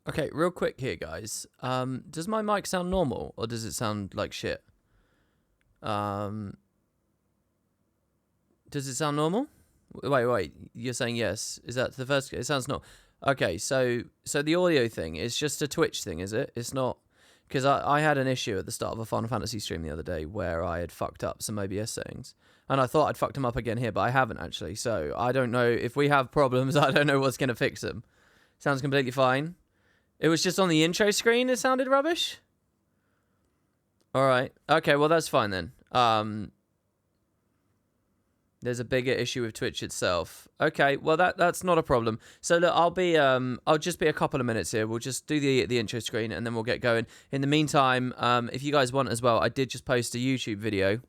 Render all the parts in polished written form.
Okay, real quick here, guys. Does my mic sound normal or does it sound like shit? Um, does it sound normal? Wait. You're saying yes. Is that the first? It sounds not. Okay, so the audio thing is just a Twitch thing, is it? It's not because I had an issue at the start of a Final Fantasy stream the other day where I had fucked up some OBS settings, and I thought I'd fucked them up again here, but I haven't actually. So I don't know if we have problems. I don't know what's gonna fix them. Sounds completely fine. It was just on the intro screen. It sounded rubbish. All right. Okay. Well, that's fine then. There's a bigger issue with Twitch itself. Okay. Well, that's not a problem. So look, I'll just be a couple of minutes here. We'll just do the intro screen and then we'll get going. In the meantime, if you guys want as well, I did just post a YouTube video.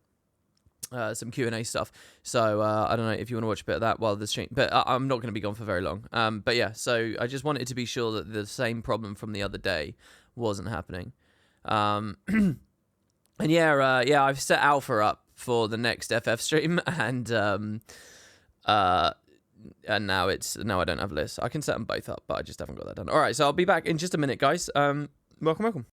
Some Q&A stuff. So I don't know if you want to watch a bit of that while the stream, but I'm not going to be gone for very long. But yeah, so I just wanted to be sure that the same problem from the other day wasn't happening. And yeah, I've set Alpha up for the next FF stream, and now I don't have lists. I can set them both up, but I just haven't got that done. All right, so I'll be back in just a minute, guys. Welcome.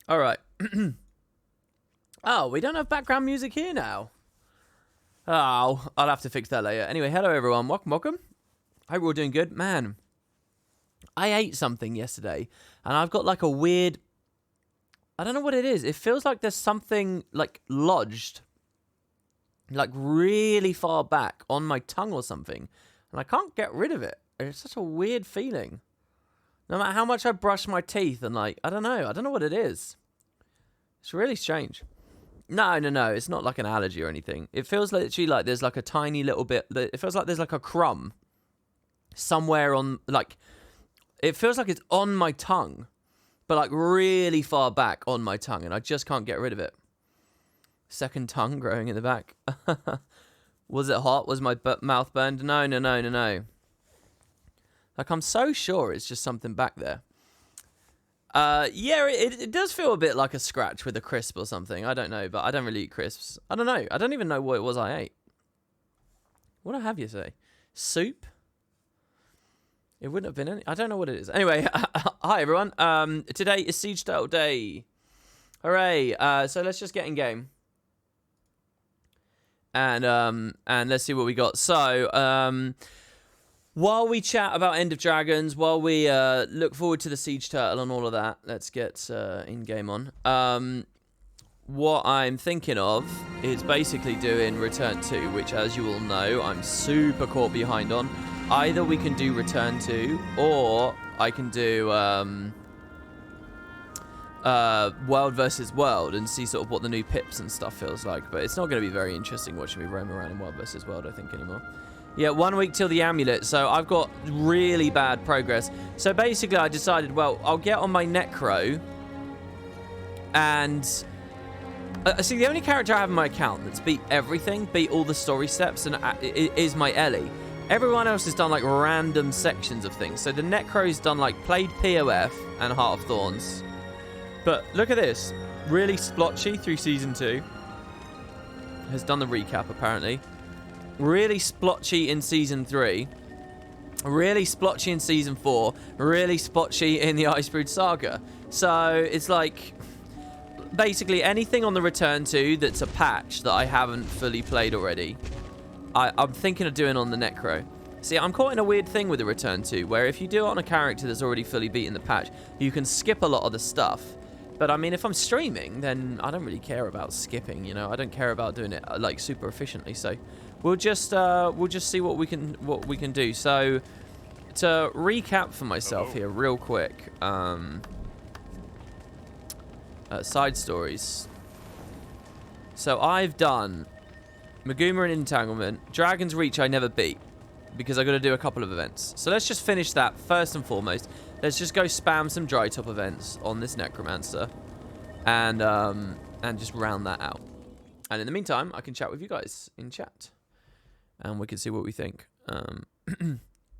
All right. Oh, we don't have background music here now. Oh, I'll have to fix that later. Anyway, hello everyone. Welcome. Hope we're all doing good. Man, I ate something yesterday, and I've got like a weird... I don't know what it is. It feels like there's something like lodged, like really far back on my tongue or something, and I can't get rid of it. It's such a weird feeling. No matter how much I brush my teeth and like, I don't know what it is. It's really strange. No, it's not like an allergy or anything. It feels literally like there's like a tiny little bit, it feels like there's like a crumb somewhere on, like, it feels like it's on my tongue, but like really far back on my tongue, and I just can't get rid of it. Second tongue growing in the back. Was it hot? Was my mouth burned? No. Like, I'm so sure it's just something back there. Yeah, it does feel a bit like a scratch with a crisp or something. I don't know, but I don't really eat crisps. I don't know. I don't even know what it was I ate. What did I have yesterday? Soup? It wouldn't have been any... I don't know what it is. Anyway, hi everyone. Today is Siege Turtle Day. Hooray. So let's just get in game. And let's see what we got. So, while we chat about End of Dragons, while we look forward to the Siege Turtle and all of that, let's get in-game on. What I'm thinking of is basically doing Return to, which, as you all know, I'm super caught behind on. Either we can do Return to, or I can do World versus World and see sort of what the new pips and stuff feels like. But it's not going to be very interesting watching me roam around in World versus World, I think, anymore. Yeah, 1 week till the amulet, so I've got really bad progress. So basically I decided, well, I'll get on my Necro, and see, the only character I have in my account that's beat everything, beat all the story steps, and is my Ellie. Everyone else has done like random sections of things. So the Necro's done like played POF and Heart of Thorns. But look at this, really splotchy through Season 2. Has done the recap apparently. Really splotchy in Season 3. Really splotchy in Season 4. Really splotchy in the Icebrood Saga. So it's like... basically anything on the Return to that's a patch that I haven't fully played already, I'm thinking of doing on the Necro. See, I'm caught in a weird thing with the Return to, where if you do it on a character that's already fully beaten the patch, you can skip a lot of the stuff. But I mean, if I'm streaming, then I don't really care about skipping, you know. I don't care about doing it like super efficiently. So we'll just see what we can do. So to recap for myself here real quick, side stories. So I've done Maguma and Entanglement. Dragon's Reach I never beat because I got to do a couple of events. So let's just finish that first and foremost. Let's just go spam some dry top events on this Necromancer, and just round that out. And in the meantime, I can chat with you guys in chat, and we can see what we think.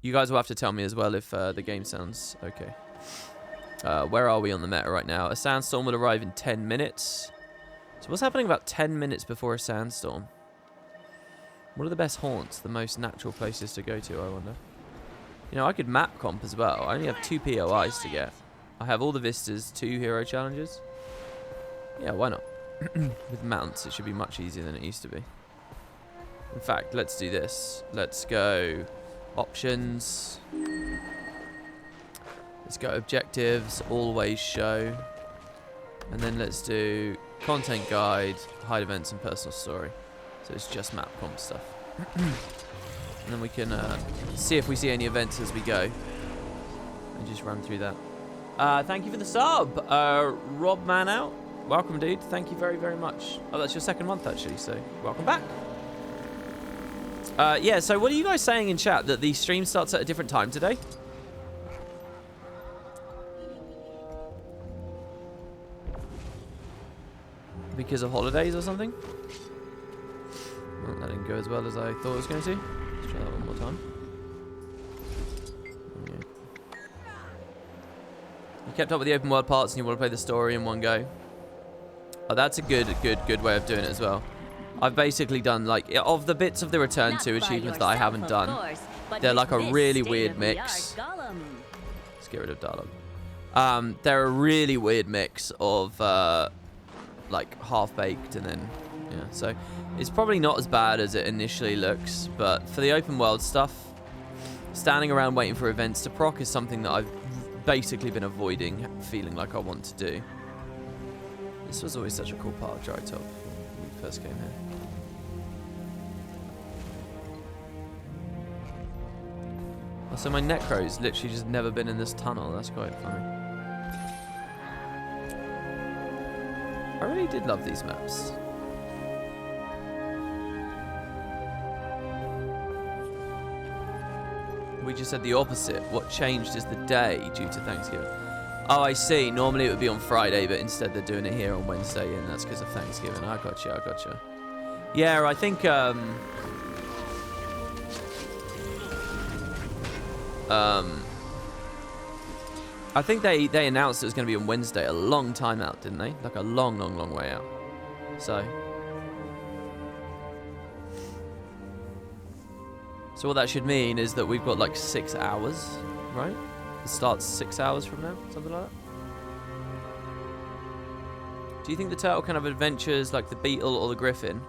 You guys will have to tell me as well if the game sounds okay. Where are we on the meta right now? A sandstorm will arrive in 10 minutes. So what's happening about 10 minutes before a sandstorm? What are the best haunts, the most natural places to go to, I wonder? You know, I could map comp as well. I only have 2 POIs to get. I have all the vistas, 2 hero challenges. Yeah, why not? With mounts, it should be much easier than it used to be. In fact, let's do this. Let's go options. Let's go objectives, always show. And then let's do content guide, hide events, and personal story. So it's just map comp stuff. And then we can see if we see any events as we go. And just run through that. Thank you for the sub, Rob Manout. Welcome, dude. Thank you very, very much. Oh, that's your second month, actually, so welcome back. Yeah, so what are you guys saying in chat? That the stream starts at a different time today? Because of holidays or something? Well, that didn't go as well as I thought it was going to. Let's try that one more time. Okay. You kept up with the open world parts and you want to play the story in one go. Oh, that's a good way of doing it as well. I've basically done, like, of the bits of the Return to achievements that I haven't done, they're like a really weird mix. Let's get rid of dialogue. They're a really weird mix of, like, half-baked and then, yeah. So, It's probably not as bad as it initially looks, but for the open world stuff, standing around waiting for events to proc is something that I've basically been avoiding feeling like I want to do. This was always such a cool part of Dry Top when we first came here. Also, my Necro's literally just never been in this tunnel. That's quite funny. I really did love these maps. We just said the opposite. What changed is the day due to Thanksgiving. Oh, I see. Normally it would be on Friday, but instead they're doing it here on Wednesday, and that's because of Thanksgiving. I gotcha. Yeah, I think I think they announced it was going to be on Wednesday a long time out, didn't they? Like a long way out. So what that should mean is that we've got like 6 hours, right? It starts 6 hours from now, something like that. Do you think the turtle can have adventures like the beetle or the griffin?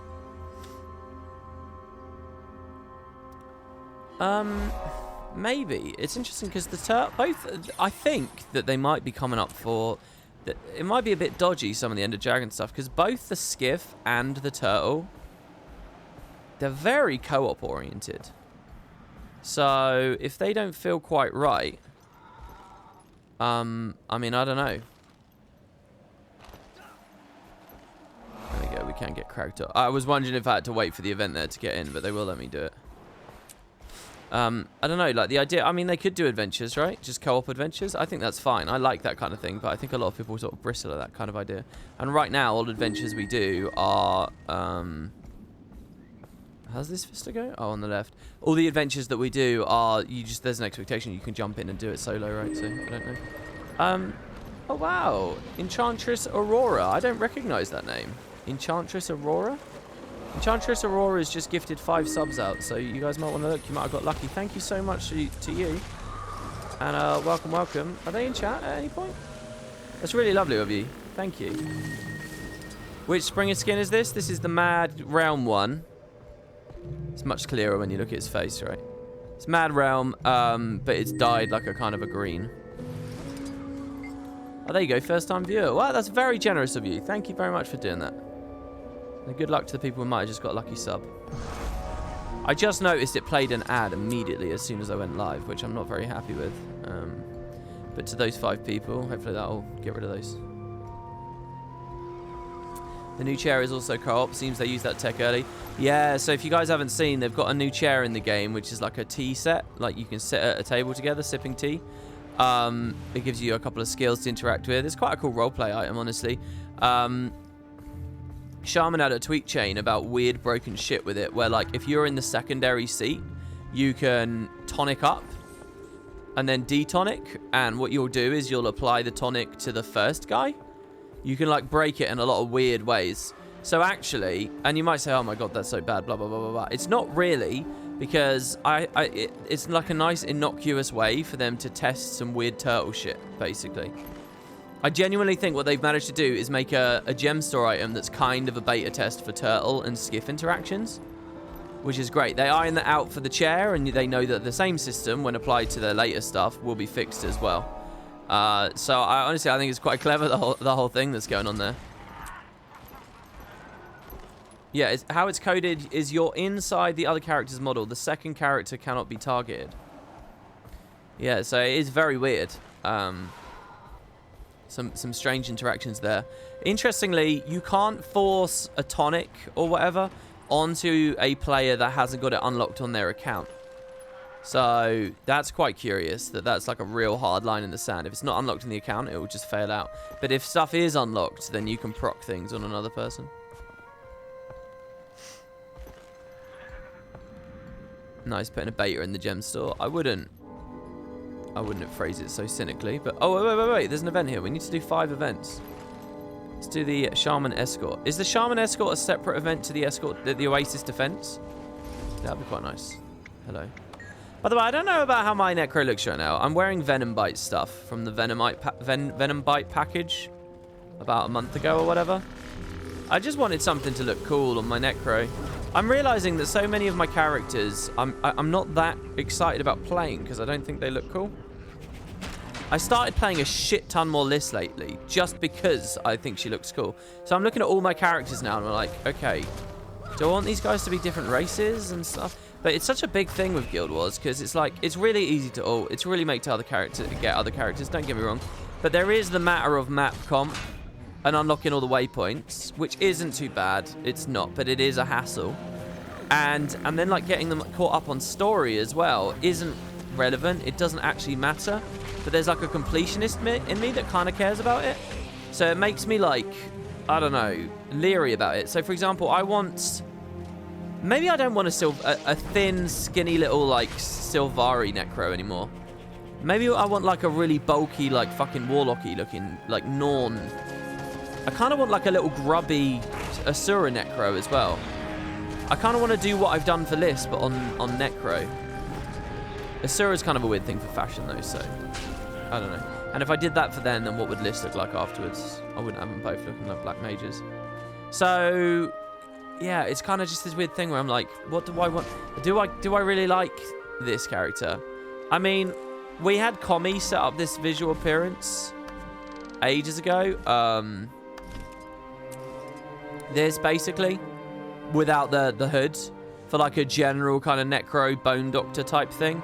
Maybe. It's interesting because the turtle, both, I think that they might be coming up for, it might be a bit dodgy, some of the Ender Dragon stuff, because both the skiff and the turtle, they're very co-op oriented. So if they don't feel quite right, I mean, I don't know. There we go, we can get cracked up. I was wondering if I had to wait for the event there to get in, but they will let me do it. I don't know, like the idea, I mean, they could do adventures, right? Just co-op adventures. I think that's fine. I like that kind of thing, but I think a lot of people sort of bristle at that kind of idea. And right now, all adventures we do are, how's this Vista go? Oh, on the left. All the adventures that we do are, there's an expectation you can jump in and do it solo, right? So, I don't know. Oh wow, Enchantress Aurora. I don't recognize that name. Enchantress Aurora? Enchantress Aurora has just gifted 5 subs out, so you guys might want to look. You might have got lucky. Thank you so much to you. And welcome. Are they in chat at any point? That's really lovely of you. Thank you. Which Springer skin is this? This is the Mad Realm one. It's much clearer when you look at his face, right? It's Mad Realm, but it's dyed like a kind of a green. Oh, there you go. First time viewer. Wow, that's very generous of you. Thank you very much for doing that. And good luck to the people who might have just got a lucky sub. I just noticed it played an ad immediately as soon as I went live, which I'm not very happy with. But to those 5 people, hopefully that'll get rid of those. The new chair is also co-op. Seems they used that tech early. Yeah, so if you guys haven't seen, they've got a new chair in the game, which is like a tea set. Like you can sit at a table together, sipping tea. It gives you a couple of skills to interact with. It's quite a cool roleplay item, honestly. Shaman had a tweet chain about weird broken shit with it, where like if you're in the secondary seat, you can tonic up and then detonic, and what you'll do is you'll apply the tonic to the first guy. You can like break it in a lot of weird ways. So actually, and you might say, oh my god, that's so bad, blah blah blah blah blah. It's not really, because it's like a nice innocuous way for them to test some weird turtle shit, basically. I genuinely think what they've managed to do is make a gem store item that's kind of a beta test for turtle and skiff interactions, which is great. They iron that out for the chair, and they know that the same system, when applied to their later stuff, will be fixed as well. So I think it's quite clever, the whole thing that's going on there. Yeah, how it's coded is you're inside the other character's model. The second character cannot be targeted. Yeah, so it is very weird. Some strange interactions there. Interestingly, you can't force a tonic or whatever onto a player that hasn't got it unlocked on their account. So that's quite curious, that's like a real hard line in the sand. If it's not unlocked in the account, it will just fail out. But if stuff is unlocked, then you can proc things on another person. Nice, putting a beta in the gem store. I wouldn't phrase it so cynically, but oh wait, there's an event here. We need to do 5 events. Let's do the Shaman Escort. Is the Shaman Escort a separate event to the Escort, the Oasis Defense? That'd be quite nice. Hello. By the way, I don't know about how my Necro looks right now. I'm wearing Venom Bite stuff from the Venom Bite package about a month ago or whatever. I just wanted something to look cool on my Necro. I'm realizing that so many of my characters, I'm not that excited about playing because I don't think they look cool. I started playing a shit ton more Liz lately just because I think she looks cool. So I'm looking at all my characters now and I'm like, okay, do I want these guys to be different races and stuff? But it's such a big thing with Guild Wars because it's like, it's really easy to ult. It's really make to get other characters, don't get me wrong. But there is the matter of map comp and unlocking all the waypoints, which isn't too bad. It's not, but it is a hassle. And then like getting them caught up on story as well isn't relevant. It doesn't actually matter. But there's like a completionist in me that kind of cares about it. So it makes me like, I don't know, leery about it. So for example, maybe I don't want a thin, skinny little like Sylvari Necro anymore. Maybe I want like a really bulky, like fucking Warlocky looking, like Norn. I kind of want like a little grubby Asura Necro as well. I kind of want to do what I've done for Liz, but on Necro. Asura's kind of a weird thing for fashion though, so I don't know. And if I did that for then what would Liz look like afterwards? I wouldn't have them both looking like black mages. So yeah, it's kind of just this weird thing where I'm like, what do I want? Do I really like this character? I mean, we had Commie set up this visual appearance ages ago. This basically without the hood for like a general kind of necro bone doctor type thing,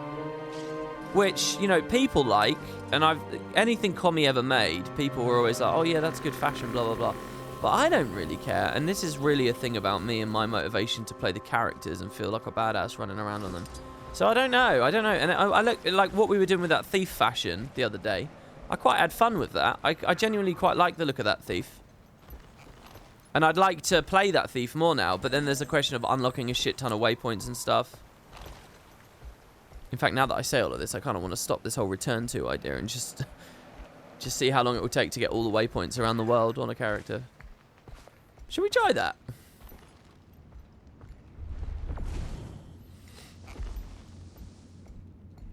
which, you know, people like, and anything Commie ever made, people were always like, oh yeah, that's good fashion, blah blah blah. But I don't really care, and this is really a thing about me and my motivation to play the characters and feel like a badass running around on them. So I don't know, and I look like what we were doing with that thief fashion the other day. I quite had fun with that. I genuinely quite like the look of that thief. And I'd like to play that thief more now, but then there's a question of unlocking a shit ton of waypoints and stuff. In fact, now that I say all of this, I kind of want to stop this whole return to idea and just see how long it will take to get all the waypoints around the world on a character. Should we try that?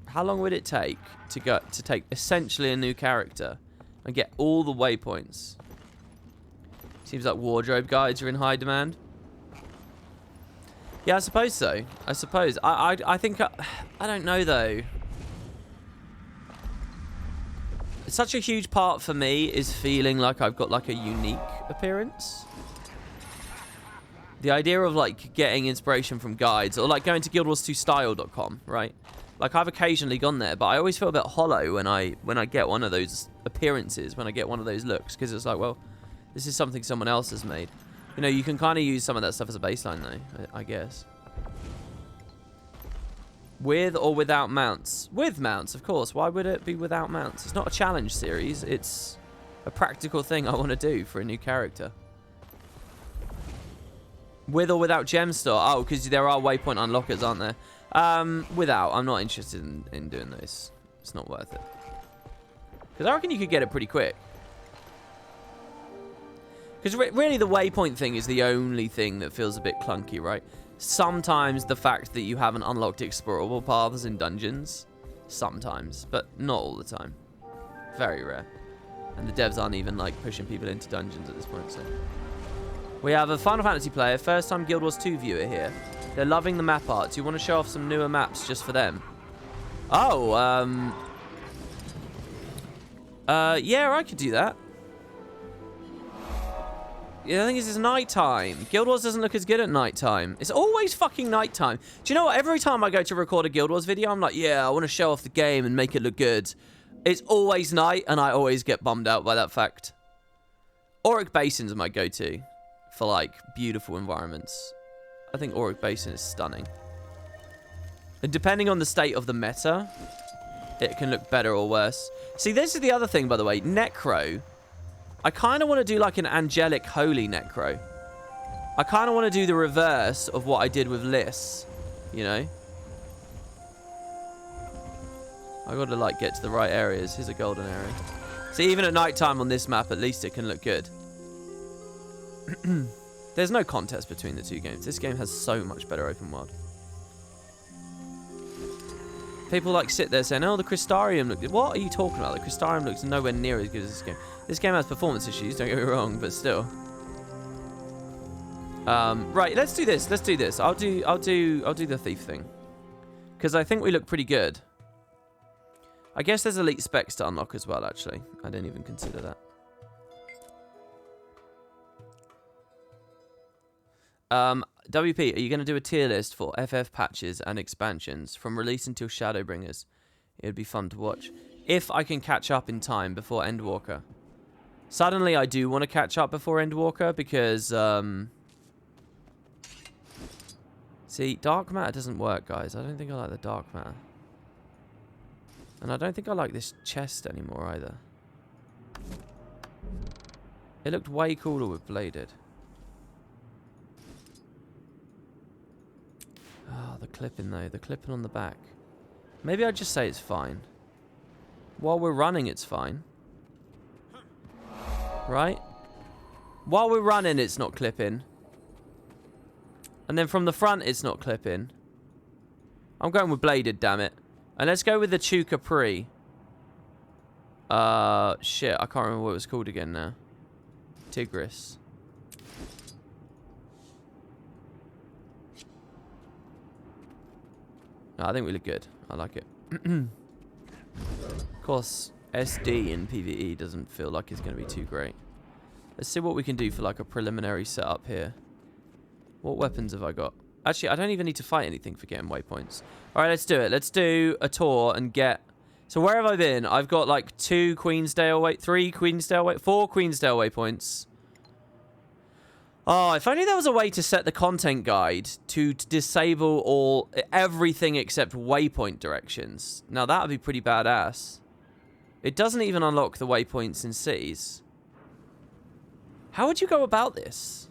How long would it take to take essentially a new character and get all the waypoints? Seems like wardrobe guides are in high demand. Yeah, I suppose so. I suppose. I think I don't know though. Such a huge part for me is feeling like I've got like a unique appearance. The idea of like getting inspiration from guides or like going to guildwars2style.com, right? Like I've occasionally gone there, but I always feel a bit hollow when I get one of those appearances, when I get one of those looks, because it's like, well, this is something someone else has made. You know, you can kind of use some of that stuff as a baseline though, I guess. With or without mounts? With mounts, of course. Why would it be without mounts? It's not a challenge series. It's a practical thing I want to do for a new character. With or without gem store? Oh, because there are waypoint unlockers, aren't there? Without. I'm not interested in doing those. It's not worth it. Because I reckon you could get it pretty quick. Because really the waypoint thing is the only thing that feels a bit clunky, right? Sometimes the fact that you haven't unlocked explorable paths in dungeons. Sometimes. But not all the time. Very rare. And the devs aren't even like pushing people into dungeons at this point, so... We have a Final Fantasy player, first time Guild Wars 2 viewer here. They're loving the map art. Do you want to show off some newer maps just for them? Oh, yeah, I could do that. Yeah, the thing is, it's nighttime. Guild Wars doesn't look as good at nighttime. It's always fucking nighttime. Do you know what? Every time I go to record a Guild Wars video, I'm like, yeah, I want to show off the game and make it look good. It's always night, and I always get bummed out by that fact. Auric Basin's my go-to for, like, beautiful environments. I think Auric Basin is stunning. And depending on the state of the meta, it can look better or worse. See, this is the other thing, by the way. Necro. I kind of want to do, like, an angelic holy Necro. I kind of want to do the reverse of what I did with Liz. You know? I got to, like, get to the right areas. Here's a golden area. See, even at nighttime on this map, at least it can look good. There's no contest between the two games. This game has so much better open world. People like sit there saying, oh, the Crystarium looks... What are you talking about? The Crystarium looks nowhere near as good as this game. This game has performance issues, don't get me wrong, but still. Right, let's do this. Let's do this. I'll do the thief thing. Because I think we look pretty good. I guess there's elite specs to unlock as well, actually. I didn't even consider that. WP, are you going to do a tier list for FF patches and expansions from release until Shadowbringers? It would be fun to watch. If I can catch up in time before Endwalker. Suddenly, I do want to catch up before Endwalker because... See, dark matter doesn't work, guys. I don't think I like the dark matter. And I don't think I like this chest anymore either. It looked way cooler with bladed. Oh, the clipping though. The clipping on the back. Maybe I'd just say it's fine. While we're running, it's fine. Right? While we're running, it's not clipping. And then from the front, it's not clipping. I'm going with bladed, damn it. And let's go with the Chuka Pre. Shit, I can't remember what it was called again now. Tigris. No, I think we look good. I like it. Of course, SD in PvE doesn't feel like it's going to be too great. Let's see what we can do for like a preliminary setup here. What weapons have I got? Actually, I don't even need to fight anything for getting waypoints. Alright, let's do it. Let's do a tour and get... So where have I been? I've got like 4 Queensdale waypoints. Oh, if only there was a way to set the content guide to disable everything except waypoint directions. Now that would be pretty badass. It doesn't even unlock the waypoints in cities. How would you go about this?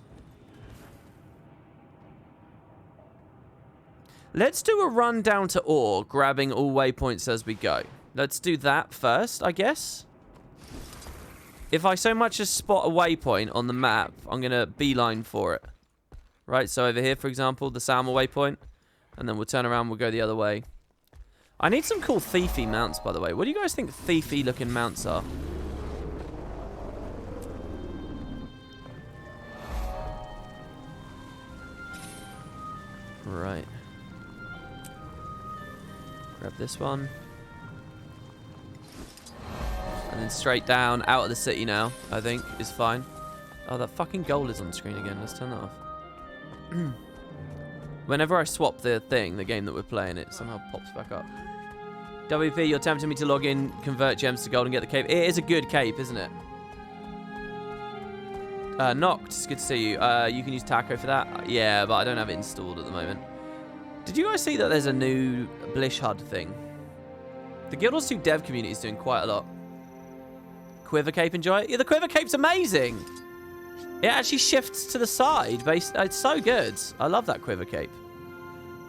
Let's do a run down to ore, grabbing all waypoints as we go. Let's do that first, I guess. If I so much as spot a waypoint on the map, I'm going to beeline for it. Right, so over here, for example, the Salma waypoint. And then we'll turn around, we'll go the other way. I need some cool thiefy mounts, by the way. What do you guys think thiefy looking mounts are? Right. Grab this one. And then straight down, out of the city now, I think, is fine. Oh, that fucking goal is on screen again. Let's turn that off. Whenever I swap the thing, the game that we're playing, it somehow pops back up. WP, you're tempting me to log in, convert gems to gold and get the cape. It is a good cape, isn't it? Knocked, it's good to see you. You can use Taco for that. Yeah, but I don't have it installed at the moment. Did you guys see that there's a new Blish HUD thing? The Guild Wars 2 dev community is doing quite a lot. Quiver cape, enjoy it? Yeah, the quiver cape's amazing. It actually shifts to the side. It's so good. I love that quiver cape.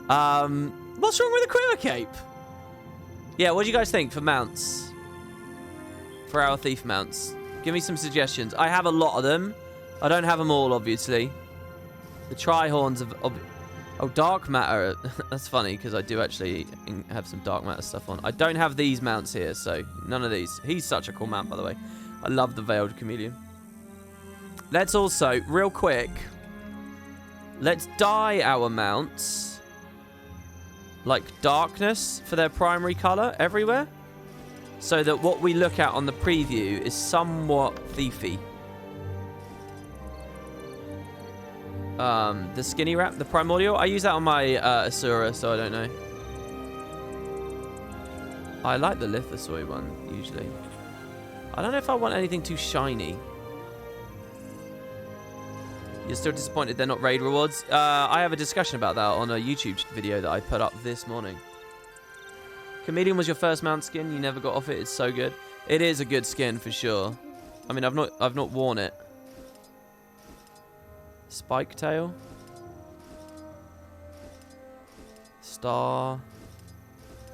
What's wrong with the quiver cape? Yeah, what do you guys think for mounts? For our thief mounts. Give me some suggestions. I have a lot of them. I don't have them all, obviously. The Trihorns of... Oh, dark matter. That's funny, because I do actually have some dark matter stuff on. I don't have these mounts here, so none of these. He's such a cool mount, by the way. I love the Veiled Chameleon. Let's also, real quick, let's dye our mounts like darkness for their primary color everywhere, so that what we look at on the preview is somewhat thiefy. The skinny wrap, the primordial. I use that on my Asura, so I don't know. I like the Lithosoy one, usually. I don't know if I want anything too shiny. You're still disappointed they're not raid rewards? I have a discussion about that on a YouTube video that I put up this morning. Chameleon was your first mount skin. You never got off it. It's so good. It is a good skin for sure. I mean, I've not worn it. Spike tail. Star.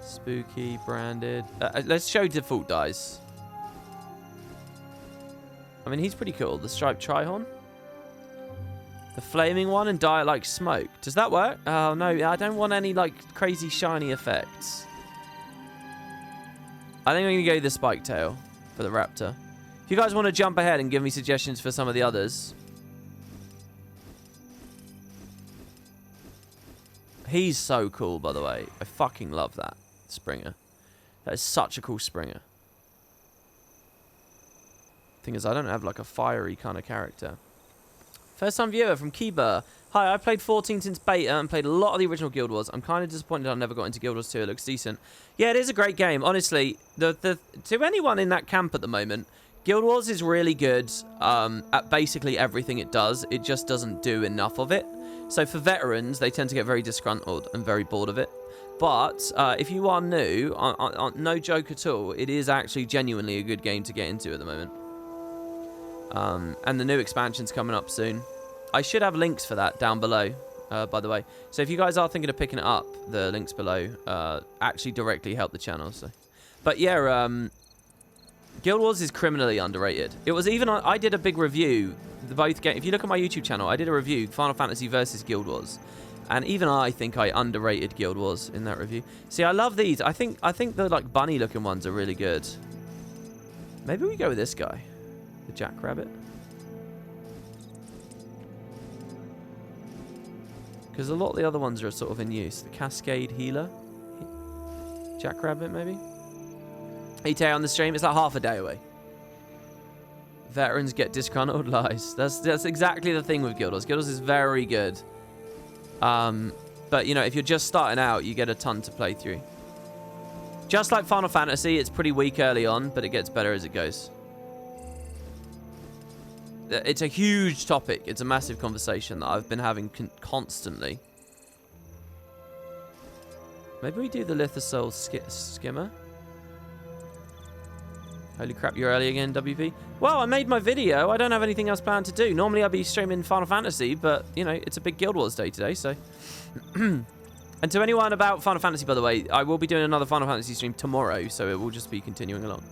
Spooky, branded. Let's show default dyes. I mean, he's pretty cool. The striped Trihorn. The flaming one and dye it like smoke. Does that work? Oh, no. I don't want any, like, crazy shiny effects. I think I'm going to go the spike tail for the raptor. If you guys want to jump ahead and give me suggestions for some of the others. He's so cool, by the way. I fucking love that Springer. That is such a cool Springer. Thing is, I don't have like a fiery kind of character. First time viewer from Kiba. Hi, I played 14 since beta and played a lot of the original Guild Wars. I'm kind of disappointed I never got into Guild Wars 2. It looks decent. Yeah, it is a great game. Honestly, to anyone in that camp at the moment, Guild Wars is really good at basically everything it does. It just doesn't do enough of it. So for veterans, they tend to get very disgruntled and very bored of it. But if you are new, no joke at all, it is actually genuinely a good game to get into at the moment. And the new expansion's coming up soon. I should have links for that down below, by the way. So if you guys are thinking of picking it up, the links below actually directly help the channel. So, but yeah, Guild Wars is criminally underrated. It was even I did a big review. If you look at my YouTube channel, I did a review, Final Fantasy versus Guild Wars. And even I think I underrated Guild Wars in that review. See, I love these. I think the like bunny looking ones are really good. Maybe we go with this guy. The Jackrabbit. Because a lot of the other ones are sort of in use. The Cascade Healer. Jackrabbit, maybe? ETA on the stream. It's like half a day away. Veterans get disgruntled. Lies. That's exactly the thing with Guild Wars. Guild Wars is very good. But, you know, if you're just starting out, you get a ton to play through. Just like Final Fantasy, it's pretty weak early on, but it gets better as it goes. It's a huge topic. It's a massive conversation that I've been having constantly. Maybe we do the Lithosoul skimmer. Holy crap, you're early again, WP. Well, I made my video. I don't have anything else planned to do. Normally I'd be streaming Final Fantasy, but, you know, it's a big Guild Wars day today, so... And to anyone about Final Fantasy, by the way, I will be doing another Final Fantasy stream tomorrow, so it will just be continuing along.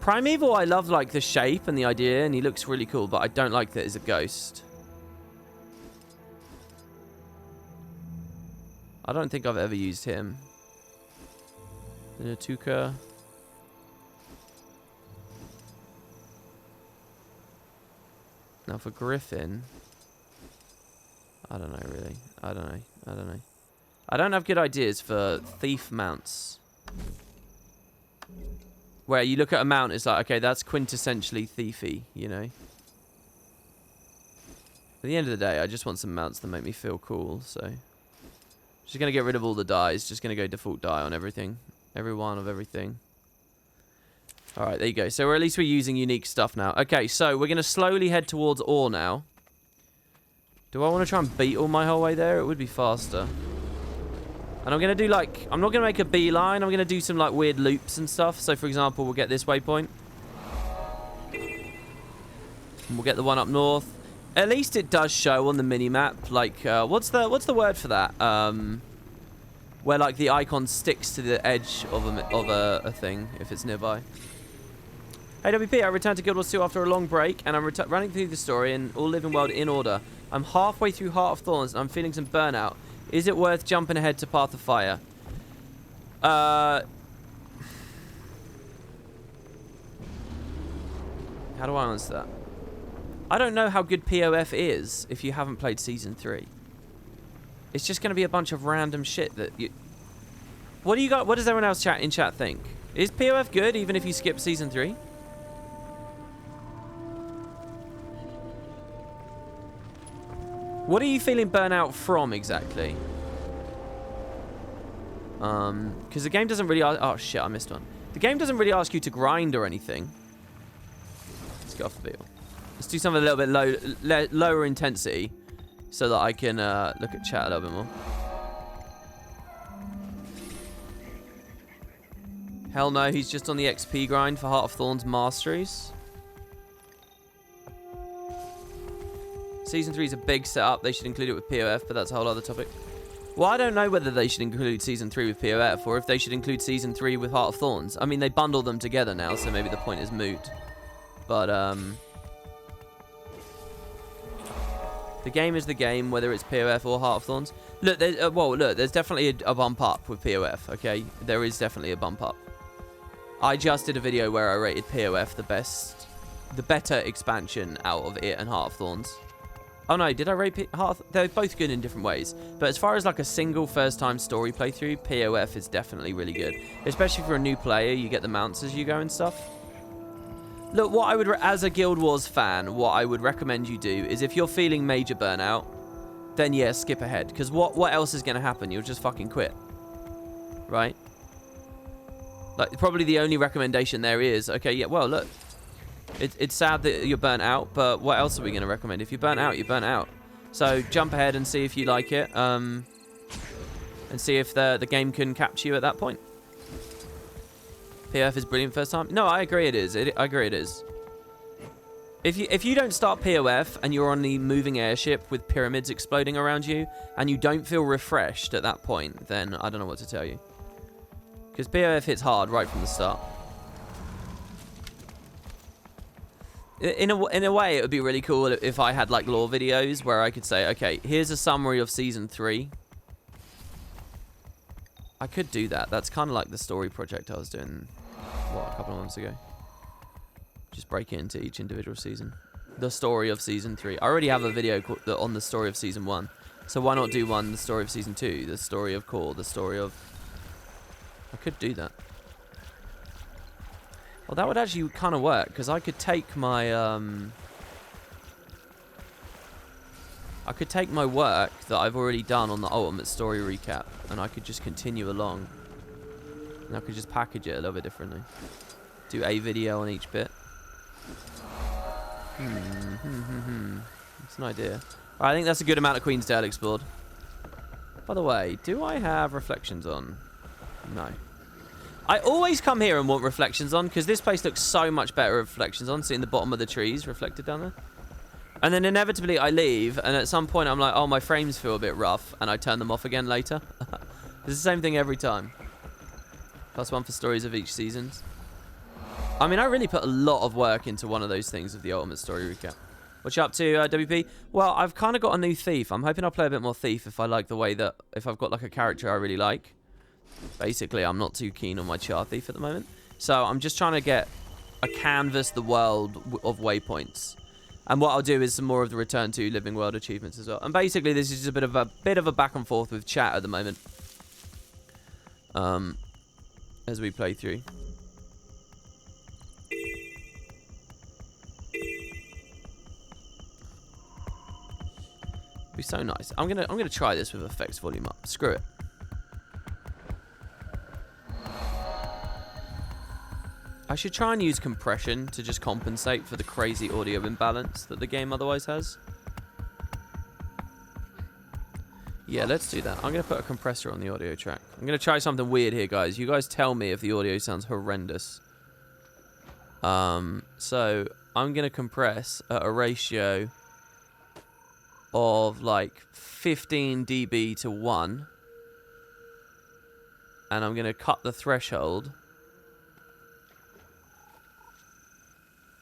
Primeval, I love, like, the shape and the idea, and he looks really cool, but I don't like that he's a ghost. I don't think I've ever used him. The Natuka. Now for Griffin, I don't know really. I don't know. I don't have good ideas for thief mounts. Where you look at a mount, it's like, okay, that's quintessentially thiefy, you know. At the end of the day, I just want some mounts that make me feel cool, so. Just gonna get rid of all the dyes. Just gonna go default dye on everything. Every one of everything. Alright, there you go. So at least we're using unique stuff now. Okay, so we're going to slowly head towards ore now. Do I want to try and beetle my whole way there? It would be faster. And I'm going to do like... I'm not going to make a beeline. I'm going to do some like weird loops and stuff. So for example, we'll get this waypoint. And we'll get the one up north. At least it does show on the mini-map. Like, what's the word for that? Where like the icon sticks to the edge of a thing if it's nearby. Hey WP, I returned to Guild Wars 2 after a long break, and I'm running through the story and all living world in order. I'm halfway through Heart of Thorns, and I'm feeling some burnout. Is it worth jumping ahead to Path of Fire? How do I answer that? I don't know how good POF is if you haven't played Season 3. It's just going to be a bunch of random shit that you... What do you got? What does everyone else in chat think? Is POF good even if you skip Season 3? What are you feeling burnout from exactly? Because the game doesn't really... Oh shit, I missed one. The game doesn't really ask you to grind or anything. Let's get off the beetle. Let's do something a little bit lower intensity so that I can look at chat a little bit more. Hell no, he's just on the XP grind for Heart of Thorns Masteries. Season 3 is a big setup. They should include it with POF, but that's a whole other topic. Well, I don't know whether they should include Season 3 with POF or if they should include Season 3 with Heart of Thorns. I mean, they bundle them together now, so maybe the point is moot. But, the game is the game, whether it's POF or Heart of Thorns. Look, there's definitely a bump up with POF, okay? There is definitely a bump up. I just did a video where I rated POF the better expansion out of it and Heart of Thorns. Oh no, did I rate Hearth? They're both good in different ways. But as far as like a single first-time story playthrough, POF is definitely really good. Especially for a new player, you get the mounts as you go and stuff. Look, what I would, as a Guild Wars fan, what I would recommend you do is if you're feeling major burnout, then yeah, skip ahead. Because what else is going to happen? You'll just fucking quit. Right? Like, probably the only recommendation there is, okay, yeah, well, look. It's sad that you're burnt out, but what else are we going to recommend? If you're burnt out, you're burnt out. So jump ahead and see if you like it. And see if the game can capture you at that point. POF is brilliant first time. No, I agree it is. I agree it is. If you don't start POF and you're on the moving airship with pyramids exploding around you and you don't feel refreshed at that point, then I don't know what to tell you. Because POF hits hard right from the start. In a way, it would be really cool if I had like lore videos where I could say, okay, here's a summary of Season 3. I could do that. That's kind of like the story project I was doing, what, a couple of months ago. Just break it into each individual season. The story of Season 3. I already have a video on the story of Season 1. So why not do the story of Season 2, the story of Core, the story of... I could do that. Well, that would actually kind of work, because I could take my, I could take my work that I've already done on the Ultimate Story Recap, and I could just continue along. And I could just package it a little bit differently. Do a video on each bit. That's an idea. Right, I think that's a good amount of Queensdale explored. By the way, do I have reflections on? No. I always come here and want reflections on because this place looks so much better with reflections on. Seeing the bottom of the trees reflected down there. And then inevitably I leave and at some point I'm like, oh, my frames feel a bit rough, and I turn them off again later. It's the same thing every time. +1 for stories of each season. I mean, I really put a lot of work into one of those things of the Ultimate Story Recap. What you up to, WP? Well, I've kind of got a new Thief. I'm hoping I'll play a bit more Thief if I like the way that... If I've got like a character I really like. Basically, I'm not too keen on my Char Thief at the moment. So I'm just trying to get a canvas the world of waypoints. And what I'll do is some more of the Return to Living World achievements as well. And basically, this is just a bit of a back and forth with chat at the moment. As we play through. Be so nice. I'm gonna try this with effects volume up. Screw it. I should try and use compression to just compensate for the crazy audio imbalance that the game otherwise has. Yeah, let's do that. I'm going to put a compressor on the audio track. I'm going to try something weird here, guys. You guys tell me if the audio sounds horrendous. So, I'm going to compress at a ratio of like 15 dB to 1. And I'm going to cut the threshold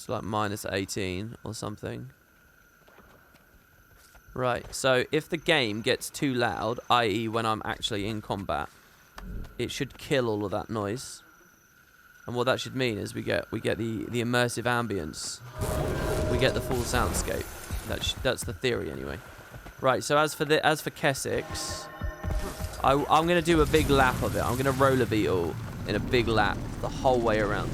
to like -18 or something. Right, so if the game gets too loud, i.e. when I'm actually in combat, it should kill all of that noise. And what that should mean is we get the immersive ambience. We get the full soundscape. That's the theory anyway. Right, so as for Kessex, I'm going to do a big lap of it. I'm going to roller beetle in a big lap the whole way around.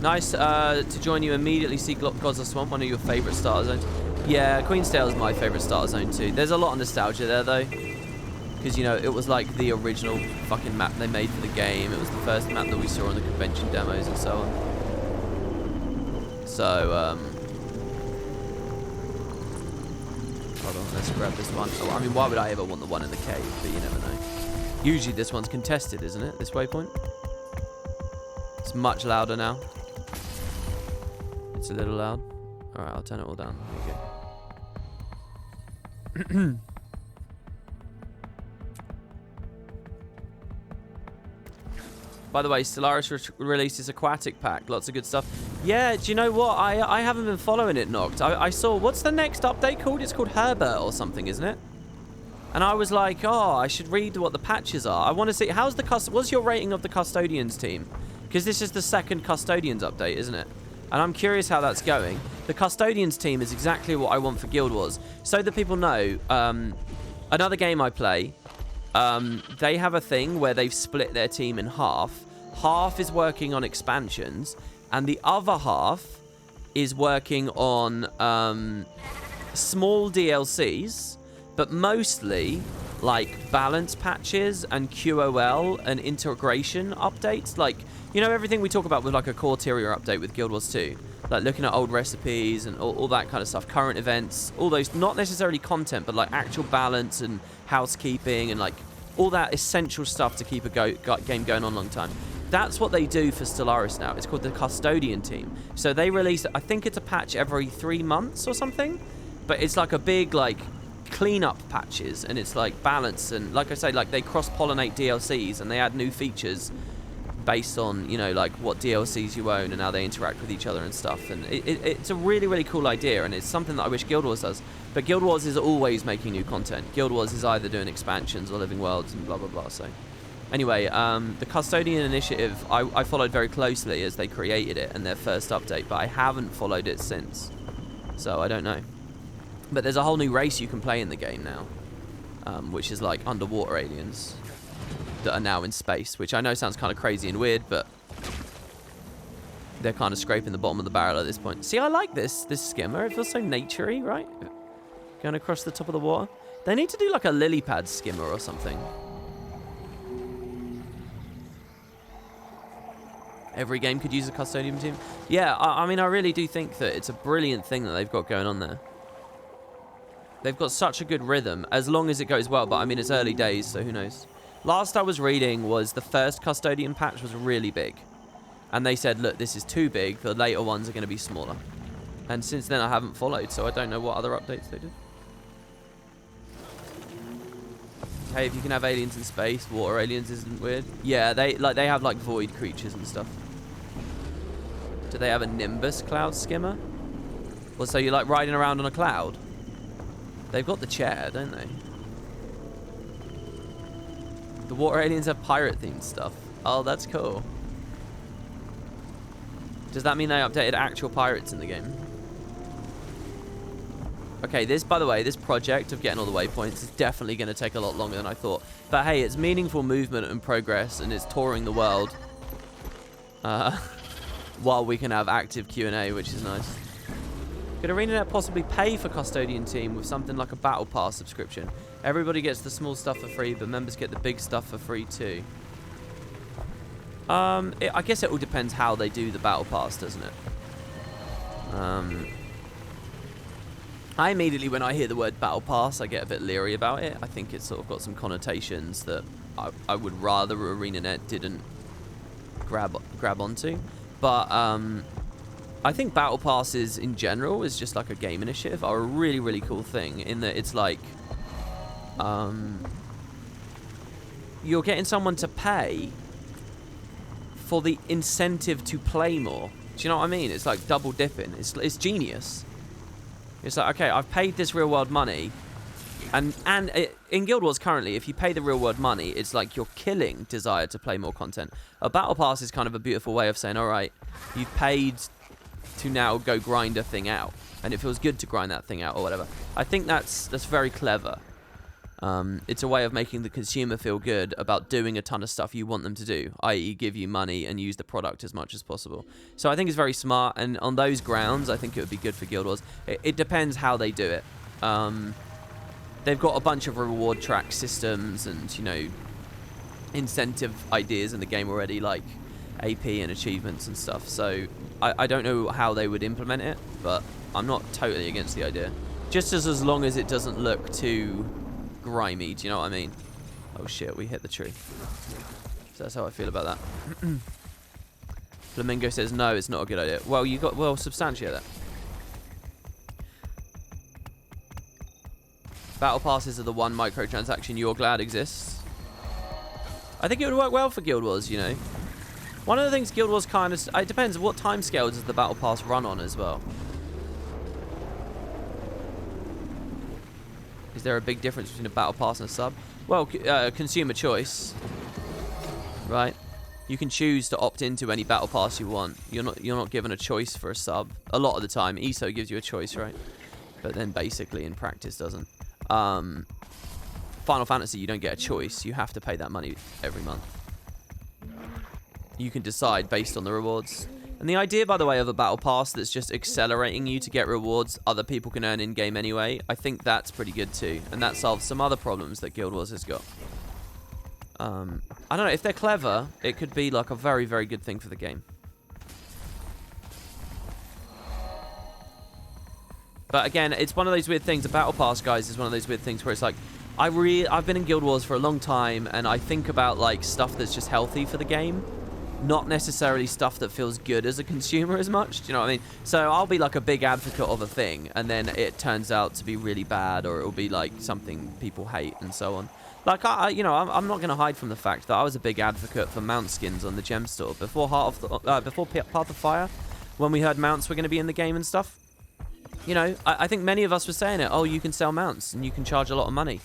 Nice to join you immediately. See Gods of Swamp, one of your favourite starter zones. Yeah, Queensdale is my favourite starter zone too. There's a lot of nostalgia there though. Because, you know, it was like the original fucking map they made for the game. It was the first map that we saw on the convention demos and so on. So, hold on, let's grab this one. Oh, I mean, why would I ever want the one in the cave? But you never know. Usually this one's contested, isn't it? This waypoint? It's much louder now. It's a little loud. Alright, I'll turn it all down. There you go. By the way, Stellaris released his aquatic pack. Lots of good stuff. Yeah, do you know what? I haven't been following it, Noct. I saw... What's the next update called? It's called Herbert or something, isn't it? And I was like, oh, I should read what the patches are. I want to see... What's your rating of the Custodians team? Because this is the second Custodians update, isn't it? And I'm curious how that's going. The Custodians team is exactly what I want for Guild Wars. So that people know, another game I play, they have a thing where they've split their team in half. Half is working on expansions, and the other half is working on small DLCs, but mostly like balance patches and QOL and integration updates. Like, you know, everything we talk about with like a core Tyria update with Guild Wars 2. Like looking at old recipes and all that kind of stuff, current events, all those, not necessarily content, but like actual balance and housekeeping and like all that essential stuff to keep a game going on a long time. That's what they do for Stellaris now. It's called the Custodian team. So they release, I think it's a patch every 3 months or something, but it's like a big like cleanup patches, and it's like balance, and like I say, like they cross-pollinate DLCs and they add new features based on, you know, like what DLCs you own and how they interact with each other and stuff. And it's a really, really cool idea, and it's something that I wish Guild Wars does. But Guild Wars is always making new content. Guild Wars is either doing expansions or living worlds and blah, blah, blah. So anyway, the Custodian Initiative, I followed very closely as they created it and their first update, but I haven't followed it since. So I don't know. But there's a whole new race you can play in the game now, which is like underwater aliens that are now in space, which I know sounds kind of crazy and weird, but they're kind of scraping the bottom of the barrel at this point. See, I like this skimmer. It feels so naturey, right? Going across the top of the water. They need to do like a lily pad skimmer or something. Every game could use a Custodian team. Yeah, I mean, I really do think that it's a brilliant thing that they've got going on there. They've got such a good rhythm, as long as it goes well, but I mean, it's early days, so who knows. Last I was reading was the first Custodian patch was really big. And they said, look, this is too big, the later ones are going to be smaller. And since then I haven't followed, so I don't know what other updates they did. Hey, if you can have aliens in space, water aliens isn't weird. Yeah, they have like void creatures and stuff. Do they have a Nimbus cloud skimmer? Well, so you're like riding around on a cloud? They've got the chair, don't they? The water aliens have pirate-themed stuff. Oh, that's cool. Does that mean they updated actual pirates in the game? Okay, this, by the way, this project of getting all the waypoints is definitely going to take a lot longer than I thought. But hey, it's meaningful movement and progress, and it's touring the world. While we can have active Q&A, which is nice. Could ArenaNet possibly pay for Custodian team with something like a Battle Pass subscription? Everybody gets the small stuff for free, but members get the big stuff for free too. I guess it all depends how they do the Battle Pass, doesn't it? I immediately, when I hear the word Battle Pass, I get a bit leery about it. I think it's sort of got some connotations that I would rather ArenaNet didn't grab onto. But I think Battle Passes in general is just like a game initiative are a really, really cool thing in that it's like you're getting someone to pay for the incentive to play more. Do you know what I mean? It's like double dipping. It's genius. It's like, okay, I've paid this real world money, and in Guild Wars currently, if you pay the real world money, it's like you're killing desire to play more content. A Battle Pass is kind of a beautiful way of saying, all right, you've paid to now go grind a thing out, and it feels good to grind that thing out or whatever. I think that's very clever. It's a way of making the consumer feel good about doing a ton of stuff you want them to do, i.e. give you money and use the product as much as possible. So I think it's very smart, and on those grounds, I think it would be good for Guild Wars. It depends how they do it. They've got a bunch of reward track systems and, you know, incentive ideas in the game already, like AP and achievements and stuff. So I don't know how they would implement it, but I'm not totally against the idea. Just as long as it doesn't look too grimy, do you know what I mean? Oh shit, we hit the tree. So that's how I feel about that. Flamingo says no, it's not a good idea. Well, substantiate that. Battle passes are the one microtransaction you're glad exists. I think it would work well for Guild Wars, you know. One of the things Guild Wars kind of... It depends, what time scale does the Battle Pass run on as well? Is there a big difference between a Battle Pass and a sub? Well, consumer choice. Right? You can choose to opt into any battle pass you want. You're not given a choice for a sub. A lot of the time, ESO gives you a choice, right? But then basically in practice doesn't. Final Fantasy, you don't get a choice. You have to pay that money every month. You can decide based on the rewards. And the idea, by the way, of a battle pass that's just accelerating you to get rewards other people can earn in-game anyway, I think that's pretty good too. And that solves some other problems that Guild Wars has got. I don't know, if they're clever, it could be like a very, very good thing for the game. But again, it's one of those weird things. A battle pass, guys, is one of those weird things where it's like, I've been in Guild Wars for a long time, and I think about like stuff that's just healthy for the game, not necessarily stuff that feels good as a consumer as much. Do you know what I mean? So I'll be like a big advocate of a thing, and then it turns out to be really bad, or it'll be like something people hate, and so on. Like, I'm not going to hide from the fact that I was a big advocate for mount skins on the gem store before Path of Fire, when we heard mounts were going to be in the game and stuff. You know, I think many of us were saying it. Oh, you can sell mounts and you can charge a lot of money.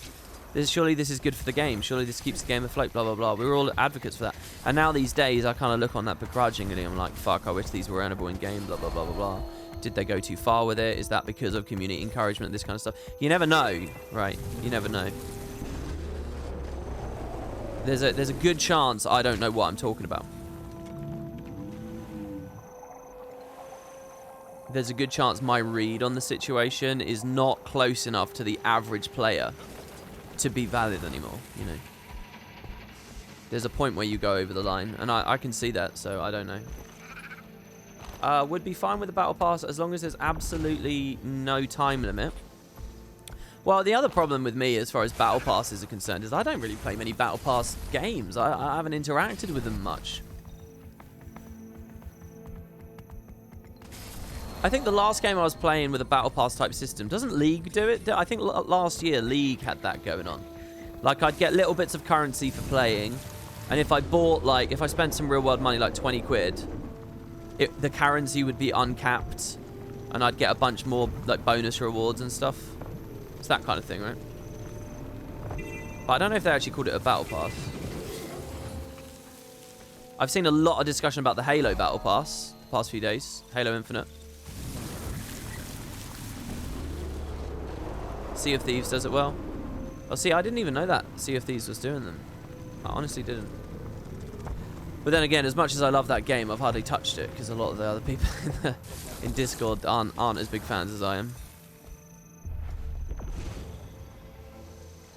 Surely this is good for the game. Surely this keeps the game afloat, blah, blah, blah. We were all advocates for that. And now these days, I kind of look on that begrudgingly. I'm like, fuck, I wish these were earnable in-game, blah, blah, blah, blah, blah. Did they go too far with it? Is that because of community encouragement, this kind of stuff? You never know, right? You never know. There's a good chance I don't know what I'm talking about. There's a good chance my read on the situation is not close enough to the average player to be valid anymore, you know. There's a point where you go over the line, and I can see that, so I don't know. Would be fine with the battle pass as long as there's absolutely no time limit. Well, the other problem with me as far as battle passes are concerned is I don't really play many battle pass games. I haven't interacted with them much. I think the last game I was playing with a battle pass type system, doesn't League do it? I think last year League had that going on. Like, I'd get little bits of currency for playing, and if I bought, like, if I spent some real world money, like 20 quid, the currency would be uncapped, and I'd get a bunch more, like, bonus rewards and stuff. It's that kind of thing, right? But I don't know if they actually called it a battle pass. I've seen a lot of discussion about the Halo battle pass the past few days. Halo Infinite. Sea of Thieves does it well. Oh, see, I didn't even know that Sea of Thieves was doing them. I honestly didn't. But then again, as much as I love that game, I've hardly touched it because a lot of the other people in Discord aren't as big fans as I am.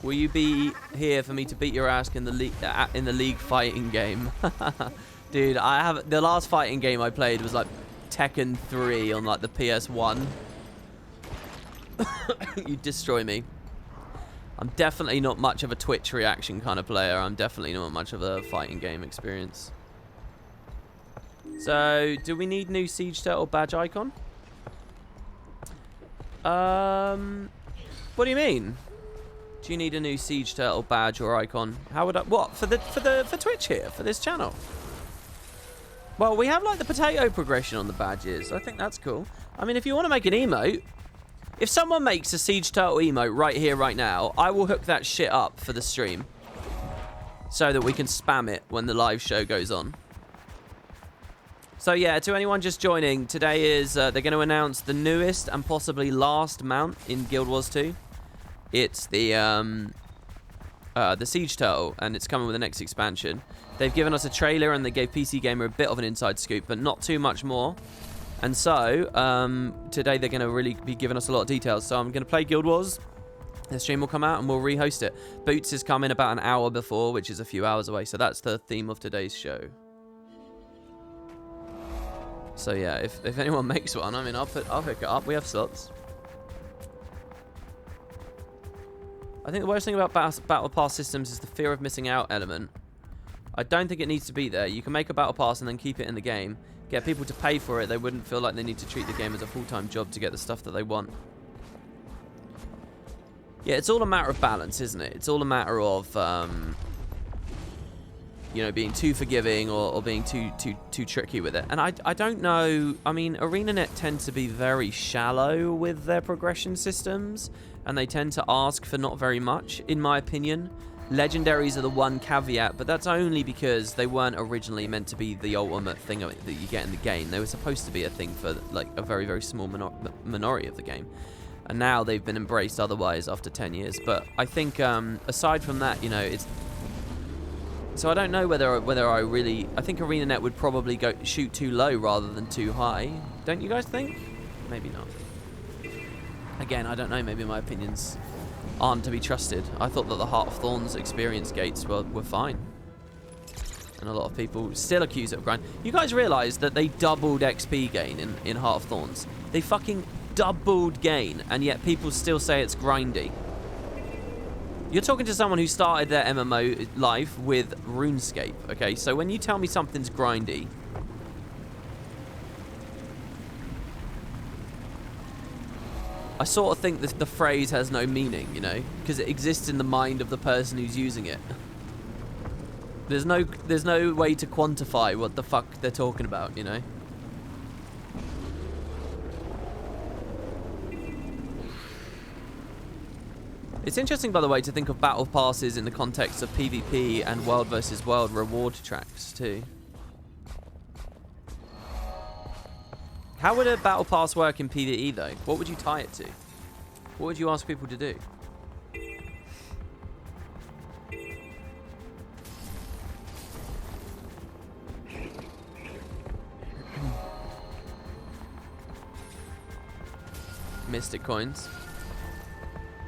Will you be here for me to beat your ass in the league fighting game? Dude, the last fighting game I played was like Tekken 3 on like the PS1. You destroy me. I'm definitely not much of a Twitch reaction kind of player. I'm definitely not much of a fighting game experience. So, do we need new Siege Turtle badge icon? What do you mean? Do you need a new Siege Turtle badge or icon? How would I... What? For Twitch here? For this channel? Well, we have like the potato progression on the badges. I think that's cool. I mean, if you want to make an emote... If someone makes a Siege Turtle emote right here, right now, I will hook that shit up for the stream. So that we can spam it when the live show goes on. So yeah, to anyone just joining, today is... they're going to announce the newest and possibly last mount in Guild Wars 2. It's the Siege Turtle, and it's coming with the next expansion. They've given us a trailer, and they gave PC Gamer a bit of an inside scoop, but not too much more. And so, today they're going to really be giving us a lot of details. So I'm going to play Guild Wars. The stream will come out, and we'll rehost it. Boots is coming about an hour before, which is a few hours away. So that's the theme of today's show. So yeah, if anyone makes one, I mean, I'll pick it up. We have slots. I think the worst thing about Battle Pass systems is the fear of missing out element. I don't think it needs to be there. You can make a Battle Pass and then keep it in the game. Get people to pay for it. They wouldn't feel like they need to treat the game as a full-time job to get the stuff that they want. Yeah, it's all a matter of balance, isn't it? It's all a matter of, you know, being too forgiving or being too tricky with it. And I don't know. I mean, ArenaNet tends to be very shallow with their progression systems, and they tend to ask for not very much, in my opinion. Legendaries are the one caveat, but that's only because they weren't originally meant to be the ultimate thing that you get in the game. They were supposed to be a thing for like a very, very small minority of the game. And now they've been embraced otherwise after 10 years. But I think aside from that, you know, it's... So I don't know whether I really... I think ArenaNet would probably shoot too low rather than too high. Don't you guys think? Maybe not. Again, I don't know. Maybe my opinions aren't to be trusted. I thought that the Heart of Thorns experience gates were fine. And a lot of people still accuse it of grind. You guys realise that they doubled XP gain in Heart of Thorns? They fucking doubled gain, and yet people still say it's grindy. You're talking to someone who started their MMO life with RuneScape, okay? So when you tell me something's grindy... I sort of think that the phrase has no meaning, you know? Because it exists in the mind of the person who's using it. There's no way to quantify what the fuck they're talking about, you know? It's interesting, by the way, to think of battle passes in the context of PvP and world versus world reward tracks, too. How would a battle pass work in PvE, though? What would you tie it to? What would you ask people to do? Mystic coins.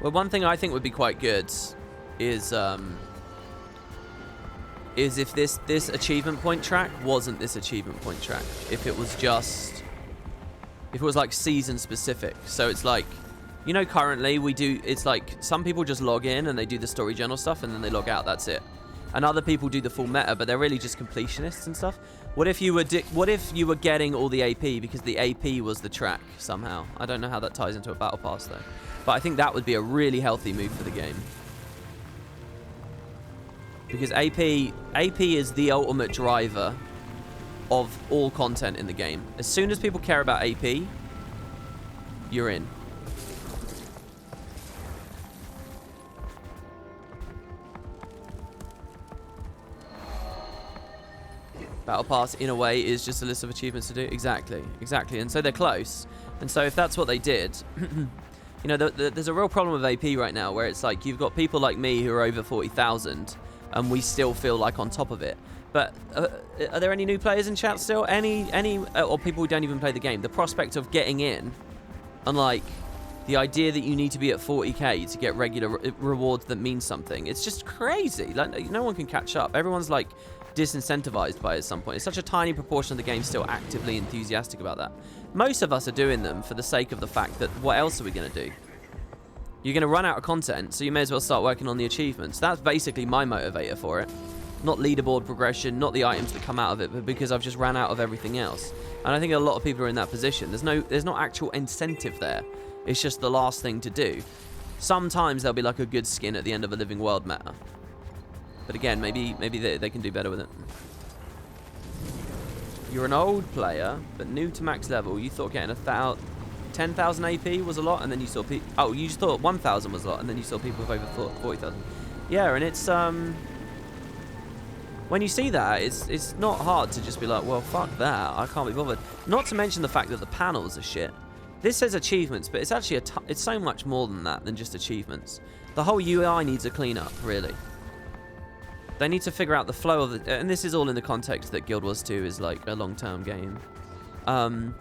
Well, one thing I think would be quite good is if this achievement point track wasn't this achievement point track. If it was just... If it was like season specific. So it's like, you know, currently we do, it's like some people just log in and they do the story journal stuff and then they log out, that's it. And other people do the full meta, but they're really just completionists and stuff. What if you were getting all the AP because the AP was the track somehow? I don't know how that ties into a battle pass though. But I think that would be a really healthy move for the game. Because AP is the ultimate driver of all content in the game. As soon as people care about AP, you're in. Battle Pass, in a way, is just a list of achievements to do. Exactly. And so they're close. And so if that's what they did... you know, there's a real problem with AP right now, where it's like, you've got people like me who are over 40,000, and we still feel like on top of it. But are there any new players in chat still? Any or people who don't even play the game? The prospect of getting in, and like the idea that you need to be at 40k to get regular rewards that mean something. It's just crazy. Like, no one can catch up. Everyone's like disincentivized by it at some point. It's such a tiny proportion of the game still actively enthusiastic about that. Most of us are doing them for the sake of the fact that what else are we going to do? You're going to run out of content, so you may as well start working on the achievements. That's basically my motivator for it. Not leaderboard progression, not the items that come out of it, but because I've just ran out of everything else. And I think a lot of people are in that position. There's no actual incentive there. It's just the last thing to do. Sometimes there'll be like a good skin at the end of a Living World meta. But again, maybe they can do better with it. You're an old player, but new to max level. You thought getting 10,000 AP was a lot, and then you saw people... Oh, you just thought 1,000 was a lot, and then you saw people with over 40,000. Yeah, and it's... When you see that, it's not hard to just be like, well, fuck that. I can't be bothered. Not to mention the fact that the panels are shit. This says achievements, but it's actually it's so much more than that, than just achievements. The whole UI needs a clean up, really. They need to figure out the flow of the... And this is all in the context that Guild Wars 2 is like a long-term game. And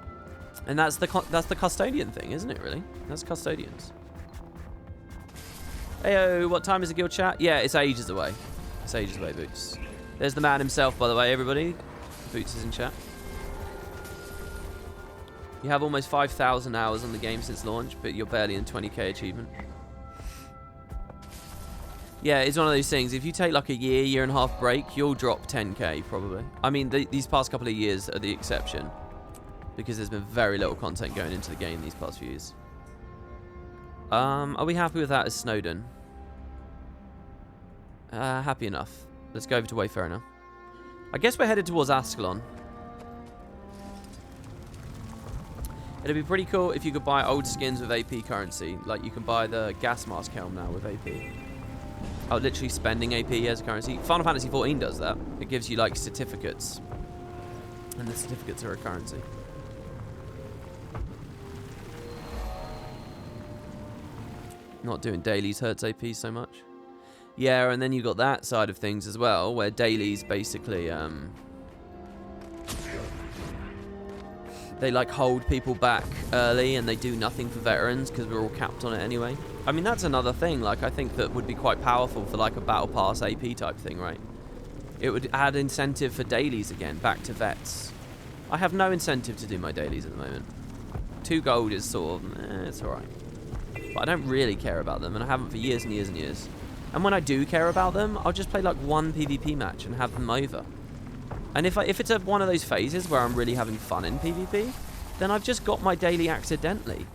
that's the custodian thing, isn't it, really? That's custodians. Heyo, what time is the guild chat? Yeah, it's ages away. It's ages away, Boots. There's the man himself, by the way, everybody. Boots is in chat. You have almost 5,000 hours on the game since launch, but you're barely in 20k achievement. Yeah, it's one of those things. If you take like a year and a half break, you'll drop 10k probably. I mean, these past couple of years are the exception, because there's been very little content going into the game these past few years. Are we happy with that as Snowden? Happy enough. Let's go over to Wayfarer now. I guess we're headed towards Ascalon. It'd be pretty cool if you could buy old skins with AP currency. Like you can buy the gas mask helm now with AP. Oh, literally spending AP as a currency. Final Fantasy 14 does that. It gives you, like, certificates. And the certificates are a currency. Not doing dailies hurts AP so much. Yeah, and then you got that side of things as well, where dailies basically, they, like, hold people back early and they do nothing for veterans because we're all capped on it anyway. I mean, that's another thing. Like, I think that would be quite powerful for, like, a Battle Pass AP type thing, right? It would add incentive for dailies again, back to vets. I have no incentive to do my dailies at the moment. 2 gold is sort of, it's alright. But I don't really care about them, and I haven't for years and years and years. And when I do care about them, I'll just play, like, 1 PvP match and have them over. And if it's one of those phases where I'm really having fun in PvP, then I've just got my daily accidentally.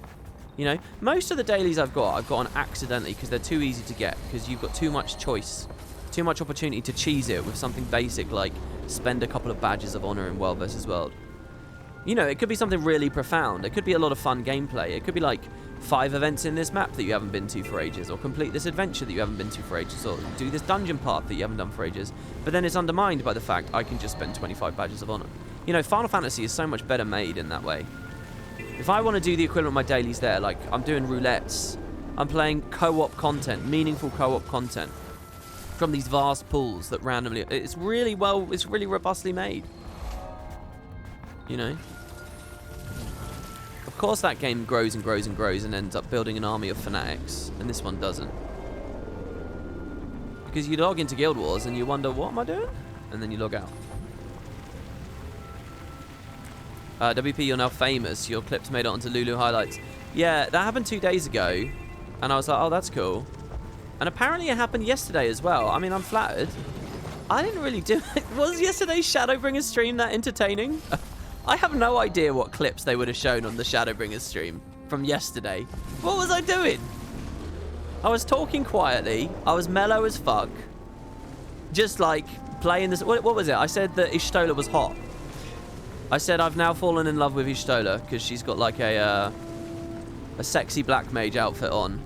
You know, most of the dailies I've got on accidentally because they're too easy to get, because you've got too much choice, too much opportunity to cheese it with something basic like spend a couple of badges of honor in World vs. World. You know, it could be something really profound. It could be a lot of fun gameplay. It could be like 5 events in this map that you haven't been to for ages, or complete this adventure that you haven't been to for ages, or do this dungeon path that you haven't done for ages. But then it's undermined by the fact I can just spend 25 badges of honor. You know, Final Fantasy is so much better made in that way. If I want to do the equivalent of my dailies there, like I'm doing roulettes, I'm playing co-op content, meaningful co-op content from these vast pools that randomly, it's really robustly made. You know? Of course that game grows and grows and grows and ends up building an army of fanatics, and this one doesn't. Because you log into Guild Wars and you wonder, what am I doing? And then you log out. WP, you're now famous. Your clips made it onto Lulu highlights. Yeah, that happened 2 days ago, and I was like, oh, that's cool. And apparently it happened yesterday as well. I mean, I'm flattered. I didn't really do it. Was yesterday's Shadowbringers stream that entertaining? I have no idea what clips they would have shown on the Shadowbringers stream from yesterday. What was I doing? I was talking quietly. I was mellow as fuck. Just like playing this. What was it? I said that Ishtola was hot. I said I've now fallen in love with Ishtola because she's got like a sexy black mage outfit on,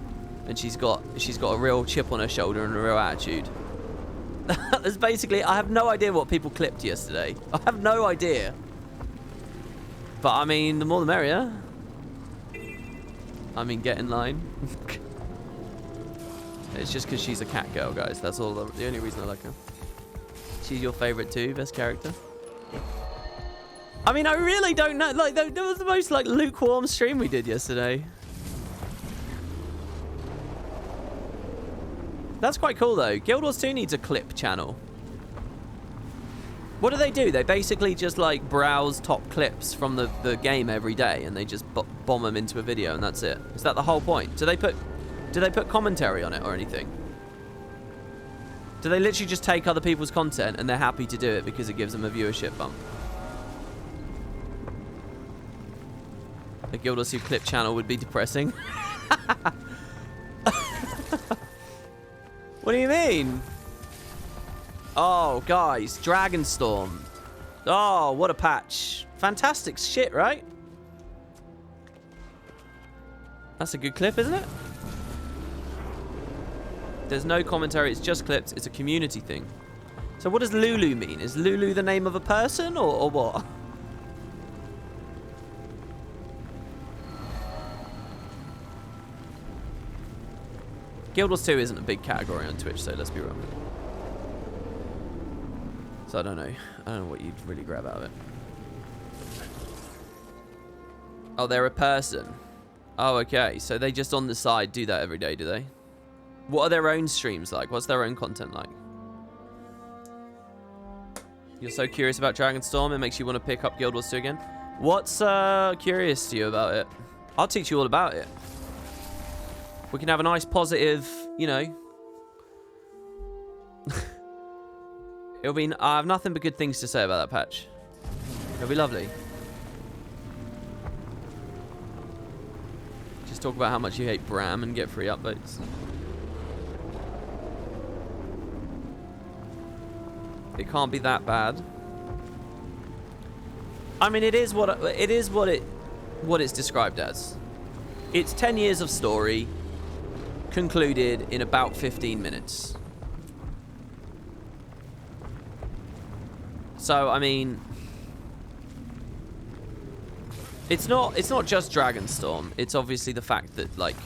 and she's got a real chip on her shoulder and a real attitude. That's basically. I have no idea what people clipped yesterday. I have no idea. But I mean, the more the merrier. I mean, get in line. It's just because she's a cat girl, guys. That's all. The only reason I like her. She's your favorite too, best character. I mean, I really don't know. Like, that was the most like lukewarm stream we did yesterday. That's quite cool though. Guild Wars 2 needs a clip channel. What do? They basically just like browse top clips from the game every day, and they just bomb them into a video, and that's it. Is that the whole point? Do they put commentary on it or anything? Do they literally just take other people's content and they're happy to do it because it gives them a viewership bump? A Guild Wars 2 clip channel would be depressing. What do you mean? Oh, guys, Dragonstorm. Oh, what a patch. Fantastic shit, right? That's a good clip, isn't it? There's no commentary, it's just clips. It's a community thing. So what does Lulu mean? Is Lulu the name of a person or what? Guild Wars 2 isn't a big category on Twitch, so let's be real. So I don't know. I don't know what you'd really grab out of it. Oh, they're a person. Oh, okay. So they just on the side do that every day, do they? What are their own streams like? What's their own content like? You're so curious about Dragonstorm, it makes you want to pick up Guild Wars 2 again? What's curious to you about it? I'll teach you all about it. We can have a nice positive, you know. It'll be. I have nothing but good things to say about that patch. It'll be lovely. Just talk about how much you hate Bram and get free upvotes. It can't be that bad. I mean, it is what it's described as. It's 10 years of story concluded in about 15 minutes. So, I mean, it's not just Dragonstorm. It's obviously the fact that, like,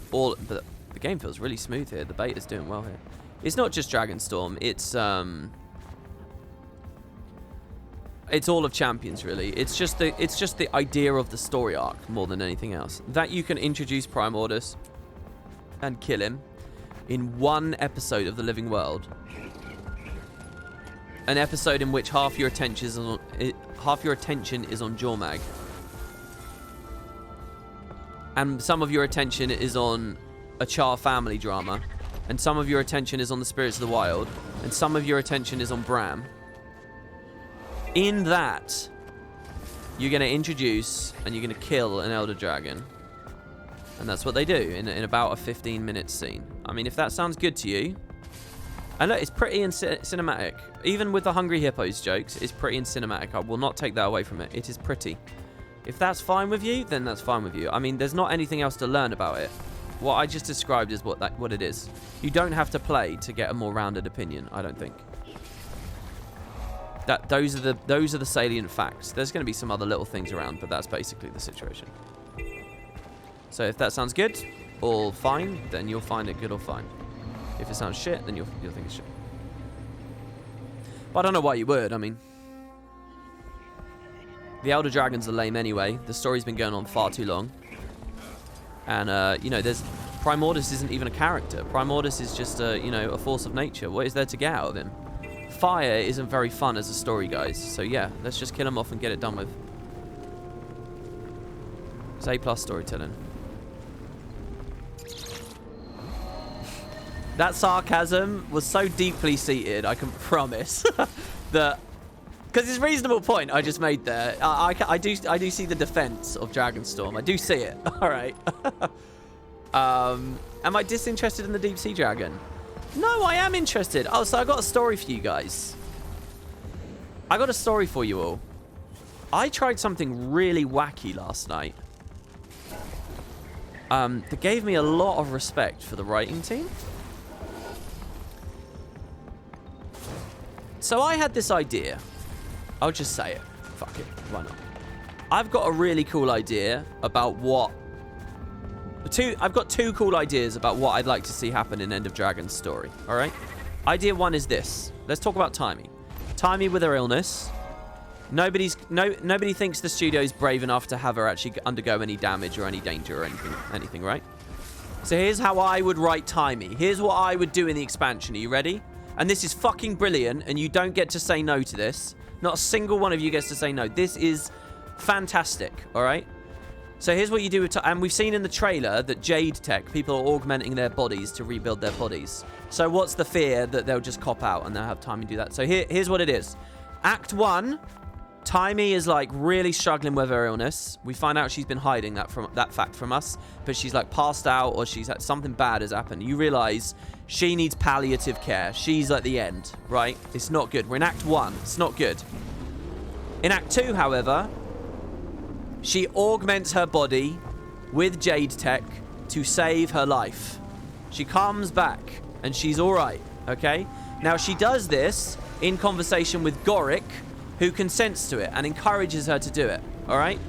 but the game feels really smooth here. The beta's doing well here. It's not just Dragonstorm. It's all of Champions, really. It's just the idea of the story arc more than anything else. That you can introduce Primordus and kill him in one episode of the Living World. An episode in which half your attention is on Jormag, and some of your attention is on a Char family drama, and some of your attention is on the Spirits of the Wild, and some of your attention is on Bram. In that, you're going to introduce and you're going to kill an Elder Dragon. And that's what they do in about a 15-minute scene. I mean, if that sounds good to you... And look, it's pretty and cinematic. Even with the Hungry Hippos jokes, it's pretty and cinematic. I will not take that away from it. It is pretty. If that's fine with you, then that's fine with you. I mean, there's not anything else to learn about it. What I just described is what it is. You don't have to play to get a more rounded opinion, I don't think. Those are the salient facts. There's going to be some other little things around, but that's basically the situation. So if that sounds good or fine, then you'll find it good or fine. If it sounds shit, then you'll think it's shit. But I don't know why you would. I mean, the Elder Dragons are lame anyway. The story's been going on far too long. And, you know, Primordus isn't even a character. Primordus is just a force of nature. What is there to get out of him? Fire isn't very fun as a story, guys. So, yeah, let's just kill him off and get it done with. It's A+ storytelling. That sarcasm was so deeply seated, I can promise, that... Because it's a reasonable point I just made there. I do see the defense of Dragonstorm. I do see it. All right. Am I disinterested in the Deep Sea Dragon? No, I am interested. Oh, so I got a story for you guys. I got a story for you all. I tried something really wacky last night. That gave me a lot of respect for the writing team. So I had this idea. I'll just say it. Fuck it. Why not? I've got a really cool idea about what... I've got two cool ideas about what I'd like to see happen in End of Dragon's story. All right? Idea one is this. Let's talk about Timey. Timey with her illness. Nobody thinks the studio's brave enough to have her actually undergo any damage or any danger or anything, right? So here's how I would write Timey. Here's what I would do in the expansion. Are you ready? And this is fucking brilliant, and you don't get to say no to this. Not a single one of you gets to say no. This is fantastic, all right? So here's what you do with... And we've seen in the trailer that Jade Tech, people are augmenting their bodies to rebuild their bodies. So what's the fear that they'll just cop out and they'll have time to do that? So here's what it is. Act 1, Timey is like really struggling with her illness. We find out she's been hiding that fact from us, but she's like passed out or she's had something bad has happened. You realize she needs palliative care. She's at the end, right? It's not good. We're in Act 1. It's not good. In Act 2, however, she augments her body with Jade Tech to save her life. She comes back and she's all right, okay? Now, she does this in conversation with Goric, who consents to it and encourages her to do it, all right?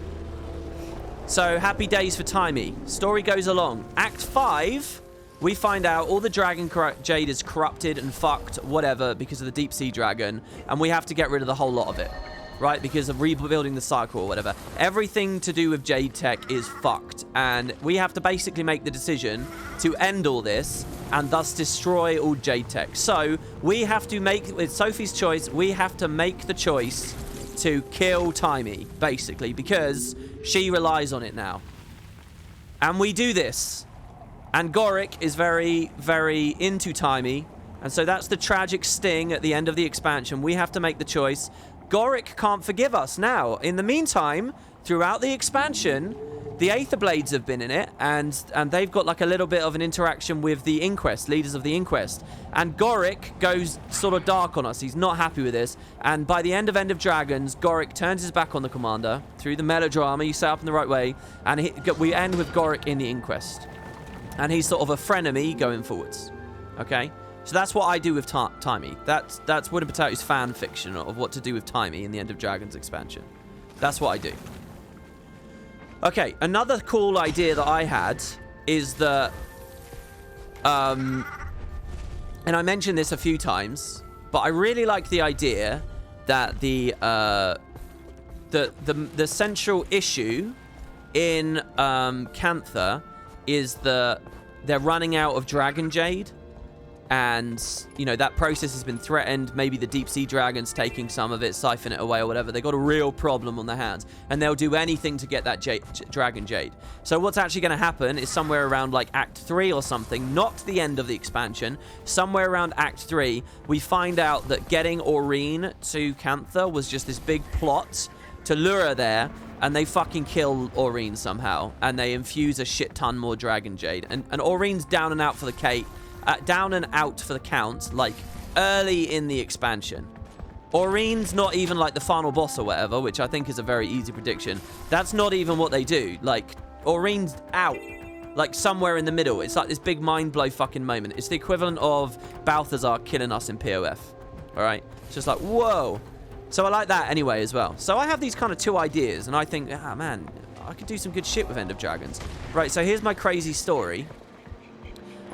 So, happy days for Timey. Story goes along. Act 5, we find out all the Dragon Jade is corrupted and fucked, whatever, because of the Deep Sea Dragon, and we have to get rid of the whole lot of it, right? Because of rebuilding the cycle or whatever. Everything to do with Jade Tech is fucked, and we have to basically make the decision to end all this and thus destroy all Jade Tech. So, we have to make, with Sophie's choice, we have to make the choice to kill Timey, basically, because she relies on it now. And we do this. And Goric is very, very into Timey, and so that's the tragic sting at the end of the expansion. We have to make the choice. Goric can't forgive us now. In the meantime, throughout the expansion, the Aether Blades have been in it, and they've got like a little bit of an interaction with the Inquest, leaders of the Inquest. And Goric goes sort of dark on us. He's not happy with this. And by the end of Dragons, Goric turns his back on the Commander through the melodrama. You set up in the right way. And we end with Goric in the Inquest. And he's sort of a frenemy going forwards. Okay? So that's what I do with Timey. That's Wooden Potato's fan fiction of what to do with Timey in the End of Dragons expansion. That's what I do. Okay, another cool idea that I had is that, and I mentioned this a few times, but I really like the idea that the central issue in Cantha is that they're running out of Dragon Jade. And, you know, that process has been threatened. Maybe the deep sea dragon's taking some of it, siphon it away or whatever. They got a real problem on their hands. And they'll do anything to get that Dragon Jade. So what's actually going to happen is somewhere around like Act 3 or something, not the end of the expansion, somewhere around Act 3, we find out that getting Aurene to Cantha was just this big plot to lure her there. And they fucking kill Aurene somehow. And they infuse a shit ton more Dragon Jade. And Aurene's down and out for the Kate. Down and out for the count, like, early in the expansion. Aurene's not even, like, the final boss or whatever, which I think is a very easy prediction. That's not even what they do. Like, Aurene's out, like, somewhere in the middle. It's like this big mind-blow fucking moment. It's the equivalent of Balthazar killing us in POF, all right? It's just like, whoa. So I like that anyway as well. So I have these kind of two ideas, and I think, man, I could do some good shit with End of Dragons. Right, so here's my crazy story.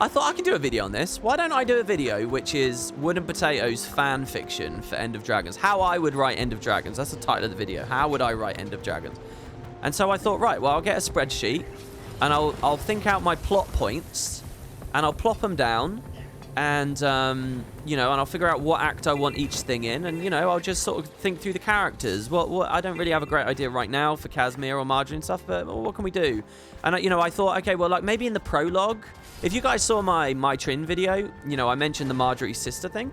I thought I could do a video on this. Why don't I do a video which is Wooden Potato's fan fiction for End of Dragons? How I would write End of Dragons. That's the title of the video. How would I write End of Dragons? And so I thought, right, well, I'll get a spreadsheet and I'll think out my plot points and I'll plop them down and, you know, and I'll figure out what act I want each thing in. And, you know, I'll just sort of think through the characters. What I don't really have a great idea right now for Casimir or Marjorie and stuff, but what can we do? And, you know, I thought, okay, well, like maybe in the prologue, if you guys saw my Trin video, you know, I mentioned the Marjorie sister thing.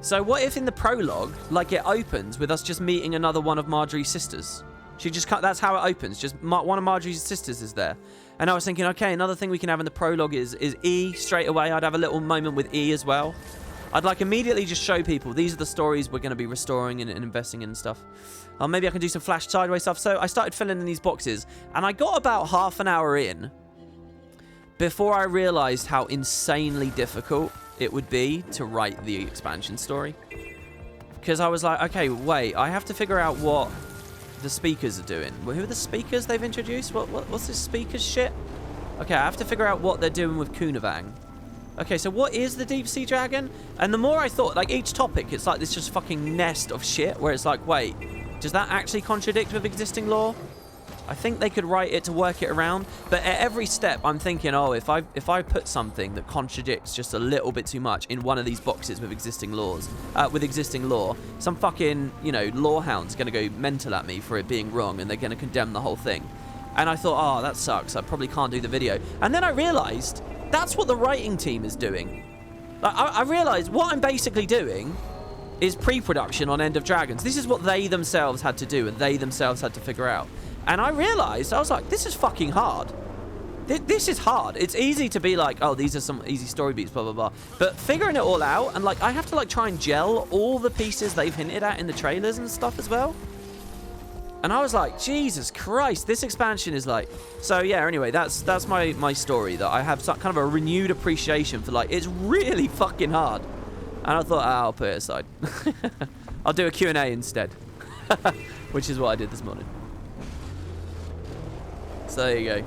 So what if in the prologue, like it opens with us just meeting another one of Marjorie's sisters? That's how it opens. Just one of Marjorie's sisters is there. And I was thinking, okay, another thing we can have in the prologue is E straight away. I'd have a little moment with E as well. I'd like immediately just show people these are the stories we're going to be restoring and investing in and stuff. Maybe I can do some Flash Sideways stuff. So I started filling in these boxes and I got about half an hour in before I realized how insanely difficult it would be to write the expansion story. Because I was like, okay, wait, I have to figure out what the speakers are doing. Well, who are the speakers they've introduced? What's this speakers shit? Okay, I have to figure out what they're doing with Kunavang. Okay, so what is the deep sea dragon? And the more I thought, like each topic, it's like this just fucking nest of shit where it's like, wait, does that actually contradict with existing lore? I think they could write it to work it around, but at every step I'm thinking, oh, if I put something that contradicts just a little bit too much in one of these boxes with existing lore, some fucking, you know, lore hound's gonna go mental at me for it being wrong and they're gonna condemn the whole thing. And I thought, oh, that sucks, I probably can't do the video. And then I realized that's what the writing team is doing. Like, I realized what I'm basically doing is pre-production on End of Dragons. This is what they themselves had to do and they themselves had to figure out. And I realized, I was like, this is fucking hard. This is hard. It's easy to be like, oh, these are some easy story beats, blah, blah, blah. But figuring it all out, and like, I have to like try and gel all the pieces they've hinted at in the trailers and stuff as well. And I was like, Jesus Christ, this expansion is like... So yeah, anyway, that's my story, that I have some kind of a renewed appreciation for like, it's really fucking hard. And I thought, I'll put it aside. I'll do a Q&A instead. Which is what I did this morning. So there you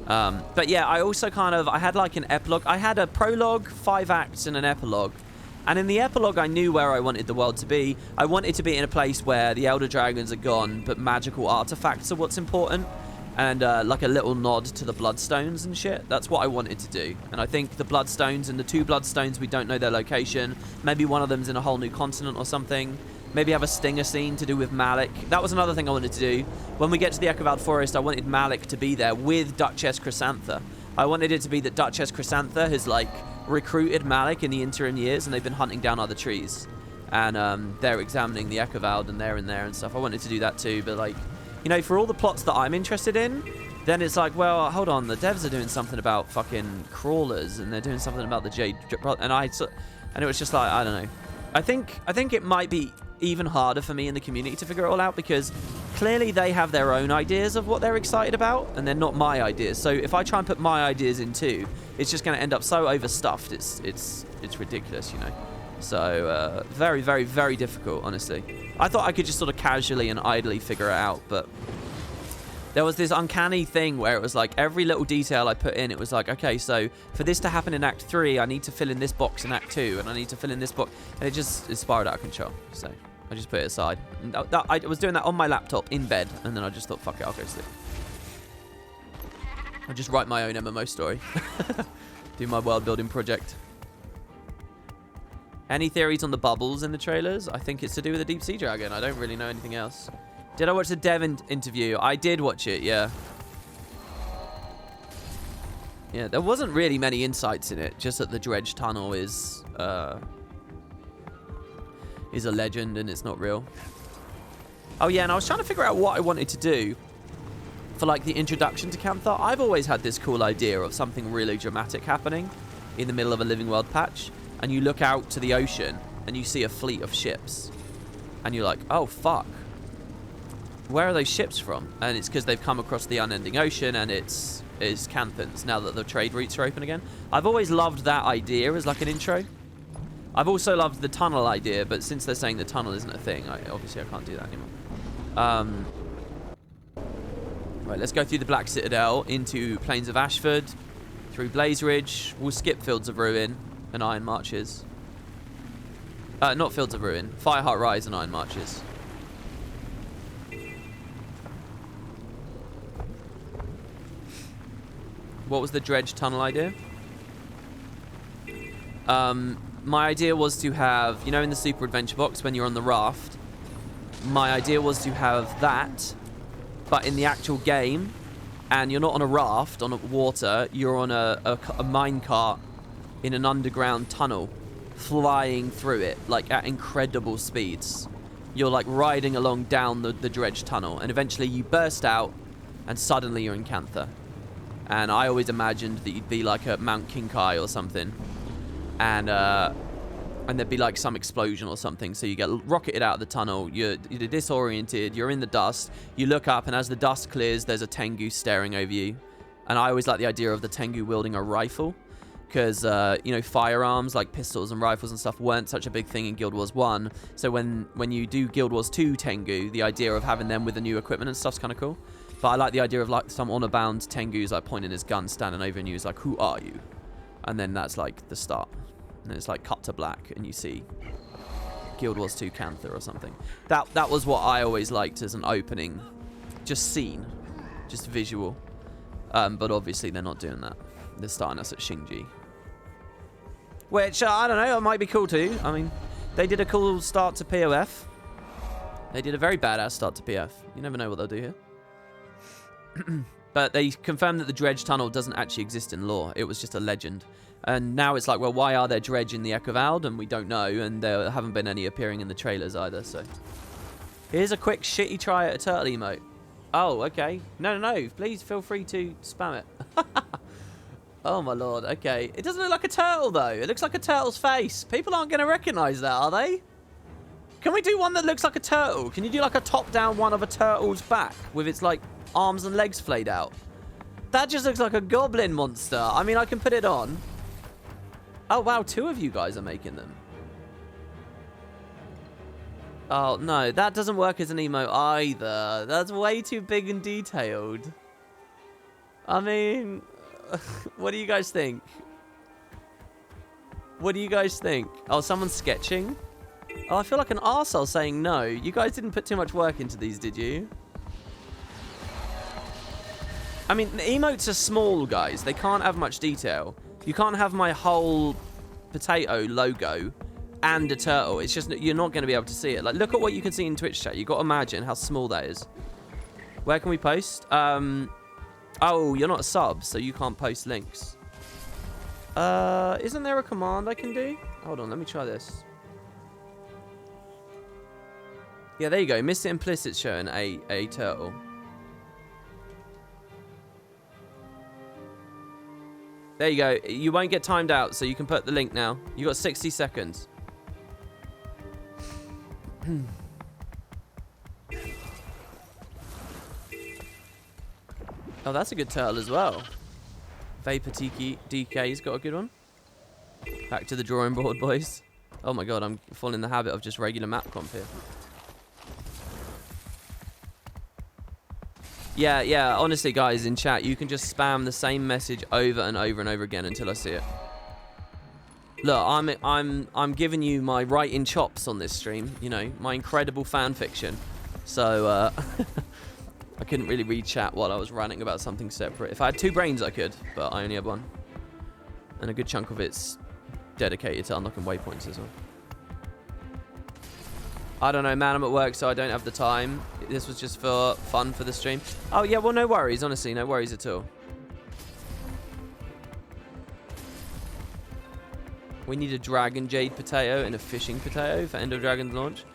go. But yeah, I also I had like an epilogue. I had a prologue, 5 acts, and an epilogue. And in the epilogue, I knew where I wanted the world to be. I wanted to be in a place where the Elder Dragons are gone, but magical artifacts are what's important. And like a little nod to the Bloodstones and shit. That's what I wanted to do. And I think the Bloodstones and the 2 Bloodstones, we don't know their location. Maybe one of them's in a whole new continent or something. Maybe have a stinger scene to do with Malik. That was another thing I wanted to do. When we get to the Echovald Forest, I wanted Malik to be there with Duchess Chrysantha. I wanted it to be that Duchess Chrysantha has, like, recruited Malik in the interim years, and they've been hunting down other trees. And they're examining the Echovald, and they're in there and stuff. I wanted to do that too, but, like, you know, for all the plots that I'm interested in, then it's like, well, hold on, the devs are doing something about fucking crawlers, and they're doing something about the Jade... And it was just like, I don't know. I think it might be even harder for me in the community to figure it all out, because clearly they have their own ideas of what they're excited about, and they're not my ideas. So if I try and put my ideas in too, it's just going to end up so overstuffed. It's ridiculous, you know. So very, very, very difficult, honestly. I thought I could just sort of casually and idly figure it out, but there was this uncanny thing where it was like every little detail I put in, it was like, okay, so for this to happen in Act 3, I need to fill in this box in Act 2, and I need to fill in this box, and it spiraled out of control. So I just put it aside. And I was doing that on my laptop in bed, and then I just thought, fuck it, I'll go sleep. I'll just write my own MMO story. Do my world building project. Any theories on the bubbles in the trailers? I think it's to do with the deep sea dragon. I don't really know anything else. Did I watch the dev interview? I did watch it, yeah. Yeah, there wasn't really many insights in it. Just that the dredge tunnel is a legend and it's not real. Oh yeah, and I was trying to figure out what I wanted to do for like the introduction to Cantha. I've always had this cool idea of something really dramatic happening in the middle of a living world patch, and you look out to the ocean and you see a fleet of ships, and you're like, oh fuck, where are those ships from? And it's because they've come across the unending ocean, and it's Canthans now that the trade routes are open again. I've always loved that idea as like an intro. I've also loved the tunnel idea, but since they're saying the tunnel isn't a thing, obviously I can't do that anymore. Right, let's go through the Black Citadel into Plains of Ashford, through Blaze Ridge. We'll skip Fields of Ruin and Iron Marches. Not Fields of Ruin. Fireheart Rise and Iron Marches. What was the dredge tunnel idea? My idea was to have, you know, in the Super Adventure Box when you're on the raft, my idea was to have that, but in the actual game, and you're not on a raft on water, you're on a minecart in an underground tunnel, flying through it, like at incredible speeds. You're like riding along down the dredge tunnel, and eventually you burst out, and suddenly you're in Cantha. And I always imagined that you'd be like at Mount Kinkai or something, and there'd be like some explosion or something. So you get rocketed out of the tunnel, you're disoriented, you're in the dust, you look up, and as the dust clears, there's a Tengu staring over you. And I always like the idea of the Tengu wielding a rifle, because you know, firearms like pistols and rifles and stuff weren't such a big thing in Guild Wars 1. So when you do Guild Wars 2 Tengu, the idea of having them with the new equipment and stuff's kind of cool. But I like the idea of like some honor-bound Tengu's like pointing his gun, standing over and you, is like, who are you? And then that's like the start. And then it's like cut to black and you see Guild Wars 2 Cantha or something. That was what I always liked as an opening. Just scene. Just visual. But obviously they're not doing that. They're starting us at Shinji. Which, I don't know, it might be cool too. I mean, they did a cool start to POF. They did a very badass start to PF. You never know what they'll do here. But they confirmed that the dredge tunnel doesn't actually exist in lore. It was just a legend. And now it's like, well, why are there dredge in the Echo of Ald? And we don't know. And there haven't been any appearing in the trailers either. So here's a quick shitty try at a turtle emote. Oh, okay. No. Please feel free to spam it. Oh, my lord. Okay. It doesn't look like a turtle, though. It looks like a turtle's face. People aren't going to recognize that, are they? Can we do one that looks like a turtle? Can you do like a top-down one of a turtle's back with its, like, arms and legs flayed out? That just looks like a goblin monster. I mean, I can put it on. Oh, wow. 2 of you guys are making them. Oh, no. That doesn't work as an emote either. That's way too big and detailed. I mean, what do you guys think? What do you guys think? Oh, someone's sketching? Oh, I feel like an arsehole saying no. You guys didn't put too much work into these, did you? I mean, the emotes are small, guys. They can't have much detail. You can't have my whole potato logo and a turtle. It's just, you're not going to be able to see it. Like, look at what you can see in Twitch chat. You've got to imagine how small that is. Where can we post? Oh, you're not a sub, so you can't post links. Isn't there a command I can do? Hold on, let me try this. Yeah, there you go. Mr. Implicit showing a turtle. There you go. You won't get timed out, so you can put the link now. You got 60 seconds. Oh, that's a good turtle as well. Vapor DK's got a good one. Back to the drawing board, boys. Oh my god, I'm falling in the habit of just regular map comp here. Yeah, honestly, guys, in chat, you can just spam the same message over and over and over again until I see it. Look, I'm giving you my writing chops on this stream, you know, my incredible fan fiction. So, I couldn't really read chat while I was ranting about something separate. If I had 2 brains, I could, but I only have 1. And a good chunk of it's dedicated to unlocking waypoints as well. I don't know, man, I'm at work, so I don't have the time. This was just for fun for the stream. Oh, yeah, well, no worries, honestly, no worries at all. We need a Dragon Jade potato and a fishing potato for End of Dragon's launch.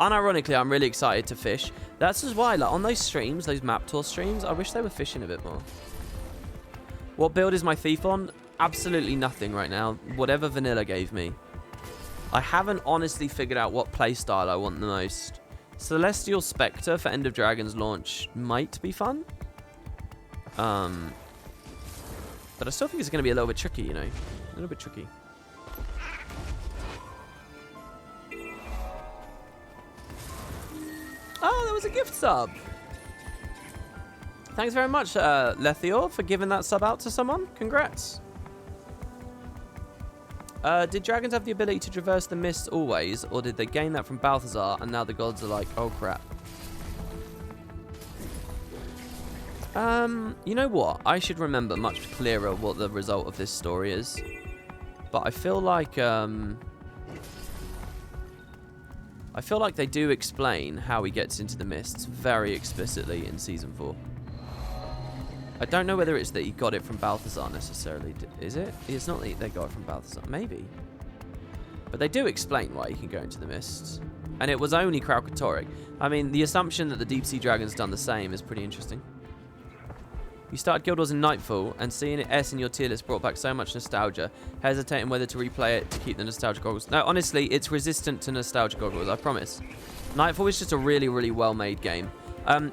Unironically, I'm really excited to fish. That's just why, like, on those streams, those map tour streams, I wish they were fishing a bit more. What build is my thief on? Absolutely nothing right now. Whatever vanilla gave me. I haven't honestly figured out what playstyle I want the most. Celestial Spectre for End of Dragon's launch might be fun. But I still think it's going to be a little bit tricky, you know. A little bit tricky. Oh, that was a gift sub. Thanks very much, Lethior, for giving that sub out to someone. Congrats. Did dragons have the ability to traverse the mists always, or did they gain that from Balthazar, and now the gods are like, oh crap? You know what? I should remember much clearer what the result of this story is. But I feel like, they do explain how he gets into the mists very explicitly in Season 4. I don't know whether it's that he got it from Balthazar necessarily. Is it? It's not that they got it from Balthazar. Maybe. But they do explain why he can go into the mists. And it was only Kralkatorrik. I mean, the assumption that the Deep Sea Dragon's done the same is pretty interesting. You started Guild Wars in Nightfall, and seeing it S in your tier list brought back so much nostalgia, hesitating whether to replay it to keep the nostalgia goggles. No, honestly, it's resistant to nostalgia goggles, I promise. Nightfall is just a really, really well-made game.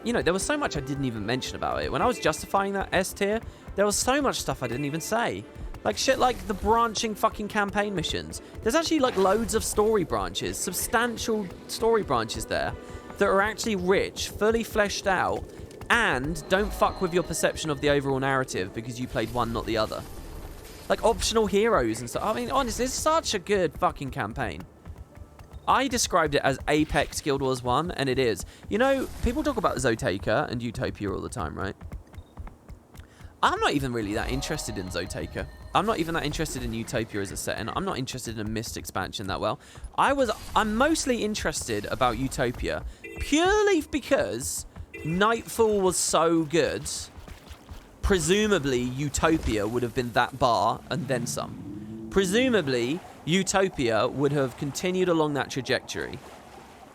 You know, there was so much I didn't even mention about it. When I was justifying that S tier, there was so much stuff I didn't even say. Like shit like the branching fucking campaign missions. There's actually like loads of story branches, substantial story branches there that are actually rich, fully fleshed out, and don't fuck with your perception of the overall narrative because you played one, not the other. Like optional heroes and stuff. I mean, honestly, it's such a good fucking campaign. I described it as Apex Guild Wars 1, and it is. You know, people talk about Zoteka and Utopia all the time, right? I'm not even really that interested in Zoteka. I'm not even that interested in Utopia as a setting. I'm not interested in a Mist expansion that well. I'm mostly interested about Utopia purely because Nightfall was so good. Presumably, Utopia would have been that bar and then some. Presumably, Utopia would have continued along that trajectory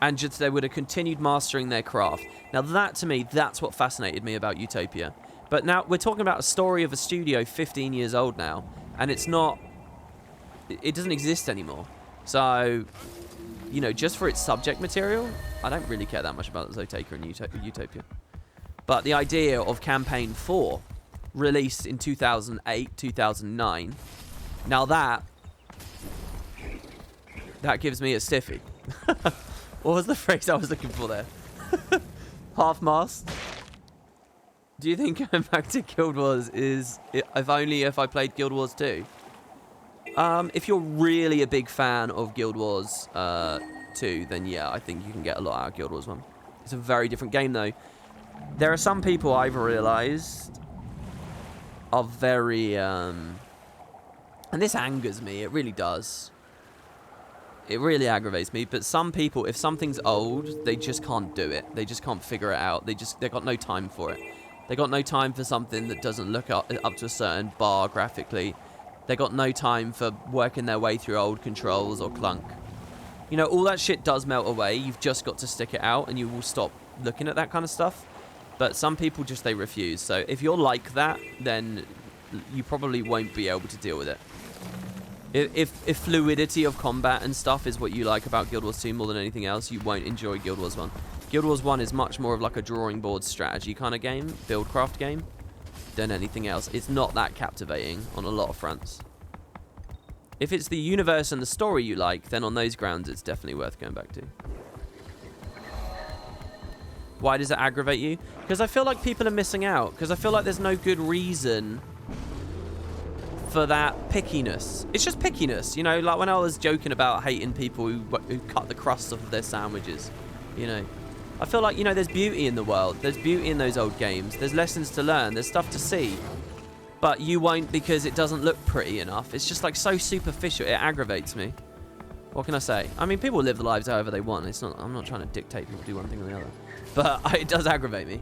and just they would have continued mastering their craft. Now that, to me, that's what fascinated me about Utopia. But now we're talking about a story of a studio 15 years old now, and it doesn't exist anymore. So, you know, just for its subject material, I don't really care that much about Zoteka and Utopia. But the idea of Campaign 4, released in 2008, 2009, now that gives me a stiffy. What was the phrase I was looking for there? Half-mast? Do you think going back to Guild Wars is if I played Guild Wars 2? If you're really a big fan of Guild Wars 2, then yeah, I think you can get a lot out of Guild Wars 1. It's a very different game though. There are some people I've realised are very and this angers me, it really does. It really aggravates me, but some people, if something's old, they just can't do it. They just can't figure it out. They've got no time for it. They got no time for something that doesn't look up to a certain bar graphically. They got no time for working their way through old controls or clunk. You know, all that shit does melt away. You've just got to stick it out and you will stop looking at that kind of stuff. But some people just, they refuse. So if you're like that, then you probably won't be able to deal with it. If fluidity of combat and stuff is what you like about Guild Wars 2 more than anything else, you won't enjoy Guild Wars 1. Guild Wars 1 is much more of like a drawing board strategy kind of game, buildcraft game. than anything else. It's not that captivating on a lot of fronts. If it's the universe and the story you like, then on those grounds, it's definitely worth going back to. Why does it aggravate you? Because I feel like people are missing out. Because I feel like there's no good reason for that pickiness. It's just pickiness, you know, like when I was joking about hating people who cut the crust off of their sandwiches, you know. I feel like, you know, there's beauty in the world. There's beauty in those old games. There's lessons to learn. There's stuff to see. But you won't because it doesn't look pretty enough. It's just like so superficial. It aggravates me. What can I say? I mean, people live their lives however they want. It's not. I'm not trying to dictate people do one thing or the other. But it does aggravate me.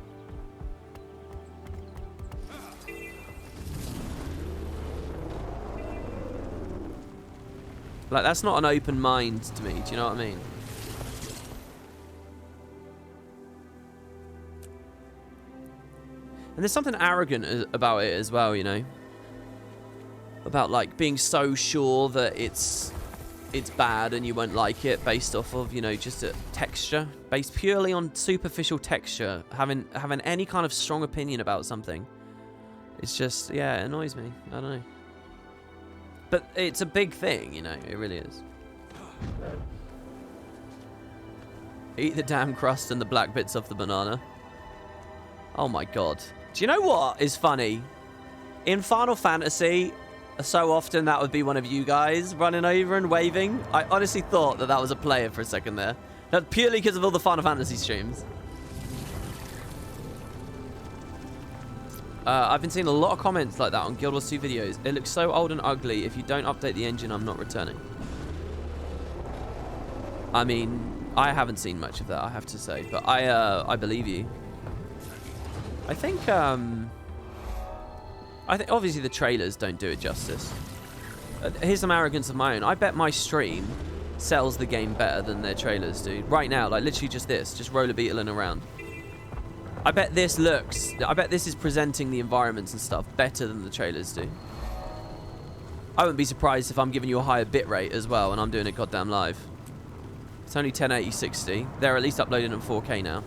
Like, that's not an open mind to me. Do you know what I mean? And there's something arrogant about it as well, you know? About, like, being so sure that it's bad and you won't like it based off of, you know, just a texture. Based purely on superficial texture. Having any kind of strong opinion about something. It's just, yeah, it annoys me. I don't know. But it's a big thing, you know? It really is. Eat the damn crust and the black bits of the banana. Oh my god. Do you know what is funny? In Final Fantasy, so often that would be one of you guys running over and waving. I honestly thought that was a player for a second there. That's purely because of all the Final Fantasy streams. I've been seeing a lot of comments like that on Guild Wars 2 videos. It looks so old and ugly. If you don't update the engine, I'm not returning. I mean, I haven't seen much of that, I have to say. But I believe you. I think obviously the trailers don't do it justice. Here's some arrogance of my own. I bet my stream sells the game better than their trailers do. Right now, like literally just this. Just roller beetling around. I bet this is presenting the environments and stuff better than the trailers do. I wouldn't be surprised if I'm giving you a higher bitrate as well and I'm doing it goddamn live. It's only 1080 60. They're at least uploading in 4K now.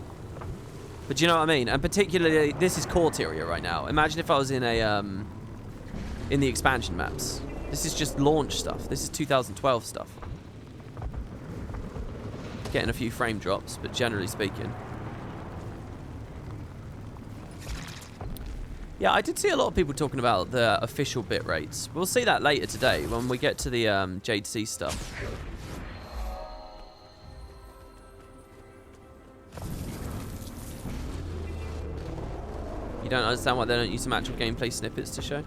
But do you know what I mean? And particularly, this is Corteria right now. Imagine if I was in in the expansion maps. This is just launch stuff. This is 2012 stuff. Getting a few frame drops, but generally speaking. Yeah, I did see a lot of people talking about the official bit rates. We'll see that later today when we get to the Jade Sea stuff. You don't understand why they don't use some actual gameplay snippets to show?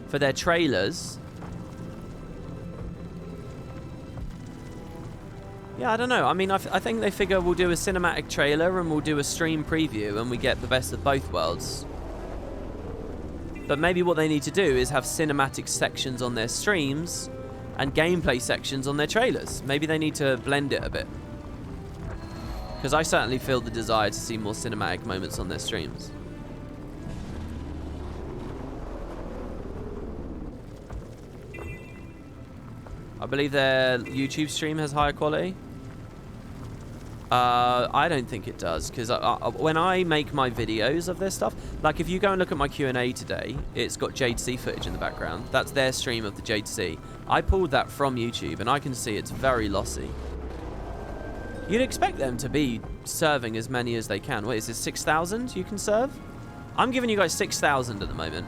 For their trailers? Yeah, I don't know. I mean, I think they figure we'll do a cinematic trailer and we'll do a stream preview and we get the best of both worlds. But maybe what they need to do is have cinematic sections on their streams and gameplay sections on their trailers. Maybe they need to blend it a bit. Because I certainly feel the desire to see more cinematic moments on their streams. I believe their YouTube stream has higher quality. I don't think it does, because when I make my videos of this stuff, like if you go and look at my Q&A today, it's got Jade Sea footage in the background. That's their stream of the Jade Sea. I pulled that from YouTube, and I can see it's very lossy. You'd expect them to be serving as many as they can. Wait, is it 6,000 you can serve? I'm giving you guys 6,000 at the moment.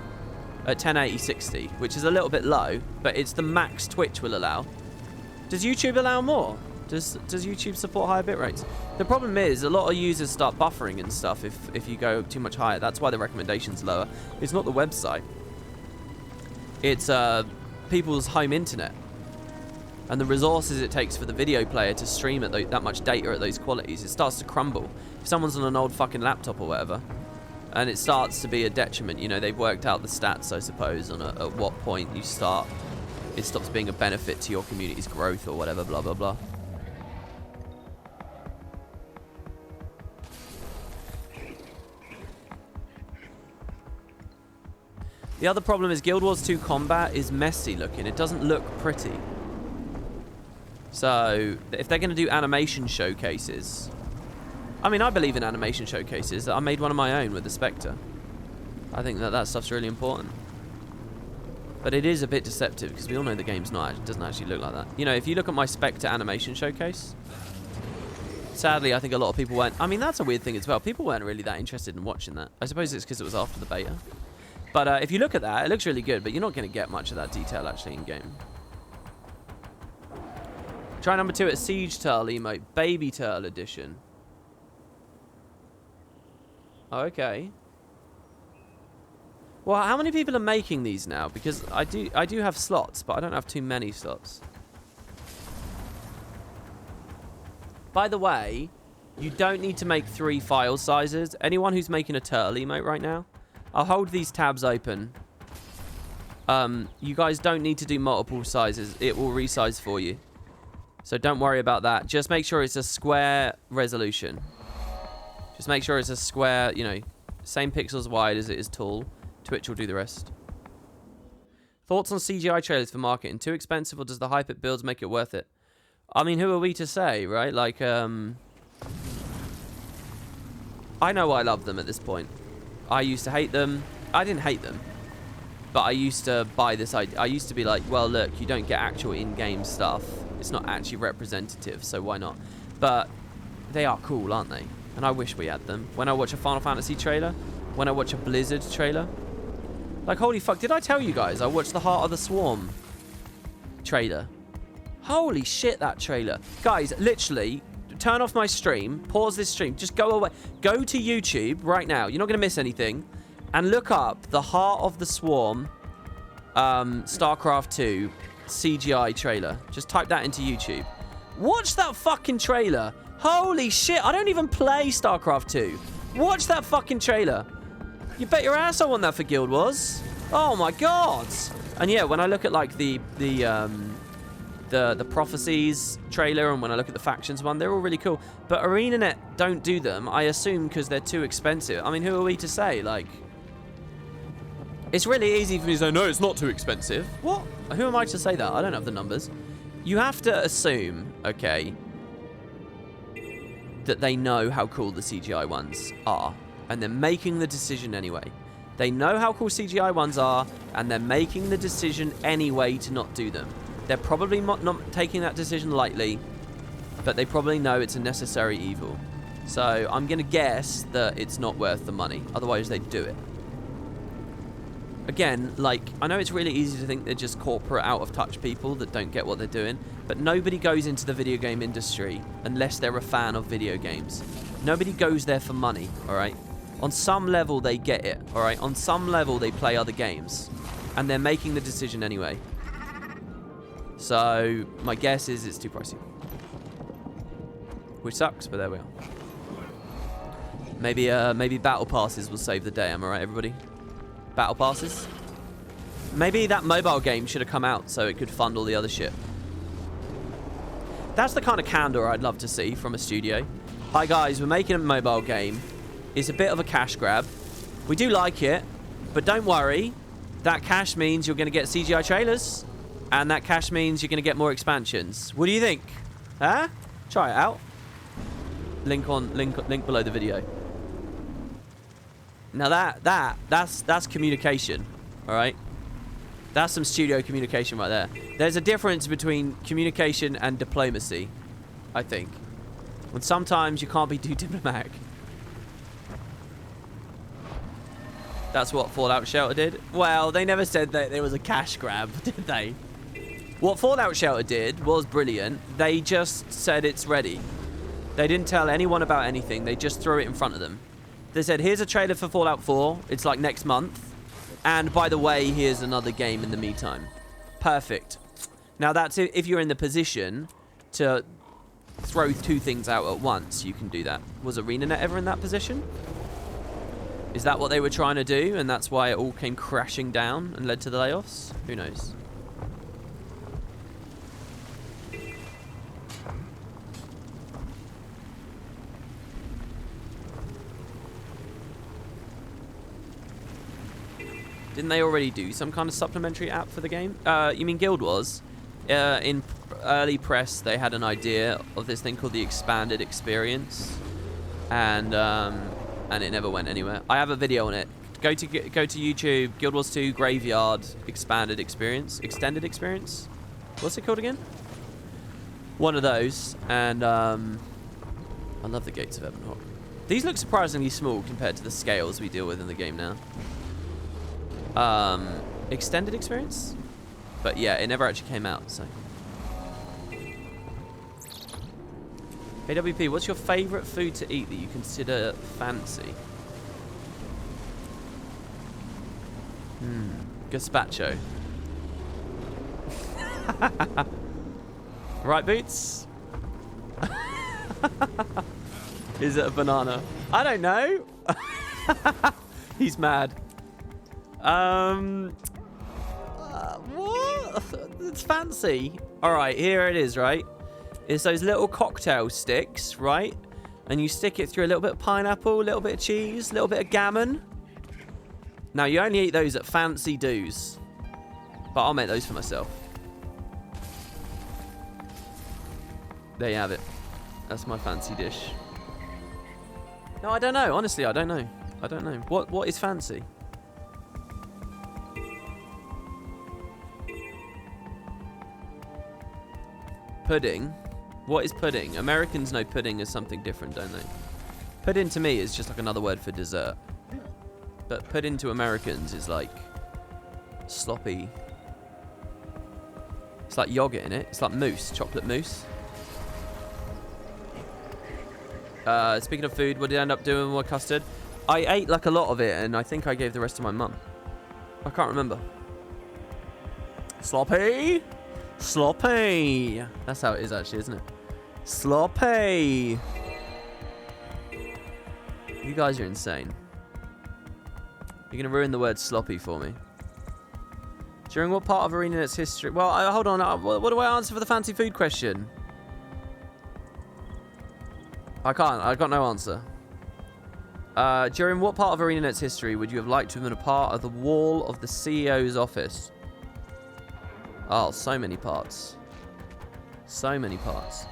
At 1080 60, which is a little bit low, but it's the max Twitch will allow. Does YouTube allow more? Does YouTube support higher bit rates? The problem is a lot of users start buffering and stuff if you go too much higher. That's why the recommendation's lower. It's not the website. It's people's home internet and the resources it takes for the video player to stream at that much data at those qualities. It starts to crumble. If someone's on an old fucking laptop or whatever, and it starts to be a detriment. You know, they've worked out the stats, I suppose, on at what point it stops being a benefit to your community's growth or whatever, blah, blah, blah. The other problem is Guild Wars 2 combat is messy looking. It doesn't look pretty. So, if they're going to do animation showcases... I mean, I believe in animation showcases. I made one of my own with the Spectre. I think that stuff's really important. But it is a bit deceptive because we all know the game's not. It doesn't actually look like that. You know, if you look at my Spectre animation showcase, sadly, I think a lot of people weren't. I mean, that's a weird thing as well. People weren't really that interested in watching that. I suppose it's because it was after the beta. But if you look at that, it looks really good. But you're not going to get much of that detail actually in game. Try number 2 at Siege Turtle emote, Baby Turtle edition. Oh, okay. Well, how many people are making these now? Because I do have slots, but I don't have too many slots. By the way, you don't need to make 3 file sizes. Anyone who's making a turtle emote right now, I'll hold these tabs open. You guys don't need to do multiple sizes. It will resize for you. So don't worry about that. Just make sure it's a square resolution. Just make sure it's a square, you know, same pixels wide as it is tall. Twitch will do the rest. Thoughts on CGI trailers for marketing? Too expensive, or does the hype it builds make it worth it? I mean, who are we to say, right? Like, I know I love them at this point. I used to hate them. I didn't hate them. But I used to buy this idea. I used to be like, well, look, you don't get actual in-game stuff. It's not actually representative, so why not? But they are cool, aren't they? And I wish we had them. When I watch a Final Fantasy trailer, when I watch a Blizzard trailer, like, holy fuck, did I tell you guys I watched the Heart of the Swarm trailer? Holy shit, that trailer. Guys, literally, turn off my stream, pause this stream, just go away. Go to YouTube right now, you're not going to miss anything, and look up the Heart of the Swarm StarCraft 2 CGI trailer. Just type that into YouTube. Watch that fucking trailer. Holy shit, I don't even play StarCraft 2. Watch that fucking trailer. You bet your ass I won that for Guild Wars. Oh my god. And yeah, when I look at like the Prophecies trailer, and when I look at the Factions one, they're all really cool. But ArenaNet don't do them, I assume, because they're too expensive. I mean, who are we to say? Like, it's really easy for me to say, no, it's not too expensive. What? Who am I to say that? I don't have the numbers. You have to assume, okay, that they know how cool the CGI ones are, and they're making the decision anyway. They know how cool CGI ones are, and they're making the decision anyway to not do them. They're probably not taking that decision lightly, but they probably know it's a necessary evil. So I'm going to guess that it's not worth the money. Otherwise, they'd do it. Again, like, I know it's really easy to think they're just corporate, out-of-touch people that don't get what they're doing, but nobody goes into the video game industry unless they're a fan of video games. Nobody goes there for money, all right? On some level, they get it, all right? On some level, they play other games, and they're making the decision anyway. So my guess is it's too pricey. Which sucks, but there we are. Maybe battle passes will save the day, am I right, everybody? Battle passes? Maybe that mobile game should have come out so it could fund all the other shit. That's the kind of candor I'd love to see from a studio. Hi guys, we're making a mobile game. It's a bit of a cash grab. We do like it, but don't worry. That cash means you're going to get CGI trailers, and that cash means you're going to get more expansions. What do you think? Huh? Try it out. Link below the video. Now that's communication, all right? That's some studio communication right there. There's a difference between communication and diplomacy, I think. When sometimes you can't be too diplomatic. That's what Fallout Shelter did. Well, they never said that there was a cash grab, did they? What Fallout Shelter did was brilliant. They just said it's ready. They didn't tell anyone about anything. They just threw it in front of them. They said, here's a trailer for Fallout 4. It's like next month. And by the way, here's another game in the meantime. Perfect. Now, that's if you're in the position to throw 2 things out at once, you can do that. Was ArenaNet ever in that position? Is that what they were trying to do, and that's why it all came crashing down and led to the layoffs? Who knows? Didn't they already do some kind of supplementary app for the game? You mean Guild Wars? In early press, they had an idea of this thing called the Expanded Experience, and it never went anywhere. I have a video on it Go to YouTube. Guild Wars 2 Graveyard Extended Experience. What's it called again? One of those. And I love the Gates of Ebonhawk. These look surprisingly small compared to the scales we deal with in the game now. Extended Experience? But yeah, it never actually came out, so. AWP, what's your favourite food to eat that you consider fancy? Gazpacho. Right, Boots? Is it a banana? I don't know. He's mad. What? It's fancy. All right, here it is, right? It's those little cocktail sticks, right? And you stick it through a little bit of pineapple, a little bit of cheese, a little bit of gammon. Now, you only eat those at fancy do's. But I'll make those for myself. There you have it. That's my fancy dish. No, I don't know. Honestly, I don't know. I don't know. What is fancy? Pudding? What is pudding? Americans know pudding as something different, don't they? Pudding to me is just like another word for dessert. But pudding to Americans is like sloppy. It's like yogurt in it. It's like mousse, chocolate mousse. Speaking of food, what did I end up doing with custard? I ate like a lot of it, and I think I gave the rest to my mum. I can't remember. Sloppy. Sloppy. That's how it is actually, isn't it? Sloppy. You guys are insane. You're going to ruin the word sloppy for me. During what part of ArenaNet's history... Well, hold on. What do I answer for the fancy food question? I can't. I've got no answer. During what part of ArenaNet's history would you have liked to have been a part of the wall of the CEO's office? Oh, so many parts. So many parts.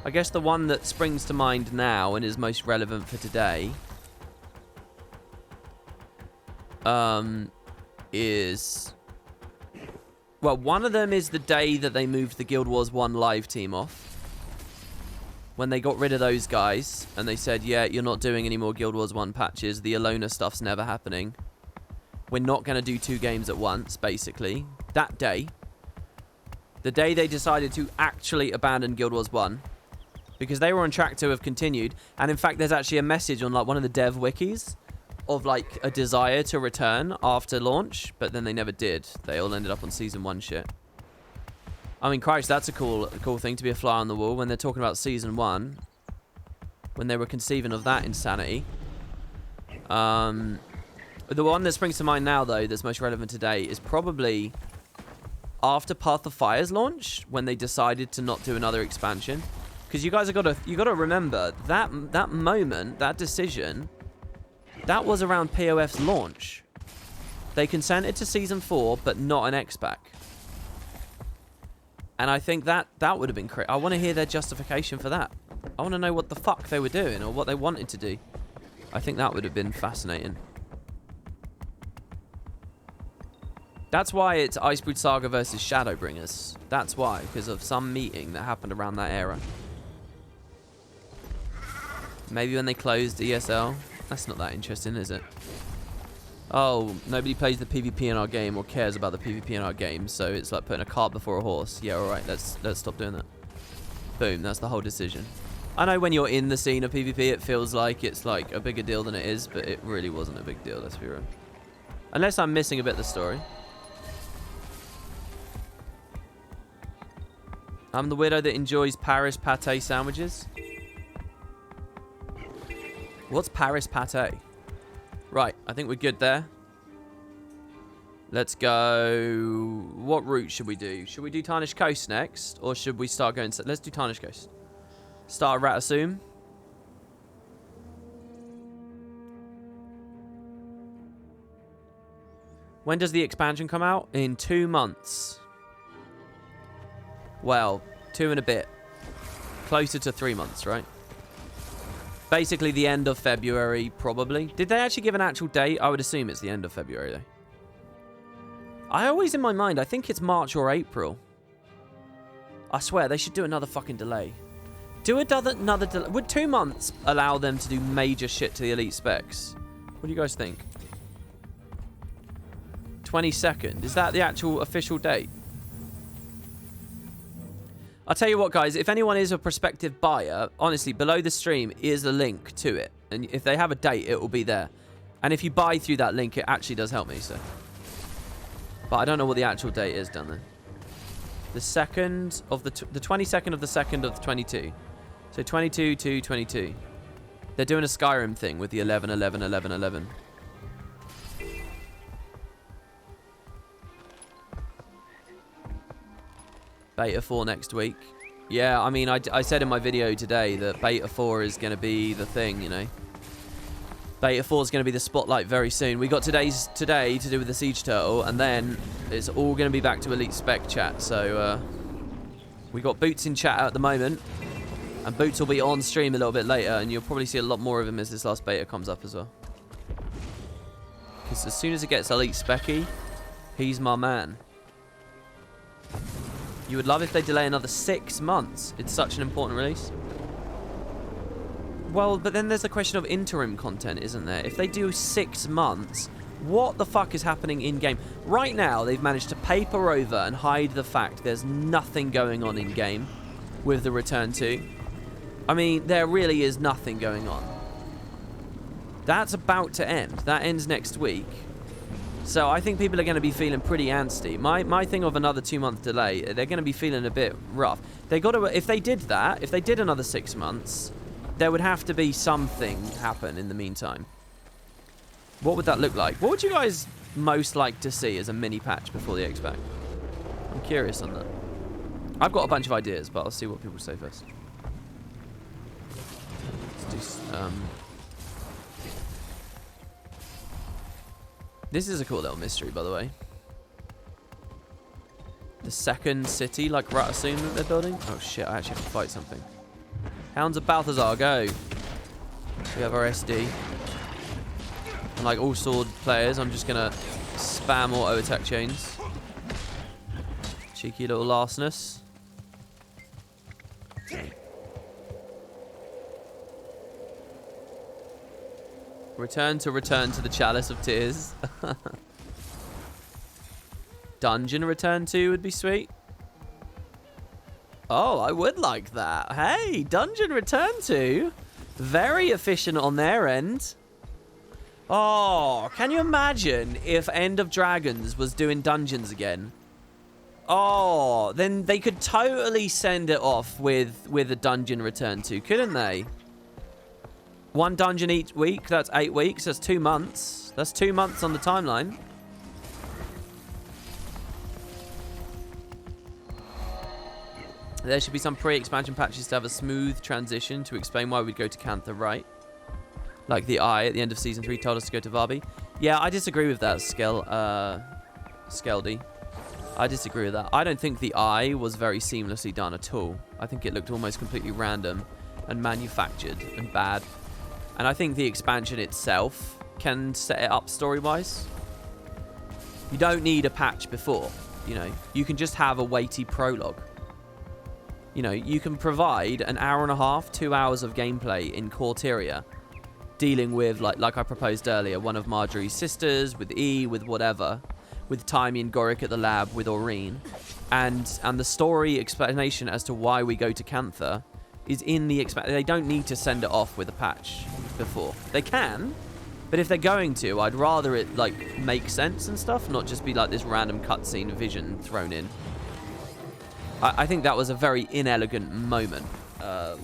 I guess the one that springs to mind now and is most relevant for today is... Well, one of them is the day that they moved the Guild Wars 1 live team off. When they got rid of those guys and they said, yeah, you're not doing any more Guild Wars 1 patches. The Alona stuff's never happening. We're not going to do 2 games at once, basically. That day. The day they decided to actually abandon Guild Wars 1. Because they were on track to have continued. And in fact, there's actually a message on like one of the dev wikis of like a desire to return after launch. But then they never did. They all ended up on Season 1 shit. I mean, Christ, that's a cool thing to be a fly on the wall when they're talking about Season 1. When they were conceiving of that insanity. The one that springs to mind now, though, that's most relevant today is probably after Path of Fire's launch, when they decided to not do another expansion. Because you guys have got to remember that moment, that decision, that was around POF's launch. They consented to Season 4, but not an X-Pack. And I think that would have been crazy. I want to hear their justification for that. I want to know what the fuck they were doing or what they wanted to do. I think that would have been fascinating. That's why it's Icebrood Saga versus Shadowbringers. That's why, because of some meeting that happened around that era. Maybe when they closed ESL. That's not that interesting, is it? Oh, nobody plays the PvP in our game or cares about the PvP in our game, so it's like putting a cart before a horse. Yeah, alright, let's stop doing that. Boom, that's the whole decision. I know when you're in the scene of PvP, it feels like it's like a bigger deal than it is, but it really wasn't a big deal, let's be real. Unless I'm missing a bit of the story. I'm the widow that enjoys Paris pate sandwiches. What's Paris pate? Right, I think we're good there. Let's go... What route should we do? Should we do Tarnished Coast next? Or should we start going... Let's do Tarnished Coast. Start at Ratasum. When does the expansion come out? In 2 months. Well, 2 and a bit. Closer to 3 months, right? Basically the end of February, probably. Did they actually give an actual date? I would assume it's the end of February, though. I always, in my mind, I think it's March or April. I swear, they should do another fucking delay. Do another delay. Would 2 months allow them to do major shit to the elite specs? What do you guys think? 22nd. Is that the actual official date? I'll tell you what, guys. If anyone is a prospective buyer, honestly, below the stream is a link to it. And if they have a date, it will be there. And if you buy through that link, it actually does help me, so. But I don't know what the actual date is down there. The 2nd of the 22nd of the 2nd of the 22. So 22 to 22. They're doing a Skyrim thing with the 11, 11, 11, 11. Beta 4 next week. Yeah, I mean, I said in my video today that Beta 4 is going to be the thing, you know. Beta 4 is going to be the spotlight very soon. We got today to do with the Siege Turtle, and then it's all going to be back to Elite Spec chat. So, we got Boots in chat at the moment, and Boots will be on stream a little bit later, and you'll probably see a lot more of him as this last beta comes up as well. Because as soon as it gets Elite Specky, he's my man. You would love if they delay another 6 months. It's such an important release. Well, but then there's the question of interim content, isn't there? If they do 6 months, what the fuck is happening in-game? Right now, they've managed to paper over and hide the fact there's nothing going on in-game with the Return to. I mean, there really is nothing going on. That's about to end. That ends next week. So I think people are going to be feeling pretty antsy. My thing of another 2-month delay, they're going to be feeling a bit rough. They got to, if they did that, if they did another 6 months, there would have to be something happen in the meantime. What would that look like? What would you guys most like to see as a mini patch before the X-Pack? I'm curious on that. I've got a bunch of ideas, but I'll see what people say first. Let's do, this is a cool little mystery, by the way. The second city, like Ratassoon, that they're building. Oh shit, I actually have to fight something. Hounds of Balthazar, go. We have our SD. And like all sword players, I'm just gonna spam auto attack chains. Cheeky little lastness. Return to the Chalice of Tears. Dungeon Return to would be sweet. Oh, I would like that. Hey, Dungeon Return to. Very efficient on their end. Oh, can you imagine if End of Dragons was doing dungeons again? Oh, then they could totally send it off with a Dungeon Return to, couldn't they? 1 dungeon each week, that's 8 weeks, that's 2 months. That's 2 months on the timeline. There should be some pre-expansion patches to have a smooth transition to explain why we'd go to Cantha, right? Like the Eye at the end of Season 3 told us to go to Varby. Yeah, I disagree with that, Skeldy. I disagree with that. I don't think the Eye was very seamlessly done at all. I think it looked almost completely random and manufactured and bad. And I think the expansion itself can set it up story-wise. You don't need a patch before, you know. You can just have a weighty prologue. You know, you can provide an hour and a half, 2 hours of gameplay in Corteria, dealing with, like I proposed earlier, one of Marjorie's sisters, with E, with whatever, with Taimi and Goric at the lab, with Aurene. And the story explanation as to why we go to Cantha is in the expansion. They don't need to send it off with a patch before. They can, but if they're going to, I'd rather it, like, make sense and stuff, not just be like this random cutscene vision thrown in. I think that was a very inelegant moment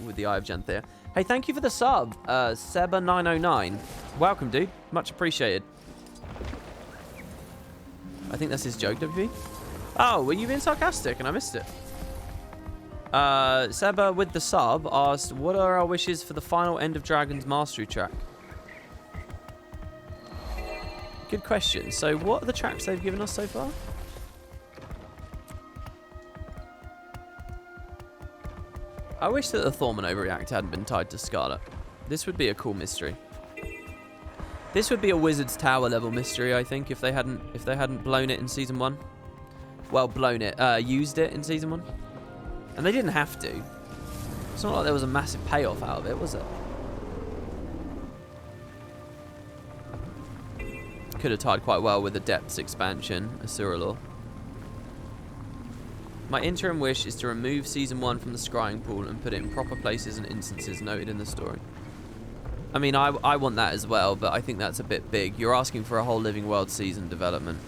with the Eye of Janthea. Hey, thank you for the sub, Seba909. Welcome, dude. Much appreciated. I think that's his joke, WP. Oh, were you being sarcastic and I missed it? Seba with the sub asked, what are our wishes for the final End of Dragons mastery track? Good question. So what are the tracks they've given us so far? I wish that the Thorman overreact hadn't been tied to Scarlet. This would be a cool mystery. This would be a Wizard's Tower level mystery, I think, if they hadn't blown it in season 1. Well, used it in season 1. And they didn't have to. It's not like there was a massive payoff out of it, was it? Could have tied quite well with the Depths expansion, Asura Law. My interim wish is to remove season 1 from the scrying pool and put it in proper places and instances noted in the story. I mean, I want that as well, but I think that's a bit big. You're asking for a whole Living World season development.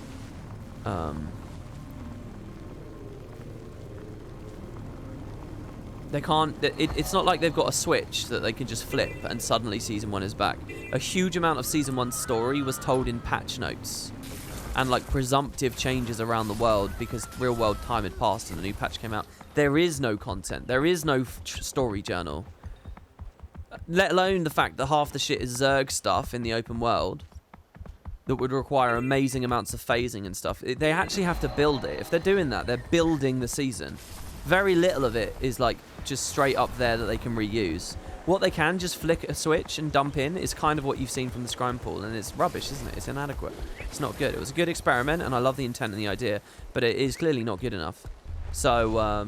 They can't... It's not like they've got a switch that they can just flip and suddenly season 1 is back. A huge amount of season 1's story was told in patch notes and like presumptive changes around the world because real world time had passed and the new patch came out. There is no content. There is no story journal. Let alone the fact that half the shit is Zerg stuff in the open world that would require amazing amounts of phasing and stuff. They actually have to build it. If they're doing that, they're building the season. Very little of it is like just straight up there that they can reuse. What they can just flick a switch and dump in is kind of what you've seen from the Scrying Pool, and it's rubbish, isn't it? It's inadequate. It's not good. It was a good experiment, and I love the intent and the idea, but it is clearly not good enough. So,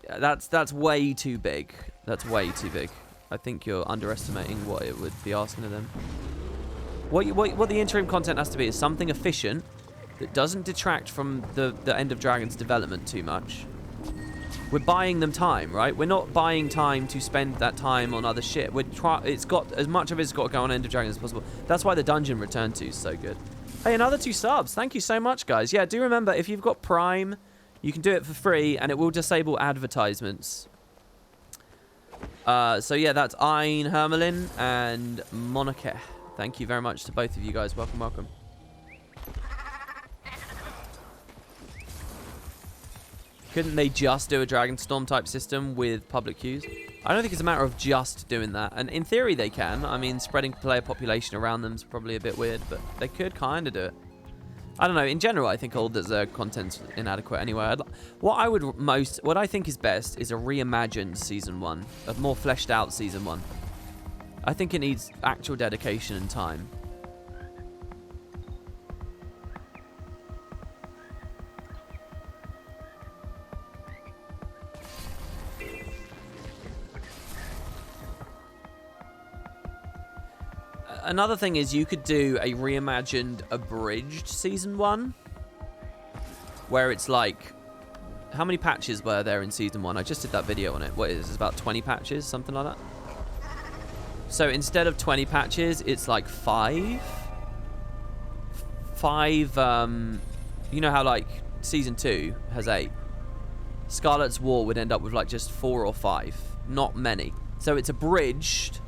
yeah, that's way too big. That's way too big. I think you're underestimating what it would be asking of them. What the interim content has to be is something efficient that doesn't detract from the End of Dragons development too much. We're buying them time, right? We're not buying time to spend that time on other shit. It's got as much of it's got to go on End of Dragons as possible. That's why the Dungeon Return to is so good. Hey, another 2 subs. Thank you so much, guys. Yeah, do remember, if you've got Prime, you can do it for free, and it will disable advertisements. So yeah, that's Ein Hermelin and Monike. Thank you very much to both of you guys. Welcome, welcome. Couldn't they just do a Dragonstorm type system with public queues? I don't think it's a matter of just doing that. And in theory, they can. I mean, spreading player population around them is probably a bit weird, but they could kind of do it. I don't know. In general, I think all the Zerg content's inadequate anyway. What I think is best is a reimagined Season 1. A more fleshed out Season 1. I think it needs actual dedication and time. Another thing is you could do a reimagined, abridged Season 1. Where it's like... How many patches were there in Season 1? I just did that video on it. What is it? It's about 20 patches? Something like that? So instead of 20 patches, it's like 5? 5, you know how like Season 2 has 8? Scarlet's War would end up with like just 4 or 5. Not many. So it's abridged,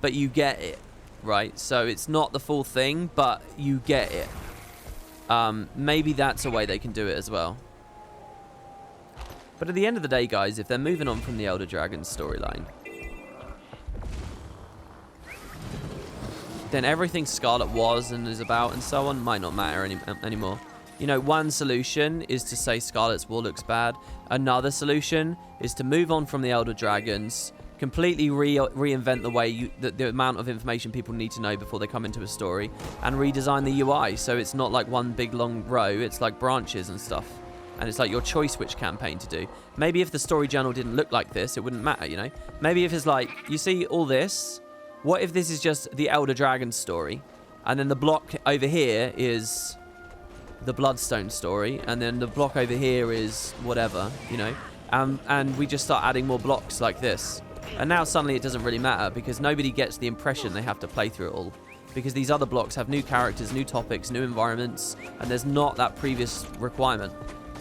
but you get it. Right, so it's not the full thing, but you get it. Maybe that's a way they can do it as well. But at the end of the day, guys, if they're moving on from the Elder Dragons storyline, then everything Scarlet was and is about and so on might not matter anymore. You know, one solution is to say Scarlet's War looks bad. Another solution is to move on from the Elder Dragons, completely reinvent the way the amount of information people need to know before they come into a story, and redesign the UI so it's not like one big long row, it's like branches and stuff, and it's like your choice which campaign to do. Maybe if the story journal didn't look like this, it wouldn't matter, you know. Maybe if it's like, you see all this, what if this is just the Elder Dragon story, and then the block over here is the Bloodstone story, and then the block over here is whatever, you know, and we just start adding more blocks like this. And now suddenly it doesn't really matter because nobody gets the impression they have to play through it all. Because these other blocks have new characters, new topics, new environments, and there's not that previous requirement.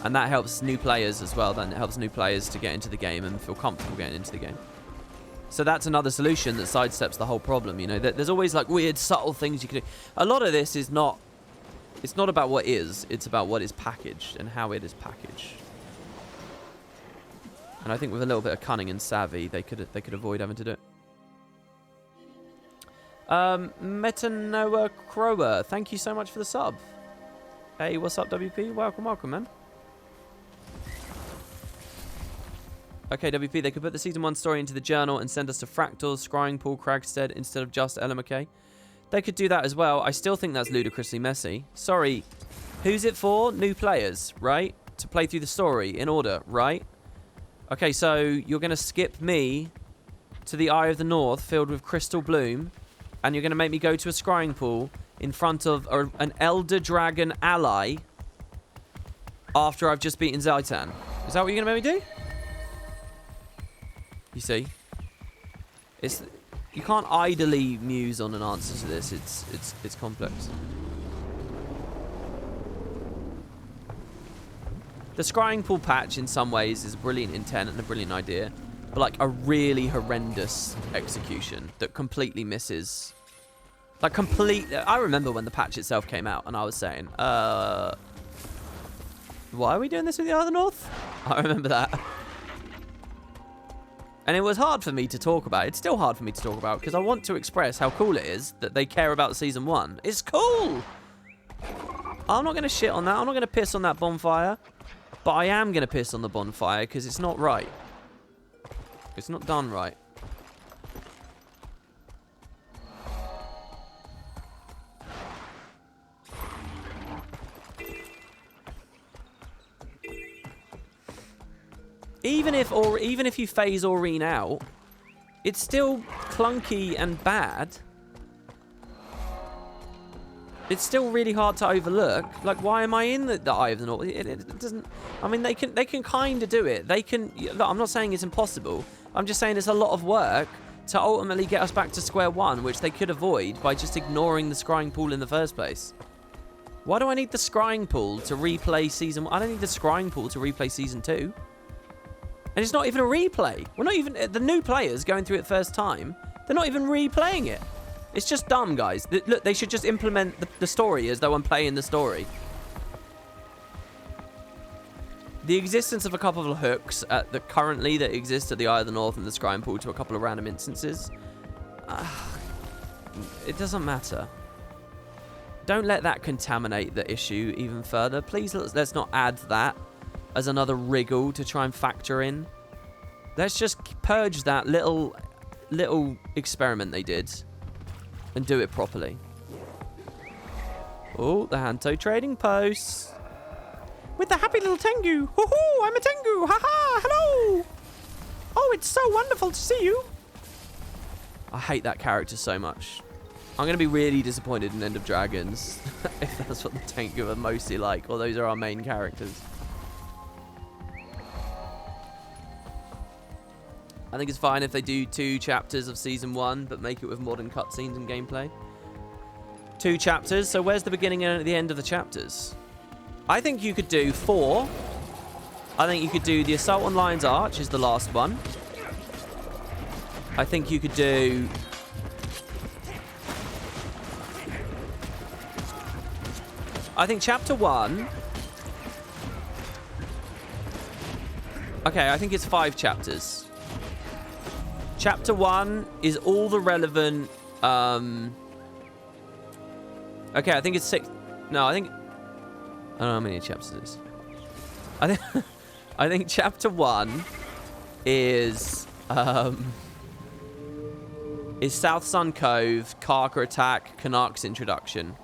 And that helps new players as well. Then it helps new players to get into the game and feel comfortable getting into the game. So that's another solution that sidesteps the whole problem, you know. There's always like weird, subtle things you can do. A lot of this is not... It's not about what is, it's about what is packaged and how it is packaged. And I think with a little bit of cunning and savvy, they could avoid having to do it. Metanoa Crower, thank you so much for the sub. Hey, what's up, WP? Welcome, welcome, man. Okay, WP, they could put the Season 1 story into the journal and send us to Fractals, Scrying Pool, Cragstead, instead of just LMK. They could do that as well. I still think that's ludicrously messy. Sorry. Who's it for? New players, right? To play through the story in order, right? Okay, so you're going to skip me to the Eye of the North filled with Crystal Bloom, and you're going to make me go to a Scrying Pool in front of an Elder Dragon ally after I've just beaten Zaitan. Is that what you're going to make me do? You see? You can't idly muse on an answer to this. It's complex. The Scrying Pool patch, in some ways, is a brilliant intent and a brilliant idea, but like a really horrendous execution that completely misses. Like I remember when the patch itself came out, and I was saying, why are we doing this with the Eye of the North? I remember that. And it was hard for me to talk about. It's still hard for me to talk about because I want to express how cool it is that they care about Season 1. It's cool! I'm not going to shit on that. I'm not going to piss on that bonfire. But I am going to piss on the bonfire because it's not right. It's not done right. Even if you phase Aurene out, it's still clunky and bad. It's still really hard to overlook. Like, why am I in the Eye of the North? It doesn't. I mean, they can kind of do it. They can. Look, I'm not saying it's impossible. I'm just saying it's a lot of work to ultimately get us back to square one, which they could avoid by just ignoring the Scrying Pool in the first place. Why do I need the Scrying Pool to replay Season 1? I don't need the Scrying Pool to replay Season 2. And it's not even a replay. We're not even... The new players going through it first time, they're not even replaying it. It's just dumb, guys. Look, they should just implement the story as though I'm playing the story. The existence of a couple of hooks currently that exist at the Eye of the North and the Scrying Pool to a couple of random instances. It doesn't matter. Don't let that contaminate the issue even further. Please, let's not add that as another wriggle to try and factor in. Let's just purge that little experiment they did and do it properly. Oh, the Hanto trading post. With the happy little Tengu. Hoo-hoo, I'm a Tengu. Ha-ha, hello. Oh, it's so wonderful to see you. I hate that character so much. I'm going to be really disappointed in End of Dragons if that's what the Tengu are mostly like, or those are our main characters. I think it's fine if they do 2 chapters of Season 1, but make it with modern cutscenes and gameplay. 2 chapters, so where's the beginning and the end of the chapters? I think you could do 4. I think you could do the Assault on Lion's Arch is the last one. I think you could do... I think Chapter 1... Okay, I think it's 5 chapters. Chapter 1 is all the relevant... Okay, I think it's 6... No, I think... I don't know how many chapters it is. I think Chapter 1 is... is South Sun Cove, Karka Attack, Canucks Introduction.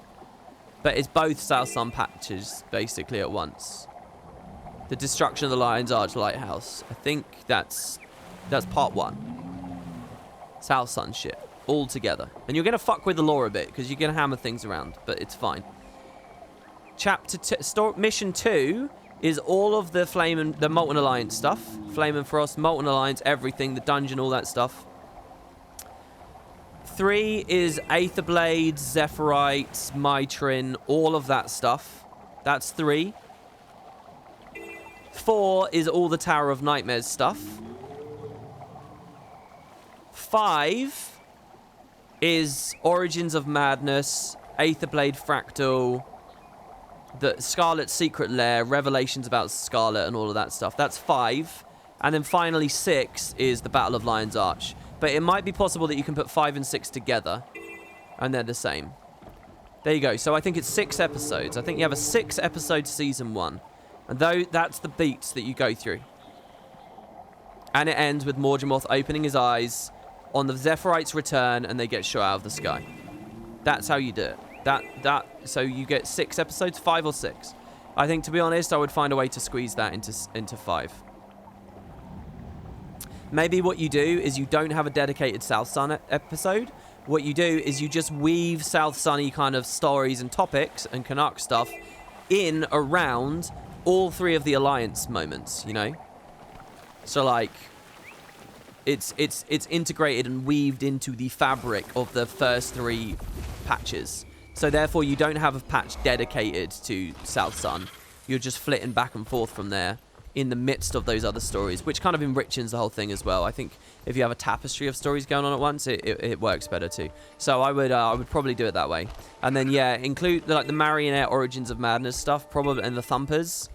But it's both South Sun patches, basically, at once. The Destruction of the Lion's Arch Lighthouse. I think that's part 1. South Sun shit. All together. And you're going to fuck with the lore a bit, because you're going to hammer things around, but it's fine. Chapter 2... Mission 2 is all of the Flame and... the Molten Alliance stuff. Flame and Frost, Molten Alliance, everything, the dungeon, all that stuff. 3 is Aether Blades, Zephyrite, Mitrin, all of that stuff. That's 3. 4 is all the Tower of Nightmares stuff. 5 is Origins of Madness, Aetherblade Fractal, the Scarlet's Secret Lair, Revelations about Scarlet, and all of that stuff. That's 5. And then finally 6 is the Battle of Lion's Arch. But it might be possible that you can put 5 and 6 together, and they're the same. There you go. So I think it's 6 episodes. I think you have a 6-episode Season 1. And that's the beats that you go through. And it ends with Morgemoth opening his eyes on the Zephyrite's return, and they get shot out of the sky. That's how you do it. So you get 6 episodes, 5 or 6. I think, to be honest, I would find a way to squeeze that into 5. Maybe what you do is you don't have a dedicated South Sun episode. What you do is you just weave South Sunny kind of stories and topics and Canuck stuff in around all 3 of the Alliance moments, you know? So, like, it's integrated and weaved into the fabric of the first 3 patches. So, therefore, you don't have a patch dedicated to South Sun. You're just flitting back and forth from there in the midst of those other stories, which kind of enriches the whole thing as well. I think if you have a tapestry of stories going on at once, it works better too. So I would probably do it that way. And then, yeah, include the Marionette Origins of Madness stuff, probably, and the Thumpers.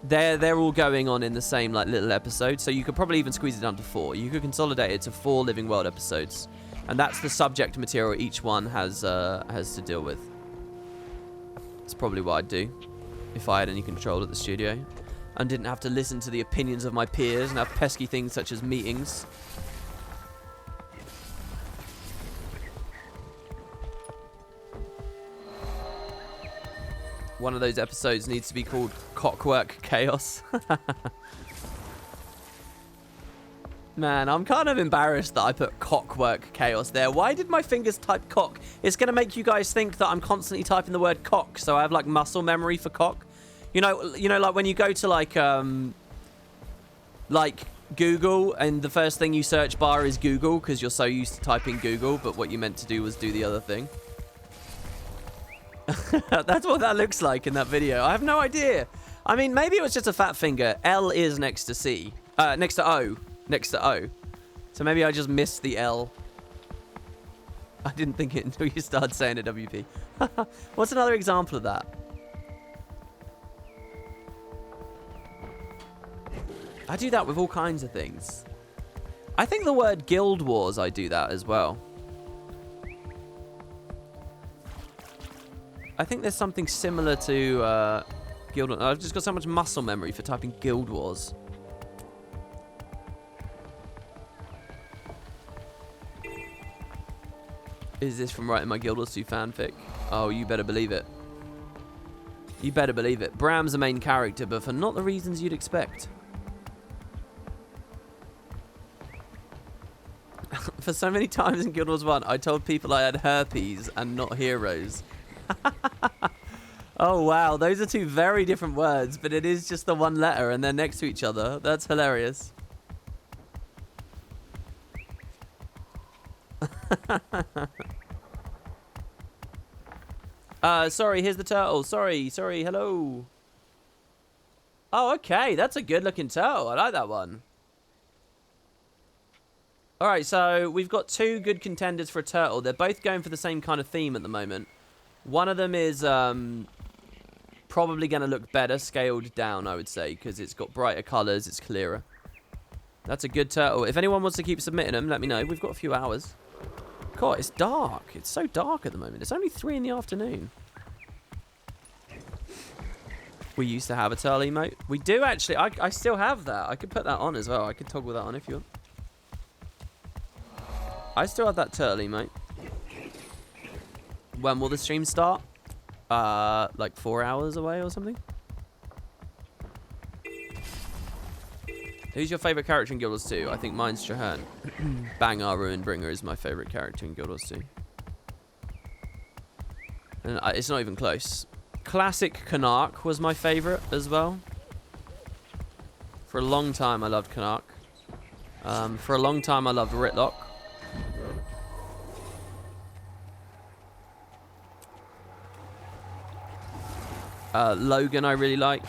They're all going on in the same like little episode, so you could probably even squeeze it down to 4. You could consolidate it to 4 Living World episodes, and that's the subject material each one has to deal with. That's probably what I'd do if I had any control at the studio and didn't have to listen to the opinions of my peers and have pesky things such as meetings. One of those episodes needs to be called Cockwork Chaos. Man, I'm kind of embarrassed that I put Cockwork Chaos there. Why did my fingers type cock? It's going to make you guys think that I'm constantly typing the word cock, so I have like muscle memory for cock. You know, like when you go to like Google and the first thing you search bar is Google because you're so used to typing Google, but what you meant to do was do the other thing. That's what that looks like in that video. I have no idea. I mean, maybe it was just a fat finger. L is next to C. Next to O. Next to O. So maybe I just missed the L. I didn't think it until you started saying it, WP. What's another example of that? I do that with all kinds of things. I think the word Guild Wars, I do that as well. I think there's something similar to Guild Wars. I've just got so much muscle memory for typing Guild Wars. Is this from writing my Guild Wars 2 fanfic? Oh, you better believe it. You better believe it. Bram's the main character, but for not the reasons you'd expect. For so many times in Guild Wars 1, I told people I had herpes and not heroes. Oh, wow. Those are 2 very different words, but it is just the one letter and they're next to each other. That's hilarious. Sorry, here's the turtle. Sorry, hello. Oh, okay. That's a good-looking turtle. I like that one. All right, so we've got 2 good contenders for a turtle. They're both going for the same kind of theme at the moment. One of them is probably going to look better scaled down, I would say, because it's got brighter colors, it's clearer. That's a good turtle. If anyone wants to keep submitting them, let me know. We've got a few hours. God, it's dark. It's so dark at the moment. It's only 3 in the afternoon. We used to have a turtle emote. We do actually. I still have that. I could put that on as well. I could toggle that on if you want. I still have that turtle emote. When will the stream start? Like 4 hours away or something? Who's your favourite character in Guild Wars 2? I think mine's Trahearn. Bangar Ruinbringer is my favourite character in Guild Wars 2. And it's not even close. Classic Canuck was my favourite as well. For a long time I loved Canuck. For a long time I loved Ritlock. Logan I really like.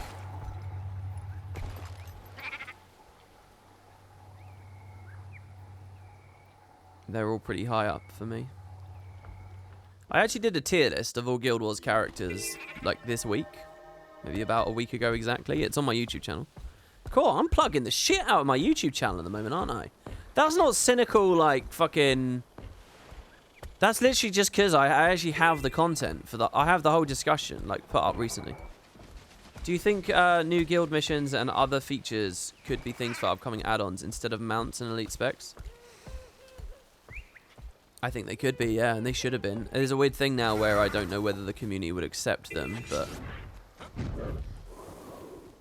They're all pretty high up for me. I actually did a tier list of all Guild Wars characters like this week. Maybe about a week ago exactly. It's on my YouTube channel. Cool, I'm plugging the shit out of my YouTube channel at the moment, aren't I? That's not cynical like fucking... That's literally just because I actually have the content for the... I have the whole discussion like put up recently. Do you think new guild missions and other features could be things for upcoming add-ons instead of mounts and elite specs? I think they could be, yeah, and they should have been. There's a weird thing now where I don't know whether the community would accept them, but...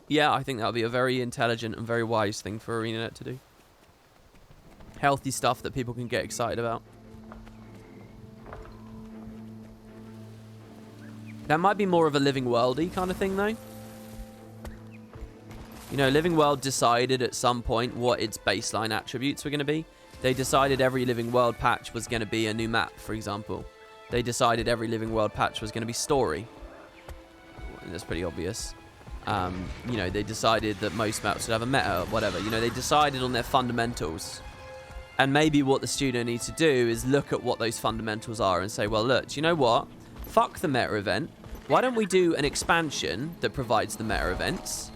yeah, I think that would be a very intelligent and very wise thing for ArenaNet to do. Healthy stuff that people can get excited about. That might be more of a Living World-y kind of thing, though. You know, Living World decided at some point what its baseline attributes were going to be. They decided every Living World patch was going to be a new map, for example. They decided every Living World patch was going to be story. That's pretty obvious. You know, they decided that most maps would have a meta or whatever. You know, they decided on their fundamentals. And maybe what the studio needs to do is look at what those fundamentals are and say, well, look, do you know what? Fuck the meta event. Why don't we do an expansion that provides the meta events?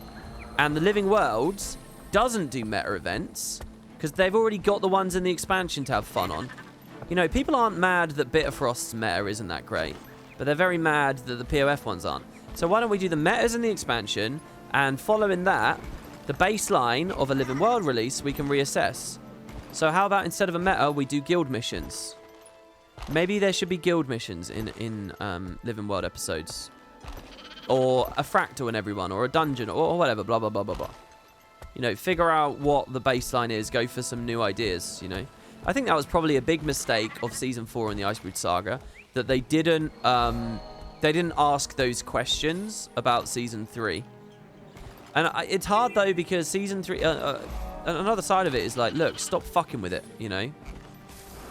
And the Living Worlds doesn't do meta events because they've already got the ones in the expansion to have fun on. You know, people aren't mad that Bitterfrost's meta isn't that great, but they're very mad that the POF ones aren't. So why don't we do the metas in the expansion, and following that, the baseline of a Living World release we can reassess. So how about instead of a meta, we do guild missions? Maybe there should be guild missions in Living World episodes. Or a fractal in everyone, or a dungeon, or whatever, blah, blah, blah, blah, blah. You know, figure out what the baseline is, go for some new ideas, you know. I think that was probably a big mistake of Season 4 in the Icebrood Saga, that they didn't ask those questions about Season 3. And it's hard, though, because Season 3... another side of it is like, look, stop fucking with it, you know.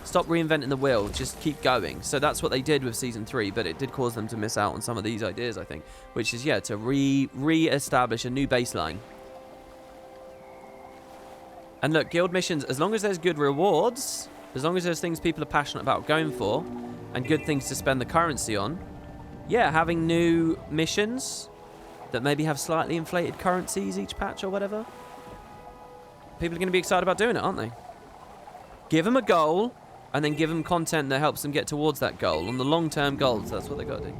Stop reinventing the wheel, just keep going. So that's what they did with Season 3, but it did cause them to miss out on some of these ideas, I think. Which is, yeah, to re-establish a new baseline. And look, guild missions, as long as there's good rewards, as long as there's things people are passionate about going for, and good things to spend the currency on, yeah, having new missions that maybe have slightly inflated currencies each patch or whatever, people are going to be excited about doing it, aren't they? Give them a goal, and then give them content that helps them get towards that goal. On the long-term goals, that's what they got to do.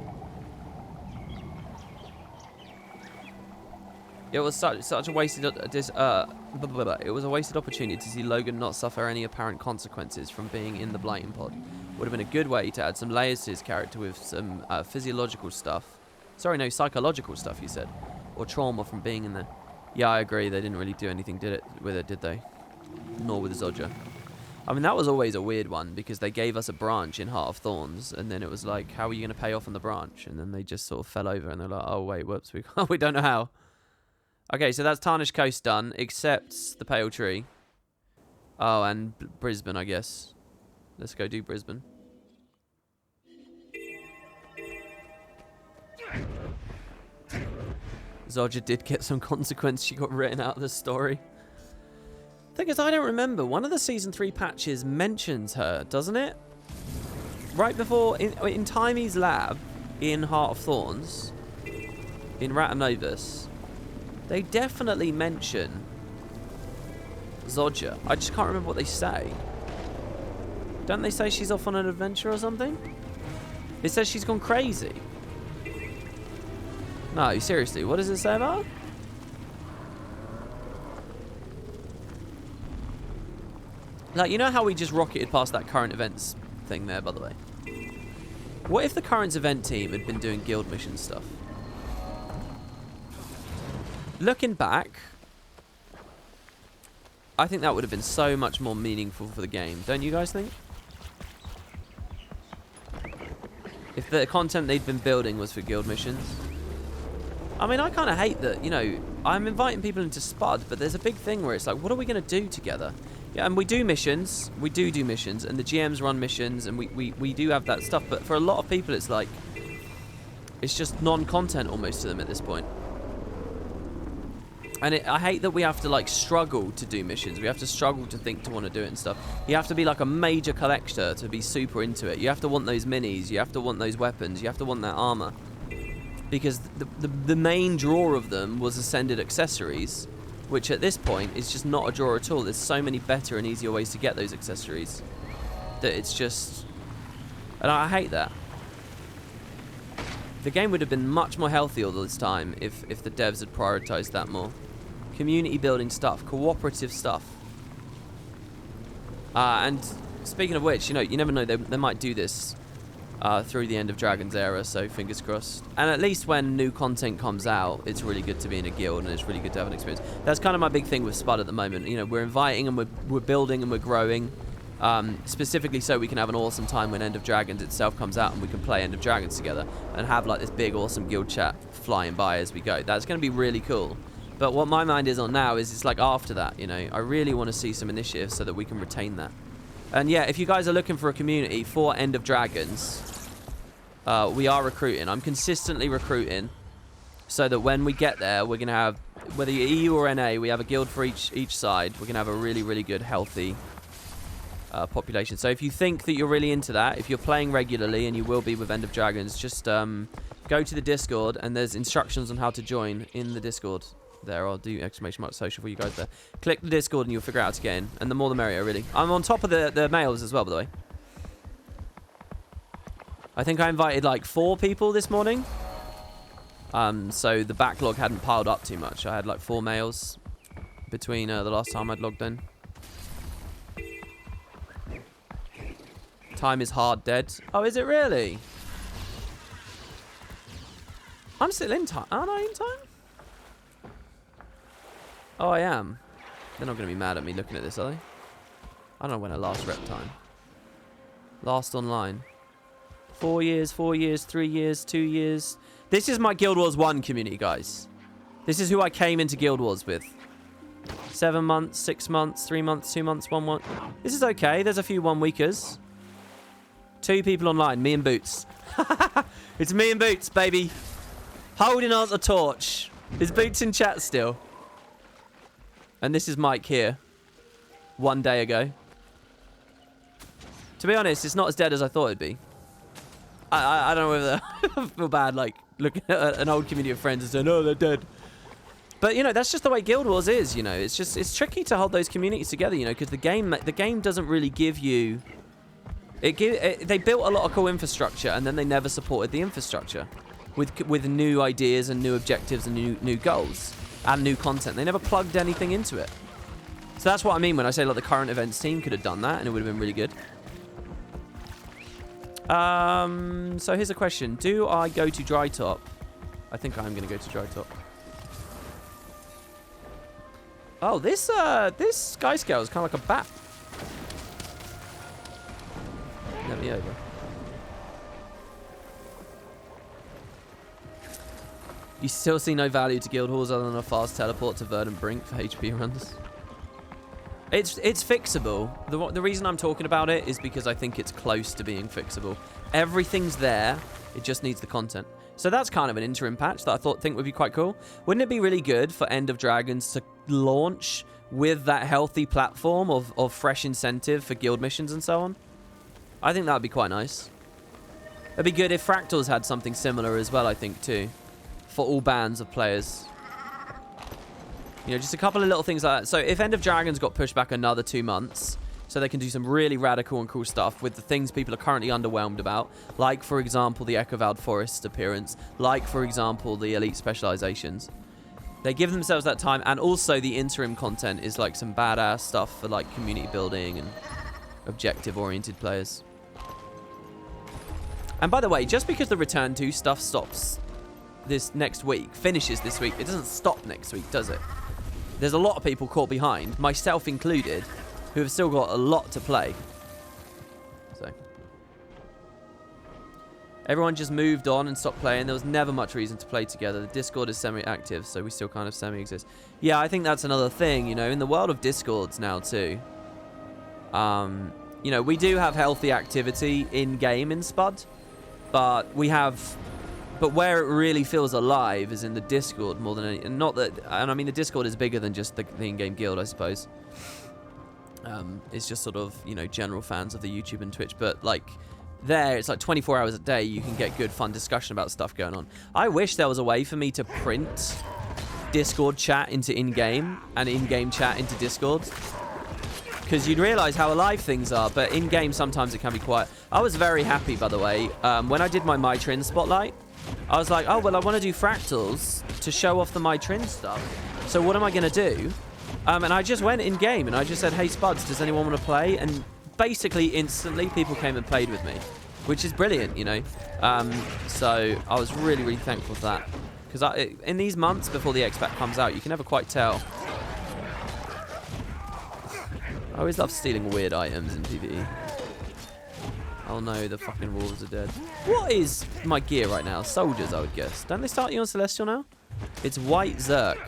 It was such a wasted it was a wasted opportunity to see Logan not suffer any apparent consequences from being in the Blighting Pod. Would have been a good way to add some layers to his character with some physiological stuff. Sorry, no, psychological stuff, you said. Or trauma from being in there. Yeah, I agree. They didn't really do anything with it, did they? Nor with Zodja. I mean, that was always a weird one, because they gave us a branch in Heart of Thorns, and then it was like, how are you going to pay off on the branch? And then they just sort of fell over, and they're like, oh, wait, whoops, we don't know how. Okay, so that's Tarnished Coast done, except the Pale Tree. Oh, and Brisbane, I guess. Let's go do Brisbane. Zodja did get some consequence. She got written out of the story. Thing is, I don't remember. One of the Season 3 patches mentions her, doesn't it? Right before, in Timey's lab, in Heart of Thorns, in Ratum Novus, they definitely mention Zodja. I just can't remember what they say. Don't they say she's off on an adventure or something? It says she's gone crazy. No, seriously, what does it say about her? Like, you know how we just rocketed past that current events thing there, by the way? What if the current event team had been doing guild mission stuff? Looking back, I think that would have been so much more meaningful for the game. Don't you guys think? If the content they'd been building was for guild missions. I mean, I kind of hate that, you know, I'm inviting people into Spud, but there's a big thing where it's like, what are we going to do together? Yeah, and we do missions. We do missions, and the GMs run missions, and we do have that stuff. But for a lot of people, it's like, it's just non-content almost to them at this point. And I hate that we have to, like, struggle to do missions. We have to struggle to think to want to do it and stuff. You have to be, like, a major collector to be super into it. You have to want those minis. You have to want those weapons. You have to want that armor. Because the main draw of them was Ascended accessories, which at this point is just not a draw at all. There's so many better and easier ways to get those accessories that it's just... And I hate that. The game would have been much more healthy all this time if the devs had prioritized that more. Community building stuff, cooperative stuff. And speaking of which, you know, you never know, they might do this through the End of Dragons era, so fingers crossed. And at least when new content comes out, it's really good to be in a guild, and it's really good to have an experience. That's kind of my big thing with Spud at the moment. You know, we're inviting and we're building and we're growing, specifically so we can have an awesome time when End of Dragons itself comes out and we can play End of Dragons together and have like this big awesome guild chat flying by as we go. That's going to be really cool. But what my mind is on now is it's like after that, you know, I really want to see some initiatives so that we can retain that. And yeah, if you guys are looking for a community for End of Dragons, we are recruiting. I'm consistently recruiting so that when we get there, we're going to have, whether you're EU or NA, we have a guild for each side. We're going to have a really, really good, healthy population. So if you think that you're really into that, if you're playing regularly, and you will be with End of Dragons, just go to the Discord, and there's instructions on how to join in the Discord. There, I'll do !social for you guys there. Click the Discord and you'll figure out how to get in. And the more the merrier, really. I'm on top of the males as well, by the way. I think I invited like 4 people this morning. So the backlog hadn't piled up too much. I had like 4 males between the last time I'd logged in. Time is hard dead. Oh, is it really? I'm still in time. Aren't I in time? Oh, I am. They're not going to be mad at me looking at this, are they? I don't know when I last rep time. Last online. 4 years, 4 years, 3 years, 2 years. This is my Guild Wars 1 community, guys. This is who I came into Guild Wars with. 7 months, 6 months, 3 months, 2 months, 1 month. This is okay. There's a few 1 weekers. 2 people online, me and Boots. It's me and Boots, baby. Holding out the torch. Is Boots in chat still? And this is Mike here. 1 day ago. To be honest, it's not as dead as I thought it'd be. I don't know whether I feel bad, like, looking at an old community of friends and saying, oh, they're dead. But, you know, that's just the way Guild Wars is, you know. It's tricky to hold those communities together, you know, because the game doesn't really give you... They built a lot of cool infrastructure, and then they never supported the infrastructure with new ideas and new objectives and new goals and new content. They never plugged anything into it. So that's what I mean when I say, like, the current events team could have done that, and it would have been really good. So here's a question. Do I go to Dry Top? I think I'm going to go to Dry Top. Oh, this Sky Scale is kind of like a bat. Let me over. You still see no value to Guild Halls other than a fast teleport to Verdant Brink for HP runs? It's fixable. The reason I'm talking about it is because I think it's close to being fixable. Everything's there. It just needs the content. So that's kind of an interim patch that I think would be quite cool. Wouldn't it be really good for End of Dragons to launch with that healthy platform of fresh incentive for guild missions and so on? I think that would be quite nice. It'd be good if Fractals had something similar as well, I think, too. For all bands of players. You know, just a couple of little things like that. So if End of Dragons got pushed back another 2 months, so they can do some really radical and cool stuff with the things people are currently underwhelmed about, like, for example, the Echovald Forest appearance, like, for example, the Elite Specializations. They give themselves that time, and also the interim content is, like, some badass stuff for, like, community building and objective-oriented players. And by the way, just because the Return to stuff stops this next week, finishes this week, it doesn't stop next week, does it? There's a lot of people caught behind, myself included, who have still got a lot to play. So everyone just moved on and stopped playing. There was never much reason to play together. The Discord is semi-active, so we still kind of semi-exist. Yeah, I think that's another thing, you know, in the world of Discords now too. You know, we do have healthy activity in-game in Spud, but where it really feels alive is in the Discord more than any, and I mean, the Discord is bigger than just the in-game guild, I suppose. It's just sort of, you know, general fans of the YouTube and Twitch, but like there, it's like 24 hours a day you can get good fun discussion about stuff going on. I wish there was a way for me to print Discord chat into in-game and in-game chat into Discord, because you'd realize how alive things are, but in-game sometimes it can be quiet. I was very happy, by the way, when I did my Mitrin spotlight. I was like, oh, well, I want to do fractals to show off the My Trin stuff. So what am I going to do? And I just went in-game and I just said, hey, Spuds, does anyone want to play? And basically instantly people came and played with me, which is brilliant, you know. So I was really, really thankful for that. Because in these months before the X-Pack comes out, you can never quite tell. I always love stealing weird items in PvE. Oh no, the fucking wolves are dead. What is my gear right now? Soldiers, I would guess. Don't they start you on Celestial now? It's white Zerk.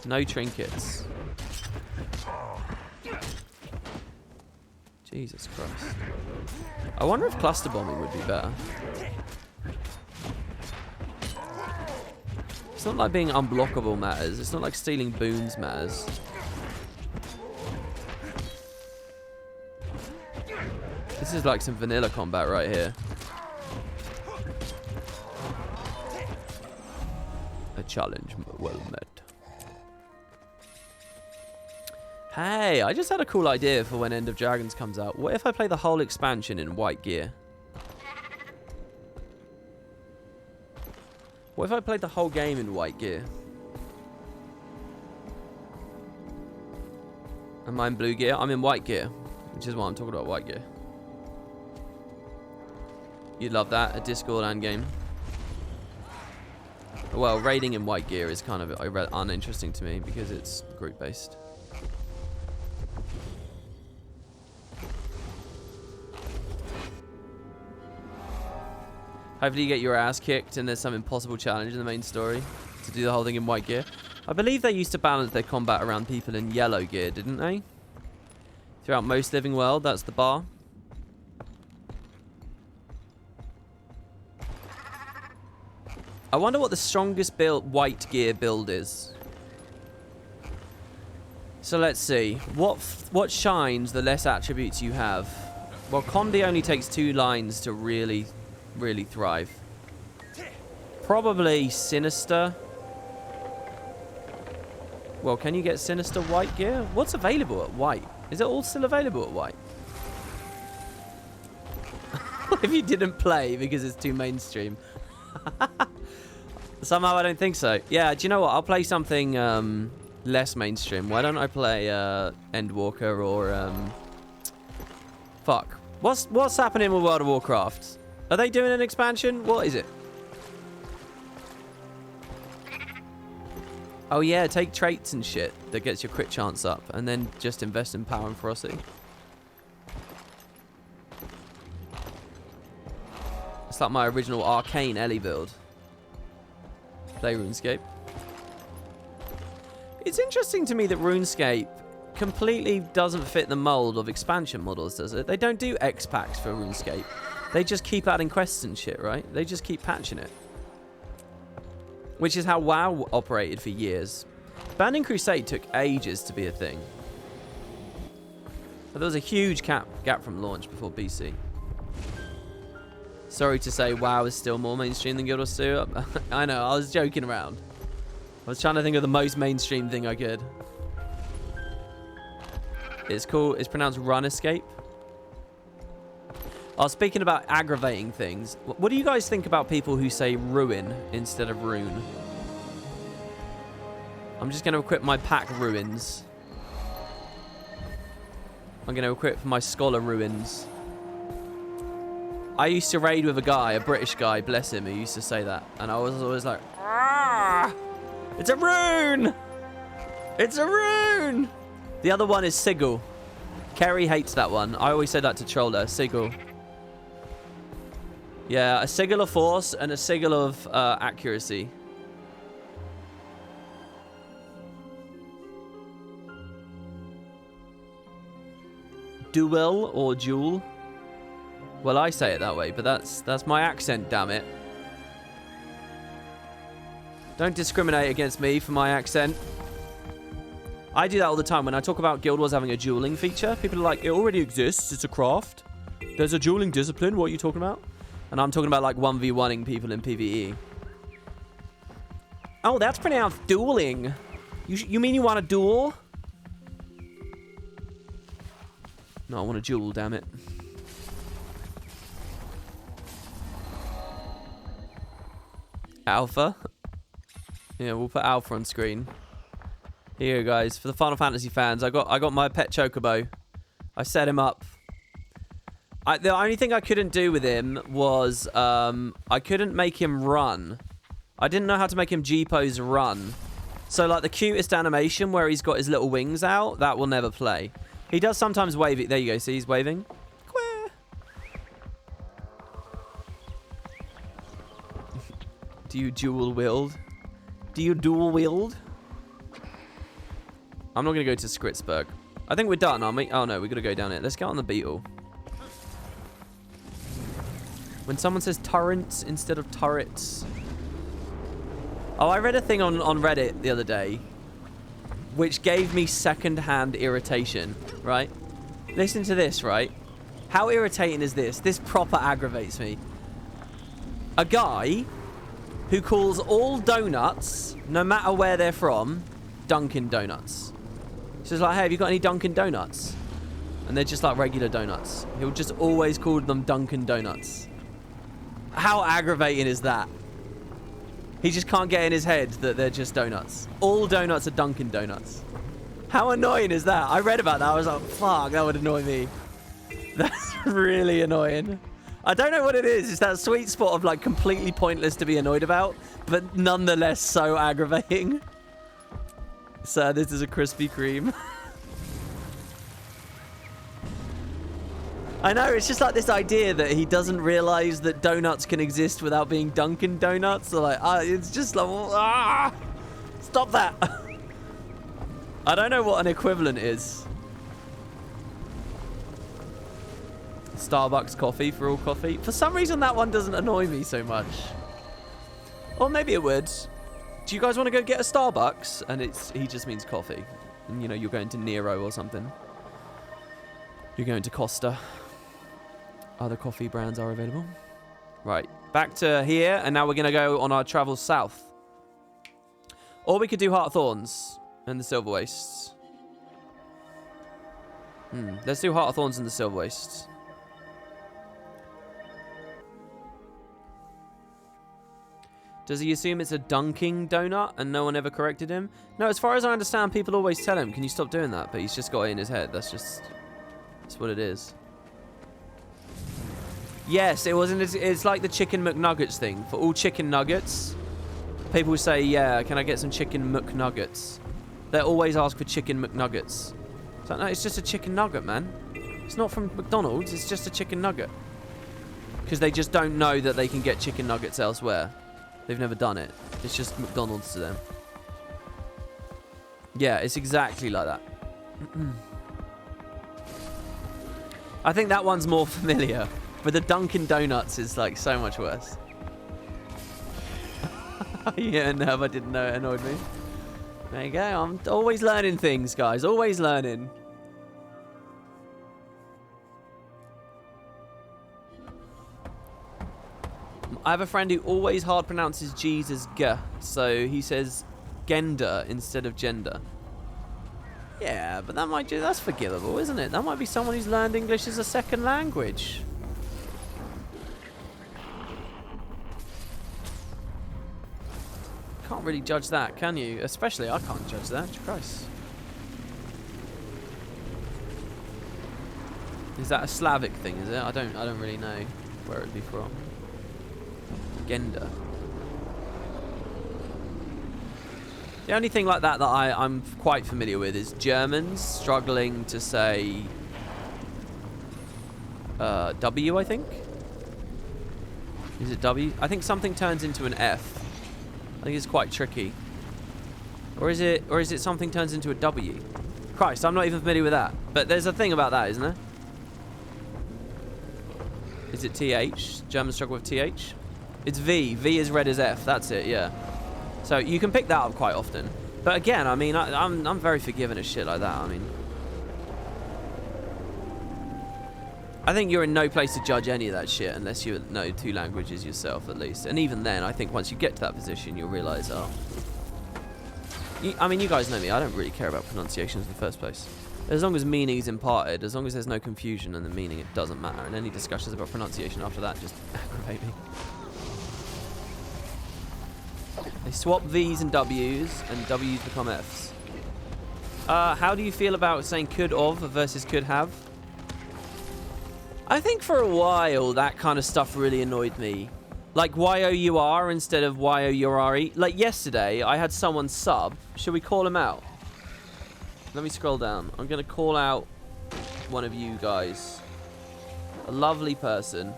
No trinkets. Jesus Christ. I wonder if cluster bombing would be better. It's not like being unblockable matters. It's not like stealing boons matters. This is like some vanilla combat right here. A challenge well met. Hey, I just had a cool idea for when End of Dragons comes out. What if I play the whole expansion in white gear? What if I played the whole game in white gear? Am I in blue gear? I'm in white gear, which is why I'm talking about white gear. You'd love that, a Discord and game. Well, raiding in white gear is kind of uninteresting to me because it's group-based. Hopefully you get your ass kicked and there's some impossible challenge in the main story to do the whole thing in white gear. I believe they used to balance their combat around people in yellow gear, didn't they? Throughout most living world, that's the bar. I wonder what the strongest build white gear build is. So let's see. What shines the less attributes you have? Well, Condi only takes 2 lines to really thrive. Probably Sinister. Well, can you get Sinister white gear? What's available at white? Is it all still available at white? If you didn't play because it's too mainstream. Somehow I don't think so. Yeah, do you know what? I'll play something less mainstream. Why don't I play Endwalker or fuck. What's happening with World of Warcraft? Are they doing an expansion? What is it? Oh yeah, take traits and shit that gets your crit chance up, and then just invest in power and ferocity. It's like my original Arcane Ellie build. Play RuneScape. It's interesting to me that RuneScape completely doesn't fit the mold of expansion models, does it? They don't do X packs for RuneScape. They just keep adding quests and shit, right? They just keep patching it. Which is how WoW operated for years. Burning Crusade took ages to be a thing. But there was a huge gap from launch before BC. Sorry to say WoW is still more mainstream than Guild Wars 2. I know, I was joking around. I was trying to think of the most mainstream thing I could. It's cool. It's pronounced Run Escape. Oh, speaking about aggravating things, what do you guys think about people who say ruin instead of rune? I'm just going to equip my pack ruins. I'm going to equip my scholar ruins. I used to raid with a guy, a British guy, bless him, who used to say that. And I was always like, ah, it's a rune! It's a rune! The other one is Sigil. Kerry hates that one. I always said that to troll her, Sigil. Yeah, a sigil of force and a sigil of accuracy. Duel or jewel? Well, I say it that way, but that's my accent, damn it. Don't discriminate against me for my accent. I do that all the time. When I talk about Guild Wars having a dueling feature, people are like, it already exists, it's a craft. There's a dueling discipline, what are you talking about? And I'm talking about like 1v1ing people in PvE. Oh, that's pronounced dueling. You mean you want a duel? No, I want a duel, damn it. Alpha. Yeah, we'll put Alpha on screen. Here, guys, for the Final Fantasy fans, I got my pet Chocobo. I set him up. The only thing I couldn't do with him was I couldn't make him run. I didn't know how to make him G-pose run. So, like, the cutest animation where he's got his little wings out, that will never play. He does sometimes wave it. There you go. See, he's waving. Do you dual wield? Do you dual wield? I'm not going to go to Skritzberg. I think we're done, aren't we? Oh, no, we're going to go down it. Let's get on the beetle. When someone says turrets instead of turrets. Oh, I read a thing on Reddit the other day, which gave me second-hand irritation, right? Listen to this, right? How irritating is this? This proper aggravates me. A guy who calls all donuts, no matter where they're from, Dunkin' Donuts. So it's like, hey, have you got any Dunkin' Donuts? And they're just like regular donuts. He'll just always call them Dunkin' Donuts. How aggravating is that? He just can't get in his head that they're just donuts. All donuts are Dunkin' Donuts. How annoying is that? I read about that. I was like, fuck, that would annoy me. That's really annoying. I don't know what it is. It's that sweet spot of like completely pointless to be annoyed about, but nonetheless so aggravating. So this is a Krispy Kreme. I know, it's just like this idea that he doesn't realize that donuts can exist without being Dunkin' Donuts. So like, it's just like, stop that. I don't know what an equivalent is. Starbucks coffee for all coffee. For some reason, that one doesn't annoy me so much. Or maybe it would. Do you guys want to go get a Starbucks? And he just means coffee. And, you know, you're going to Nero or something. You're going to Costa. Other coffee brands are available. Right, back to here, and now we're going to go on our travel south. Or we could do Heart of Thorns and the Silver Wastes. Let's do Heart of Thorns and the Silver Wastes. Does he assume it's a dunking donut and no one ever corrected him? No, as far as I understand, people always tell him, can you stop doing that? But he's just got it in his head. That's what it is. Yes, it wasn't. It's like the chicken McNuggets thing. For all chicken nuggets, people say, yeah, can I get some chicken McNuggets? They always ask for chicken McNuggets. It's like, no, it's just a chicken nugget, man. It's not from McDonald's. It's just a chicken nugget. Because they just don't know that they can get chicken nuggets elsewhere. They've never done it. It's just McDonald's to them. Yeah, it's exactly like that. I think that one's more familiar. But the Dunkin' Donuts is like so much worse. Yeah, no, I didn't know it annoyed me. There you go. I'm always learning things, guys. Always learning. I have a friend who always hard pronounces G's as G. So he says gender instead of gender. Yeah, but that's forgivable, isn't it? That might be someone who's learned English as a second language. Can't really judge that, can you? Especially I can't judge that. Christ. Is that a Slavic thing, is it? I don't really know where it'd be from. Gender. The only thing like that I'm quite familiar with is Germans struggling to say W, I think. Is it W? I think something turns into an F. I think it's quite tricky. Or is it something turns into a W? Christ, I'm not even familiar with that. But there's a thing about that, isn't there? Is it TH? Germans struggle with TH? It's V. V is read as F. That's it, yeah. So you can pick that up quite often. But again, I mean, I'm very forgiving of shit like that. I mean, I think you're in no place to judge any of that shit unless you know two languages yourself, at least. And even then, I think once you get to that position, you'll realise, I mean, you guys know me. I don't really care about pronunciations in the first place. As long as meaning is imparted, as long as there's no confusion in the meaning, it doesn't matter. And any discussions about pronunciation after that just aggravate me. They swap V's and W's, and W's become F's. How do you feel about saying could of versus could have? I think for a while that kind of stuff really annoyed me. Like Y-O-U-R instead of Y-O-U-R-E. Like yesterday, I had someone sub. Should we call him out? Let me scroll down. I'm going to call out one of you guys. A lovely person.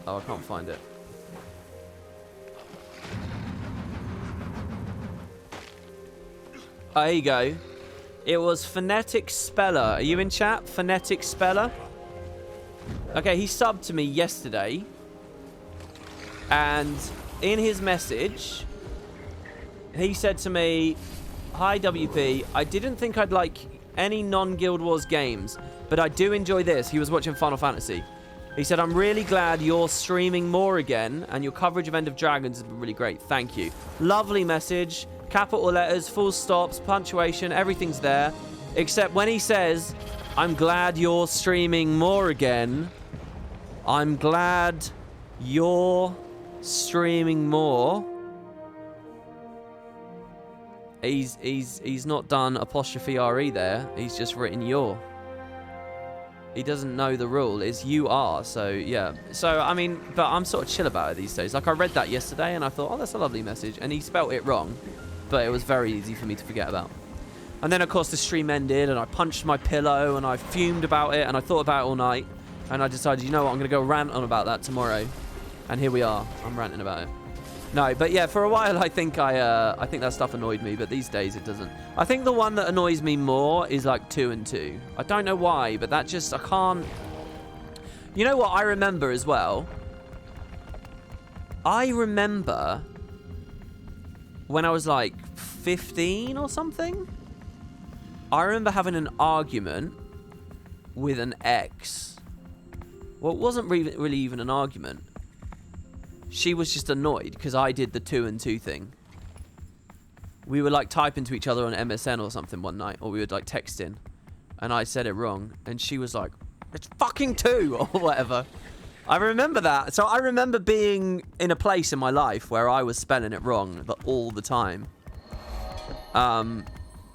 Oh, I can't find it. Oh, there you go. It was Phonetic Speller. Are you in chat? Phonetic Speller? Okay, he subbed to me yesterday. And in his message, he said to me, "Hi, WP. I didn't think I'd like any non-Guild Wars games, but I do enjoy this." He was watching Final Fantasy. He said, "I'm really glad you're streaming more again, and your coverage of End of Dragons has been really great. Thank you." Lovely message. Capital letters, full stops, punctuation, everything's there. Except when he says, "I'm glad you're streaming more again." I'm glad you're streaming more. He's not done apostrophe RE there. He's just written your. He doesn't know the rule. It's you are. So yeah. So I mean, but I'm sort of chill about it these days. Like I read that yesterday and I thought, oh, that's a lovely message. And he spelt it wrong, but it was very easy for me to forget about. And then of course the stream ended and I punched my pillow and I fumed about it and I thought about it all night. And I decided, you know what, I'm going to go rant on about that tomorrow. And here we are. I'm ranting about it. No, but yeah, for a while I think I think that stuff annoyed me, but these days it doesn't. I think the one that annoys me more is like 2 and 2. I don't know why, but that just, I can't. You know what I remember as well? I remember when I was like 15 or something. I remember having an argument with an ex. Well, it wasn't really even an argument. She was just annoyed because I did the 2 and 2 thing. We were like typing to each other on MSN or something one night, or we would like texting, and I said it wrong, and she was like, "It's fucking 2," or whatever. I remember that. So I remember being in a place in my life where I was spelling it wrong all the time.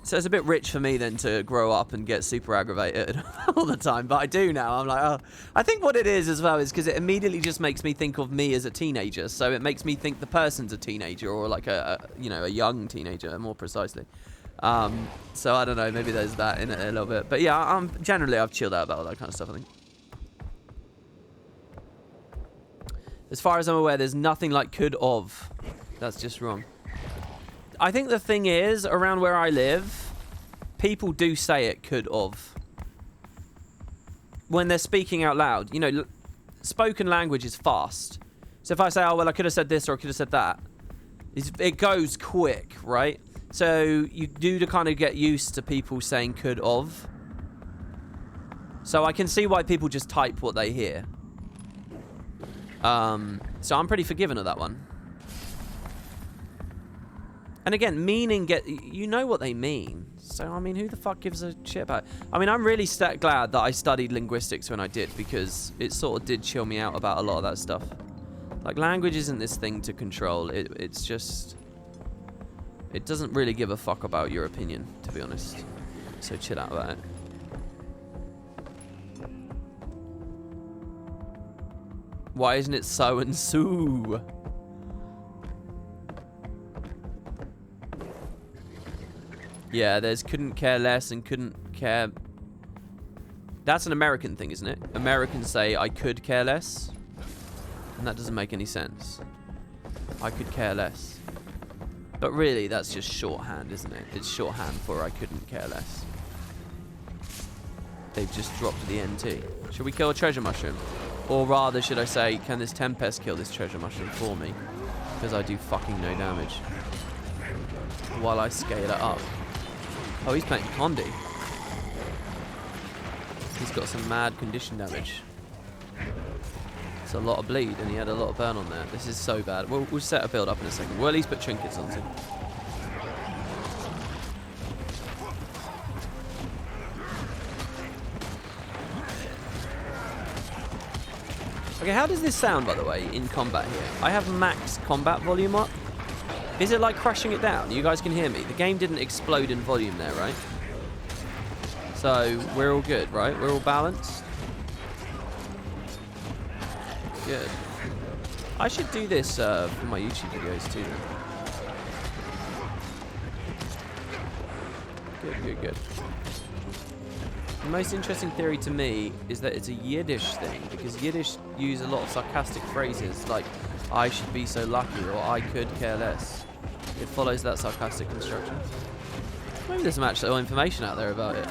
So it's a bit rich for me then to grow up and get super aggravated all the time. But I do now. I'm like, oh. I think what it is as well is because it immediately just makes me think of me as a teenager. So it makes me think the person's a teenager or like a young teenager, more precisely. So I don't know. Maybe there's that in it a little bit. But yeah, generally I've chilled out about all that kind of stuff, I think. As far as I'm aware, there's nothing like could of. That's just wrong. I think the thing is, around where I live, people do say it could of. When they're speaking out loud. You know, spoken language is fast. So if I say, oh, well, I could have said this or I could have said that, it goes quick, right? So you do to kind of get used to people saying could of. So I can see why people just type what they hear. So I'm pretty forgiving of that one. And again, meaning you know what they mean. So, I mean, who the fuck gives a shit about it? I mean, I'm really glad that I studied linguistics when I did, because it sort of did chill me out about a lot of that stuff. Like, language isn't this thing to control. It's just... It doesn't really give a fuck about your opinion, to be honest. So chill out about it. Why isn't it so and so? Yeah, there's couldn't care less and couldn't care. That's an American thing, isn't it? Americans say I could care less. And that doesn't make any sense. I could care less. But really, that's just shorthand, isn't it? It's shorthand for I couldn't care less. They've just dropped the NT. Should we kill a treasure mushroom? Or rather, should I say, can this Tempest kill this treasure mushroom for me? Because I do fucking no damage. While I scale it up. Oh, he's playing Condi. He's got some mad condition damage. It's a lot of bleed, and he had a lot of burn on there. This is so bad. We'll set a build up in a second. We'll at least put trinkets on him. Okay, how does this sound, by the way, in combat here? I have max combat volume up. Is it like crushing it down? You guys can hear me. The game didn't explode in volume there, right? So we're all good, right? We're all balanced. Good. I should do this for my YouTube videos too, then. Good, good, good. The most interesting theory to me is that it's a Yiddish thing, because Yiddish use a lot of sarcastic phrases like, I should be so lucky, or I could care less. It follows that sarcastic construction. Maybe there's some actual information out there about it.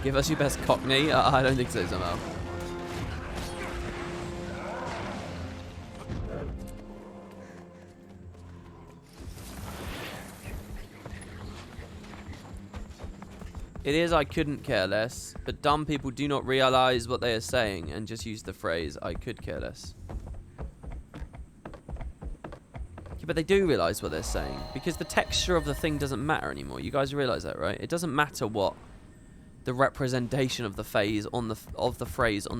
Give us your best Cockney? I don't think so, somehow. It is I couldn't care less, but dumb people do not realize what they are saying and just use the phrase I could care less. Yeah, but they do realize what they're saying, because the texture of the thing doesn't matter anymore. You guys realize that, right? It doesn't matter what the representation of the phrase on the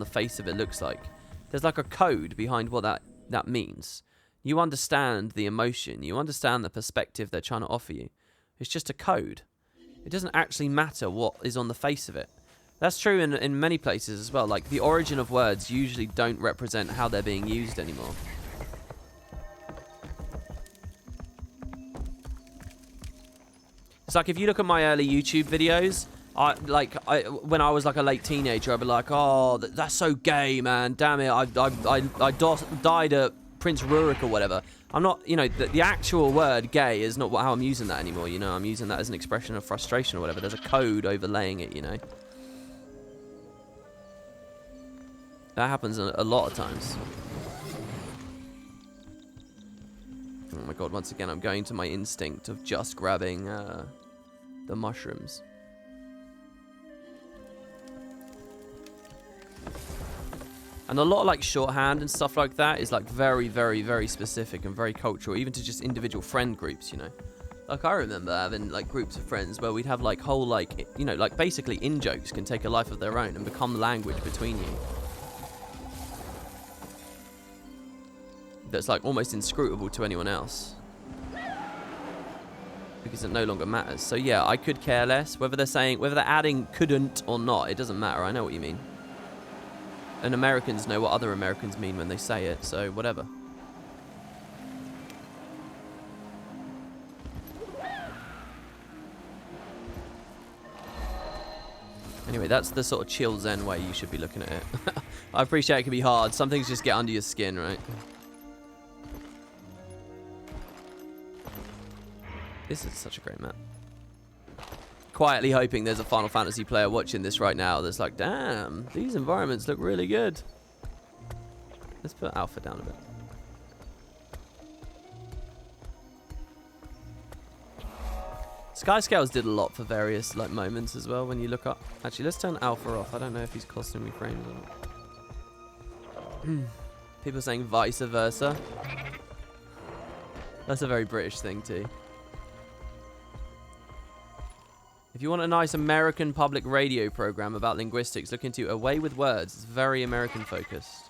face of it looks like. There's like a code behind what that means. You understand the emotion, you understand the perspective they're trying to offer you. It's just a code. It doesn't actually matter what is on the face of it. That's true in many places as well. Like, the origin of words usually don't represent how they're being used anymore. It's like, if you look at my early YouTube videos, when I was like a late teenager, I'd be like, oh, that's so gay, man. Damn it, I died at Prince Rurik or whatever. I'm not, you know, the actual word gay is not how I'm using that anymore, you know. I'm using that as an expression of frustration or whatever. There's a code overlaying it, you know. That happens a lot of times. Oh my god, once again, I'm going to my instinct of just grabbing the mushrooms. And a lot of like shorthand and stuff like that is like very, very, very specific and very cultural, even to just individual friend groups, you know. Like, I remember having like groups of friends where we'd have like whole like, you know, like basically in-jokes can take a life of their own and become language between you. That's like almost inscrutable to anyone else. Because it no longer matters. So yeah, I could care less. Whether they're adding couldn't or not, it doesn't matter. I know what you mean. And Americans know what other Americans mean when they say it, so whatever. Anyway, that's the sort of chill zen way you should be looking at it. I appreciate it can be hard. Some things just get under your skin, right? This is such a great map. Quietly hoping there's a Final Fantasy player watching this right now that's like, damn, these environments look really good. Let's put Alpha down a bit. Skyscales did a lot for various like moments as well when you look up. Actually, let's turn Alpha off. I don't know if he's costing me frames or not. People saying vice versa. That's a very British thing too. If you want a nice American public radio program about linguistics, look into Away with Words. It's very American focused.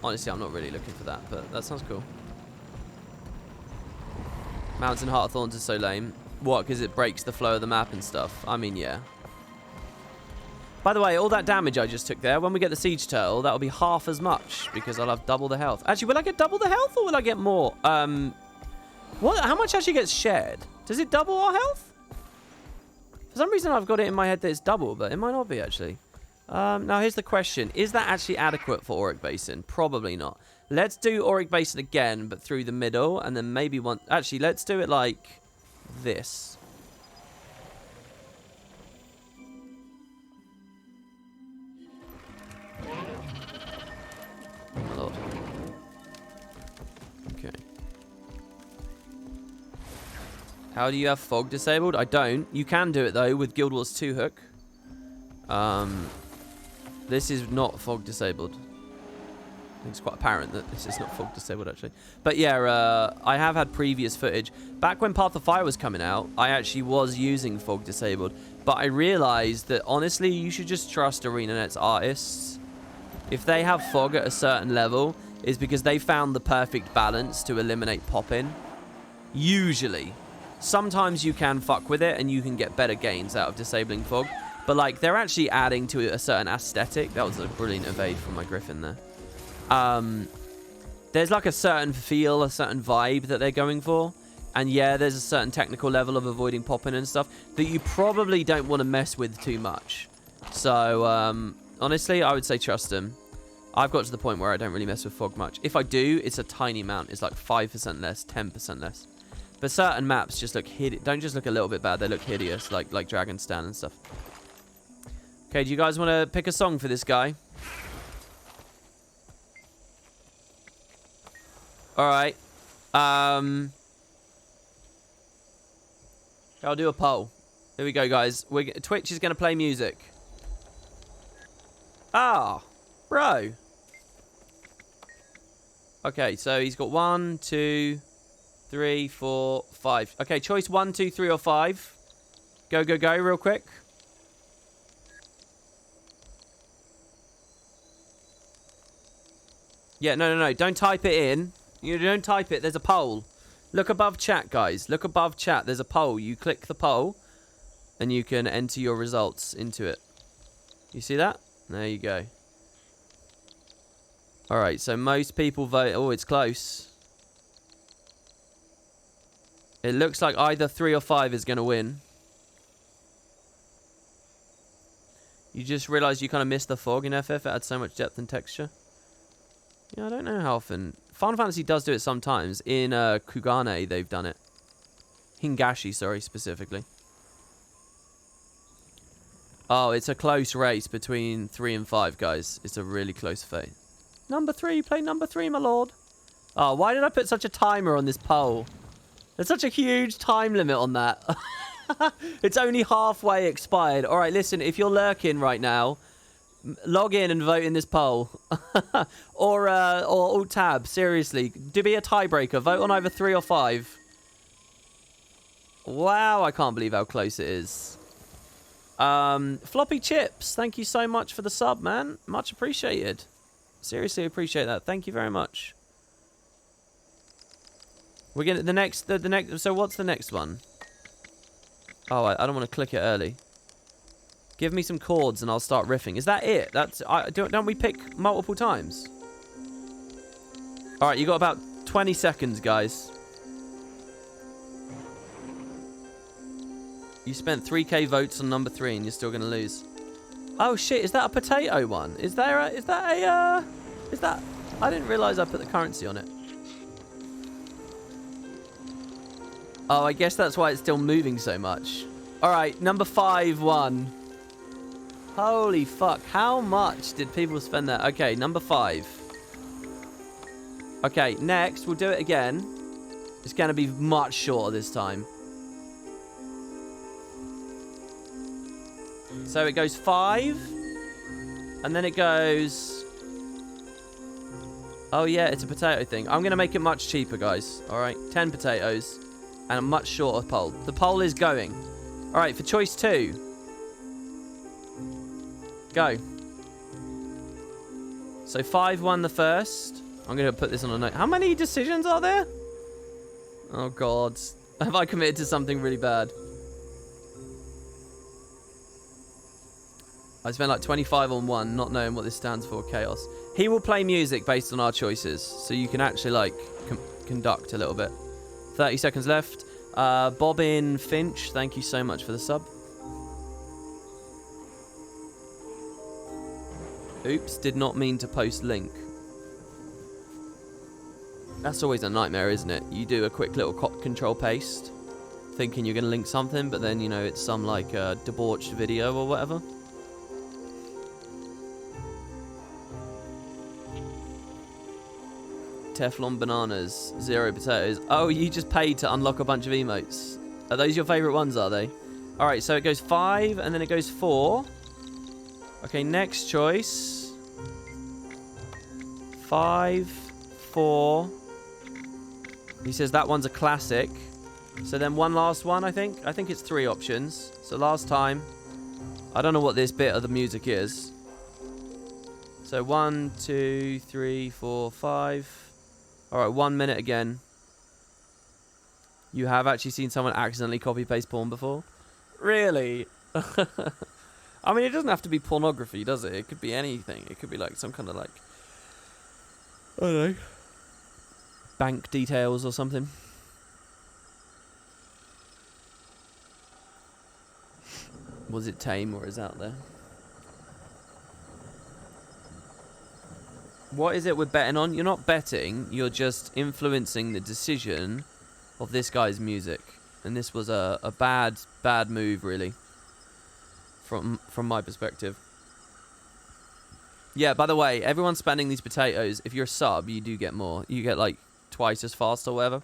Honestly, I'm not really looking for that, but that sounds cool. Mountain Heart of Thorns is so lame. What, because it breaks the flow of the map and stuff? I mean, yeah. By the way, all that damage I just took there, when we get the Siege Turtle, that'll be half as much, because I'll have double the health. Actually, will I get double the health, or will I get more? What? How much actually gets shared? Does it double our health? For some reason, I've got it in my head that it's double, but it might not be, actually. Now, here's the question. Is that actually adequate for Auric Basin? Probably not. Let's do Auric Basin again, but through the middle, and then maybe one... Actually, let's do it like this. Oh, my lord. Okay. How do you have fog disabled? I don't. You can do it, though, with Guild Wars 2 hook. This is not fog disabled. think it's quite apparent that this is not fog disabled, actually. But yeah, I have had previous footage. Back when Path of Fire was coming out, I actually was using fog disabled. But I realized that, honestly, you should just trust ArenaNet's artists. If they have fog at a certain level, it's because they found the perfect balance to eliminate pop-in. Usually. Sometimes you can fuck with it and you can get better gains out of disabling fog. But, like, they're actually adding to a certain aesthetic. That was a brilliant evade from my Griffin there. There's, like, a certain feel, a certain vibe that they're going for. And, yeah, there's a certain technical level of avoiding popping and stuff that you probably don't want to mess with too much. So, honestly, I would say trust them. I've got to the point where I don't really mess with fog much. If I do, it's a tiny amount. It's like 5% less, 10% less. But certain maps just look hideous. Don't just look a little bit bad. They look hideous, like Dragon's Den and stuff. Okay, do you guys want to pick a song for this guy? All right. I'll do a poll. Here we go, guys. Twitch is going to play music. Ah, bro. Okay, so he's got 1, 2, 3, 4, 5. Okay, choice 1, 2, 3, or 5. Go, go, go, real quick. Yeah, no. Don't type it in. You don't type it. There's a poll. Look above chat, guys. Look above chat. There's a poll. You click the poll, and you can enter your results into it. You see that? There you go. All right, so most people vote. Oh, it's close. It looks like either 3 or 5 is going to win. You just realised you kind of missed the fog in FF. It had so much depth and texture. Yeah, I don't know how often. Final Fantasy does do it sometimes. In Kugane, they've done it. Hingashi, sorry, specifically. Oh, it's a close race between 3 and 5, guys. It's a really close fight. Number 3, play number 3, my lord. Oh, why did I put such a timer on this poll? There's such a huge time limit on that. It's only halfway expired. All right, listen, if you're lurking right now, log in and vote in this poll. or alt-tab, seriously. Do be a tiebreaker. Vote on either 3 or 5. Wow, I can't believe how close it is. Floppy Chips, thank you so much for the sub, man. Much appreciated. Seriously appreciate that. Thank you very much. We're gonna the next. So what's the next one? Oh, I don't want to click it early. Give me some chords and I'll start riffing. Is that it? Don't we pick multiple times? All right, you got about 20 seconds, guys. You spent 3k votes on number 3 and you're still gonna lose. Oh shit! Is that a potato one? Is that? I didn't realize I put the currency on it. Oh, I guess that's why it's still moving so much. All right, number 5 won. Holy fuck! How much did people spend there? Okay, number 5. Okay, next we'll do it again. It's gonna be much shorter this time. So it goes 5, and then it goes... Oh yeah, it's a potato thing. I'm going to make it much cheaper, guys. Alright, 10 potatoes, and a much shorter poll. The poll is going. Alright, for choice 2. Go. So 5 won the first. I'm going to put this on a note. How many decisions are there? Oh god. Have I committed to something really bad? I spent like 25 on 1, not knowing what this stands for. Chaos. He will play music based on our choices, so you can actually like conduct a little bit. 30 seconds left. Bobbin Finch, thank you so much for the sub. Oops, did not mean to post link. That's always a nightmare, isn't it? You do a quick little control paste, thinking you're going to link something, but then, you know, it's some like debauched video or whatever. Teflon bananas, 0 potatoes. Oh, you just paid to unlock a bunch of emotes. Are those your favourite ones, are they? Alright, so it goes 5, and then it goes 4. Okay, next choice. 5, 4. He says that one's a classic. So then one last one, I think. I think it's 3 options. So last time. I don't know what this bit of the music is. So 1, 2, 3, 4, 5. Alright, 1 minute again. You have actually seen someone accidentally copy-paste porn before? Really? I mean, it doesn't have to be pornography, does it? It could be anything. It could be like some kind of like, I don't know, bank details or something. Was it tame or is it out there? What is it we're betting on? You're not betting, you're just influencing the decision of this guy's music. And this was a bad move, really. From my perspective. Yeah, by the way, everyone's spending these potatoes. If you're a sub, you do get more. You get like twice as fast or whatever.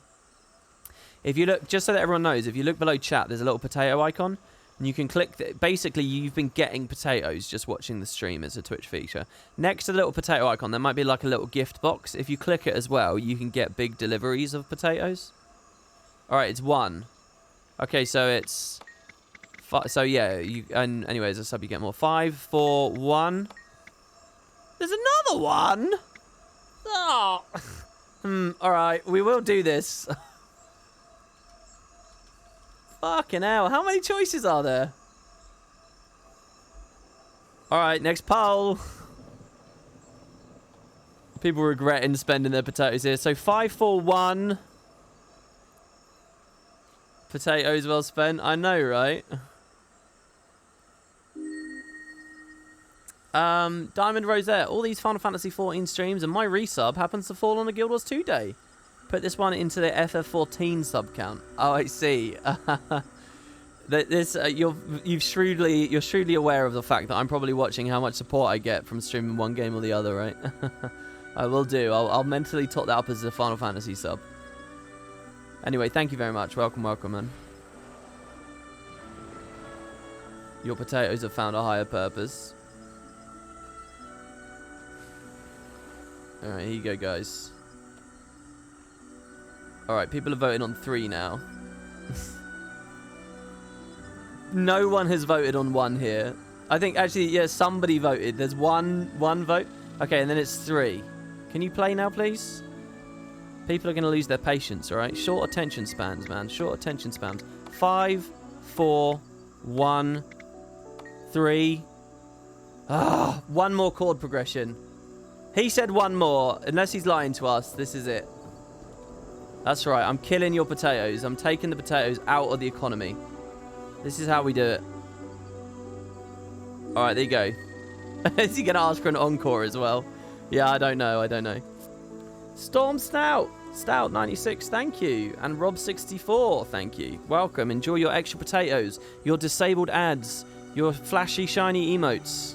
If you look, just so that everyone knows, if you look below chat, there's a little potato icon. And you can click, basically you've been getting potatoes just watching the stream. It's a Twitch feature. Next to the little potato icon, there might be like a little gift box. If you click it as well, you can get big deliveries of potatoes. Alright, it's 1. Okay, so it's... So yeah, and anyway, as a sub you get more. 5, 4, 1. There's another one? Oh. Alright, we will do this. Fucking hell, how many choices are there? Alright, next poll. People regretting spending their potatoes here. So 5, 4, 1. Potatoes well spent. I know, right? Diamond Rosette. All these Final Fantasy 14 streams and my resub happens to fall on a Guild Wars 2 day. Put this one into the FF14 sub count. Oh, I see. You're shrewdly aware of the fact that I'm probably watching how much support I get from streaming one game or the other, right? I will do. I'll mentally top that up as a Final Fantasy sub. Anyway, thank you very much. Welcome, man. Your potatoes have found a higher purpose. Alright, here you go, guys. Alright, people are voting on 3 now. No one has voted on 1 here. I think, actually, yeah, somebody voted. There's one vote. Okay, and then it's 3. Can you play now, please? People are going to lose their patience, alright? Short attention spans, man. Short attention spans. 5, 4, 1, 3. Ah, 1 more chord progression. He said 1 more. Unless he's lying to us, this is it. That's right. I'm killing your potatoes. I'm taking the potatoes out of the economy. This is how we do it. Alright, there you go. Is he going to ask for an encore as well? Yeah, I don't know. Storm Stout 96, thank you. And Rob 64, thank you. Welcome. Enjoy your extra potatoes, your disabled ads, your flashy shiny emotes.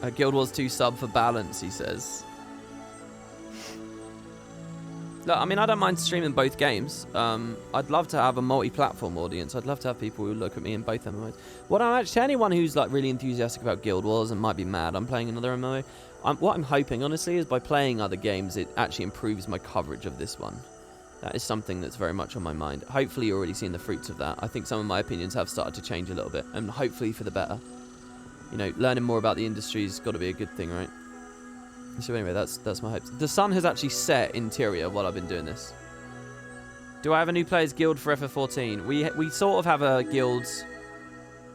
A Guild Wars 2 sub for balance, he says. Look, I mean, I don't mind streaming both games. I'd love to have a multi-platform audience. I'd love to have people who look at me in both MMOs. What I'm actually, anyone who's like really enthusiastic about Guild Wars and might be mad I'm playing another MMO, what I'm hoping, honestly, is by playing other games, it actually improves my coverage of this one. That is something that's very much on my mind. Hopefully you're already seeing the fruits of that. I think some of my opinions have started to change a little bit, and hopefully for the better. You know, learning more about the industry's got to be a good thing, right? So anyway, that's my hopes. The sun has actually set interior while I've been doing this. Do I have a new players guild for FF14? We sort of have a guild.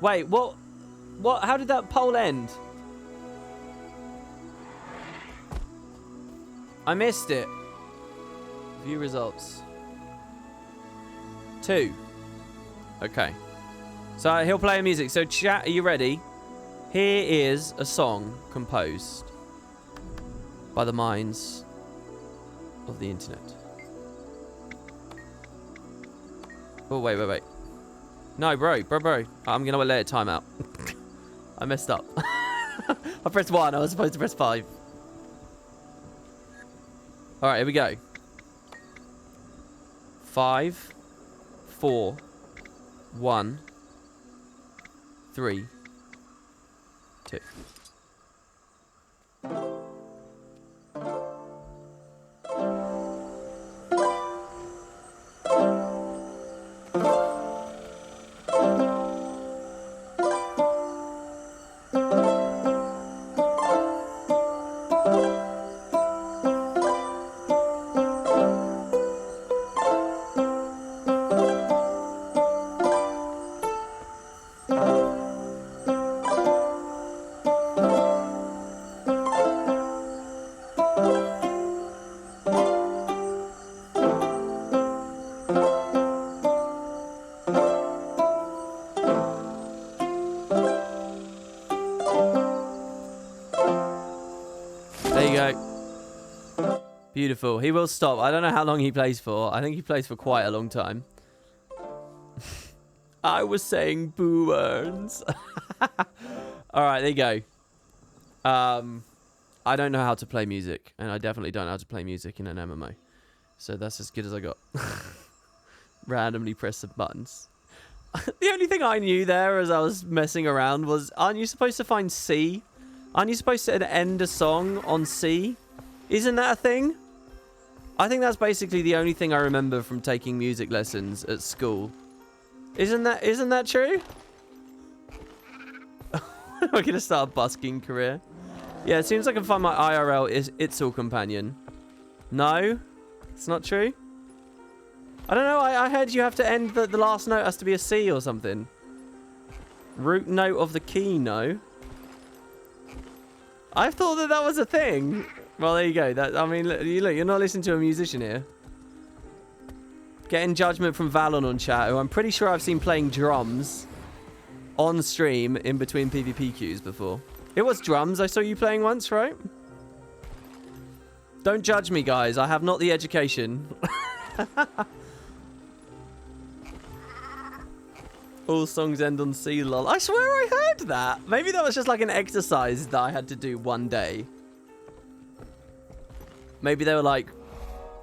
Wait, what? How did that poll end? I missed it. View results. 2. Okay. So he'll play music. So chat, are you ready? Here is a song composed by the minds of the internet. Oh, wait. No, bro. I'm going to let it time out. I messed up. I pressed 1. I was supposed to press 5. All right, here we go. 5, 4, 1, 3, 2. careful. He will stop. I don't know how long he plays for. I think he plays for quite a long time. I was saying boo burns. All right, there you go. I don't know how to play music, and I definitely don't know how to play music in an MMO. So that's as good as I got. Randomly press some buttons. The only thing I knew there as I was messing around was, aren't you supposed to find C? Aren't you supposed to end a song on C? Isn't that a thing? I think that's basically the only thing I remember from taking music lessons at school. Isn't that true? Am I going to start a busking career? Yeah, it seems like I can find my IRL Itzel companion. No? It's not true? I don't know, I heard you have to end the last note has to be a C or something. Root note of the key, no. I thought that was a thing. Well, there you go. I mean, look, you're not listening to a musician here. Getting judgment from Valon on chat, who I'm pretty sure I've seen playing drums on stream in between PvP queues before. It was drums I saw you playing once, right? Don't judge me, guys. I have not the education. All songs end on C, lol. I swear I heard that. Maybe that was just like an exercise that I had to do one day. Maybe they were like,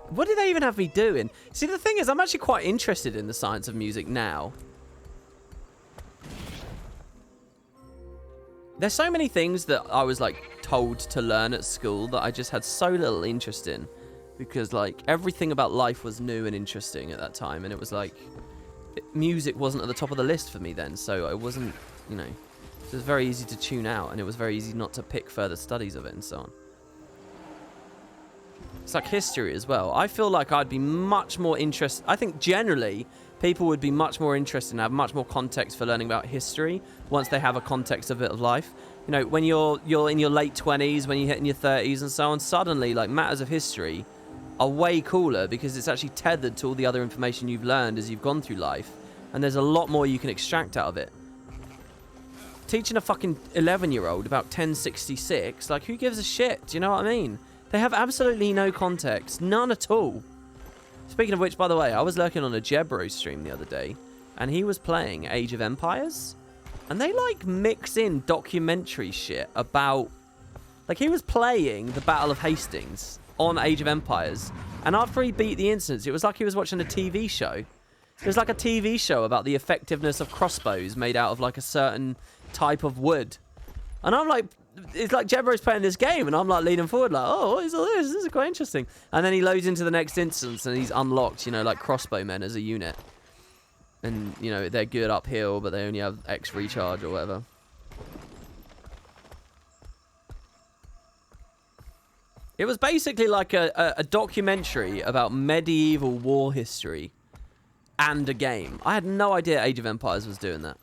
what did they even have me doing? See, the thing is, I'm actually quite interested in the science of music now. There's so many things that I was like told to learn at school that I just had so little interest in, because like everything about life was new and interesting at that time, and it was like music wasn't at the top of the list for me then, so it wasn't, you know, it was very easy to tune out, and it was very easy not to pick further studies of it and so on. It's like history as well. I feel like I'd be much more interested. I think generally people would be much more interested and have much more context for learning about history once they have a context of it of life. You know, when you're in your late 20s, when you hit in your 30s and so on, suddenly like matters of history are way cooler because it's actually tethered to all the other information you've learned as you've gone through life, and there's a lot more you can extract out of it. Teaching a fucking 11-year-old about 1066, like, who gives a shit? Do you know what I mean? They have absolutely no context. None at all. Speaking of which, by the way, I was lurking on a Jebro stream the other day, and he was playing Age of Empires, and they, like, mix in documentary shit about... Like, he was playing the Battle of Hastings on Age of Empires, and after he beat the instance, it was like he was watching a TV show. It was like a TV show about the effectiveness of crossbows made out of, like, a certain type of wood. And I'm like... It's like Jebro's playing this game, and I'm like leaning forward like, oh, what is all this? This is quite interesting. And then he loads into the next instance, and he's unlocked, you know, like crossbowmen as a unit. And, you know, they're good uphill, but they only have X recharge or whatever. It was basically like a documentary about medieval war history and a game. I had no idea Age of Empires was doing that.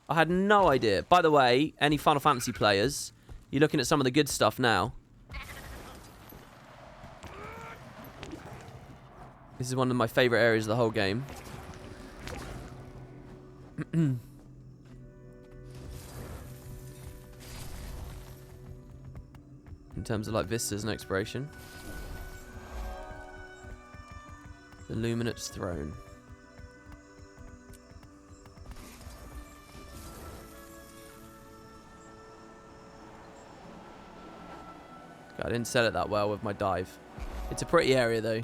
I had no idea. By the way, any Final Fantasy players, you're looking at some of the good stuff now. This is one of my favorite areas of the whole game. In terms of like vistas and exploration. The Luminate's Throne. I didn't sell it that well with my dive. It's a pretty area though.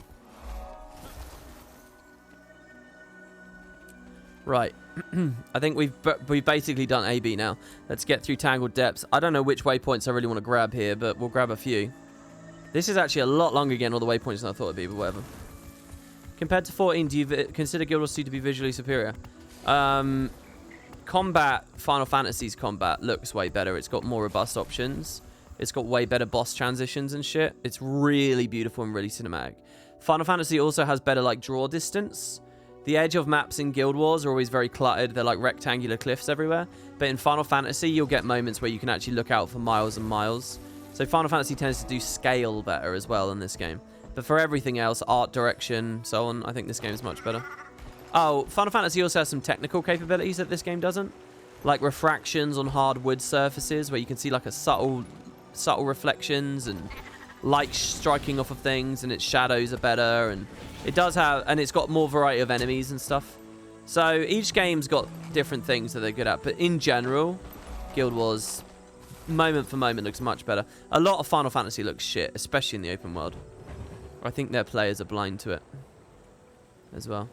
Right. I think we've basically done AB now. Let's get through Tangled Depths. I don't know which waypoints I really want to grab here, but we'll grab a few. This is actually a lot longer getting all the waypoints than I thought it'd be, but whatever. Compared to 14, do you consider Guild Wars 2 to be visually superior? Combat, Final Fantasy's combat looks way better. It's got more robust options. It's got way better boss transitions and shit. It's really beautiful and really cinematic. Final Fantasy also has better, like, draw distance. The edge of maps in Guild Wars are always very cluttered. They're like rectangular cliffs everywhere. But in Final Fantasy, you'll get moments where you can actually look out for miles and miles. So Final Fantasy tends to do scale better as well in this game. But for everything else, art direction, so on, I think this game is much better. Oh, Final Fantasy also has some technical capabilities that this game doesn't. Like refractions on hard wood surfaces where you can see like a subtle reflections and light striking off of things, and its shadows are better, and it does have, and it's got more variety of enemies and stuff. So each game's got different things that they're good at, but in general, Guild Wars, moment for moment, looks much better. A lot of Final Fantasy looks shit, especially in the open world. I think their players are blind to it as well.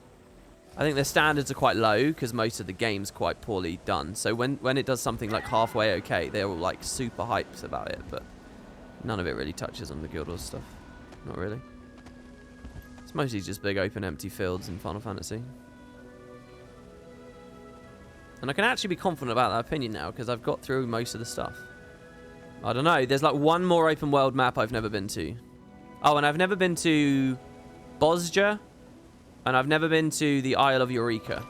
I think their standards are quite low because most of the game's quite poorly done. So when it does something like halfway okay, they're all like super hyped about it, but none of it really touches on the Guild Wars stuff. Not really. It's mostly just big open empty fields in Final Fantasy. And I can actually be confident about that opinion now because I've got through most of the stuff. I don't know. There's like one more open world map I've never been to. Oh, and I've never been to Bosja. And I've never been to the Isle of Eureka.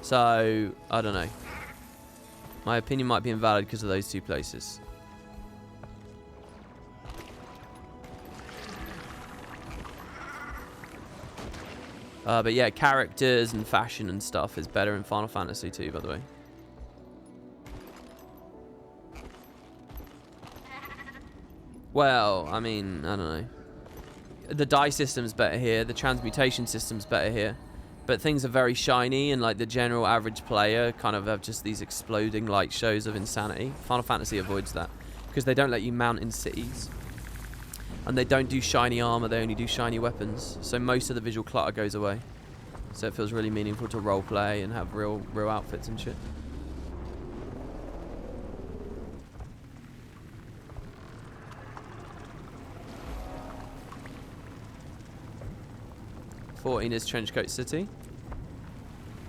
So, I don't know. My opinion might be invalid because of those two places. But yeah, characters and fashion and stuff is better in Final Fantasy 2, by the way. Well, I mean, I don't know. The dye system's better here. The transmutation system's better here. But things are very shiny, and like the general average player kind of have just these exploding light shows of insanity. Final Fantasy avoids that because they don't let you mount in cities. And they don't do shiny armor, they only do shiny weapons. So most of the visual clutter goes away. So it feels really meaningful to roleplay and have real outfits and shit. '14 is Trenchcoat City.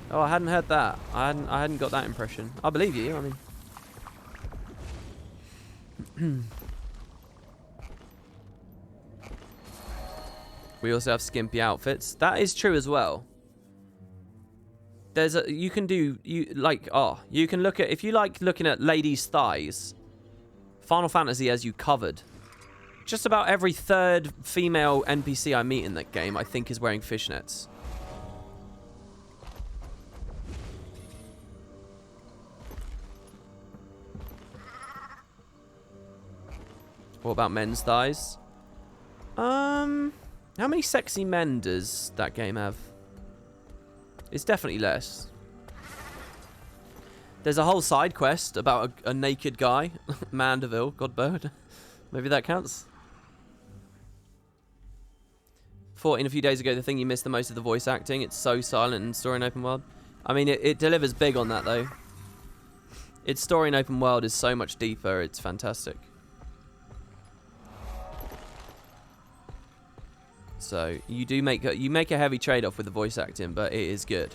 Oh, I hadn't heard that. I hadn't got that impression. I believe you. I mean, we also have skimpy outfits. That is true as well. There's a you can look at if you like looking at ladies' thighs. Final Fantasy has you covered. Just about every third female NPC I meet in that game, I think, is wearing fishnets. What about men's thighs? How many sexy men does that game have? It's definitely less. There's a whole side quest about a naked guy. Mandeville, Godbird. Maybe that counts. 14 a few days ago, the thing you missed the most of the voice acting. It's so silent in story and open world. I mean, it delivers big on that, though. Its story and open world is so much deeper. It's fantastic. So you do make a heavy trade-off with the voice acting, but it is good.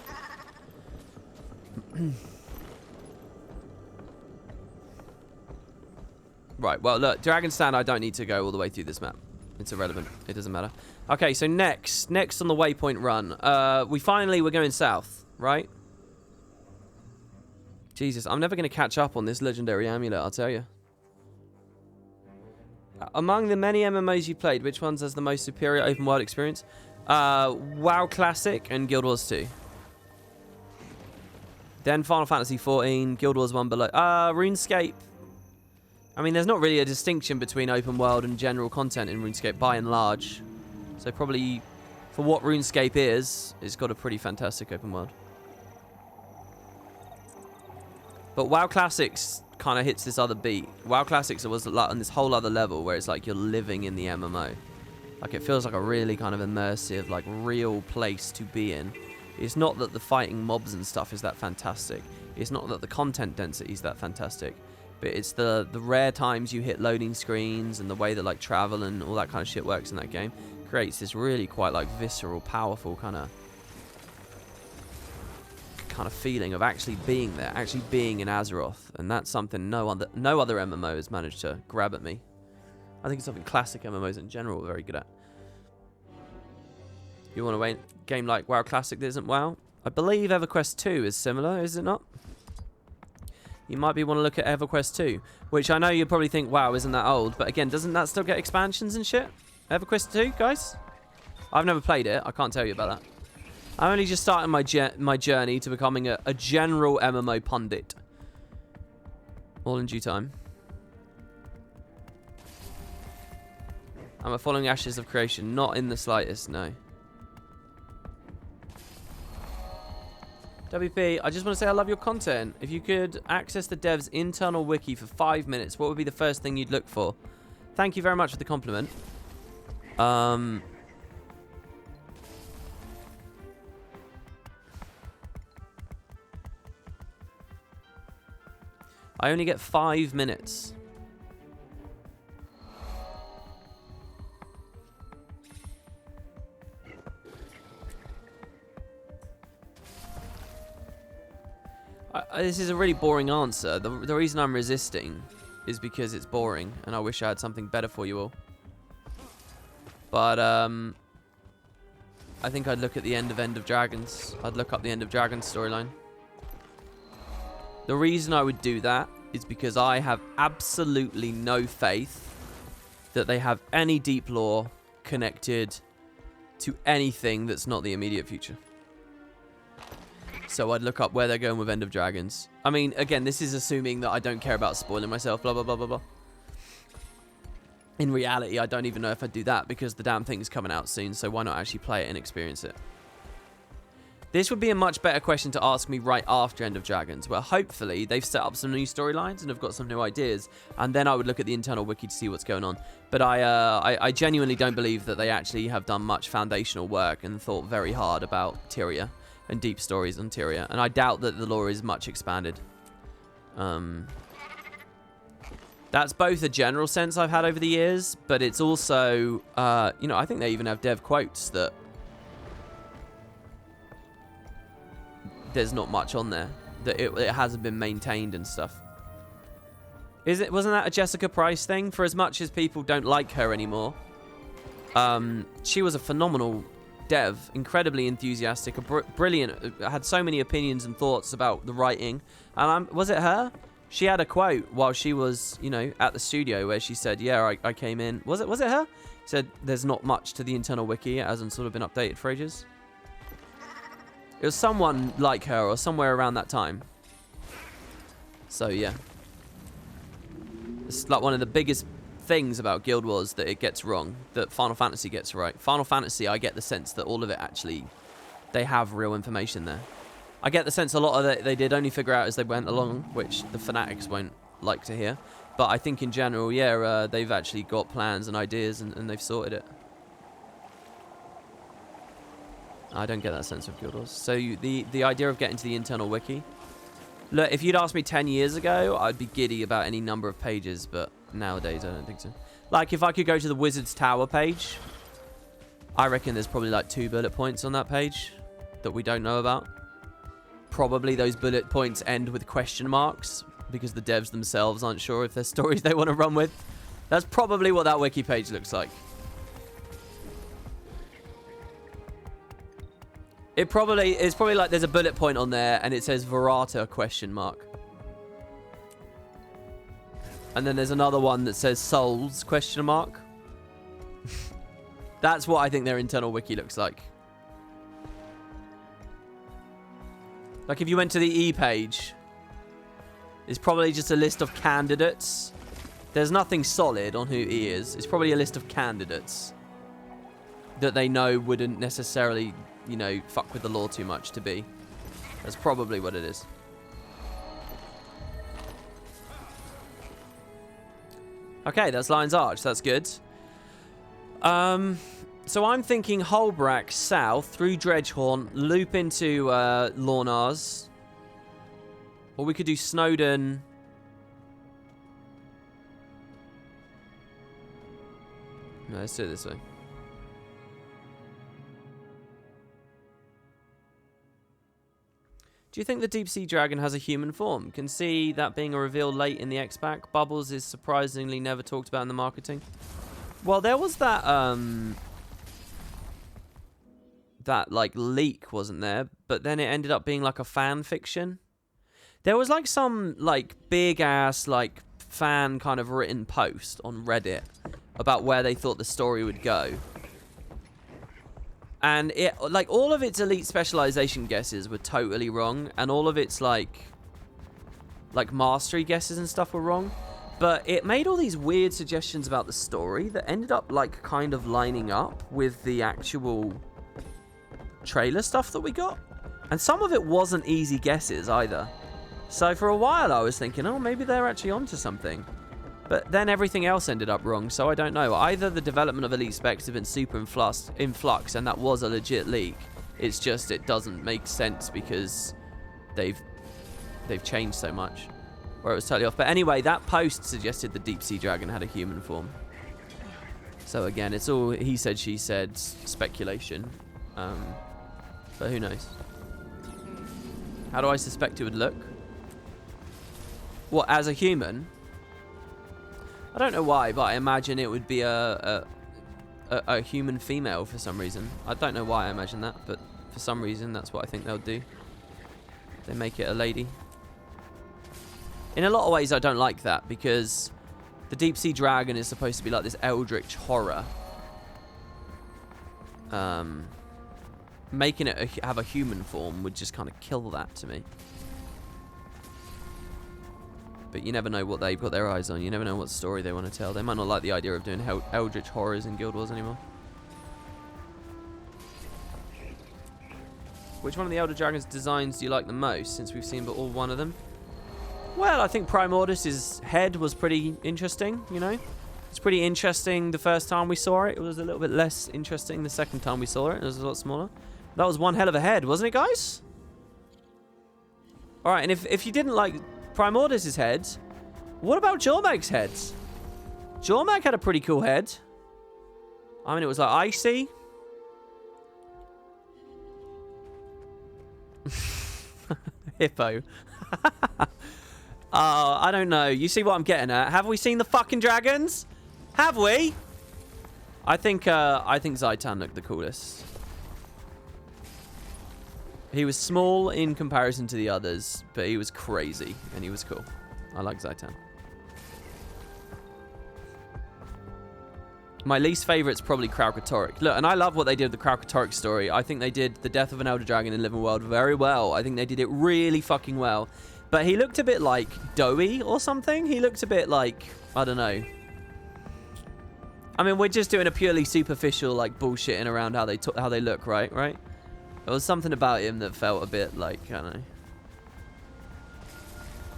Right, well, look, Dragon's Stand, I don't need to go all the way through this map. It's irrelevant. It doesn't matter. Okay, so next on the waypoint run, we're going south, right? Jesus, I'm never going to catch up on this legendary amulet, I'll tell you. Among the many MMOs you played, which ones has the most superior open world experience? WoW Classic and Guild Wars 2. Then Final Fantasy 14, Guild Wars 1 below. RuneScape. I mean, there's not really a distinction between open world and general content in RuneScape, by and large. So probably, for what RuneScape is, it's got a pretty fantastic open world. But WoW Classics kind of hits this other beat. WoW Classics was like on this whole other level where it's like you're living in the MMO. Like, it feels like a really kind of immersive, like, real place to be in. It's not that the fighting mobs and stuff is that fantastic. It's not that the content density is that fantastic. But it's the rare times you hit loading screens and the way that, like, travel and all that kind of shit works in that game creates this really quite, like, visceral, powerful kind of feeling of actually being there, actually being in Azeroth. And that's something no other MMO has managed to grab at me. I think it's something classic MMOs in general are very good at. You want a game like WoW Classic that isn't WoW? I believe EverQuest 2 is similar, is it not? You might want to look at EverQuest 2, which I know you probably think, wow, isn't that old? But again, doesn't that still get expansions and shit? EverQuest 2, guys? I've never played it. I can't tell you about that. I'm only just starting my journey to becoming a general MMO pundit. All in due time. Am I following Ashes of Creation? Not in the slightest, no. WP, I just want to say I love your content. If you could access the dev's internal wiki for 5 minutes, what would be the first thing you'd look for? Thank you very much for the compliment. I only get 5 minutes. This is a really boring answer. The reason I'm resisting is because it's boring, and I wish I had something better for you all. But, I think I'd look at the end of Dragons. I'd look up the End of Dragons storyline. The reason I would do that is because I have absolutely no faith that they have any deep lore connected to anything that's not the immediate future. So I'd look up where they're going with End of Dragons. I mean, again, this is assuming that I don't care about spoiling myself, blah, blah, blah, blah, blah. In reality, I don't even know if I'd do that because the damn thing's coming out soon, so why not actually play it and experience it? This would be a much better question to ask me right after End of Dragons, where hopefully they've set up some new storylines and have got some new ideas, and then I would look at the internal wiki to see what's going on. But I genuinely don't believe that they actually have done much foundational work and thought very hard about Tyria and deep stories on Tyria, and I doubt that the lore is much expanded. That's both a general sense I've had over the years, but it's also, you know, I think they even have dev quotes that there's not much on there, that it hasn't been maintained and stuff. Wasn't that a Jessica Price thing? For as much as people don't like her anymore, she was a phenomenal dev, incredibly enthusiastic, brilliant, had so many opinions and thoughts about the writing. And was it her? She had a quote while she was, you know, at the studio where she said, yeah, I came in. Was it her? Said, there's not much to the internal wiki. It hasn't sort of been updated for ages. It was someone like her or somewhere around that time. So, yeah. It's like one of the biggest things about Guild Wars that it gets wrong, that Final Fantasy gets right. Final Fantasy, I get the sense that all of it actually, they have real information there. I get the sense a lot of it they did only figure out as they went along, which the fanatics won't like to hear. But I think in general, yeah, they've actually got plans and ideas and they've sorted it. I don't get that sense of Guild Wars. So the idea of getting to the internal wiki. Look, if you'd asked me 10 years ago, I'd be giddy about any number of pages, but nowadays I don't think so. Like, if I could go to the Wizard's Tower page, I reckon there's probably like 2 bullet points on that page that we don't know about. Probably those bullet points end with question marks because the devs themselves aren't sure if there's stories they want to run with. That's probably what that wiki page looks like. It's probably like there's a bullet point on there and it says Verata question mark. And then there's another one that says Souls question mark. That's what I think their internal wiki looks like. Like if you went to the E page, it's probably just a list of candidates. There's nothing solid on who E is. It's probably a list of candidates that they know wouldn't necessarily, you know, fuck with the lore too much to be. That's probably what it is. Okay, that's Lion's Arch. That's good. So I'm thinking Holbrack south through Dredgehorn, loop into Lornars. Or we could do Snowden. No, let's do it this way. Do you think the Deep Sea Dragon has a human form? Can see that being a reveal late in the X-Pack. Bubbles is surprisingly never talked about in the marketing. Well, there was that that like leak, wasn't there? But then it ended up being like a fan fiction. There was like some like big ass like fan kind of written post on Reddit about where they thought the story would go. And it like all of its elite specialization guesses were totally wrong, and all of its like mastery guesses and stuff were wrong. But it made all these weird suggestions about the story that ended up, like, kind of lining up with the actual trailer stuff that we got. And some of it wasn't easy guesses either. So for a while I was thinking, oh, maybe they're actually onto something. But then everything else ended up wrong, so I don't know. Either the development of Elite Specs have been super in flux, and that was a legit leak. It's just it doesn't make sense because they've changed so much. Or it was totally off. But anyway, that post suggested the deep sea dragon had a human form. So again, it's all he said, she said, speculation. But who knows? How do I suspect it would look? What, as a human? I don't know why, but I imagine it would be a human female for some reason. I don't know why I imagine that, but for some reason that's what I think they'll do. They make it a lady. In a lot of ways I don't like that, because the deep sea dragon is supposed to be like this eldritch horror. Making it have a human form would just kind of kill that to me. But you never know what they've got their eyes on. You never know what story they want to tell. They might not like the idea of doing eldritch horrors in Guild Wars anymore. Which one of the Elder Dragon's designs do you like the most, since we've seen but all one of them? Well, I think Primordus's head was pretty interesting, you know? It's pretty interesting the first time we saw it. It was a little bit less interesting the second time we saw it. It was a lot smaller. That was one hell of a head, wasn't it, guys? Alright, and if you didn't like Primordus's head, what about Jormag's head? Jormag had a pretty cool head. I mean, it was like icy. Hippo. I don't know. You see what I'm getting at? Have we seen the fucking dragons? Have we? I think Zaitan looked the coolest. He was small in comparison to the others, but he was crazy and he was cool. I like Zaitan. My least favorite's probably Kraukatoric. Look, and I love what they did with the Kraukatoric story. I think they did the death of an Elder Dragon in Living World very well. I think they did it really fucking well. But he looked a bit like doughy or something. He looked a bit like, I don't know. I mean, we're just doing a purely superficial, like, bullshitting around how they look, right? Right? There was something about him that felt a bit like, I don't know.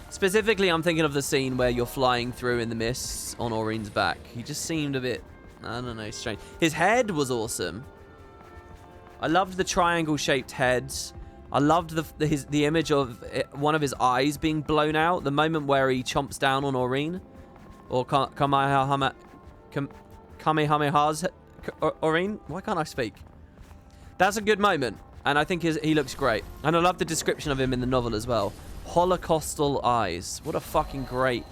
Specifically, I'm thinking of the scene where you're flying through in the mists on Aureen's back. He just seemed a bit, I don't know, strange. His head was awesome. I loved the triangle-shaped heads. I loved the image of one of his eyes being blown out. The moment where he chomps down on Aureen. Or Kamehameha's Aureen. Why can't I speak? That's a good moment. And I think he looks great. And I love the description of him in the novel as well. Holocaustal eyes. What a fucking great...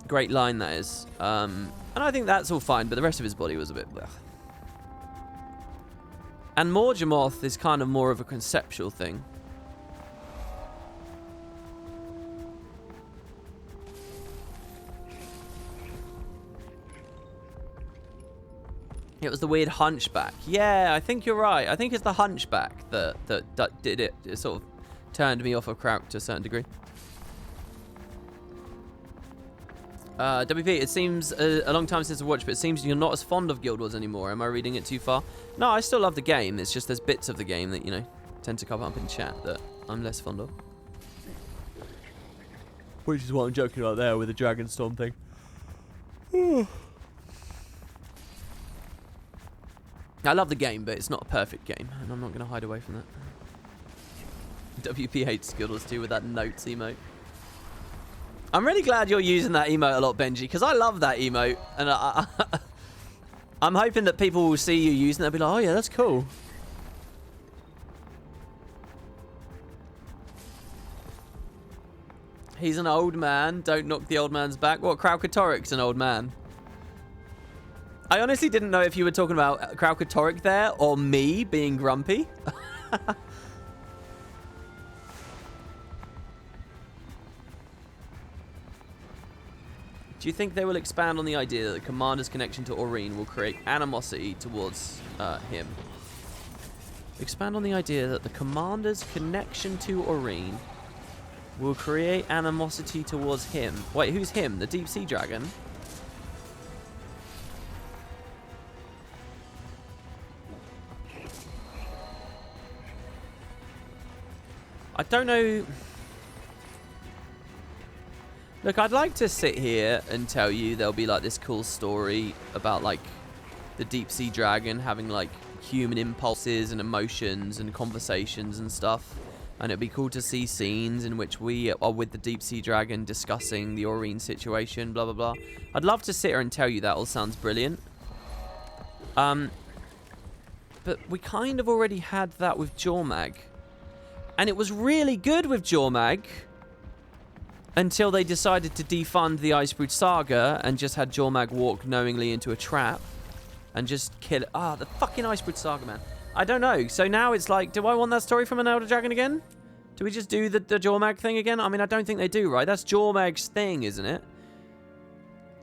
great line that is. And I think that's all fine, but the rest of his body was a bit... Blech. And Morgemoth is kind of more of a conceptual thing. It was the weird hunchback. Yeah, I think you're right. I think it's the hunchback that did it. It sort of turned me off of Krauk to a certain degree. WP, it seems a long time since I watched, but it seems you're not as fond of Guild Wars anymore. Am I reading it too far? No, I still love the game. It's just there's bits of the game that, you know, tend to come up in chat that I'm less fond of. Which is what I'm joking about there with the Dragonstorm thing. I love the game, but it's not a perfect game, and I'm not going to hide away from that. WP hates Guild Wars 2 with that notes emote. I'm really glad you're using that emote a lot, Benji, because I love that emote, and I'm hoping that people will see you using it and be like, oh yeah, that's cool. He's an old man. Don't knock the old man's back. What, Kraukatoric's an old man? I honestly didn't know if you were talking about Kraukatoric there or me being grumpy. Do you think they will expand on the idea that the commander's connection to Aureen will create animosity towards him? Expand on the idea that the commander's connection to Aureen will create animosity towards him. Wait, who's him? The deep sea dragon? I don't know. Look, I'd like to sit here and tell you there'll be like this cool story about like the deep sea dragon having like human impulses and emotions and conversations and stuff. And it'd be cool to see scenes in which we are with the deep sea dragon discussing the Aurene situation, blah, blah, blah. I'd love to sit here and tell you that all sounds brilliant. But we kind of already had that with Jormag. And it was really good with Jormag until they decided to defund the Icebrood Saga and just had Jormag walk knowingly into a trap and just kill it. Ah, the fucking Icebrood Saga, man. I don't know. So now it's like, do I want that story from an Elder Dragon again? Do we just do the Jormag thing again? I mean, I don't think they do, right? That's Jormag's thing, isn't it?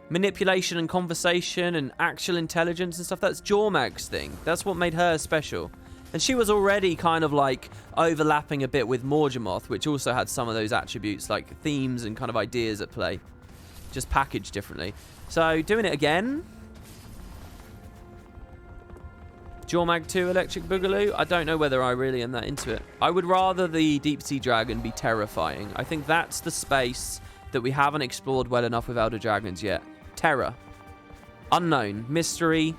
Manipulation and conversation and actual intelligence and stuff. That's Jormag's thing. That's what made her special. And she was already kind of like overlapping a bit with Morgemoth, which also had some of those attributes, like themes and kind of ideas at play, just packaged differently. So doing it again. Jormag 2 Electric Boogaloo. I don't know whether I really am that into it. I would rather the Deep Sea Dragon be terrifying. I think that's the space that we haven't explored well enough with Elder Dragons yet. Terror. Unknown. Mystery.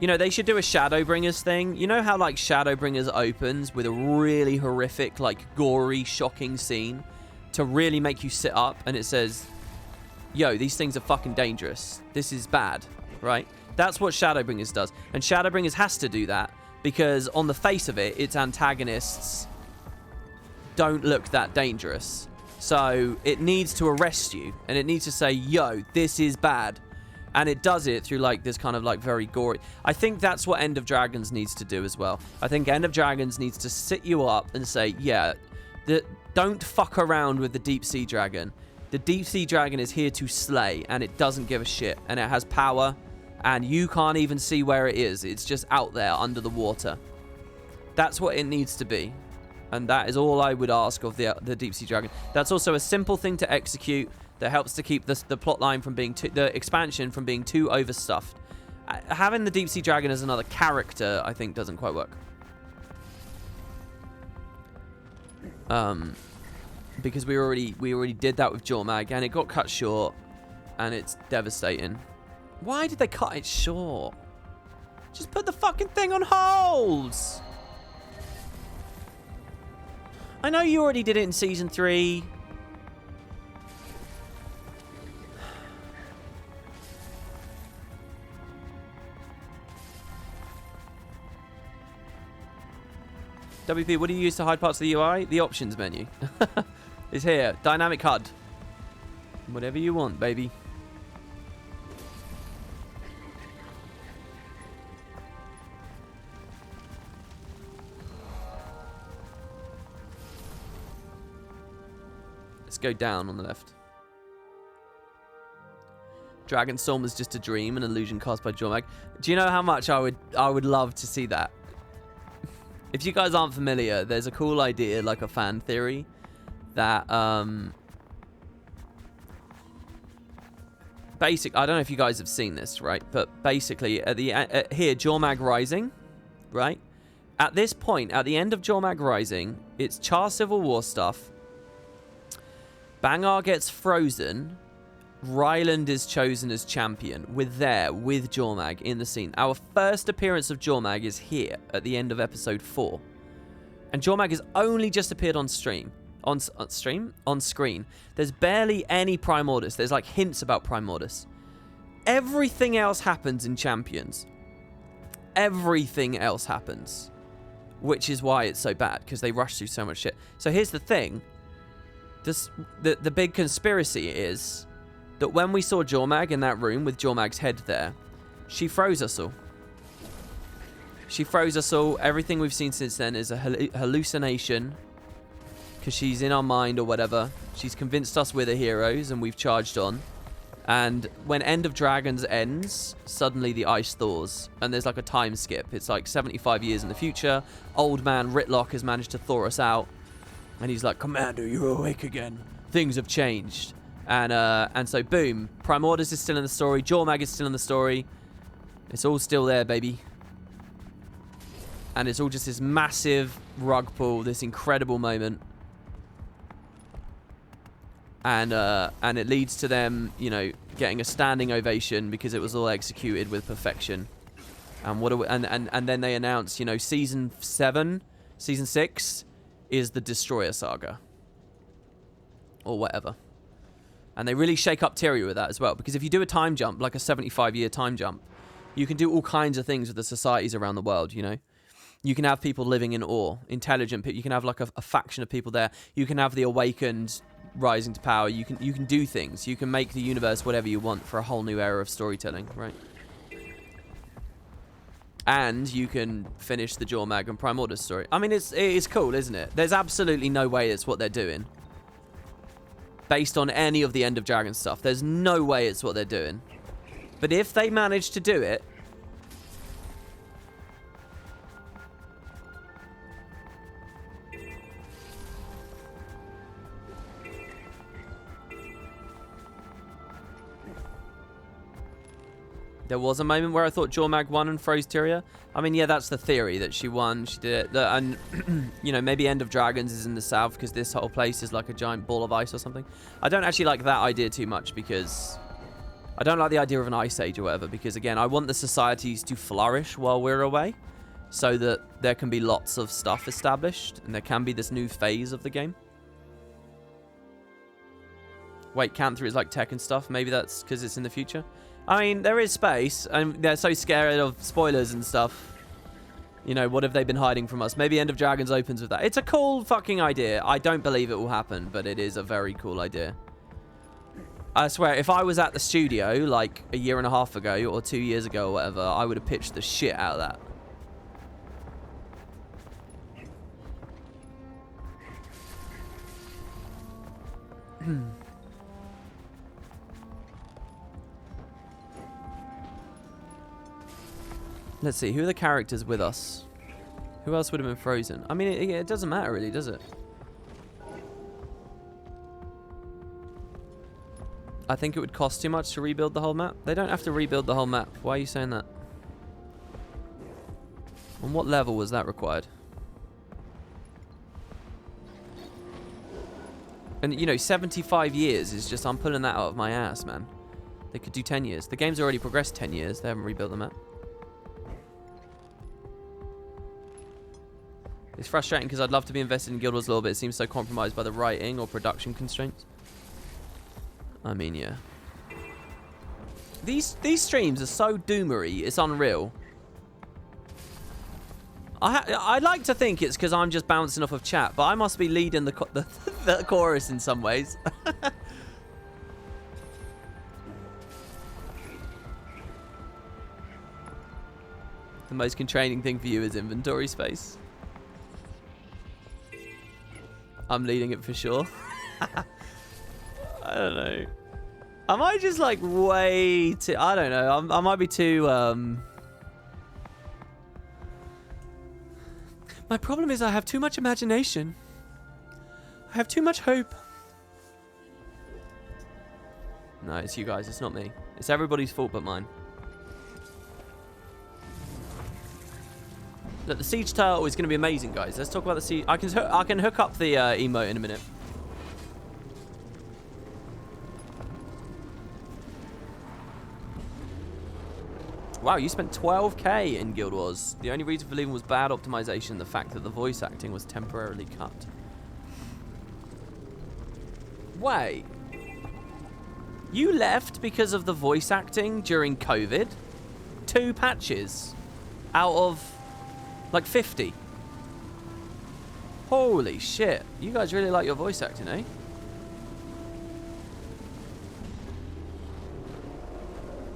You know, they should do a Shadowbringers thing. You know how, like, Shadowbringers opens with a really horrific, like, gory, shocking scene to really make you sit up, and it says, yo, these things are fucking dangerous. This is bad, right? That's what Shadowbringers does. And Shadowbringers has to do that because on the face of it, its antagonists don't look that dangerous. So it needs to arrest you, and it needs to say, yo, this is bad. And it does it through, like, this kind of, like, very gory... I think that's what End of Dragons needs to do as well. I think End of Dragons needs to sit you up and say, yeah, don't fuck around with the Deep Sea Dragon. The Deep Sea Dragon is here to slay, and it doesn't give a shit. And it has power, and you can't even see where it is. It's just out there under the water. That's what it needs to be. And that is all I would ask of the Deep Sea Dragon. That's also a simple thing to execute that helps to keep the plot line from being the expansion from being too overstuffed. Having the Deep Sea Dragon as another character, I think, doesn't quite work. Because we already did that with Jormag, and it got cut short, and it's devastating. Why did they cut it short? Just put the fucking thing on hold. I know you already did it in Season 3. WP, what do you use to hide parts of the UI? The options menu. It's here. Dynamic HUD. Whatever you want, baby. Let's go down on the left. Dragonstorm was just a dream, an illusion cast by Jormag. Do you know how much I would love to see that? If you guys aren't familiar, there's a cool idea, like a fan theory, that I don't know if you guys have seen this, right? But basically, at the here, Jormag Rising, right? At this point, at the end of Jormag Rising, it's Char Civil War stuff. Bangar gets frozen. Ryland is chosen as champion. We're there with Jormag in the scene. Our first appearance of Jormag is here at the end of episode 4. And Jormag has only just appeared on stream. On screen. There's barely any Primordus. There's like hints about Primordus. Everything else happens in Champions. Everything else happens. Which is why it's so bad, because they rush through so much shit. So here's the thing. The big conspiracy is that when we saw Jormag in that room with Jormag's head there, she froze us all. She froze us all. Everything we've seen since then is a hallucination because she's in our mind or whatever. She's convinced us we're the heroes and we've charged on. And when End of Dragons ends, suddenly the ice thaws. And there's like a time skip. It's like 75 years in the future. Old man Ritlock has managed to thaw us out. And he's like, Commander, you're awake again. Things have changed. And so, boom. Prime Orders is still in the story. Jormag is still in the story. It's all still there, baby. And it's all just this massive rug pull. This incredible moment. And it leads to them, you know, getting a standing ovation because it was all executed with perfection. And and then they announce, you know, season 6 is the Destroyer Saga. Or whatever. And they really shake up Tyria with that as well. Because if you do a time jump, like a 75-year time jump, you can do all kinds of things with the societies around the world, you know. You can have people living in awe, intelligent people. You can have like a faction of people there. You can have the awakened rising to power. You can do things. You can make the universe whatever you want for a whole new era of storytelling, right? And you can finish the Jormag and Prime Orders story. I mean, it is cool, isn't it? There's absolutely no way it's what they're doing. Based on any of the End of Dragon stuff. There's no way it's what they're doing. But if they manage to do it, there was a moment where I thought Jormag won and froze Tyria. I mean, yeah, that's the theory, that she won, she did it. And, you know, maybe End of Dragons is in the south because this whole place is like a giant ball of ice or something. I don't actually like that idea too much because I don't like the idea of an ice age or whatever because, again, I want the societies to flourish while we're away so that there can be lots of stuff established and there can be this new phase of the game. Wait, Cantha is like tech and stuff. Maybe that's because it's in the future. I mean, there is space, and they're so scared of spoilers and stuff. You know, what have they been hiding from us? Maybe End of Dragons opens with that. It's a cool fucking idea. I don't believe it will happen, but it is a very cool idea. I swear, if I was at the studio, like, a year and a half ago, or 2 years ago, or whatever, I would have pitched the shit out of that. Let's see, who are the characters with us? Who else would have been frozen? I mean, it doesn't matter really, does it? I think it would cost too much to rebuild the whole map. They don't have to rebuild the whole map. Why are you saying that? On what level was that required? And, you know, 75 years is just, I'm pulling that out of my ass, man. They could do 10 years. The game's already progressed 10 years. They haven't rebuilt the map. It's frustrating because I'd love to be invested in Guild Wars lore, but it seems so compromised by the writing or production constraints. I mean, yeah. These streams are so doomery, it's unreal. I like to think it's because I'm just bouncing off of chat, but I must be leading the chorus in some ways. The most constraining thing for you is inventory space. I'm leading it for sure. I don't know. Am I just like way too... I don't know. I might be too... My problem is I have too much imagination. I have too much hope. No, it's you guys. It's not me. It's everybody's fault but mine. Look, the siege turtle is going to be amazing, guys. Let's talk about the siege. I can hook up the emote in a minute. Wow, you spent 12k in Guild Wars. The only reason for leaving was bad optimization. The fact that the voice acting was temporarily cut. Wait. You left because of the voice acting during COVID? 2 patches out of... like 50. Holy shit. You guys really like your voice acting, eh?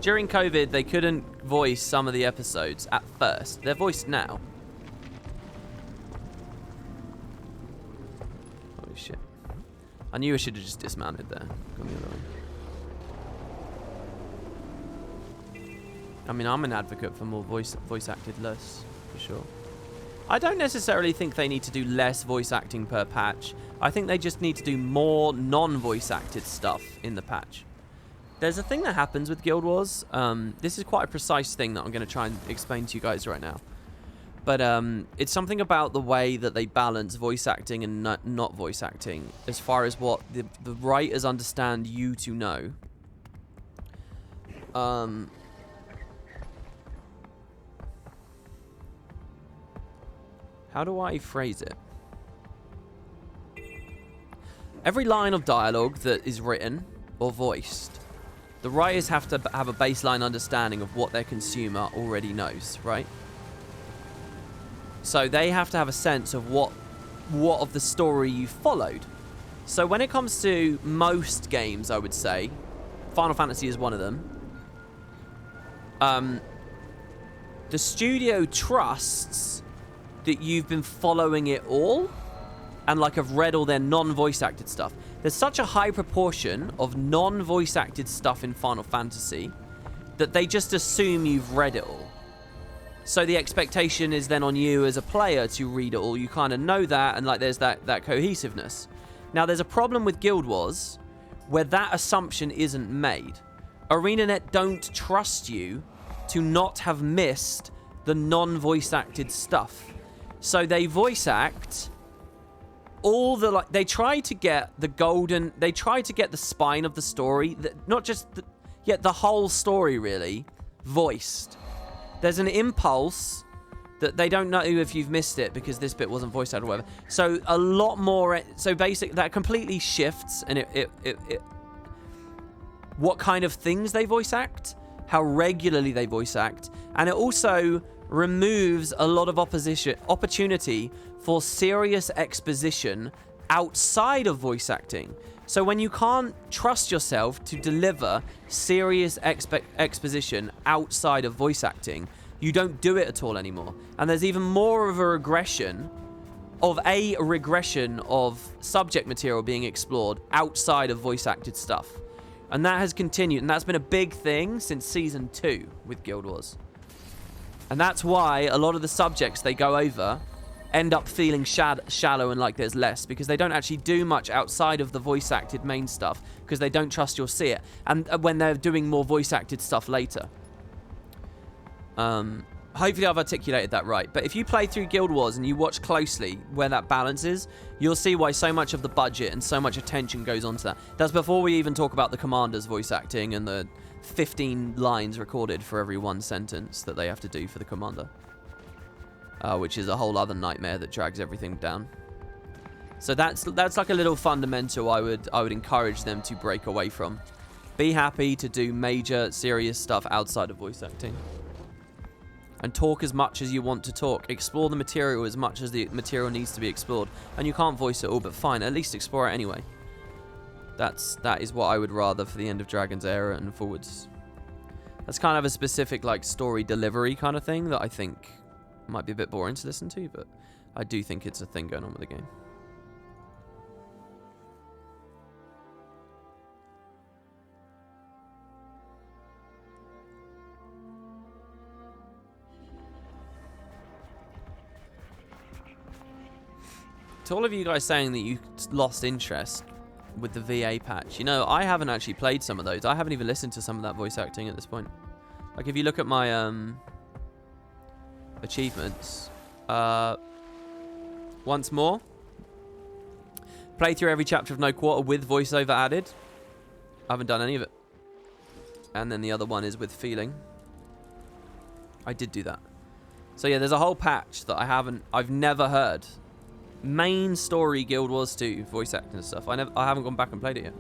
During COVID, they couldn't voice some of the episodes at first. They're voiced now. Holy shit. I knew I should have just dismounted there. Gone the other way. I mean, I'm an advocate for more voice acted less, for sure. I don't necessarily think they need to do less voice acting per patch. I think they just need to do more non-voice acted stuff in the patch. There's a thing that happens with Guild Wars. This is quite a precise thing that I'm going to try and explain to you guys right now. But it's something about the way that they balance voice acting and not voice acting as far as what the writers understand you to know. How do I phrase it? Every line of dialogue that is written or voiced, the writers have to have a baseline understanding of what their consumer already knows, right? So they have to have a sense of what of the story you followed. So when it comes to most games, I would say, Final Fantasy is one of them. The studio trusts that you've been following it all and like have read all their non-voice acted stuff. There's such a high proportion of non-voice acted stuff in Final Fantasy that they just assume you've read it all. So the expectation is then on you as a player to read it all. You kind of know that, and like there's that cohesiveness. Now there's a problem with Guild Wars where that assumption isn't made. ArenaNet don't trust you to not have missed the non-voice acted stuff. So they voice act all the, like, they try to get the golden, they try to get the spine of the story, not just the whole story really, voiced. There's an impulse that they don't know if you've missed it because this bit wasn't voiced out or whatever. So a lot more, so basically that completely shifts, and it what kind of things they voice act, how regularly they voice act, and it also removes a lot of opportunity for serious exposition outside of voice acting. So when you can't trust yourself to deliver serious exposition outside of voice acting, you don't do it at all anymore. And there's even more of a regression of subject material being explored outside of voice acted stuff. And that has continued, and that's been a big thing since Season 2 with Guild Wars. And that's why a lot of the subjects they go over end up feeling shallow and like there's less, because they don't actually do much outside of the voice acted main stuff because they don't trust you'll see it. And when they're doing more voice acted stuff later. Hopefully I've articulated that right. But if you play through Guild Wars and you watch closely where that balance is, you'll see why so much of the budget and so much attention goes onto that. That's before we even talk about the commander's voice acting and the 15 lines recorded for every one sentence that they have to do for the commander. Which is a whole other nightmare that drags everything down. So that's like a little fundamental I would encourage them to break away from. Be happy to do major, serious stuff outside of voice acting. And talk as much as you want to talk. Explore the material as much as the material needs to be explored. And you can't voice it all, but fine, at least explore it anyway. That is what I would rather for the End of Dragon's era and forwards. That's kind of a specific like story delivery kind of thing that I think might be a bit boring to listen to, but I do think it's a thing going on with the game. To all of you guys saying that you lost interest with the VA patch, you know, I haven't actually played some of those. I haven't even listened to some of that voice acting at this point. Like, if you look at my achievements, once more, play through every chapter of No Quarter with voiceover added. I haven't done any of it. And then the other one is with feeling. I did do that. So yeah, there's a whole patch that I've never heard. Main story Guild Wars 2 voice acting and stuff. I haven't gone back and played it yet.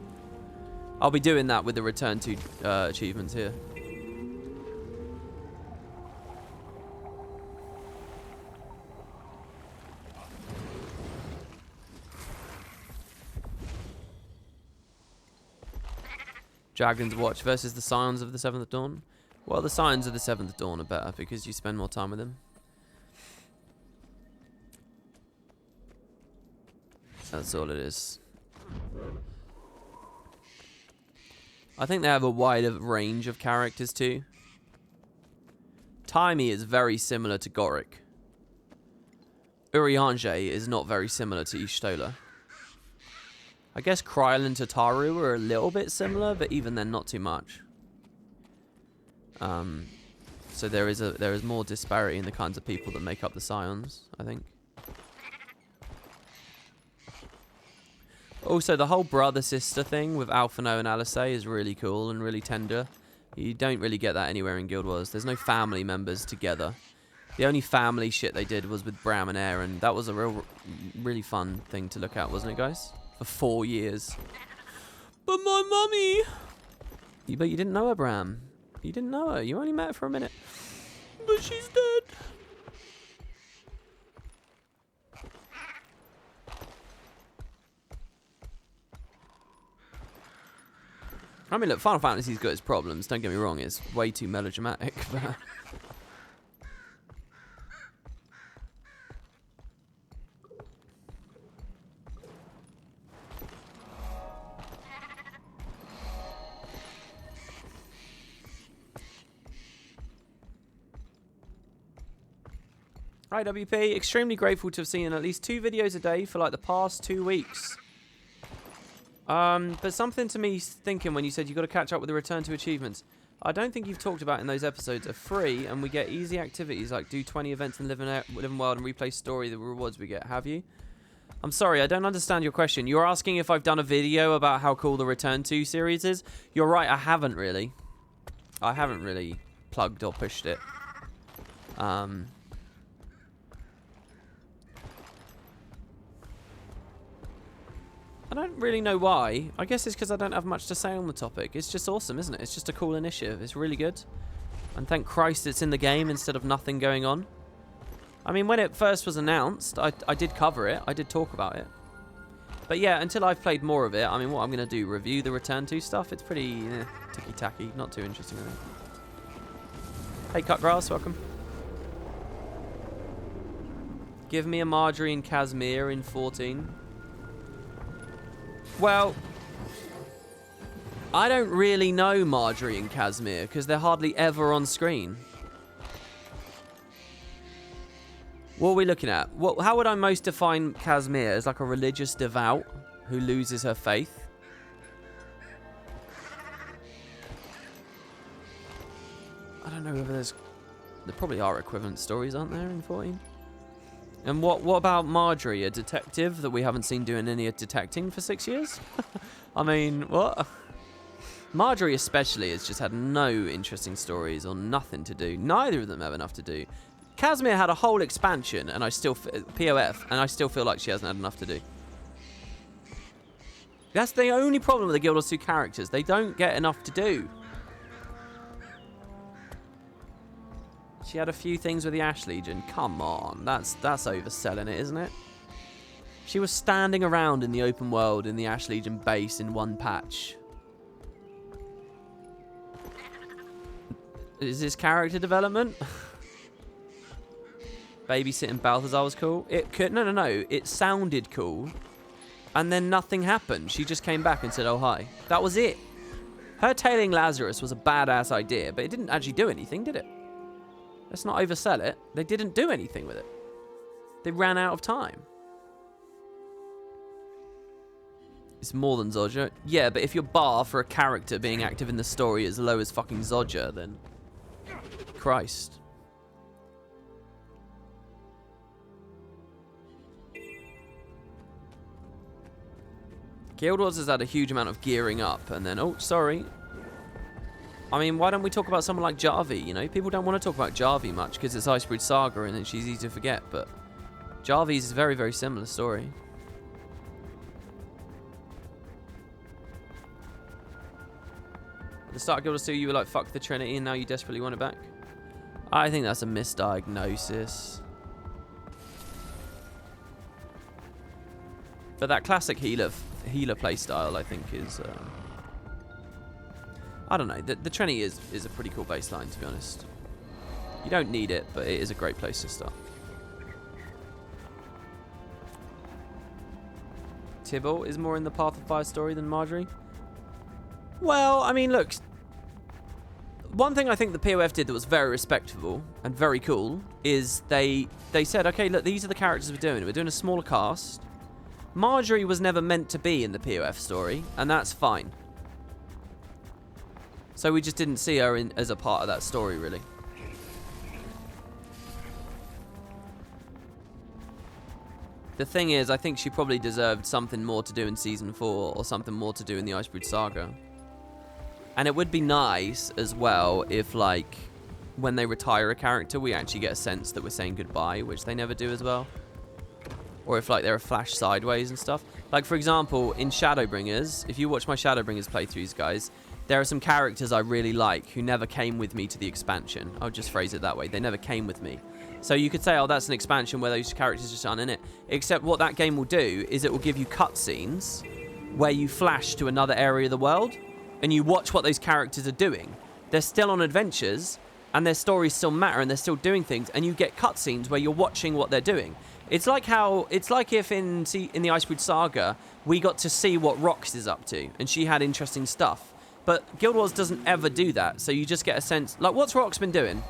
I'll be doing that with the return to achievements here. Dragon's Watch versus the Scions of the Seventh Dawn. Well, the Scions of the Seventh Dawn are better because you spend more time with them. That's all it is. I think they have a wider range of characters too. Taimi is very similar to Gorick. Urianger is not very similar to Y'shtola. I guess Kryl and Tataru are a little bit similar, but even then not too much. So there is more disparity in the kinds of people that make up the Scions, I think. Also, the whole brother-sister thing with Alphino and Alice is really cool and really tender. You don't really get that anywhere in Guild Wars. There's no family members together. The only family shit they did was with Bram and Aaron. That was a really fun thing to look at, wasn't it, guys? For 4 years. But my mummy! But you didn't know her, Bram. You didn't know her. You only met her for a minute. But she's dead. I mean, look, Final Fantasy's got its problems. Don't get me wrong. It's way too melodramatic. But Hi, WP. Extremely grateful to have seen at least 2 videos a day for like the past 2 weeks. But something to me thinking when you said you got to catch up with the return to achievements. I don't think you've talked about in those episodes are free and we get easy activities like do 20 events in Living World and replay story, the rewards we get. Have you? I'm sorry, I don't understand your question. You're asking if I've done a video about how cool the Return to series is? You're right, I haven't really. I haven't really plugged or pushed it. I don't really know why. I guess it's because I don't have much to say on the topic. It's just awesome, isn't it? It's just a cool initiative. It's really good. And thank Christ it's in the game instead of nothing going on. I mean, when it first was announced, I did cover it. I did talk about it. But yeah, until I've played more of it, I mean, what I'm going to do, review the Return to stuff? It's pretty ticky-tacky. Not too interesting, I think. Hey, Cutgrass, welcome. Give me a Marjorie and Casimir in 14. Well, I don't really know Marjorie and Casimir because they're hardly ever on screen. What are we looking at? How would I most define Casimir? As like a religious devout who loses her faith? I don't know whether there probably are equivalent stories, aren't there, in 14? And what about Marjorie, a detective that we haven't seen doing any detecting for 6 years? I mean, what? Marjorie especially has just had no interesting stories or nothing to do. Neither of them have enough to do. Casimir had a whole expansion, and POF, and I still feel like she hasn't had enough to do. That's the only problem with the Guild Wars 2 characters. They don't get enough to do. She had a few things with the Ash Legion. Come on, that's overselling it, isn't it? She was standing around in the open world in the Ash Legion base in one patch. Is this character development? Babysitting Balthazar was cool. No. It sounded cool, and then nothing happened. She just came back and said, "Oh hi." That was it. Her tailing Lazarus was a badass idea, but it didn't actually do anything, did it? Let's not oversell it. They didn't do anything with it. They ran out of time. It's more than Zodja. Yeah, but if your bar for a character being active in the story is as low as fucking Zodja, then Christ. Guild Wars has had a huge amount of gearing up, and then, oh, sorry. I mean, why don't we talk about someone like Jarvi, you know? People don't want to talk about Jarvi much because it's Icebreed Saga and then she's easy to forget, but Jarvi's is a very, very similar story. At the start of Guild Wars 2, you were like, fuck the Trinity, and now you desperately want it back. I think that's a misdiagnosis. But that classic healer playstyle, I think, is... I don't know. The Trinity is a pretty cool baseline, to be honest. You don't need it, but it is a great place to start. Tybalt is more in the Path of Fire story than Marjorie. Well, I mean, look. one thing I think the POF did that was very respectable and very cool is they said, okay, look, these are the characters we're doing. We're doing a smaller cast. Marjorie was never meant to be in the POF story, and that's fine. So we just didn't see her as a part of that story, really. The thing is, I think she probably deserved something more to do in Season 4 or something more to do in the Icebrood Saga. And it would be nice as well if, like, when they retire a character, we actually get a sense that we're saying goodbye, which they never do as well. Or if, like, they're a flash sideways and stuff. Like, for example, in Shadowbringers, if you watch my Shadowbringers playthroughs, guys, there are some characters I really like who never came with me to the expansion. I'll just phrase it that way. They never came with me. So you could say, oh, that's an expansion where those characters just aren't in it. Except what that game will do is it will give you cutscenes where you flash to another area of the world and you watch what those characters are doing. They're still on adventures and their stories still matter and they're still doing things, and you get cutscenes where you're watching what they're doing. It's like if in the Icebrood Saga we got to see what Rox is up to and she had interesting stuff. But Guild Wars doesn't ever do that, so you just get a sense, like, what's Rox been doing?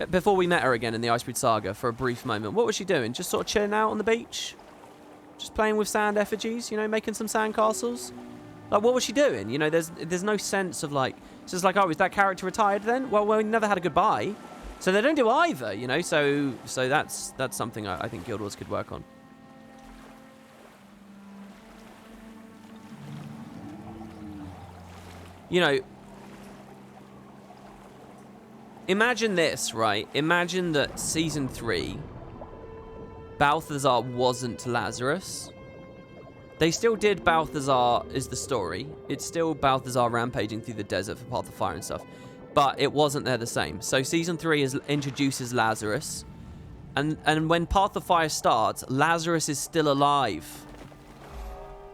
Before we met her again in the Icebrood Saga for a brief moment, what was she doing? Just sort of chilling out on the beach? Just playing with sand effigies, you know, making some sand castles? Like, what was she doing? You know, there's no sense of, like, it's just like, oh, is that character retired then? Well, we never had a goodbye. So they don't do either, you know, so that's something I think Guild Wars could work on. You know, imagine this, right? Imagine that Season 3, Balthazar wasn't Lazarus. They still did Balthazar as the story. It's still Balthazar rampaging through the desert for Path of Fire and stuff. But it wasn't there the same. So Season 3 introduces Lazarus. And when Path of Fire starts, Lazarus is still alive.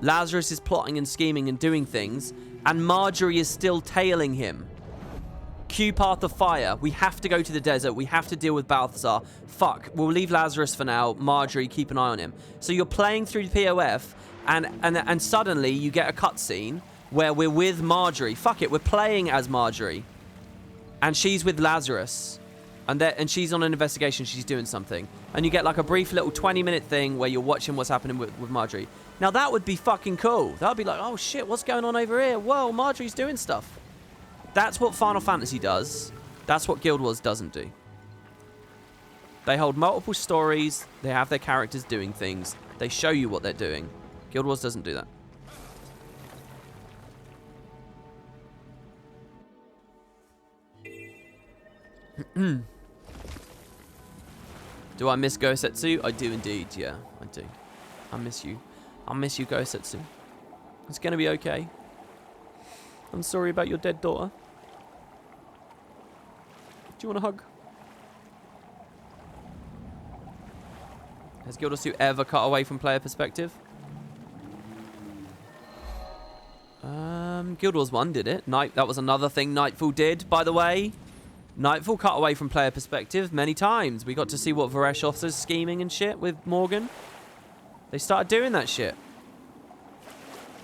Lazarus is plotting and scheming and doing things. And Marjorie is still tailing him. Cue Path of Fire. We have to go to the desert. We have to deal with Balthazar. Fuck. We'll leave Lazarus for now. Marjorie, keep an eye on him. So you're playing through POF, and suddenly you get a cutscene where we're with Marjorie. Fuck it. We're playing as Marjorie. And she's with Lazarus. And she's on an investigation. She's doing something. And you get like a brief little 20-minute thing where you're watching what's happening with Marjorie. Now, that would be fucking cool. That would be like, oh, shit, what's going on over here? Whoa, Marjorie's doing stuff. That's what Final Fantasy does. That's what Guild Wars doesn't do. They hold multiple stories. They have their characters doing things. They show you what they're doing. Guild Wars doesn't do that. Do I miss Gosetsu? I do indeed, yeah, I do. I miss you. I miss you, Gosetsu. It's gonna be okay. I'm sorry about your dead daughter. Do you want a hug? Has Guild Wars 2 ever cut away from player perspective? Guild Wars 1 did it. That was another thing Nightfall did, by the way. Nightfall cut away from player perspective many times. We got to see what Varesh offers scheming and shit with Morgan. They started doing that shit.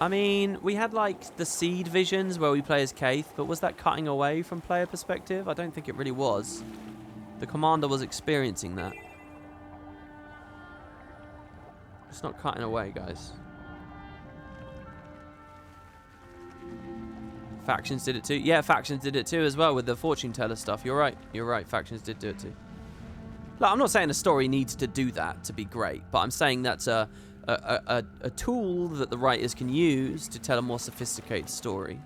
I mean, we had like the seed visions where we play as Kaith, but was that cutting away from player perspective? I don't think it really was. The commander was experiencing that. It's not cutting away, guys. Factions did it too. Yeah, Factions did it too as well with the fortune teller stuff. You're right. You're right. Factions did do it too. Look, I'm not saying a story needs to do that to be great, but I'm saying that's a tool that the writers can use to tell a more sophisticated story.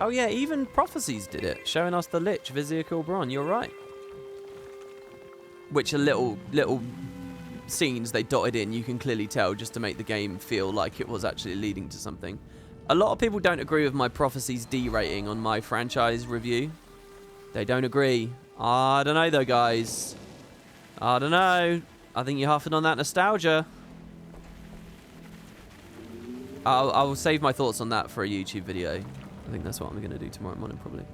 Oh yeah, even Prophecies did it, showing us the Lich, Vizier Kulbron. You're right. Which are little scenes they dotted in, you can clearly tell, just to make the game feel like it was actually leading to something. A lot of people don't agree with my Prophecies D rating on my franchise review. They don't agree. I don't know though, guys. I don't know. I think you're huffing on that nostalgia. I'll save my thoughts on that for a YouTube video. I think that's what I'm going to do tomorrow morning, probably.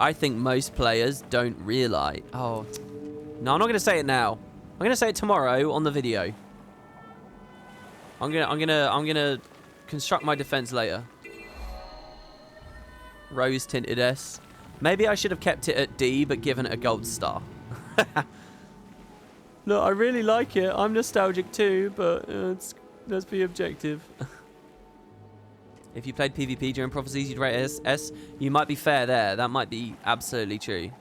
I think most players don't realise... Oh, no, I'm not going to say it now. I'm gonna say it tomorrow on the video. I'm gonna construct my defense later. Rose tinted S. Maybe I should have kept it at D, but given it a gold star. Look, I really like it. I'm nostalgic too, but let's be objective. If you played PvP during Prophecies, you'd rate it S. You might be fair there. That might be absolutely true.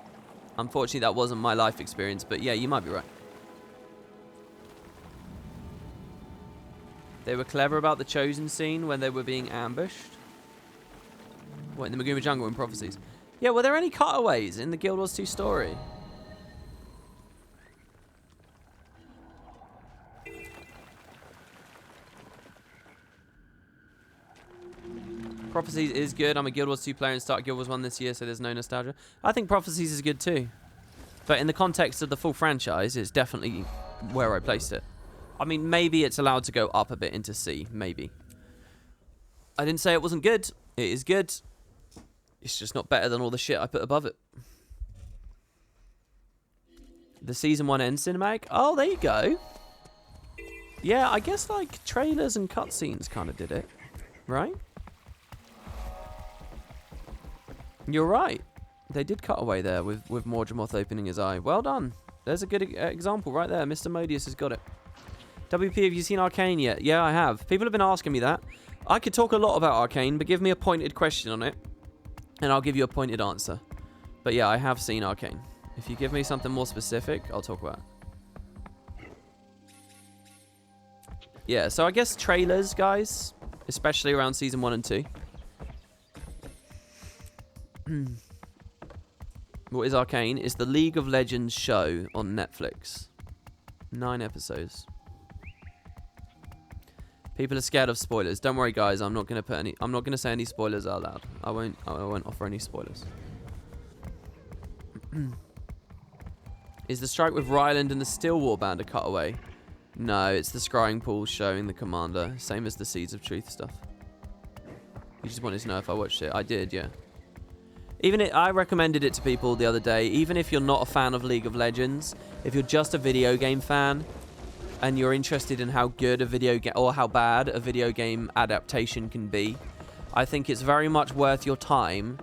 Unfortunately, that wasn't my life experience, but yeah, you might be right. They were clever about the Chosen scene when they were being ambushed. What, in the Maguma Jungle in Prophecies? Yeah, were there any cutaways in the Guild Wars 2 story? Prophecies is good. I'm a Guild Wars 2 player and started Guild Wars 1 this year, so there's no nostalgia. I think Prophecies is good too. But in the context of the full franchise, it's definitely where I placed it. I mean, maybe it's allowed to go up a bit into C. Maybe. I didn't say it wasn't good. It is good. It's just not better than all the shit I put above it. The Season 1 end cinematic. Oh, there you go. Yeah, I guess like trailers and cutscenes kind of did it. Right? You're right. They did cut away there with Mordramoth opening his eye. Well done. There's a good example right there. Mr. Modius has got it. WP, have you seen Arcane yet? Yeah, I have. People have been asking me that. I could talk a lot about Arcane, but give me a pointed question on it, and I'll give you a pointed answer. But yeah, I have seen Arcane. If you give me something more specific, I'll talk about it. Yeah, so I guess trailers, guys, especially around Season 1 and 2. What is Arcane? It's the League of Legends show on Netflix. 9 episodes. People are scared of spoilers. Don't worry, guys. I'm not gonna say any spoilers out loud. I won't offer any spoilers. Is the strike with Ryland and the Steel Warband a cutaway? No, it's the scrying pool showing the commander. Same as the Seeds of Truth stuff. You just wanted to know if I watched it. I did, yeah. I recommended it to people the other day. Even if you're not a fan of League of Legends, if you're just a video game fan, and you're interested in how good a video game or how bad a video game adaptation can be, I think it's very much worth your time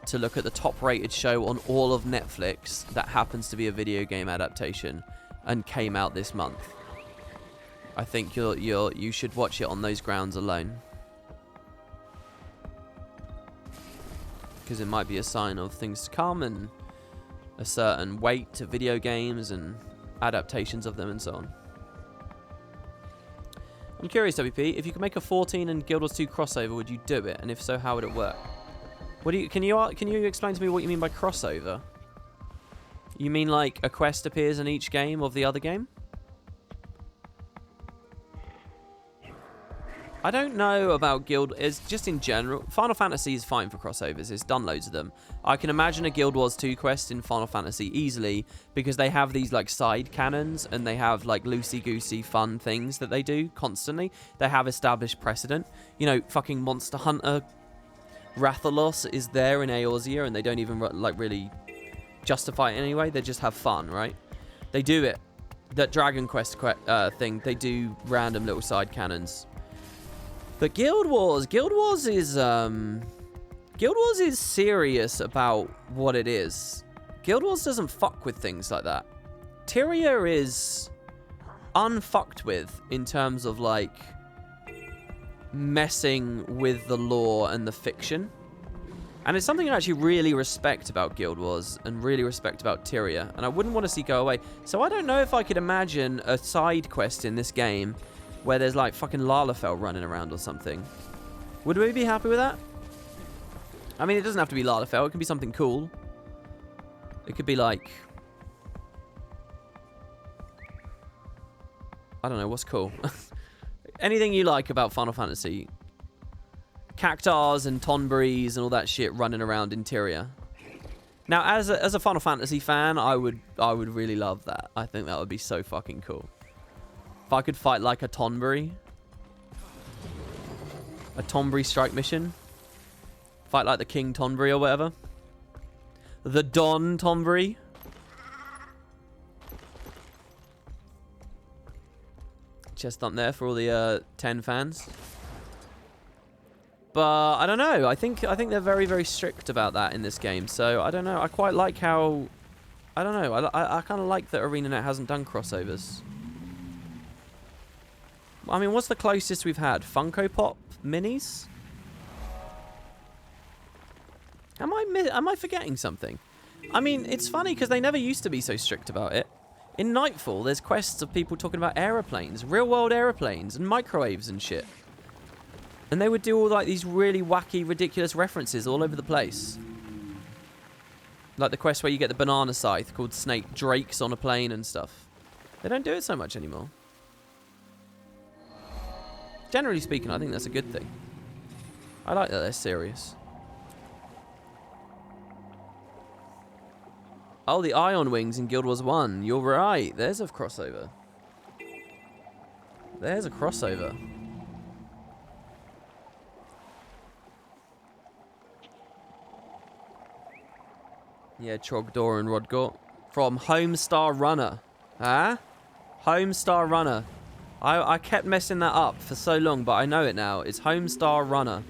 to look at the top-rated show on all of Netflix that happens to be a video game adaptation and came out this month. I think you should watch it on those grounds alone, because it might be a sign of things to come and a certain weight to video games and adaptations of them and so on. I'm curious, WP, if you could make a 14 and Guild Wars 2 crossover, would you do it? And if so, how would it work? Can you explain to me what you mean by crossover? You mean like a quest appears in each game of the other game? I don't know about Guild. It's just in general. Final Fantasy is fine for crossovers. It's done loads of them. I can imagine a Guild Wars 2 quest in Final Fantasy easily because they have these like side cannons and they have like loosey-goosey fun things that they do constantly. They have established precedent. You know, fucking Monster Hunter Rathalos is there in Eorzea and they don't even like really justify it anyway. They just have fun, right? They do it. That Dragon Quest thing, they do random little side cannons. But Guild Wars is serious about what it is. Guild Wars doesn't fuck with things like that. Tyria is unfucked with in terms of like messing with the lore and the fiction. And it's something I actually really respect about Guild Wars and really respect about Tyria, and I wouldn't want to see go away. So I don't know if I could imagine a side quest in this game where there's like fucking Lalafell running around or something. Would we be happy with that? I mean, it doesn't have to be Lalafell. It can be something cool. It could be like, I don't know, what's cool? Anything you like about Final Fantasy. Cactars and Tonberries and all that shit running around in Tyria. Now, as a Final Fantasy fan, I would really love that. I think that would be so fucking cool. If I could fight like a Tonberry. A Tonberry strike mission. Fight like the King Tonberry or whatever. The Don Tonberry. Chest bump there for all the 10 fans. But I don't know. I think they're very, very strict about that in this game. So I don't know. I quite like how... I don't know. I kind of like that ArenaNet hasn't done crossovers. I mean, what's the closest we've had? Funko Pop minis? Am I forgetting something? I mean, it's funny because they never used to be so strict about it. In Nightfall, there's quests of people talking about aeroplanes, real-world aeroplanes, and microwaves and shit. And they would do all like these really wacky, ridiculous references all over the place. Like the quest where you get the banana scythe called Snake Drakes on a plane and stuff. They don't do it so much anymore. Generally speaking, I think that's a good thing. I like that they're serious. Oh, the Ion Wings in Guild Wars 1. You're right. There's a crossover. There's a crossover. Yeah, Trogdor and Rodgort. From Homestar Runner. Huh? Homestar Runner. I kept messing that up for so long, but I know it now. It's Homestar Runner.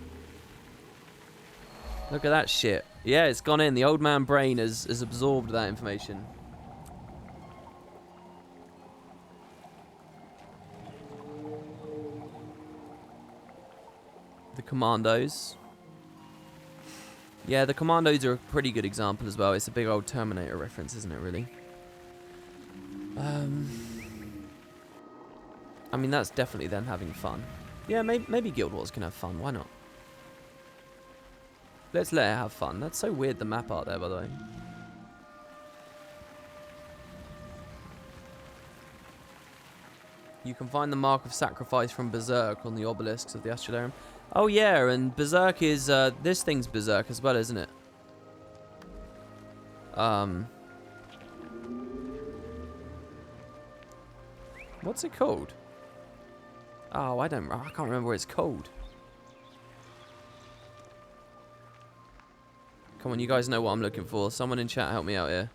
Look at that shit. Yeah, it's gone in. The old man brain has absorbed that information. The Commandos. Yeah, the Commandos are a pretty good example as well. It's a big old Terminator reference, isn't it, really? I mean, that's definitely them having fun. Yeah, maybe Guild Wars can have fun. Why not? Let's let it have fun. That's so weird, the map art there, by the way. You can find the Mark of Sacrifice from Berserk on the obelisks of the Astrolarum. Oh, yeah, and Berserk is... this thing's Berserk as well, isn't it? What's it called? Oh, I can't remember what it's called. Come on, you guys know what I'm looking for. Someone in chat help me out here.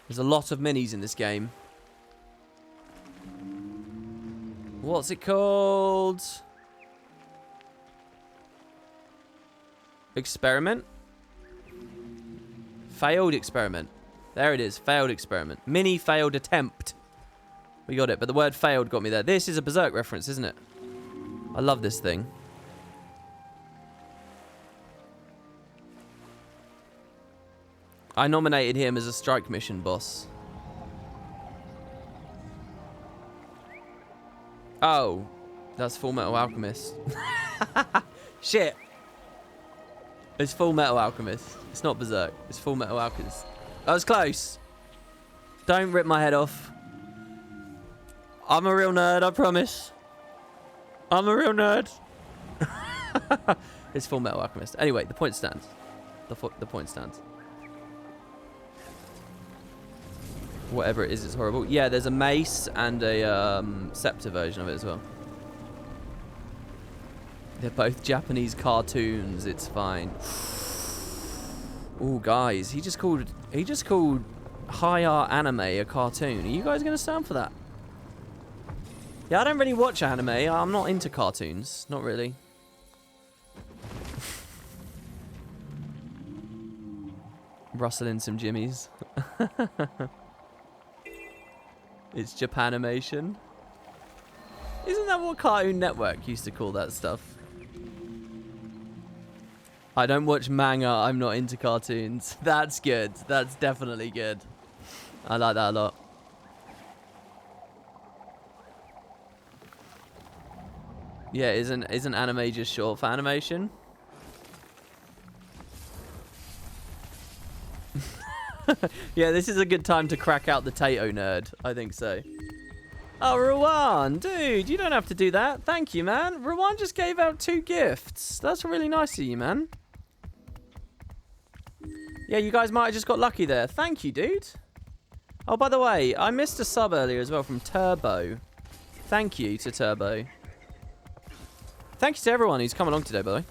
There's a lot of minis in this game. What's it called? Experiment? Failed experiment. There it is. Failed experiment. Mini failed attempt. We got it, but the word failed got me there. This is a Berserk reference, isn't it? I love this thing. I nominated him as a strike mission boss. Oh, that's Full Metal Alchemist. Shit. It's Full Metal Alchemist. It's not Berserk. It's Full Metal Alchemist. That was close. Don't rip my head off. I'm a real nerd, I promise. I'm a real nerd. It's Full Metal Alchemist. Anyway, the point stands. The point stands. Whatever it is, it's horrible. Yeah, there's a mace and a scepter version of it as well. They're both Japanese cartoons. It's fine. Oh, guys, he just called high art anime a cartoon. Are you guys gonna stand for that? Yeah, I don't really watch anime. I'm not into cartoons. Not really. Rustling some jimmies. It's Japanimation. Isn't that what Cartoon Network used to call that stuff? I don't watch manga. I'm not into cartoons. That's good. That's definitely good. I like that a lot. Yeah, isn't anime just short for animation? Yeah, this is a good time to crack out the Tato nerd. I think so. Oh, Rowan, dude, you don't have to do that. Thank you, man. Rowan just gave out 2 gifts. That's really nice of you, man. Yeah, you guys might have just got lucky there. Thank you, dude. Oh, by the way, I missed a sub earlier as well from Turbo. Thank you to Turbo. Thank you to everyone who's come along today, by the way.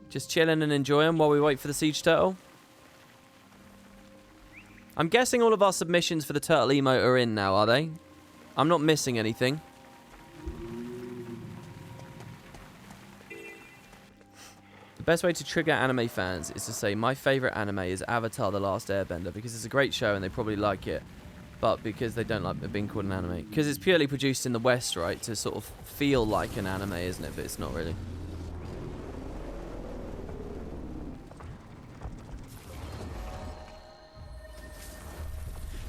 Just chilling and enjoying while we wait for the Siege Turtle. I'm guessing all of our submissions for the Turtle emote are in now, are they? I'm not missing anything. The best way to trigger anime fans is to say, my favorite anime is Avatar: The Last Airbender, because it's a great show and they probably like it. But because they don't like it being called an anime. Because it's purely produced in the West, right? To sort of feel like an anime, isn't it? But it's not really.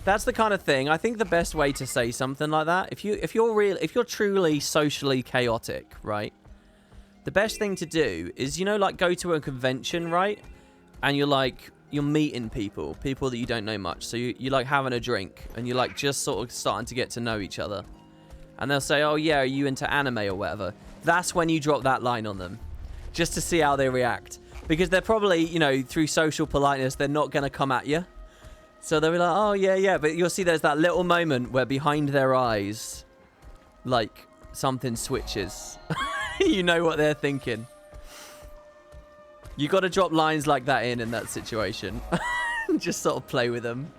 That's the kind of thing. I think the best way to say something like that, if you're truly socially chaotic, right? The best thing to do is, you know, like go to a convention, right? And you're meeting people that you don't know much. So you're like having a drink and you're like just sort of starting to get to know each other. And they'll say, oh yeah, are you into anime or whatever? That's when you drop that line on them, just to see how they react. Because they're probably, you know, through social politeness, they're not going to come at you. So they'll be like, oh yeah, yeah. But you'll see there's that little moment where behind their eyes, like something switches. You know what they're thinking. You got to drop lines like that in that situation. Just sort of play with them.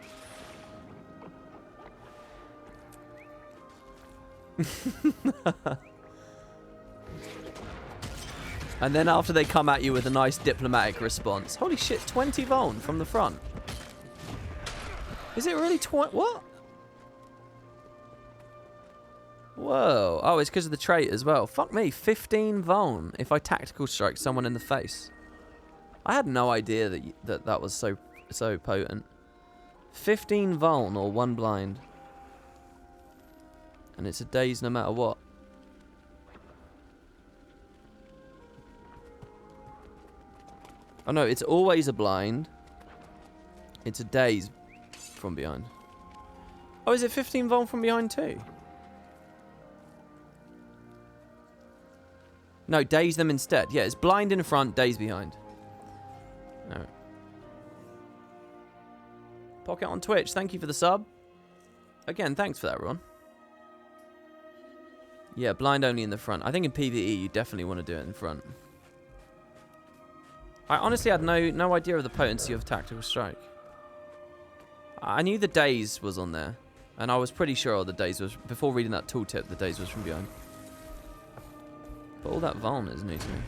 And then after they come at you with a nice diplomatic response. Holy shit, 20 Vuln from the front. Is it really 20? What? Whoa. Oh, it's because of the trait as well. Fuck me, 15 Vuln if I tactical strike someone in the face. I had no idea that was so potent. 15 Vuln or 1 blind. And it's a daze no matter what. Oh no, it's always a blind. It's a daze from behind. Oh, is it 15 Vuln from behind too? No, daze them instead. Yeah, it's blind in front, daze behind. No. Pocket on Twitch, thank you for the sub. Again, thanks for that, Ron. Yeah, blind only in the front. I think in PvE, you definitely want to do it in front. I honestly had no idea of the potency of Tactical Strike. I knew the daze was on there. And I was pretty sure the daze was... Before reading that tooltip, the daze was from behind. But all that Vuln is new to me.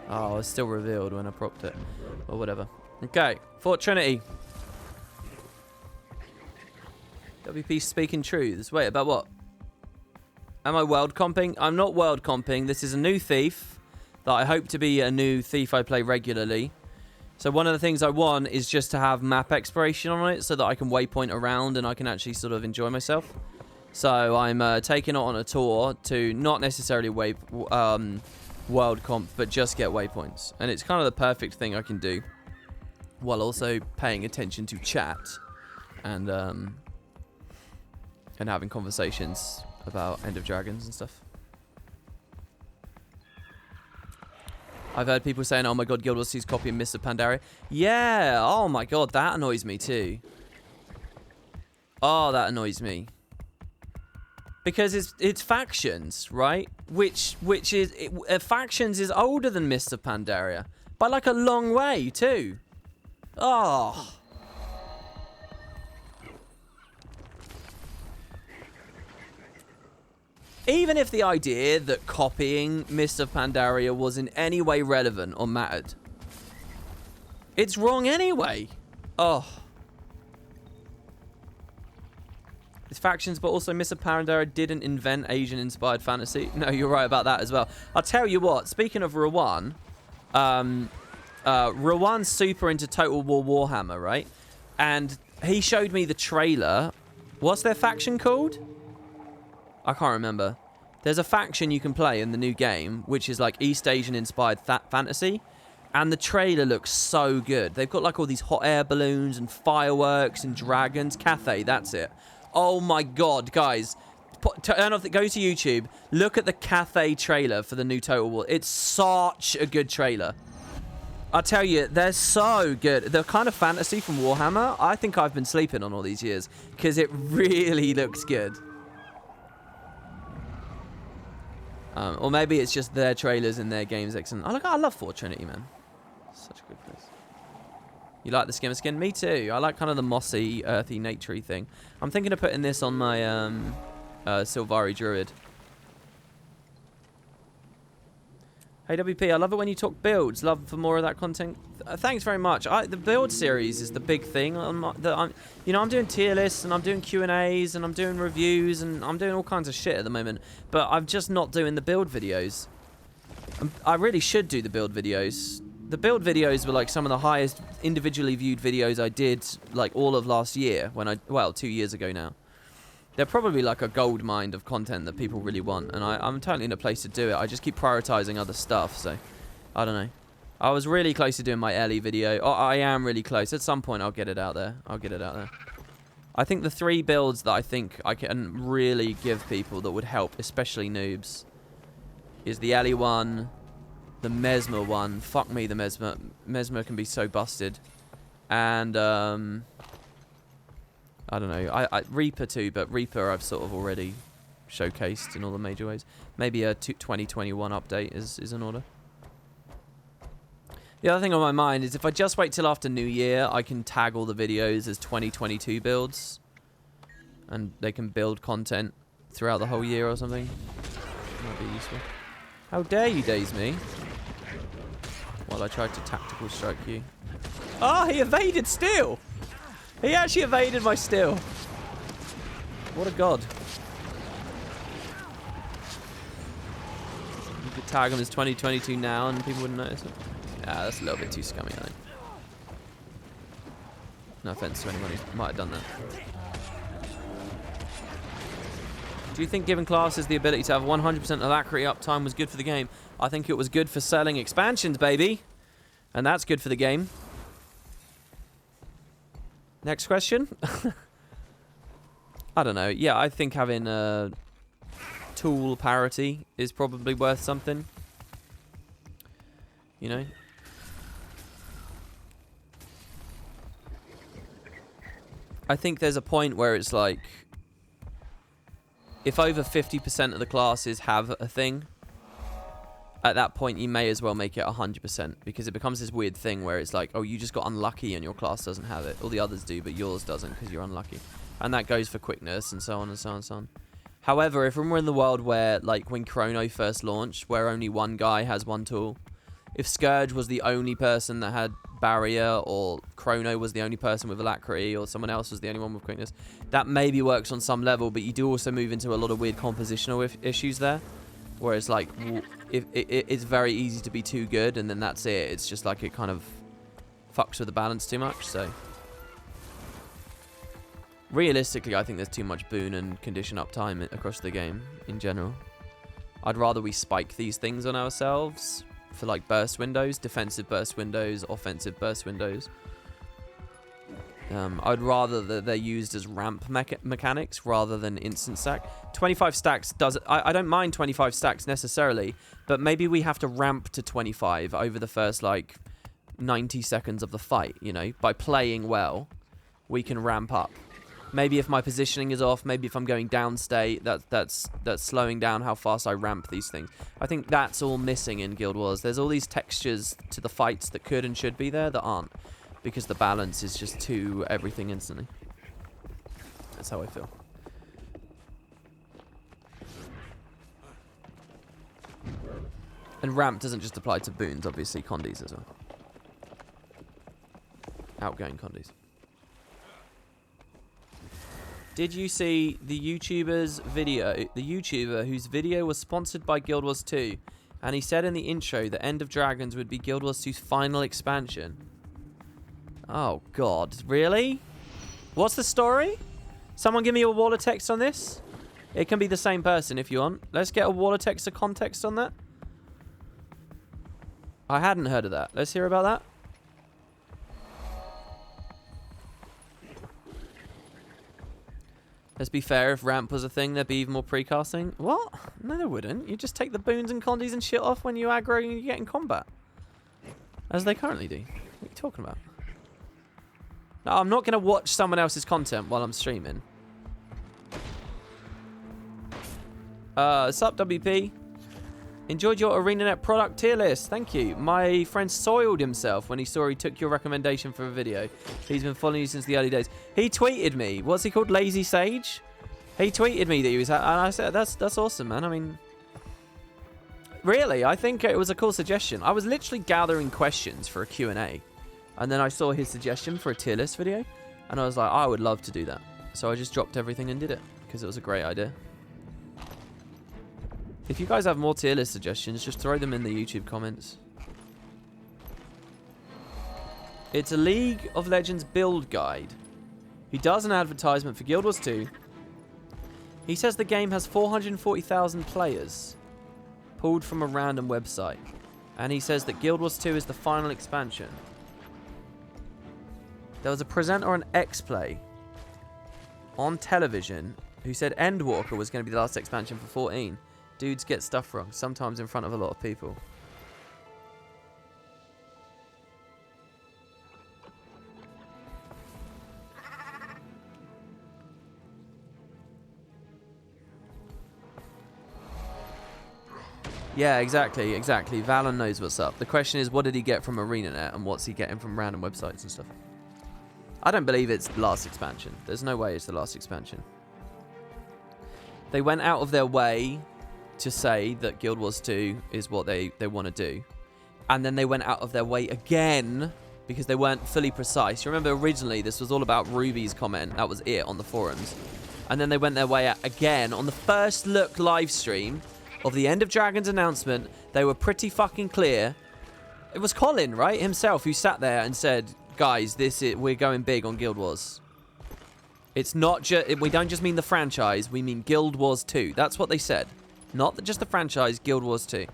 Oh, it's still revealed when I propped it. Or whatever. Okay, Fort Trinity. WP speaking truths. Wait, about what? Am I world comping? I'm not world comping. This is a new thief that I hope to be a new thief I play regularly. So one of the things I want is just to have map exploration on it so that I can waypoint around and I can actually sort of enjoy myself. So I'm taking it on a tour to not necessarily world comp, but just get waypoints. And it's kind of the perfect thing I can do while also paying attention to chat and having conversations about End of Dragons and stuff. I've heard people saying, oh my god, Guild Wars 2's copying Mists of Pandaria. Yeah, oh my god, that annoys me too. Oh, that annoys me. Because it's factions, right? Which is... factions is older than Mists of Pandaria. By like a long way too. Oh... Even if the idea that copying Mists of Pandaria was in any way relevant or mattered, it's wrong anyway. Oh. It's factions, but also Mists of Pandaria didn't invent Asian-inspired fantasy. No, you're right about that as well. I'll tell you what, speaking of Rawan, Rawan's super into Total War Warhammer, right? And he showed me the trailer. What's their faction called? I can't remember. There's a faction you can play in the new game, which is like East Asian-inspired fantasy. And the trailer looks so good. They've got like all these hot air balloons and fireworks and dragons. Cathay, that's it. Oh my god, guys. Turn off go to YouTube. Look at the Cathay trailer for the new Total War. It's such a good trailer. I tell you, they're so good. The kind of fantasy from Warhammer, I think I've been sleeping on all these years. Because it really looks good. Or maybe it's just their trailers in their games. Excellent. I love Fort Trinity, man. Such a good place. You like the skimmer skin? Me too. I like kind of the mossy, earthy, naturey thing. I'm thinking of putting this on my Sylvari Druid. Hey WP, I love it when you talk builds. Love for more of that content. Thanks very much. The build series is the big thing. I'm doing tier lists and I'm doing Q&As and I'm doing reviews and I'm doing all kinds of shit at the moment. But I'm just not doing the build videos. I really should do the build videos. The build videos were like some of the highest individually viewed videos I did like all of last year well, 2 years ago now. They're probably like a gold mine of content that people really want, and I'm totally in a place to do it. I just keep prioritizing other stuff, so I don't know. I was really close to doing my Ellie video. Oh, I am really close. At some point, I'll get it out there. I think the 3 builds that I think I can really give people that would help, especially noobs, is the Ellie one, the Mesmer one. Fuck me, the Mesmer. Mesmer can be so busted. And, I don't know. I Reaper too, but Reaper I've sort of already showcased in all the major ways. Maybe a 2021 update is in order. The other thing on my mind is if I just wait till after New Year, I can tag all the videos as 2022 builds. And they can build content throughout the whole year or something. Might be useful. How dare you daze me? While I tried to tactical strike you. Oh, he evaded still! He actually evaded my steal. What a god. You could tag him as 2022 now and people wouldn't notice it. Yeah, that's a little bit too scummy, I think. No offense to anyone who might have done that. Do you think giving classes the ability to have 100% alacrity uptime was good for the game? I think it was good for selling expansions, baby. And that's good for the game. Next question. I don't know. Yeah, I think having tool parity is probably worth something. You know? I think there's a point where it's like, if over 50% of the classes have a thing, at that point you may as well make it 100%, because it becomes this weird thing where it's like, oh, you just got unlucky and your class doesn't have it. All the others do, but yours doesn't because you're unlucky. And that goes for quickness and so on and so on and so on. However, if we're in the world where, like when Chrono first launched, where only one guy has one tool, if Scourge was the only person that had barrier, or Chrono was the only person with alacrity, or someone else was the only one with quickness, that maybe works on some level, but you do also move into a lot of weird compositional issues there. Whereas, like, it's very easy to be too good, and then that's it. It's just like it kind of fucks with the balance too much, so. Realistically, I think there's too much boon and condition uptime across the game in general. I'd rather we spike these things on ourselves for, like, burst windows, defensive burst windows, offensive burst windows. I'd rather that they're used as ramp mechanics rather than instant stack. 25 stacks does... I don't mind 25 stacks necessarily, but maybe we have to ramp to 25 over the first, like, 90 seconds of the fight, you know? By playing well, we can ramp up. Maybe if my positioning is off, maybe if I'm going downstate, that's slowing down how fast I ramp these things. I think that's all missing in Guild Wars. There's all these textures to the fights that could and should be there that aren't. Because the balance is just too everything instantly. That's how I feel. And ramp doesn't just apply to boons, obviously, condies as well. Outgoing condies. Did you see the YouTuber's video? The YouTuber whose video was sponsored by Guild Wars 2. And he said in the intro that End of Dragons would be Guild Wars 2's final expansion. Oh, God. Really? What's the story? Someone give me a wall of text on this? It can be the same person if you want. Let's get a wall of text of context on that. I hadn't heard of that. Let's hear about that. Let's be fair, if ramp was a thing, there'd be even more precasting. What? No, there wouldn't. You just take the boons and condies and shit off when you aggro and you get in combat. As they currently do. What are you talking about? No, I'm not going to watch someone else's content while I'm streaming. Sup, WP? Enjoyed your ArenaNet product tier list. Thank you. My friend soiled himself when he saw he took your recommendation for a video. He's been following you since the early days. He tweeted me. What's he called? Lazy Sage? He tweeted me that he was... And I said, that's awesome, man. I mean... Really, I think it was a cool suggestion. I was literally gathering questions for a Q&A. And then I saw his suggestion for a tier list video. And I was like, I would love to do that. So I just dropped everything and did it. Because it was a great idea. If you guys have more tier list suggestions, just throw them in the YouTube comments. It's a League of Legends build guide. He does an advertisement for Guild Wars 2. He says the game has 440,000 players. Pulled from a random website. And he says that Guild Wars 2 is the final expansion. There was a presenter on X-Play on television who said Endwalker was going to be the last expansion for 14. Dudes get stuff wrong, sometimes in front of a lot of people. Yeah, exactly. Valen knows what's up. The question is, what did he get from ArenaNet, and what's he getting from random websites and stuff? I don't believe it's the last expansion. There's no way it's the last expansion. They went out of their way to say that Guild Wars 2 is what they want to do. And then they went out of their way again because they weren't fully precise. You remember originally this was all about Ruby's comment. That was it on the forums. And then they went their way out again on the first look live stream of the End of Dragons announcement. They were pretty fucking clear. It was Colin, right, himself, who sat there and said, guys, we're going big on Guild Wars. It's not just... We don't just mean the franchise. We mean Guild Wars 2. That's what they said. Not just the franchise, Guild Wars 2.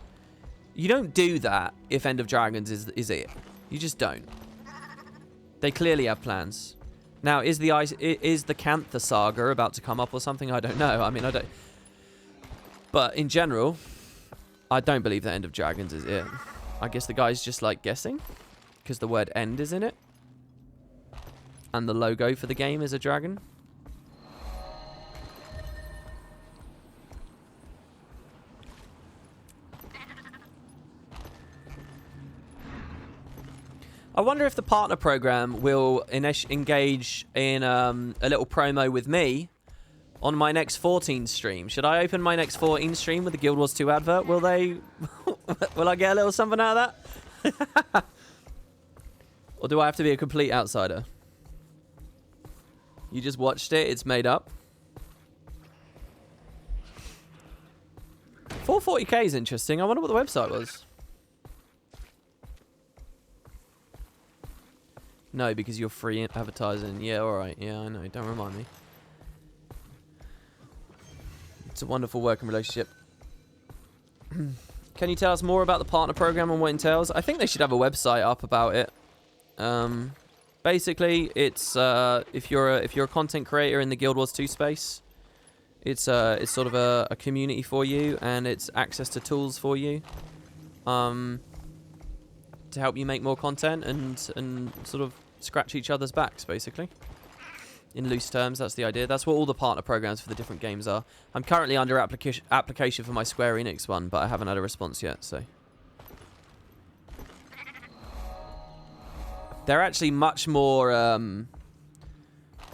You don't do that if End of Dragons is it. You just don't. They clearly have plans. Now, is the Cantha saga about to come up or something? I don't know. I mean, I don't... But in general, I don't believe that End of Dragons is it. I guess the guy's just like guessing. Because the word end is in it. And the logo for the game is a dragon. I wonder if the partner program will engage in a little promo with me on my next 14 stream. Should I open my next 14 stream with the Guild Wars 2 advert? Will they... will I get a little something out of that? Or do I have to be a complete outsider? You just watched it, it's made up. 440k is interesting. I wonder what the website was. No, because you're free advertising. Yeah, alright. Yeah, I know. Don't remind me. It's a wonderful working relationship. Can you tell us more about the partner program and what it entails? I think they should have a website up about it. Basically, it's if you're a content creator in the Guild Wars 2 space, it's sort of a community for you, and it's access to tools for you, to help you make more content and sort of scratch each other's backs, basically. In loose terms, that's the idea. That's what all the partner programs for the different games are. I'm currently under application for my Square Enix one, but I haven't had a response yet, so. They're actually much more,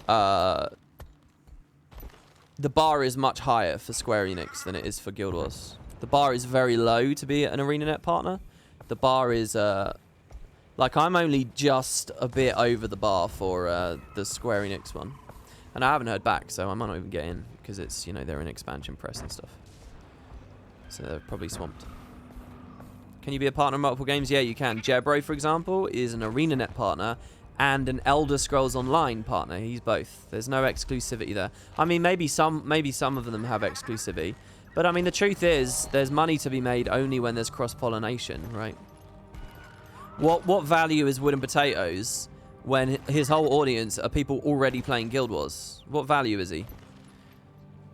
the bar is much higher for Square Enix than it is for Guild Wars. The bar is very low to be an ArenaNet partner. The bar is, like, I'm only just a bit over the bar for the Square Enix one. And I haven't heard back, so I might not even get in, because it's, you know, they're in expansion press and stuff. So they're probably swamped. Can you be a partner in multiple games? Yeah, you can. Jebro, for example, is an ArenaNet partner and an Elder Scrolls Online partner. He's both. There's no exclusivity there. I mean, maybe some of them have exclusivity. But, I mean, the truth is, there's money to be made only when there's cross-pollination, right? What value is Wooden Potatoes when his whole audience are people already playing Guild Wars? What value is he?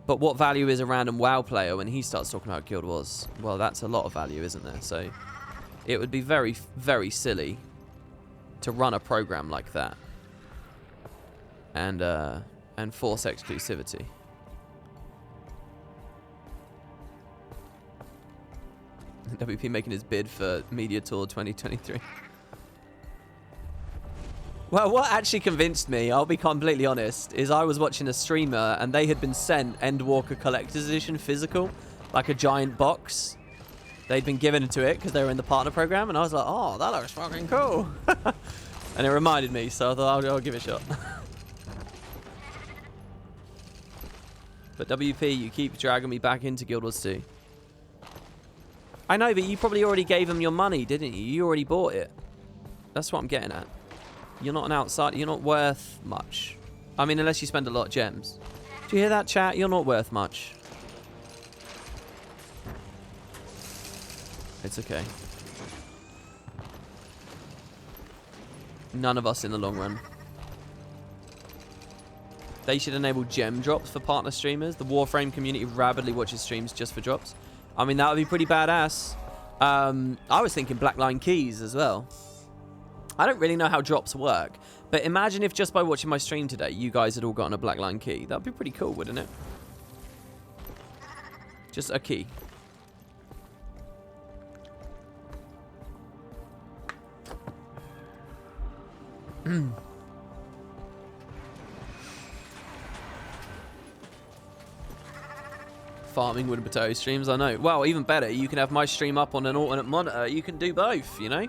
But what value is a random WoW player when he starts talking about Guild Wars? Well, that's a lot of value, isn't there? So it would be very, very silly to run a program like that and force exclusivity. WP making his bid for Media Tour 2023. Well, what actually convinced me, I'll be completely honest, is I was watching a streamer and they had been sent Endwalker Collector's Edition physical, like a giant box. They'd been given to it because they were in the partner program, and I was like, oh, that looks fucking cool. And it reminded me, so I thought I'll give it a shot. But WP, you keep dragging me back into Guild Wars 2. I know, but you probably already gave them your money, didn't you? You already bought it. That's what I'm getting at. You're not an outsider. You're not worth much. I mean, unless you spend a lot of gems. Do you hear that, chat? You're not worth much. It's okay. None of us in the long run. They should enable gem drops for partner streamers. The Warframe community rapidly watches streams just for drops. I mean, that would be pretty badass. I was thinking Blackline keys as well. I don't really know how drops work, but imagine if just by watching my stream today, you guys had all gotten a Blackline key. That would be pretty cool, wouldn't it? Just a key. Farming wood and potato streams, I know. Well, even better, you can have my stream up on an alternate monitor. You can do both, you know?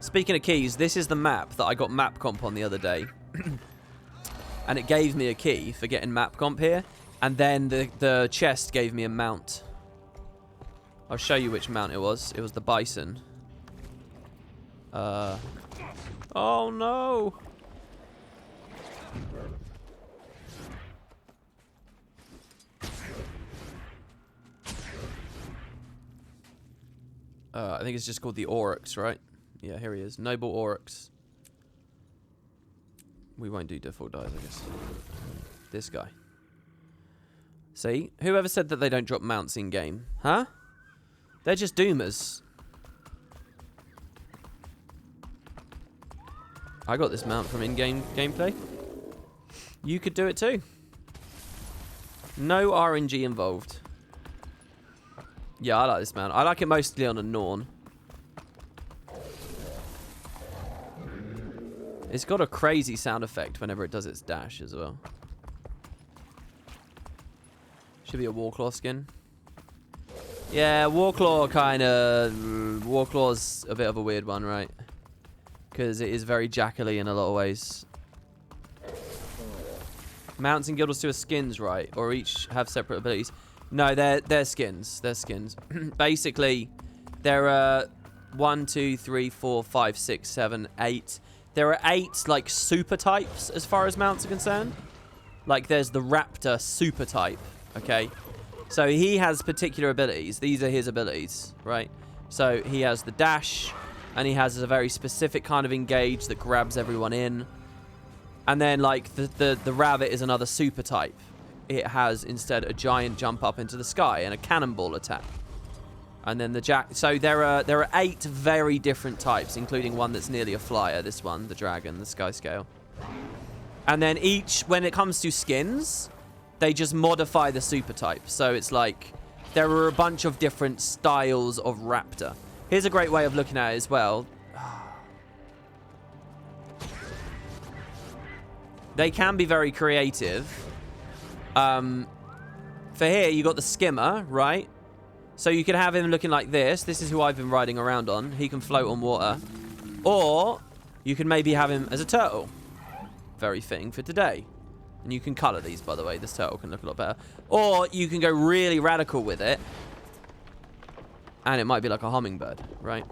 Speaking of keys, this is the map that I got map comp on the other day. And it gave me a key for getting map comp here. And then the chest gave me a mount. I'll show you which mount it was. It was the bison. Oh no! I think it's just called the Oryx, right? Yeah, here he is. Noble Oryx. We won't do default dies, I guess. This guy. See? Whoever said that they don't drop mounts in-game? Huh? They're just doomers. I got this mount from in-game gameplay. You could do it too. No RNG involved. Yeah, I like this mount. I like it mostly on a Norn. It's got a crazy sound effect whenever it does its dash as well. Should be a Warclaw skin. Yeah, Warclaw kind of... Warclaw's a bit of a weird one, right? Because it is very jackally in a lot of ways. Mounts in Guild Wars 2 are skins, right? Or each have separate abilities. No, they're skins. They're skins. Basically, there are 1, 2, 3, 4, 5, 6, 7, 8. There are 8 like super types as far as mounts are concerned. Like there's the Raptor super type. Okay, so he has particular abilities. These are his abilities, right? So he has the dash, and he has a very specific kind of engage that grabs everyone in. And then like the rabbit is another super type. It has instead a giant jump up into the sky and a cannonball attack. And then the jack. So there are 8 very different types, including one that's nearly a flyer. This one, the dragon, the sky scale. And then each, when it comes to skins, they just modify the super type. So it's like there are a bunch of different styles of raptor. Here's a great way of looking at it as well. They can be very creative. For here, you got the skimmer, right? So you could have him looking like this. This is who I've been riding around on. He can float on water. Or you can maybe have him as a turtle. Very fitting for today. And you can color these, by the way. This turtle can look a lot better. Or you can go really radical with it. And it might be like a hummingbird, right?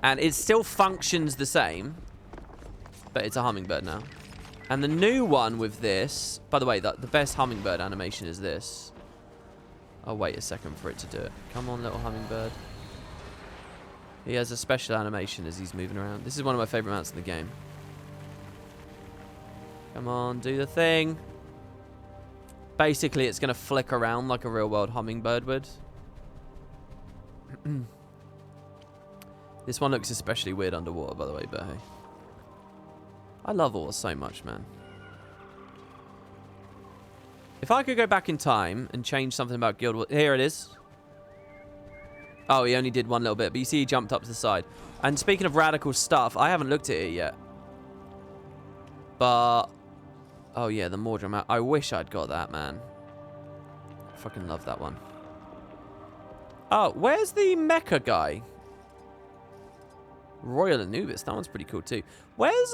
And it still functions the same. But it's a hummingbird now. And the new one with this... By the way, the best hummingbird animation is this. I'll wait a second for it to do it. Come on, little hummingbird. He has a special animation as he's moving around. This is one of my favorite mounts in the game. Come on, do the thing. Basically, it's going to flick around like a real-world hummingbird would. This one looks especially weird underwater, by the way, but hey. I love ore so much, man. If I could go back in time and change something about Guild Wars... Here it is. Oh, he only did one little bit, but you see he jumped up to the side. And speaking of radical stuff, I haven't looked at it yet. But... oh, yeah, the more dramatic... I wish I'd got that, man. I fucking love that one. Oh, where's the mecha guy? Royal Anubis. That one's pretty cool, too. Where's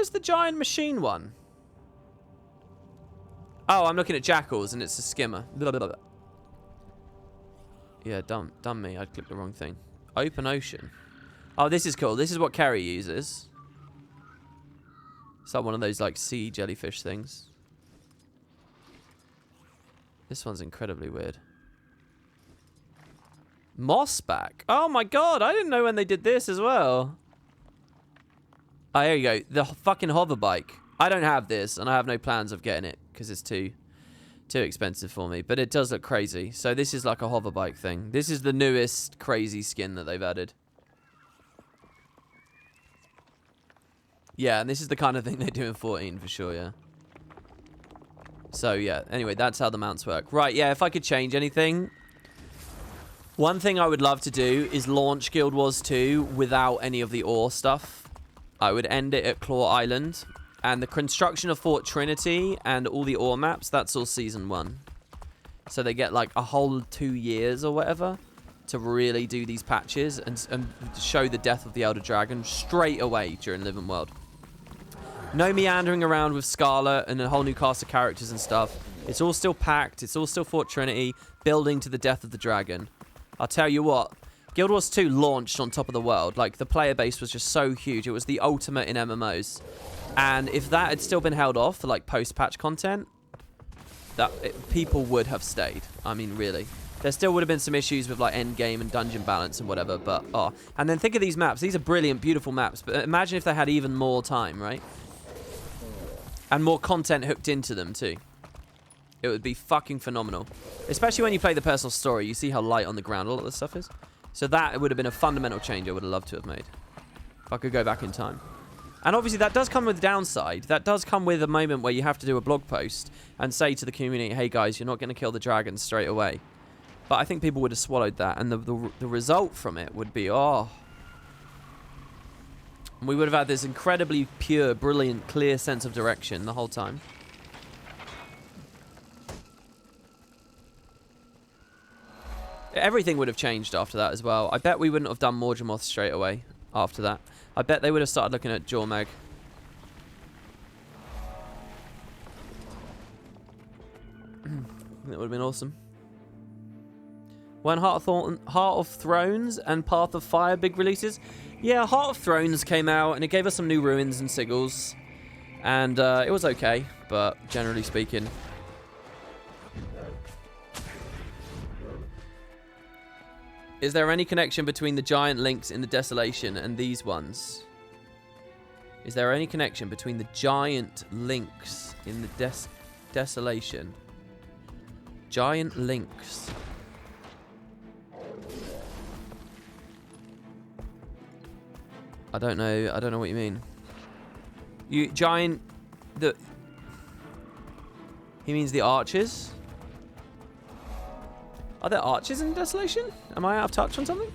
the giant machine one? Oh, I'm looking at Jackals, and it's a skimmer. Blah, blah, blah. Yeah, dumb me. I clicked the wrong thing. Open ocean. Oh, this is cool. This is what Kerry uses. It's like one of those, like, sea jellyfish things. This one's incredibly weird. Mossback. Oh, my God. I didn't know when they did this as well. Oh, here you go. The fucking hover bike. I don't have this, and I have no plans of getting it, because it's too expensive for me. But it does look crazy. So this is like a hover bike thing. This is the newest crazy skin that they've added. Yeah, and this is the kind of thing they do in 14 for sure, yeah. So, yeah. Anyway, that's how the mounts work. Right, yeah, if I could change anything... one thing I would love to do is launch Guild Wars 2 without any of the ore stuff. I would end it at Claw Island. And the construction of Fort Trinity and all the ore maps, that's all Season 1. So they get like a whole 2 years or whatever to really do these patches and show the death of the Elder Dragon straight away during Living World. No meandering around with Scarlet and a whole new cast of characters and stuff. It's all still packed. It's all still Fort Trinity, building to the death of the dragon. I'll tell you what, Guild Wars 2 launched on top of the world. Like, the player base was just so huge. It was the ultimate in MMOs. And if that had still been held off for, like, post-patch content, people would have stayed. I mean, really. There still would have been some issues with, like, end game and dungeon balance and whatever, but, oh. And then think of these maps. These are brilliant, beautiful maps, but imagine if they had even more time, right? And more content hooked into them, too. It would be fucking phenomenal. Especially when you play the personal story. You see how light on the ground all of this stuff is? So that would have been a fundamental change I would have loved to have made. If I could go back in time. And obviously that does come with a downside. That does come with a moment where you have to do a blog post and say to the community, hey guys, you're not going to kill the dragon straight away. But I think people would have swallowed that. And the result from it would be, oh... we would have had this incredibly pure, brilliant, clear sense of direction the whole time. Everything would have changed after that as well. I bet we wouldn't have done Morgemoth straight away after that. I bet they would have started looking at Jormag. That would have been awesome. When Heart of Thrones and Path of Fire big releases? Yeah, Heart of Thrones came out and it gave us some new ruins and sigils. And it was okay, but generally speaking... Is there any connection between the giant links in the Desolation and these ones? Is there any connection between the giant links in the Desolation? Giant links. I don't know what you mean. He means the archers? Are there archers in Desolation? Am I out of touch on something?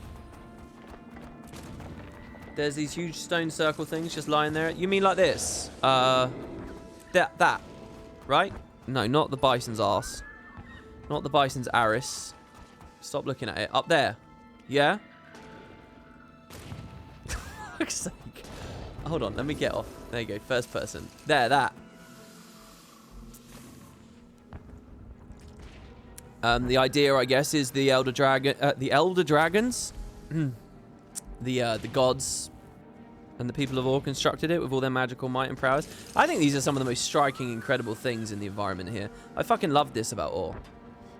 There's these huge stone circle things just lying there. You mean like this? That. Right? No, not the bison's arse. Not the bison's arris. Stop looking at it. Up there. Yeah? For fuck's sake. Hold on, let me get off. There you go, first person. There, that. The idea, I guess, is the Elder Dragon, the Elder Dragons, the gods, and the people have all constructed it with all their magical might and prowess. I think these are some of the most striking, incredible things in the environment here. I fucking love this about ore.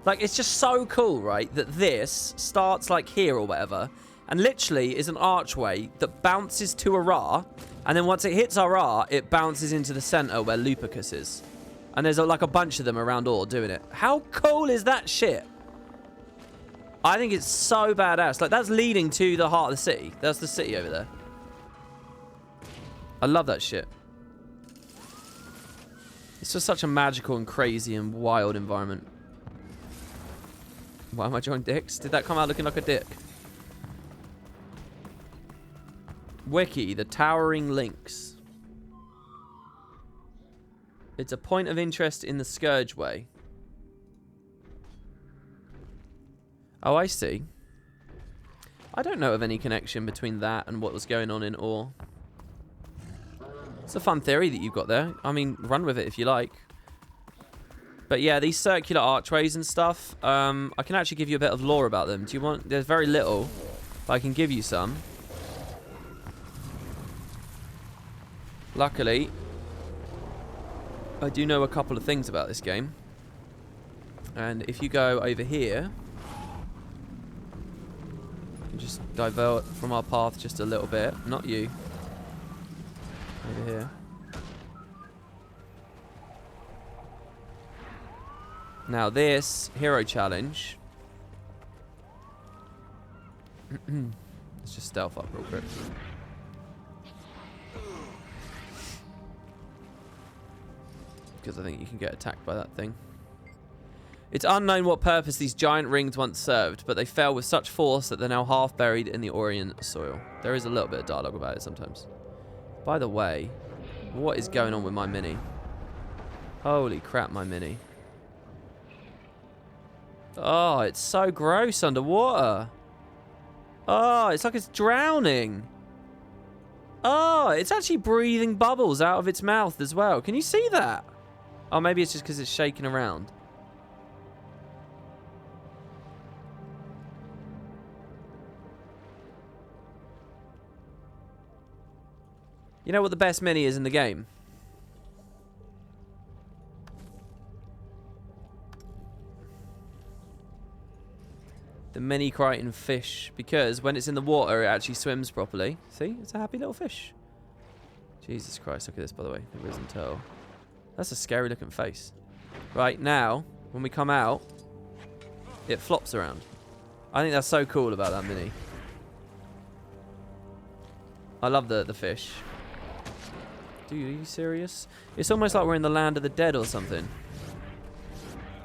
Like, it's just so cool, right? That this starts like here or whatever, and literally is an archway that bounces to Ara, and then once it hits Ara, it bounces into the center where Lupicus is. And there's like a bunch of them around ore doing it. How cool is that shit? I think it's so badass. Like, that's leading to the heart of the city. That's the city over there. I love that shit. It's just such a magical and crazy and wild environment. Why am I drawing dicks? Did that come out looking like a dick? Wiki, the Towering Links. It's a point of interest in the Scourge Way. Oh, I see. I don't know of any connection between that and what was going on in Ore. It's a fun theory that you've got there. I mean, run with it if you like. But yeah, these circular archways and stuff, I can actually give you a bit of lore about them. Do you want... There's very little, but I can give you some. Luckily, I do know a couple of things about this game. And if you go over here... Just divert from our path just a little bit. Not you. Over here. Now this hero challenge. Let's just stealth up real quick. Because I think you can get attacked by that thing. It's unknown what purpose these giant rings once served, but they fell with such force that they're now half buried in the Orient soil. There is a little bit of dialogue about it sometimes. By the way, what is going on with my mini? Holy crap, my mini. Oh, it's so gross underwater. Oh, it's like it's drowning. Oh, it's actually breathing bubbles out of its mouth as well. Can you see that? Oh, maybe it's just because it's shaking around. You know what the best mini is in the game? The mini Crichton fish. Because when it's in the water, it actually swims properly. See? It's a happy little fish. Jesus Christ, look at this, by the way. The risen turtle. That's a scary looking face. Right, now, when we come out, it flops around. I think that's so cool about that mini. I love the fish. Dude, are you serious? It's almost like we're in the land of the dead or something.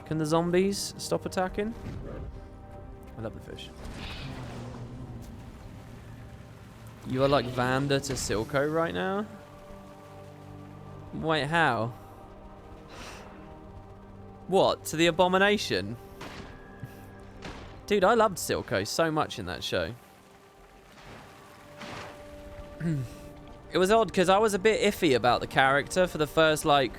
Can the zombies stop attacking? I love the fish. You are like Vander to Silco right now? Wait, how? What? To the Abomination? Dude, I loved Silco so much in that show. It was odd because I was a bit iffy about the character for the first like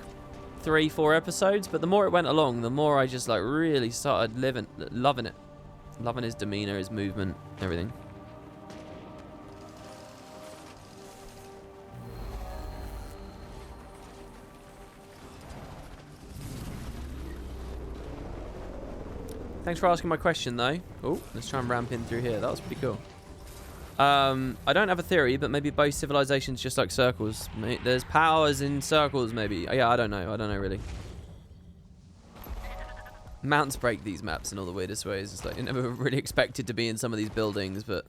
3-4 episodes, but the more it went along, the more I just like really started loving it. Loving his demeanor, his movement, everything. Thanks for asking my question though. Oh, let's try and ramp in through here. That was pretty cool. I don't have a theory, but maybe both civilizations just like circles. There's powers in circles, maybe. Yeah, I don't know. I don't know, really. Mountains break these maps in all the weirdest ways. It's like you never really expected to be in some of these buildings, but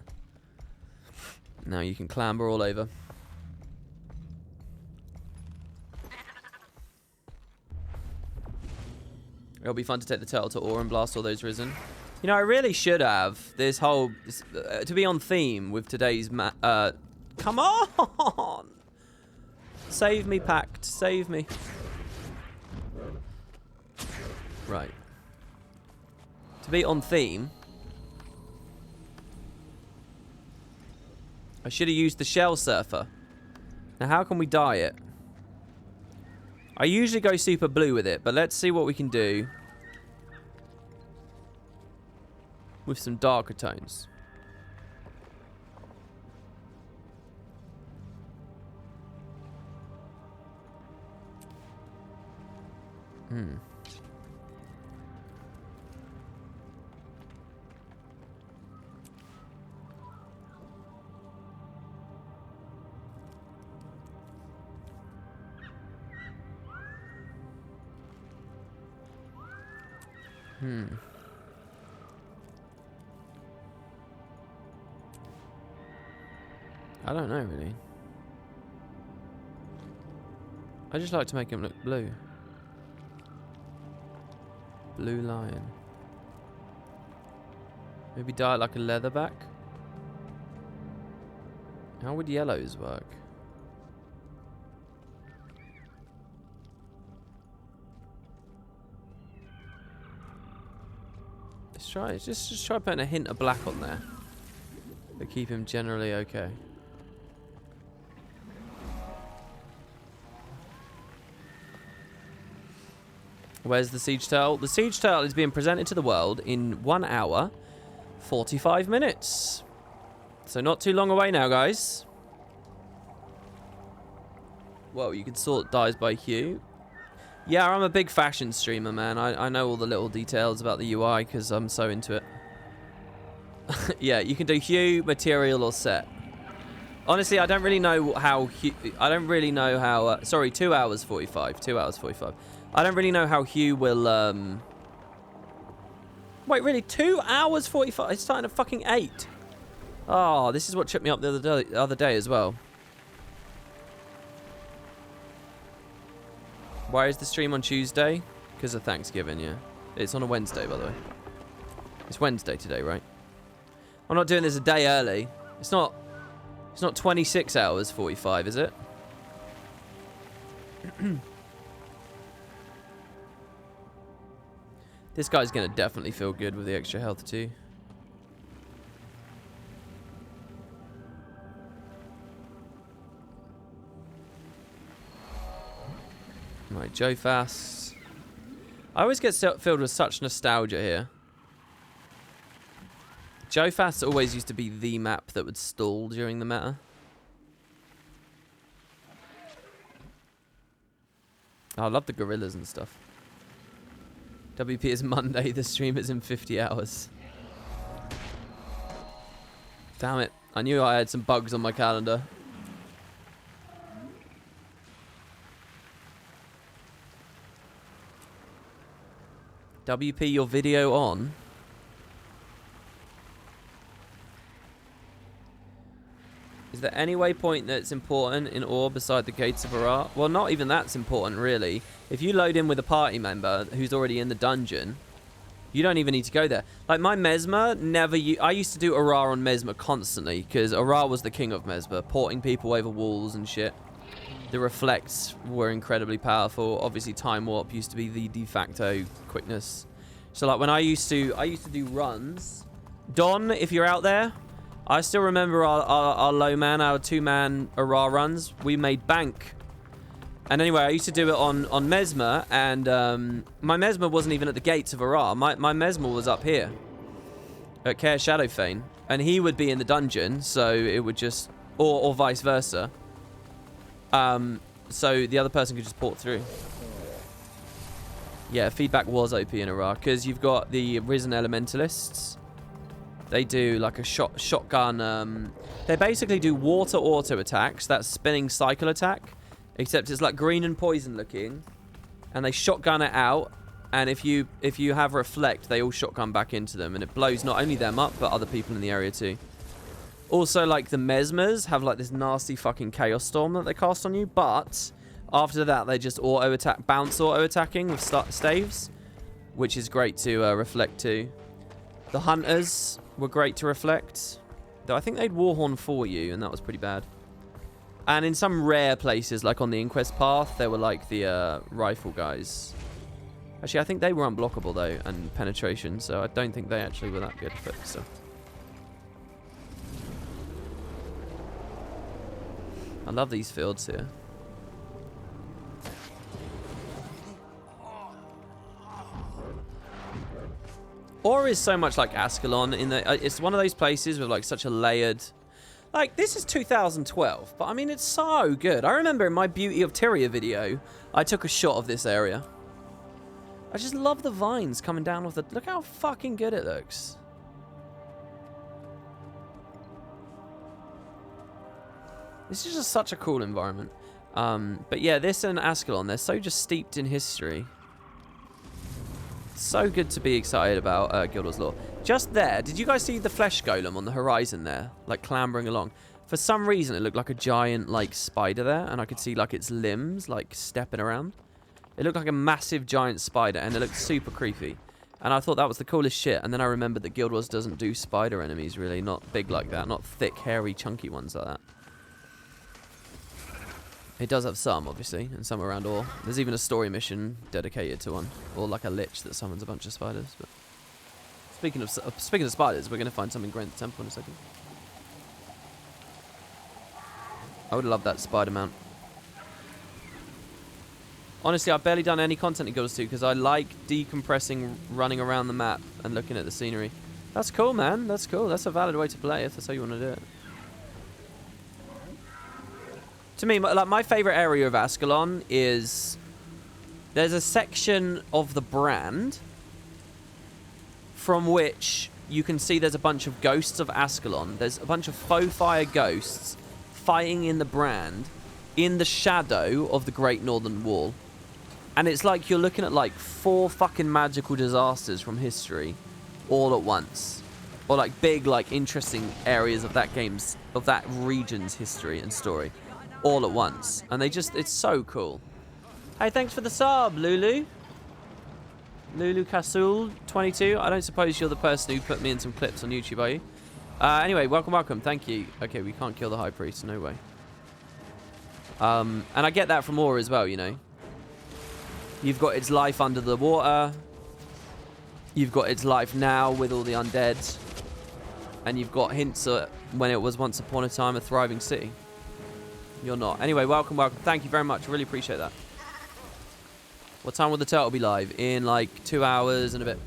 now you can clamber all over. It'll be fun to take the turtle to Ore and blast all those risen. You know, I really should have this whole... to be on theme with today's come on! Save me, Pact. Save me. Right. To be on theme... I should have used the Shell Surfer. Now, how can we dye it? I usually go super blue with it, but let's see what we can do with some darker tones. Hmm. I don't know, really. I just like to make him look blue. Blue lion. Maybe dye it like a leatherback? How would yellows work? Let's try it. Just try putting a hint of black on there. But keep him generally okay. Where's the siege turtle? The siege turtle is being presented to the world in 1 hour, 45 minutes. So not too long away now, guys. Well, you can sort dyes by hue. Yeah, I'm a big fashion streamer, man. I know all the little details about the UI because I'm so into it. Yeah, you can do hue, material, or set. Honestly, I don't really know how... I don't really know how... sorry, 2 hours 45. 2 hours 45. I don't really know how hue will... Wait, really? 2 hours 45? It's starting at fucking 8. Oh, this is what tripped me up the other day as well. Why is the stream on Tuesday? Because of Thanksgiving, yeah. It's on a Wednesday, by the way. It's Wednesday today, right? I'm not doing this a day early. It's not 26 hours 45, is it? This guy's going to definitely feel good with the extra health too. Right, Joe Fast. I always get filled with such nostalgia here. Joe Fast always used to be the map that would stall during the meta. Oh, I love the gorillas and stuff. WP is Monday, the stream is in 50 hours. Damn it. I knew I had some bugs on my calendar. WP, your video on? Is there any waypoint that's important in ore beside the Gates of Arar? Well, not even that's important, really. If you load in with a party member who's already in the dungeon, you don't even need to go there. Like, my Mesmer never... I used to do Arar on Mesmer constantly, because Arar was the king of Mesmer, porting people over walls and shit. The reflects were incredibly powerful. Obviously, Time Warp used to be the de facto quickness. So, like, when I used to do runs... Don, if you're out there... I still remember our low man, our 2-man Arar runs. We made bank. And anyway, I used to do it on Mesmer, and my Mesmer wasn't even at the gates of Arar. My Mesmer was up here at Care Shadowfane, and he would be in the dungeon, so it would just... Or vice versa. So the other person could just port through. Yeah, feedback was OP in Arar, because you've got the Risen Elementalists. They do like a shotgun. They basically do water auto attacks. That's spinning cycle attack, except it's like green and poison looking, and they shotgun it out. And if you have reflect, they all shotgun back into them, and it blows not only them up but other people in the area too. Also, like the Mesmers have like this nasty fucking chaos storm that they cast on you, but after that they just auto attack, bounce auto attacking with staves, which is great to reflect too. The Hunters were great to reflect, though I think they'd Warhorn for you, and that was pretty bad. And in some rare places, like on the Inquest path, there were like the rifle guys. Actually, I think they were unblockable though, and penetration, so I don't think they actually were that good, but still. I love these fields here. Ore is so much like Ascalon in that it's one of those places with like such a layered... Like, this is 2012, but I mean, it's so good. I remember in my Beauty of Tyria video, I took a shot of this area. I just love the vines coming down with the... Look how fucking good it looks. This is just such a cool environment. But yeah, this and Ascalon, they're so just steeped in history. So good to be excited about Guild Wars lore. Just there, did you guys see the flesh golem on the horizon there? Like clambering along. For some reason, it looked like a giant like spider there, and I could see like its limbs like stepping around. It looked like a massive giant spider, and it looked super creepy. And I thought that was the coolest shit. And then I remembered that Guild Wars doesn't do spider enemies, really. Not big like that. Not thick, hairy, chunky ones like that. It does have some, obviously, and some around ore. There's even a story mission dedicated to one. Or like a lich that summons a bunch of spiders. But speaking of spiders, we're going to find some in Grant Temple in a second. I would love that spider mount. Honestly, I've barely done any content in Guild Wars 2 because I like decompressing, running around the map and looking at the scenery. That's cool, man. That's cool. That's a valid way to play if that's how you want to do it. To me, like, my favorite area of Ascalon is there's a section of the brand from which you can see there's a bunch of ghosts of Ascalon. There's a bunch of faux fire ghosts fighting in the brand in the shadow of the Great Northern Wall. And it's like you're looking at like 4 fucking magical disasters from history all at once. Or like big, like interesting areas of that region's history and story all at once. And it's so cool. Hey, thanks for the sub, Lulu. Lulu Kasul 22. I don't suppose you're the person who put me in some clips on YouTube, are you? Anyway, welcome. Thank you. Okay, we can't kill the High Priest. No way. And I get that from ore as well, you know. You've got its life under the water. You've got its life now with all the undead. And you've got hints at when it was once upon a time a thriving city. You're not. Anyway, welcome. Thank you very much. Really appreciate that. What time will the turtle be live? In like 2 hours and a bit.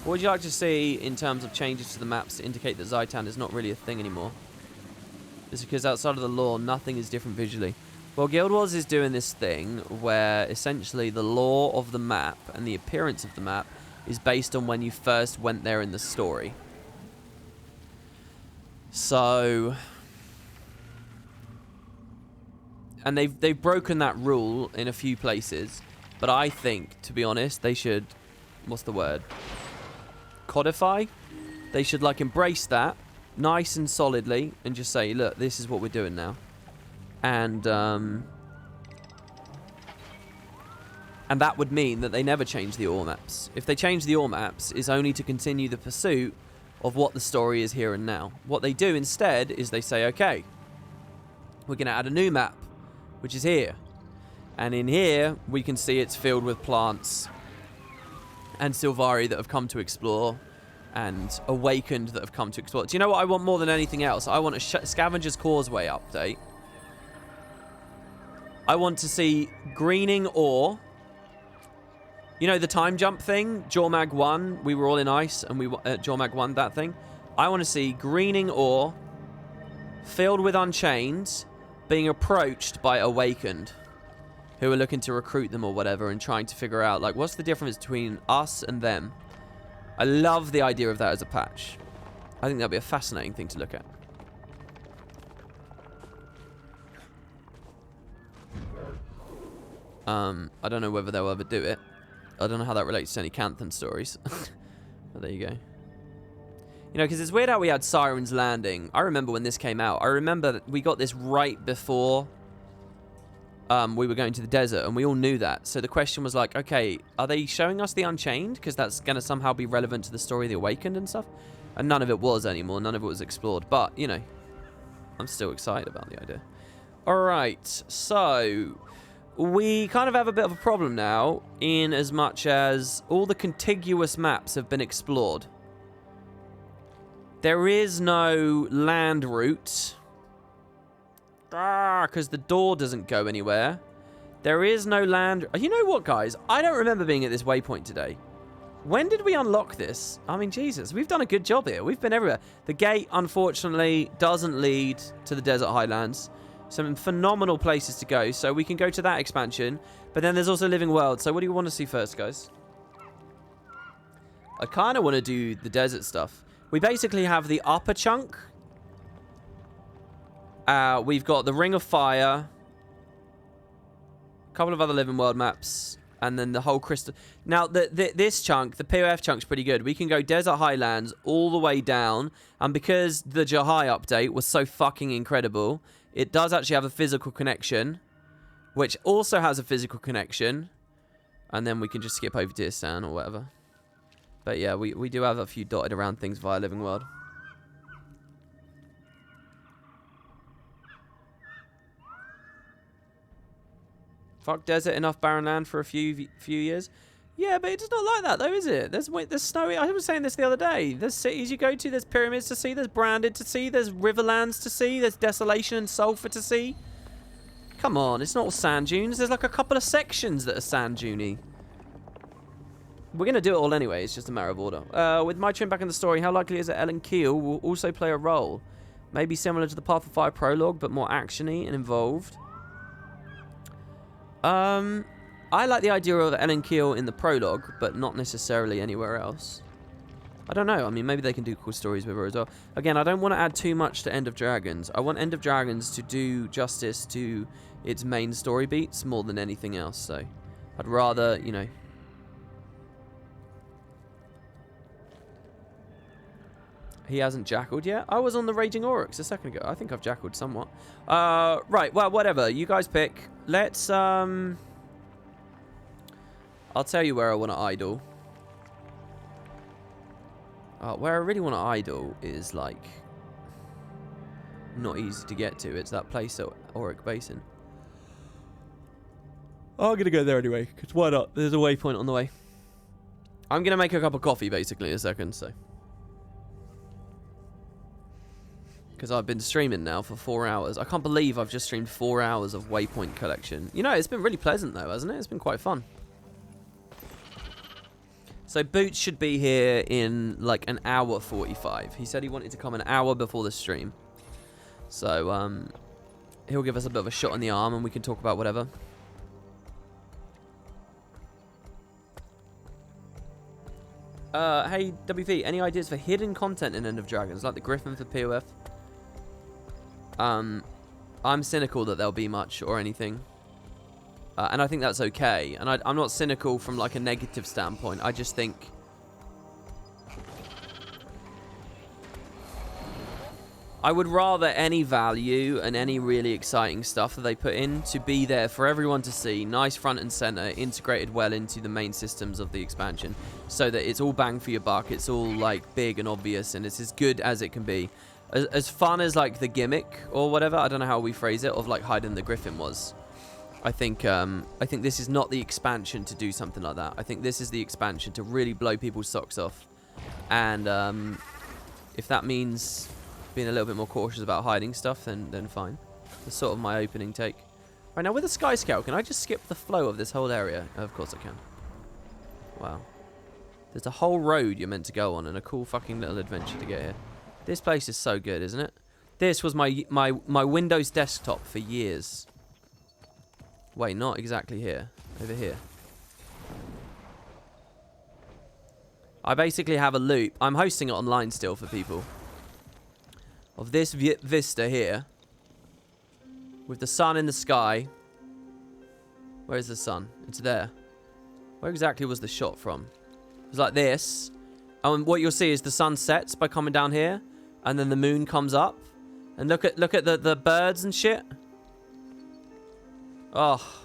What would you like to see in terms of changes to the maps to indicate that Zaitan is not really a thing anymore? It's because outside of the lore, nothing is different visually. Well, Guild Wars is doing this thing where essentially the lore of the map and the appearance of the map is based on when you first went there in the story. So, and they've broken that rule in a few places, but I think, to be honest, they should, what's the word? Codify? They should like embrace that nice and solidly and just say, look, this is what we're doing now. And that would mean that they never change the ore maps. If they change the ore maps, it's only to continue the pursuit of what the story is here and now. What they do instead is they say, okay, we're going to add a new map, which is here. And in here, we can see it's filled with plants and Sylvari that have come to explore and Awakened that have come to explore. Do you know what I want more than anything else? I want a Scavenger's Causeway update. I want to see greening ore. You know, the time jump thing? Jormag 1, we were all in ice, and Jormag 1, that thing. I want to see greening ore, filled with Unchained, being approached by Awakened, who are looking to recruit them or whatever, and trying to figure out, like, what's the difference between us and them? I love the idea of that as a patch. I think that'd be a fascinating thing to look at. I don't know whether they'll ever do it. I don't know how that relates to any Canthan stories. But there you go. You know, because it's weird how we had Siren's Landing. I remember when this came out. I remember that we got this right before we were going to the desert, and we all knew that. So the question was like, okay, are they showing us the Unchained? Because that's going to somehow be relevant to the story of the Awakened and stuff. And none of it was anymore. None of it was explored. But, you know, I'm still excited about the idea. All right, so we kind of have a bit of a problem now, in as much as all the contiguous maps have been explored. There is no land route. Because the door doesn't go anywhere. There is no land... You know what, guys? I don't remember being at this waypoint today. When did we unlock this? I mean, Jesus, we've done a good job here. We've been everywhere. The gate, unfortunately, doesn't lead to the Desert Highlands. Some phenomenal places to go, so we can go to that expansion. But then there's also Living World. So what do you want to see first, guys? I kind of want to do the desert stuff. We basically have the upper chunk. We've got the Ring of Fire. A couple of other Living World maps. And then the whole crystal. Now, this chunk, the POF chunk's pretty good. We can go Desert Highlands all the way down. And because the Jahai update was so fucking incredible, it does actually have a physical connection, which also has a physical connection And then we can just skip over Deerstan or whatever. But yeah, we do have a few dotted around things via Living World. Fuck desert, enough barren land for a few years. Yeah, but it's not like that though, is it? There's snowy. I was saying this the other day. There's cities you go to. There's pyramids to see. There's Branded to see. There's Riverlands to see. There's Desolation and Sulphur to see. Come on, it's not all sand dunes. There's like a couple of sections that are sand duney. We're going to do it all anyway. It's just a matter of order. With my trim back in the story, how likely is it Ellen Keel will also play a role? Maybe similar to the Path of Fire prologue, but more action-y and involved. I like the idea of Ellen Keel in the prologue, but not necessarily anywhere else. I don't know. I mean, maybe they can do cool stories with her as well. Again, I don't want to add too much to End of Dragons. I want End of Dragons to do justice to its main story beats more than anything else. So I'd rather, you know... He hasn't jackaled yet? I was on the Raging Oryx a second ago. I think I've jackaled somewhat. Right, well, whatever. You guys pick. Let's, I'll tell you where I want to idle. Where I really want to idle is, like, not easy to get to. It's that place at Auric Basin. I'm going to go there anyway, because why not? There's a waypoint on the way. I'm going to make a cup of coffee, basically, in a second, so... Because I've been streaming now for 4 hours. I can't believe I've just streamed 4 hours of Waypoint Collection. You know, it's been really pleasant, though, hasn't it? It's been quite fun. So Boots should be here in, like, an hour 45. He said he wanted to come an hour before the stream. So, he'll give us a bit of a shot in the arm and we can talk about whatever. Hey, WV, any ideas for hidden content in End of Dragons, like the Griffin for POF? I'm cynical that there'll be much or anything. And I think that's okay. And I'm not cynical from, like, a negative standpoint. I just think... I would rather any value and any really exciting stuff that they put in to be there for everyone to see, nice front and center, integrated well into the main systems of the expansion, so that it's all bang for your buck, it's all, like, big and obvious, and it's as good as it can be. As fun as, like, the gimmick or whatever, I don't know how we phrase it, of, like, hiding the Griffin was. I think this is not the expansion to do something like that. I think this is the expansion to really blow people's socks off. And if that means being a little bit more cautious about hiding stuff, then fine. That's sort of my opening take. Right, now with the Sky Scout, can I just skip the flow of this whole area? Oh, of course I can. Wow. There's a whole road you're meant to go on and a cool fucking little adventure to get here. This place is so good, isn't it? This was my Windows desktop for years. Wait, not exactly here. Over here. I basically have a loop. I'm hosting it online still for people. Of this vista here. With the sun in the sky. Where's the sun? It's there. Where exactly was the shot from? It was like this. And what you'll see is the sun sets by coming down here. And then the moon comes up. And look at the birds and shit. Oh.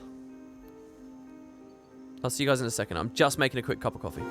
I'll see you guys in a second. I'm just making a quick cup of coffee.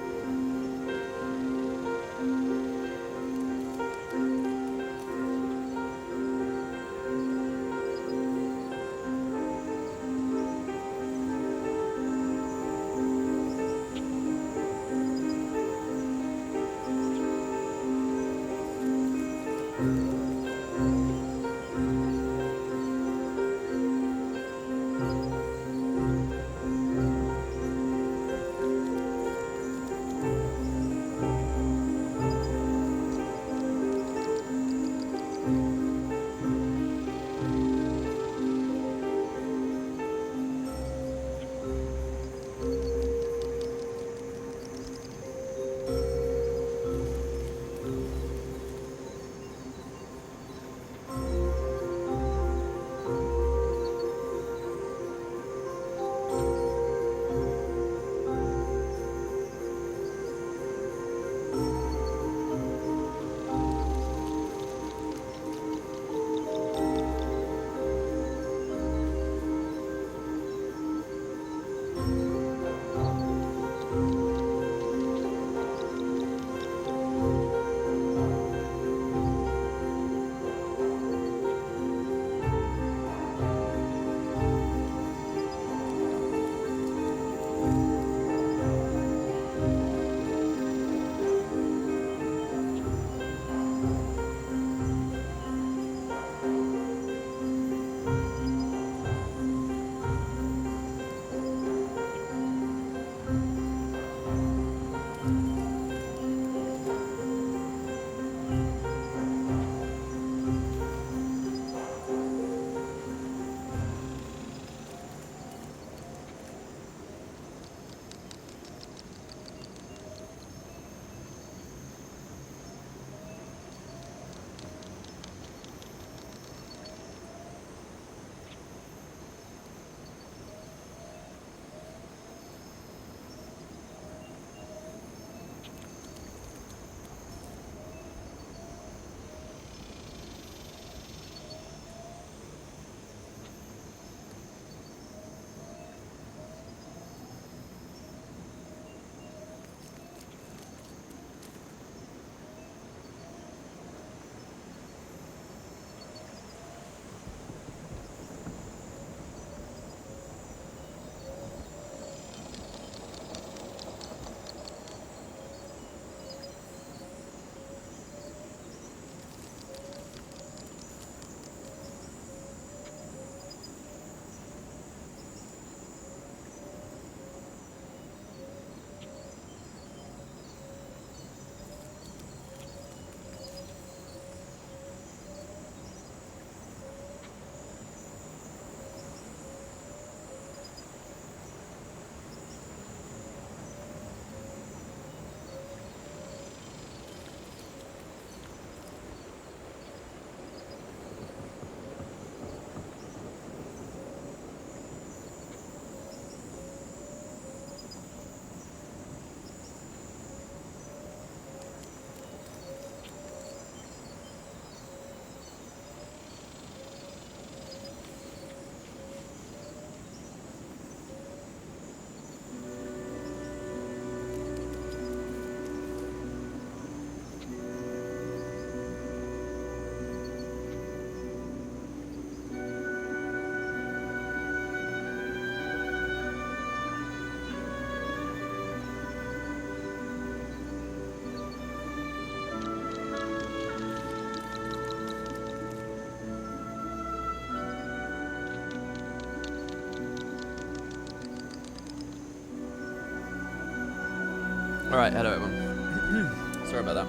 Alright, hello everyone. Sorry about that.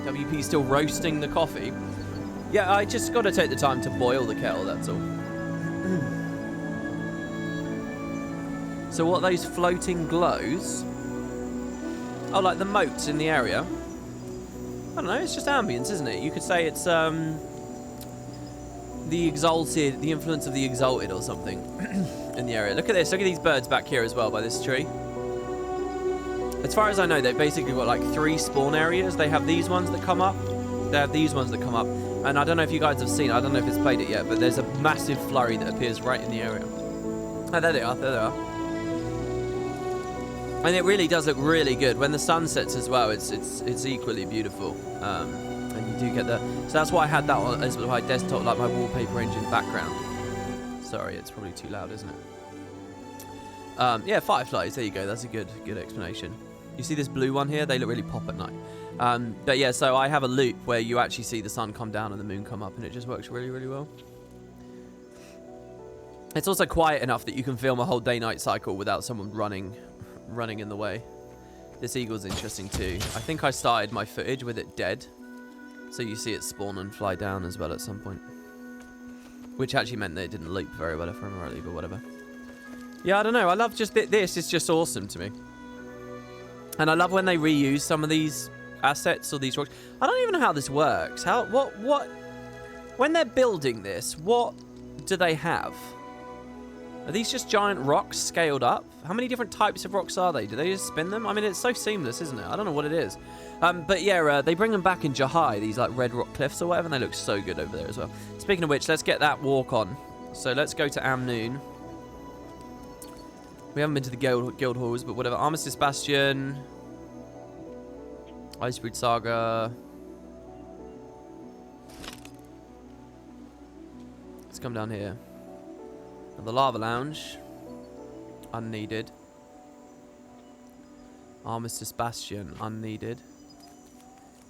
WP still roasting the coffee. Yeah, I just got to take the time to boil the kettle, that's all. So what are those floating glows? Oh, like the moats in the area? I don't know, it's just ambience, isn't it? You could say it's the influence of the exalted or something in the area. Look at this, look at these birds back here as well by this tree. As far as I know, they've basically got like 3 spawn areas. They have these ones that come up. They have these ones that come up. And I don't know if you guys have seen, I don't know if it's played it yet, but there's a massive flurry that appears right in the area. Oh, there they are, there they are. And it really does look really good. When the sun sets as well, it's equally beautiful. And you do get the... So that's why I had that on as my desktop, like my wallpaper engine background. Sorry, it's probably too loud, isn't it? Yeah, fireflies, there you go. That's a good explanation. You see this blue one here? They look really pop at night. But yeah, so I have a loop where you actually see the sun come down and the moon come up, and it just works really, really well. It's also quiet enough that you can film a whole day-night cycle without someone running in the way. This eagle's interesting too. I think I started my footage with it dead, so you see it spawn and fly down as well at some point, which actually meant that it didn't loop very well if I remember rightly, but whatever. Yeah, I don't know. I love just this. It's just awesome to me. And I love when they reuse some of these assets or these rocks. I don't even know how this works. What? When they're building this, what do they have? Are these just giant rocks scaled up? How many different types of rocks are they? Do they just spin them? I mean, it's so seamless, isn't it? I don't know what it is. But yeah, they bring them back in Jahai, these like red rock cliffs or whatever, and they look so good over there as well. Speaking of which, let's get that walk on. So let's go to Amnoon. We haven't been to the guild halls, but whatever. Armistice Bastion. Icebreed Saga. Let's come down here. The Lava Lounge. Unneeded. Armistice Bastion. Unneeded.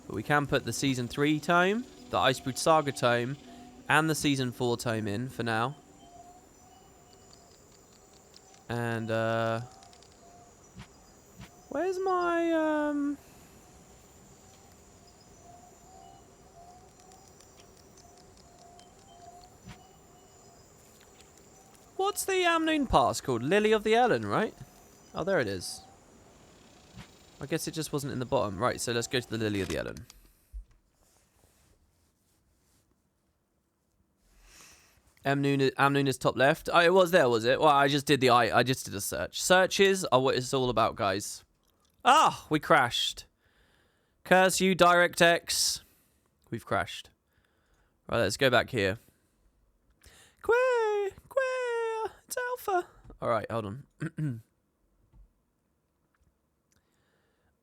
But we can put the Season 3 tome, the Icebreed Saga tome, and the Season 4 tome in for now. And, where's my, what's the Amnoon pass called? Lily of the Ellen, right? Oh, there it is. I guess it just wasn't in the bottom. Right, so let's go to the Lily of the Ellen. Amnoon is top left. Oh, it was there, was it? Well, I just did a search. Searches are what it's all about, guys. Ah, we crashed. Curse you, DirectX. We've crashed. Right, let's go back here. Quay, it's Alpha. All right, hold on.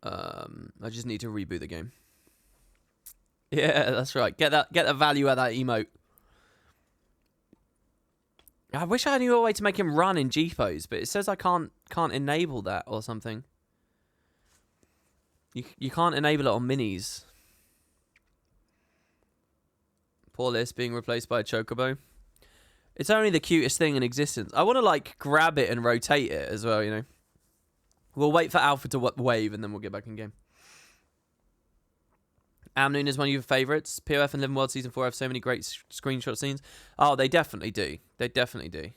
I just need to reboot the game. Yeah, that's right. Get the value out of that emote. I wish I knew a way to make him run in GPOs, but it says I can't enable that or something. You can't enable it on minis. Poor Liz being replaced by a chocobo. It's only the cutest thing in existence. I want to like grab it and rotate it as well, you know. We'll wait for Alpha to wave and then we'll get back in game. Amnoon is one of your favourites. POF and Living World Season 4 have so many great screenshot scenes. Oh, they definitely do. They definitely do.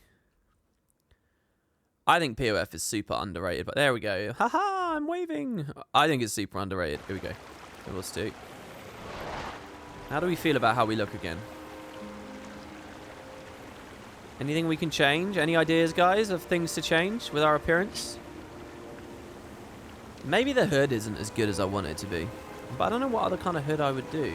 I think POF is super underrated, but there we go. Haha, I'm waving. I think it's super underrated. Here we go. Level 2. How do we feel about how we look again? Anything we can change? Any ideas, guys, of things to change with our appearance? Maybe the hood isn't as good as I want it to be. But I don't know what other kind of hood I would do.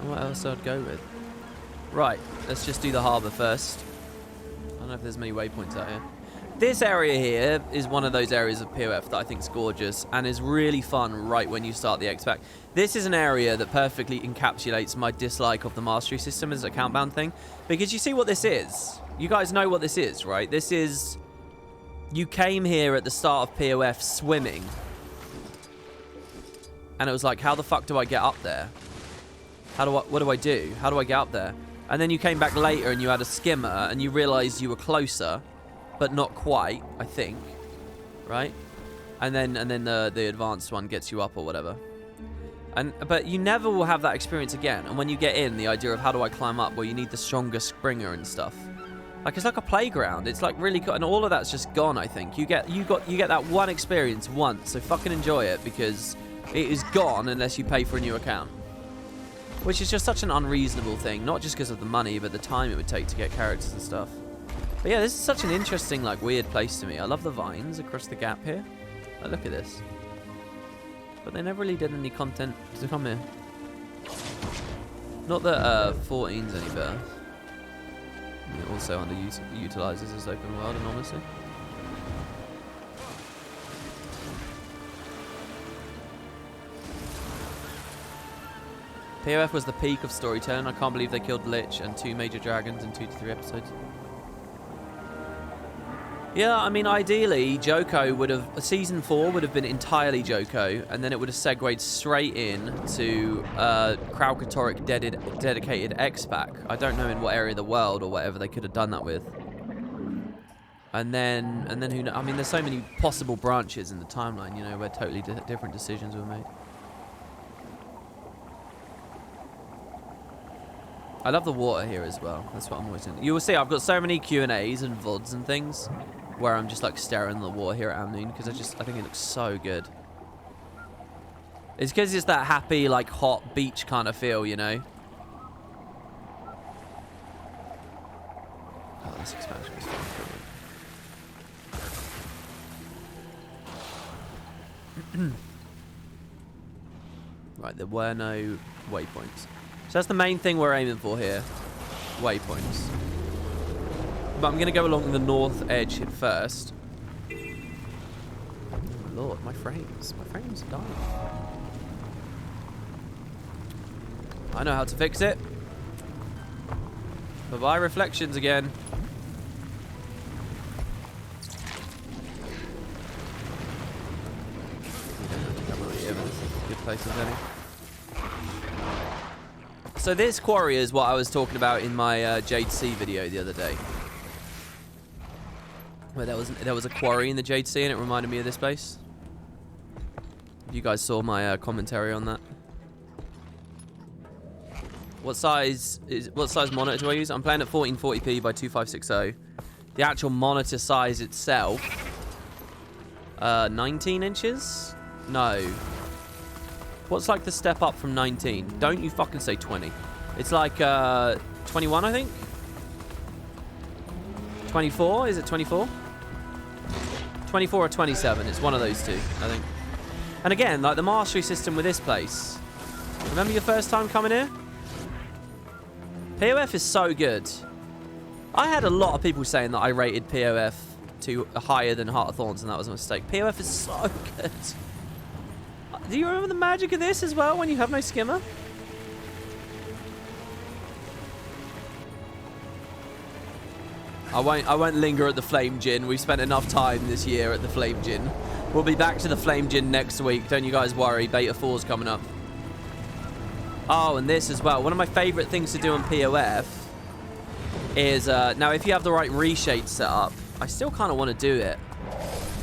What else I'd go with? Right, let's just do the harbour first. I don't know if there's many waypoints out here. This area here is one of those areas of POF that I think is gorgeous and is really fun right when you start the X-Pack. This is an area that perfectly encapsulates my dislike of the mastery system as a countbound thing. Because you see what this is. You guys know what this is, right? This is... You came here at the start of POF swimming. And it was like, how the fuck do I get up there? What do I do? How do I get up there? And then you came back later and you had a skimmer and you realised you were closer, but not quite, I think. Right? And then the advanced one gets you up or whatever. But you never will have that experience again. And when you get in, the idea of how do I climb up, well, you need the stronger springer and stuff. Like, it's like a playground. It's like really cool, and all of that's just gone. I think you get that one experience once, so fucking enjoy it, because it is gone unless you pay for a new account. Which is just such an unreasonable thing, not just because of the money, but the time it would take to get characters and stuff. But yeah, this is such an interesting, like, weird place to me. I love the vines across the gap here. Like, look at this. But they never really did any content to come here. Not that 14's any better. It also underutilizes this open world, enormously. POF was the peak of storytelling. I can't believe they killed Lich and 2 major dragons in 2 to 3 episodes. Yeah, I mean, ideally, Joko would have... Season 4 would have been entirely Joko, and then it would have segued straight in to Kralkatorrik dedicated X-Pack. I don't know in what area of the world or whatever they could have done that with. And then who knows? I mean, there's so many possible branches in the timeline, you know, where totally different decisions were made. I love the water here as well. That's what I'm always doing. You will see I've got so many Q&As and VODs and things where I'm just like staring at the water here at Amnoon because I think it looks so good. It's because it's that happy, like, hot beach kind of feel, you know? Oh, this expansion is fun. Right, there were no waypoints. So that's the main thing we're aiming for here. Waypoints. But I'm going to go along the north edge here first. Oh, Lord, my frames. My frames are dying. I know how to fix it. Bye-bye reflections again. You don't have to come over here, but it's a good place as any. So this quarry is what I was talking about in my Jade Sea video the other day. Where there was a quarry in the Jade Sea and it reminded me of this place. You guys saw my commentary on that. What size monitor do I use? I'm playing at 1440p by 2560. The actual monitor size itself, 19 inches? No. What's like the step up from 19? Don't you fucking say 20. It's like 21, I think. 24? Is it 24? 24 or 27. It's one of those two, I think. And again, like the mastery system with this place. Remember your first time coming here? POF is so good. I had a lot of people saying that I rated POF to higher than Heart of Thorns, and that was a mistake. POF is so good. Do you remember the magic of this as well when you have no skimmer? I won't linger at the Flame Gin. We've spent enough time this year at the Flame Gin. We'll be back to the Flame Gin next week. Don't you guys worry. Beta 4's coming up. Oh, and this as well. One of my favourite things to do on POF is... now, if you have the right reshade set up, I still kind of want to do it.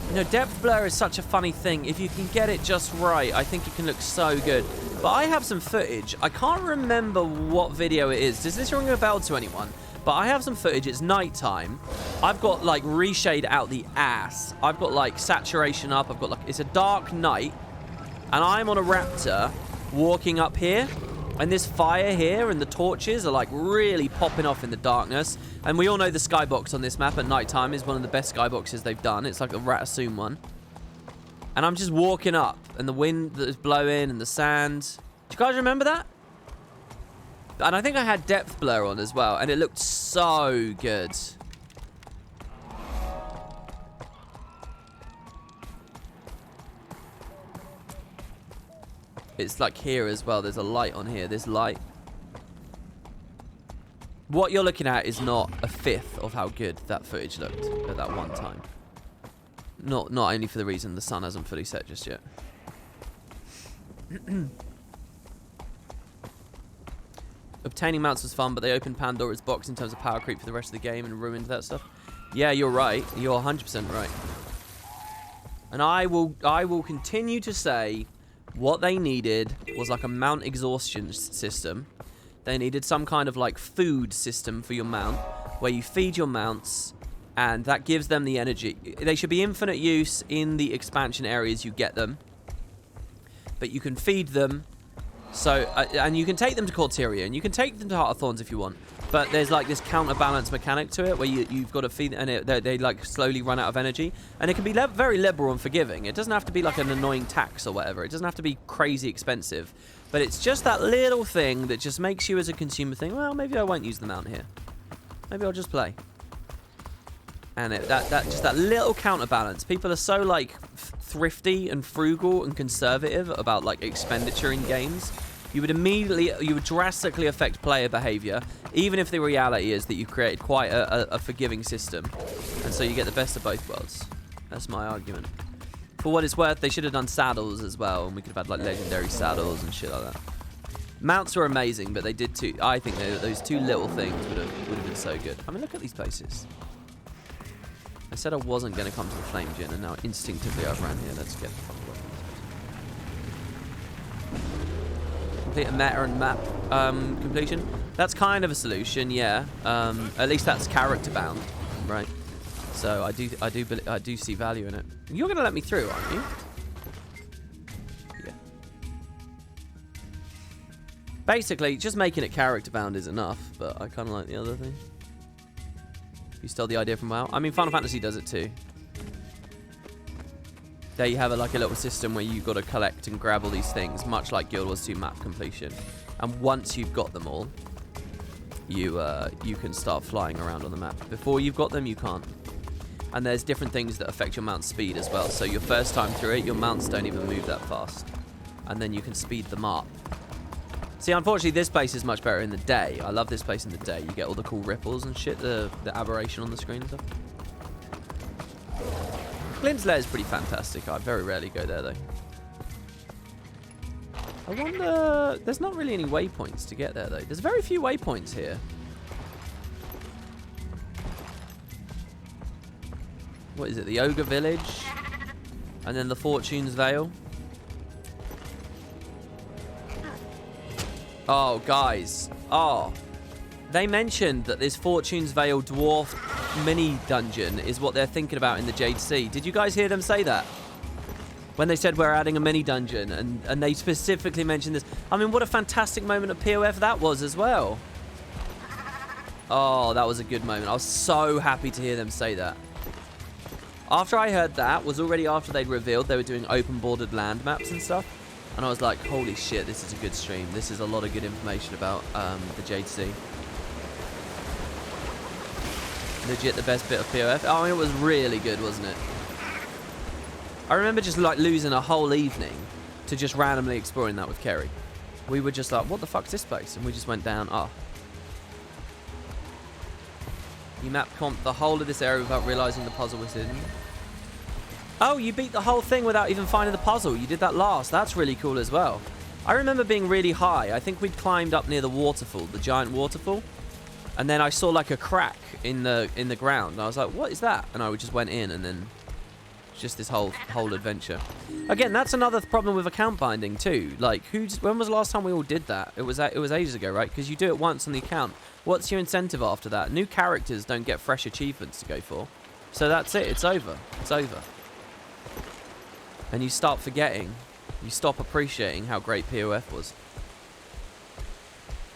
You know, depth blur is such a funny thing. If you can get it just right, I think it can look so good. But I have some footage. I can't remember what video it is. Does this ring a bell to anyone? But I have some footage. It's nighttime. I've got, like, reshade out the ass. I've got, like, saturation up. I've got, like, it's a dark night. And I'm on a raptor walking up here. And this fire here and the torches are, like, really popping off in the darkness. And we all know the skybox on this map at nighttime is one of the best skyboxes they've done. It's like a Ratassoon one. And I'm just walking up. And the wind that is blowing and the sand. Do you guys remember that? And I think I had depth blur on as well. And it looked so good. It's like here as well. There's a light on here. This light. What you're looking at is not a fifth of how good that footage looked at that one time. Not only for the reason the sun hasn't fully set just yet. Obtaining mounts was fun, but they opened Pandora's box in terms of power creep for the rest of the game and ruined that stuff. Yeah, you're right. You're 100% right. And I will continue to say what they needed was like a mount exhaustion system. They needed some kind of like food system for your mount where you feed your mounts and that gives them the energy. They should be infinite use in the expansion areas you get them. But you can feed them. So, and you can take them to Corteria, and you can take them to Heart of Thorns if you want. But there's like this counterbalance mechanic to it, where you've got to feed, and they like slowly run out of energy. And it can be very liberal and forgiving. It doesn't have to be like an annoying tax or whatever. It doesn't have to be crazy expensive. But it's just that little thing that just makes you as a consumer think, well, maybe I won't use the mount here. Maybe I'll just play. And just that little counterbalance. People are so like thrifty and frugal and conservative about like expenditure in games. You would drastically affect player behavior, even if the reality is that you've created quite a forgiving system. And so you get the best of both worlds. That's my argument. For what it's worth, they should have done saddles as well, and we could have had like legendary saddles and shit like that. Mounts were amazing, but they did too. I think those two little things would have been so good. I mean, look at these places. I said I wasn't going to come to the Flame Gin, and now instinctively I've ran here. Let's get the fuck away. Complete a meta and map completion. That's kind of a solution, yeah. At least that's character bound, right? So I do see value in it. You're going to let me through, aren't you? Yeah. Basically, just making it character bound is enough, but I kind of like the other thing. You stole the idea from WoW. I mean, Final Fantasy does it too. There you have like a little system where you've got to collect and grab all these things, much like Guild Wars 2 map completion. And once you've got them all, you can start flying around on the map. Before you've got them, you can't. And there's different things that affect your mount's speed as well. So your first time through it, your mounts don't even move that fast. And then you can speed them up. See, unfortunately, this place is much better in the day. I love this place in the day. You get all the cool ripples and shit, the aberration on the screen and stuff. Glint's Lair is pretty fantastic. I very rarely go there, though. I wonder... There's not really any waypoints to get there, though. There's very few waypoints here. What is it? The Ogre Village? And then the Fortune's Vale? Oh, guys. Oh. They mentioned that this Fortune's Vale dwarf mini dungeon is what they're thinking about in the Jade Sea. Did you guys hear them say that? When they said we're adding a mini dungeon, and they specifically mentioned this. I mean, what a fantastic moment of POF that was as well. Oh, that was a good moment. I was so happy to hear them say that. After I heard that, was already after they'd revealed they were doing open bordered land maps and stuff. And I was like, holy shit, this is a good stream. This is a lot of good information about the Jade Sea. Legit the best bit of POF. Oh, I mean, it was really good, wasn't it? I remember just like losing a whole evening to just randomly exploring that with Kerry. We were just like, what the fuck's this place? And we just went down, oh. You map comped the whole of this area without realizing the puzzle was hidden. Oh, you beat the whole thing without even finding the puzzle. You did that last. That's really cool as well. I remember being really high. I think we'd climbed up near the waterfall, the giant waterfall. And then I saw like a crack in the ground. And I was like, what is that? And I just went in, and then just this whole adventure. Again, that's another problem with account binding too. Like, when was the last time we all did that? It was ages ago, right? Because you do it once on the account. What's your incentive after that? New characters don't get fresh achievements to go for. So that's it. It's over. It's over. And you start forgetting. You stop appreciating how great POF was.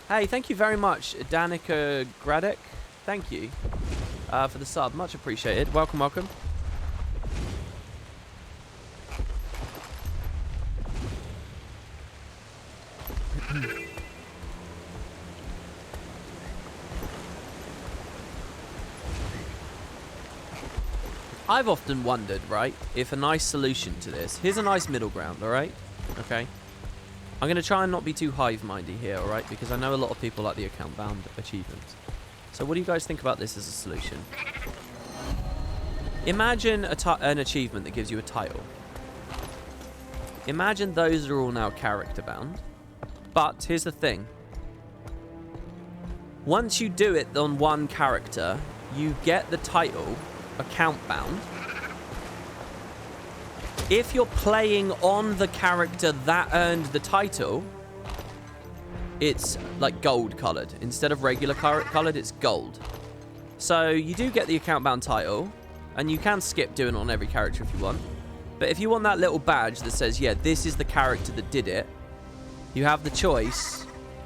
Hey, thank you very much, Danica Gradek. Thank you for the sub. Much appreciated. Welcome, welcome. I've often wondered, right, if a nice solution to this... Here's a nice middle ground, all right? Okay. I'm going to try and not be too hive-mindy here, all right? Because I know a lot of people like the account-bound achievements. So what do you guys think about this as a solution? Imagine an achievement that gives you a title. Imagine those are all now character-bound. But here's the thing. Once you do it on one character, you get the title account bound. If you're playing on the character that earned the title, it's like gold colored. Instead of regular colored, it's gold. So you do get the account bound title, and you can skip doing it on every character if you want. But if you want that little badge that says, yeah, this is the character that did it, you have the choice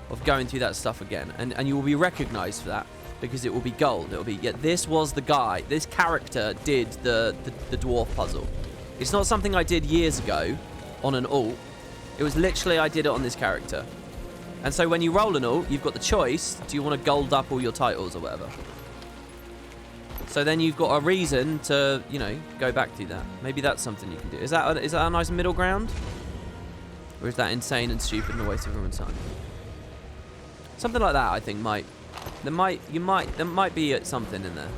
of going through that stuff again. And you will be recognized for that because it will be gold. It will be, yeah, this was the guy. This character did the dwarf puzzle. It's not something I did years ago on an alt. It was literally I did it on this character. And so when you roll an alt, you've got the choice. Do you want to gold up all your titles or whatever? So then you've got a reason to, you know, go back to that. Maybe that's something you can do. Is that a nice middle ground? Or is that insane and stupid and a waste of everyone's time? Something like that, I think, there might be something in there.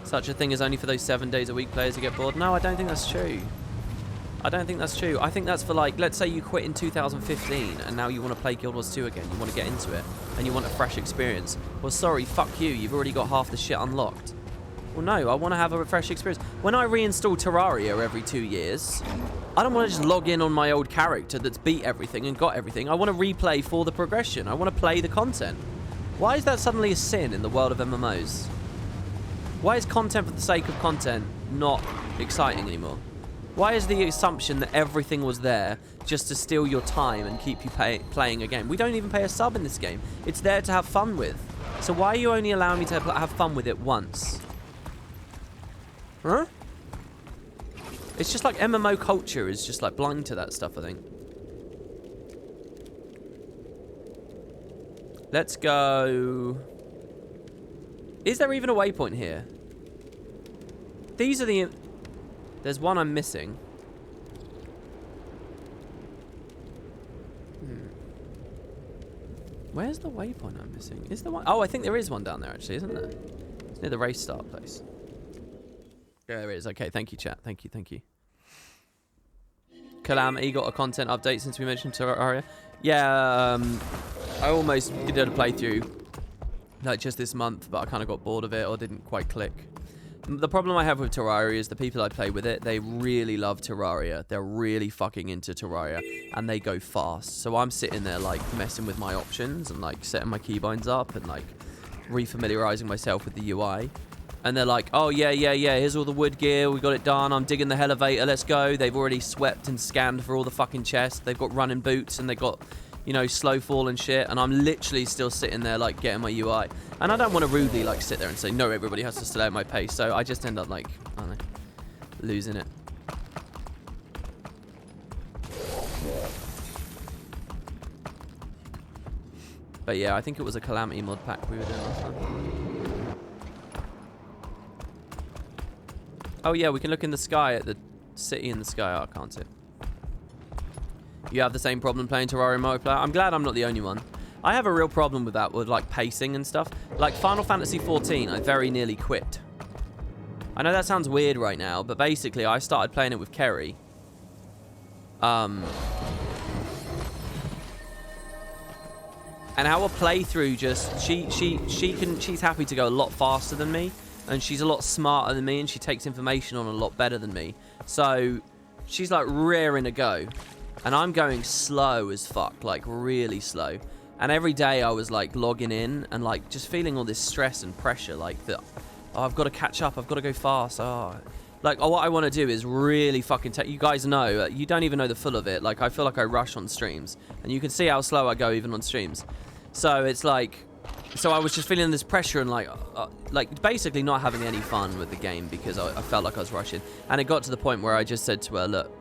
Such a thing as only for those 7 days a week players who get bored. No, I don't think that's true. I don't think that's true. I think that's for, like, let's say you quit in 2015 and now you want to play Guild Wars 2 again. You want to get into it and you want a fresh experience. Well, sorry, fuck you. You've already got half the shit unlocked. Well, no, I want to have a fresh experience. When I reinstall Terraria every 2 years, I don't want to just log in on my old character that's beat everything and got everything. I want to replay for the progression. I want to play the content. Why is that suddenly a sin in the world of MMOs? Why is content for the sake of content not exciting anymore? Why is the assumption that everything was there just to steal your time and keep you playing a game? We don't even pay a sub in this game. It's there to have fun with. So why are you only allowing me to have fun with it once? Huh? It's just like MMO culture is just like blind to that stuff, I think. Let's go... Is there even a waypoint here? These are the... There's one I'm missing. Where's the waypoint I'm missing? Is there one? Oh, I think there is one down there, actually, isn't there? It's near the race start place. Yeah, there is. Okay, thank you, chat. Thank you, thank you. Calamity got a content update since we mentioned Terraria. Yeah, I almost did a playthrough, like, just this month, but I kind of got bored of it or didn't quite click. The problem I have with Terraria is the people I play with it, they really love Terraria. They're really fucking into Terraria, and they go fast. So I'm sitting there, like, messing with my options and, like, setting my keybinds up and, like, refamiliarizing myself with the UI. And they're like, oh, yeah, here's all the wood gear. We got it done. I'm digging the elevator. Let's go. They've already swept and scanned for all the fucking chests. They've got running boots, and they've got, you know, slow fall and shit. And I'm literally still sitting there, like, getting my UI. And I don't want to rudely, like, sit there and say, no, everybody has to slow at my pace. So I just end up, like, I don't know, losing it. But yeah, I think it was a Calamity mod pack we were doing last time. Oh yeah, we can look in the sky at the city in the sky. Oh, I can't see it. You have the same problem playing Terraria multiplayer? I'm glad I'm not the only one. I have a real problem with that, with like pacing and stuff. Like Final Fantasy XIV, I very nearly quit. I know that sounds weird right now, but basically I started playing it with Kerry. And our playthrough just, she's happy to go a lot faster than me, and she's a lot smarter than me, and she takes information on a lot better than me. So she's like raring to go, and I'm going slow as fuck, like really slow. And every day I was like logging in and like just feeling all this stress and pressure, like that, oh, I've got to catch up, I've got to go fast. Like, what I want to do is really fucking take... You guys know, you don't even know the full of it. Like, I feel like I rush on streams. And you can see how slow I go even on streams. So, it's like... So, I was just feeling this pressure and, like basically not having any fun with the game because I felt like I was rushing. And it got to the point where I just said to her, look,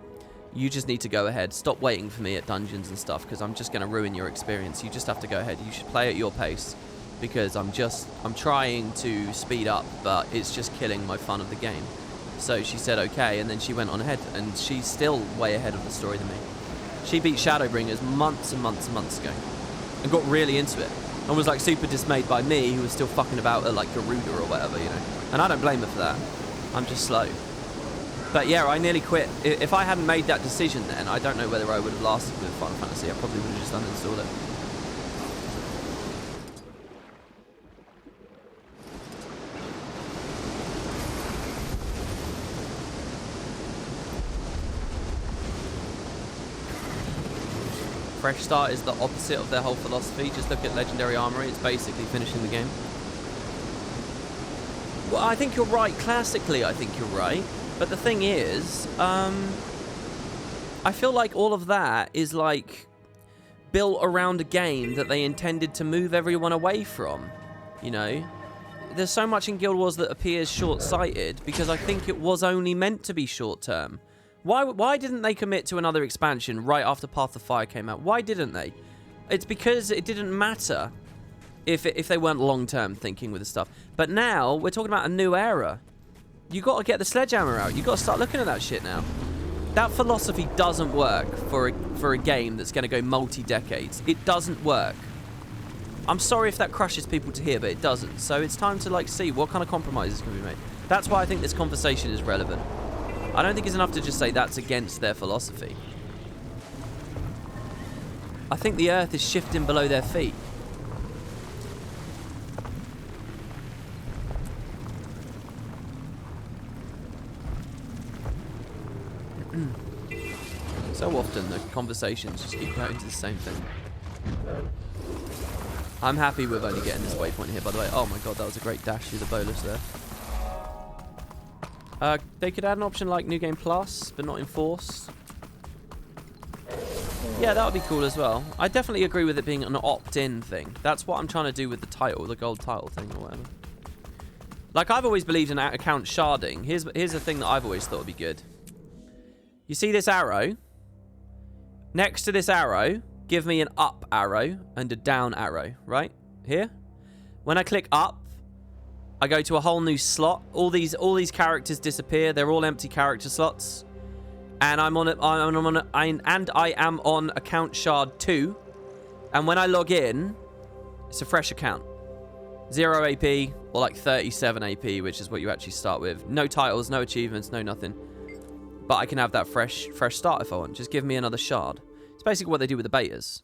you just need to go ahead. Stop waiting for me at dungeons and stuff because I'm just going to ruin your experience. You just have to go ahead. You should play at your pace because I'm trying to speed up, but it's just killing my fun of the game. So she said okay, and then she went on ahead, and she's still way ahead of the story than me. She beat Shadowbringers months and months and months ago, and got really into it, and was like super dismayed by me, who was still fucking about at like Garuda or whatever, you know. And I don't blame her for that. I'm just slow. But yeah, I nearly quit. If I hadn't made that decision then, I don't know whether I would have lasted with Final Fantasy. I probably would have just uninstalled it. fresh start is the opposite of their whole philosophy. Just look at Legendary Armory. It's basically finishing the game. Well, I think you're right. Classically, I think you're right. But the thing is, I feel like all of that is like built around a game that they intended to move everyone away from, you know? There's so much in Guild Wars that appears short-sighted because I think it was only meant to be short-term. Why didn't they commit to another expansion right after Path of Fire came out? Why didn't they? It's because it didn't matter if they weren't long-term thinking with the stuff. But now, we're talking about a new era. You got to get the sledgehammer out. You got to start looking at that shit now. That philosophy doesn't work for a game that's going to go multi-decades. It doesn't work. I'm sorry if that crushes people to hear, but it doesn't. So it's time to like see what kind of compromises can be made. That's why I think this conversation is relevant. I don't think it's enough to just say that's against their philosophy. I think the earth is shifting below their feet. So often the conversations just keep going to the same thing. I'm happy with only getting this waypoint here, by the way. Oh my god, that was a great dash through the bolus there. They could add an option like New Game Plus, but not enforced. Yeah, that would be cool as well. I definitely agree with it being an opt-in thing. That's what I'm trying to do with the title, the gold title thing or whatever. Like, I've always believed in account sharding. Here's a thing that I've always thought would be good. You see this arrow? Next to this arrow, give me an up arrow and a down arrow, right? Here. When I click up, I go to a whole new slot. All these characters disappear. They're all empty character slots. And I am on account shard 2. And when I log in, it's a fresh account. 0 AP or like 37 AP, which is what you actually start with. No titles, no achievements, no nothing. But I can have that fresh start if I want. Just give me another shard. It's basically what they do with the betas.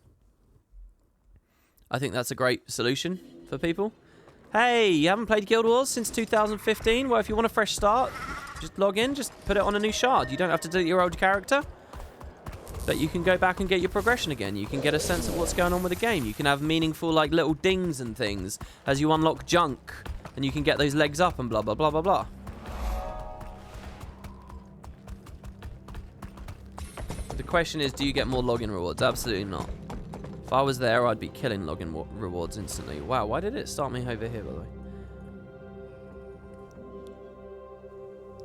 I think that's a great solution for people. Hey, you haven't played Guild Wars since 2015? Well, if you want a fresh start, just log in, just put it on a new shard. You don't have to delete your old character. But you can go back and get your progression again. You can get a sense of what's going on with the game. You can have meaningful, like, little dings and things as you unlock junk. And you can get those legs up and blah, blah, blah, blah, blah. The question is, do you get more login rewards? Absolutely not. If I was there, I'd be killing login rewards instantly. Wow, why did it start me over here, by the way?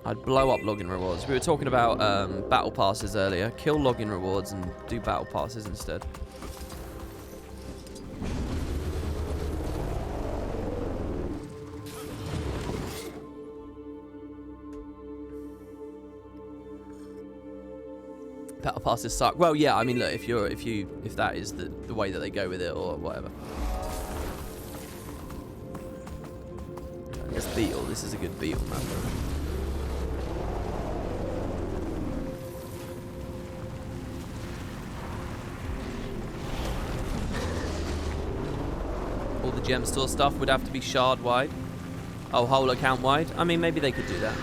I'd blow up login rewards. We were talking about battle passes earlier. Kill login rewards and do battle passes instead. Battle passes suck. Well, yeah, I mean, look, if that is the way that they go with it or whatever. This beetle, this is a good beetle map. All the gem store stuff would have to be shard wide. Oh, whole account wide. I mean, maybe they could do that.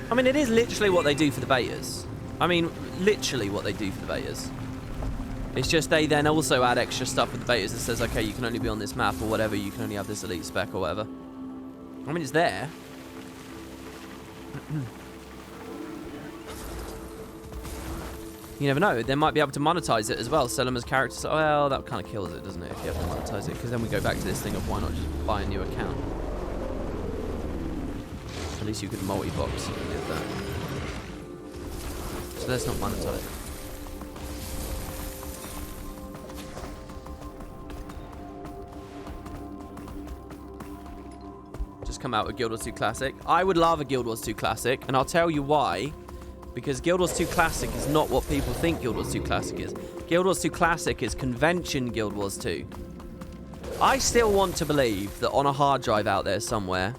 I mean, it is literally what they do for the betas. I mean, literally what they do for the betas. It's just they then also add extra stuff with the betas that says, okay, you can only be on this map or whatever, you can only have this elite spec or whatever. I mean, it's there. You never know. They might be able to monetize it as well, sell them as characters. Well, that kind of kills it, doesn't it, if you have to monetize it? Because then we go back to this thing of why not just buy a new account. At least you could multi-box if you did that. So let's not monetize. Just come out with Guild Wars 2 Classic. I would love a Guild Wars 2 Classic, and I'll tell you why. Because Guild Wars 2 Classic is not what people think Guild Wars 2 Classic is. Guild Wars 2 Classic is convention Guild Wars 2. I still want to believe that on a hard drive out there somewhere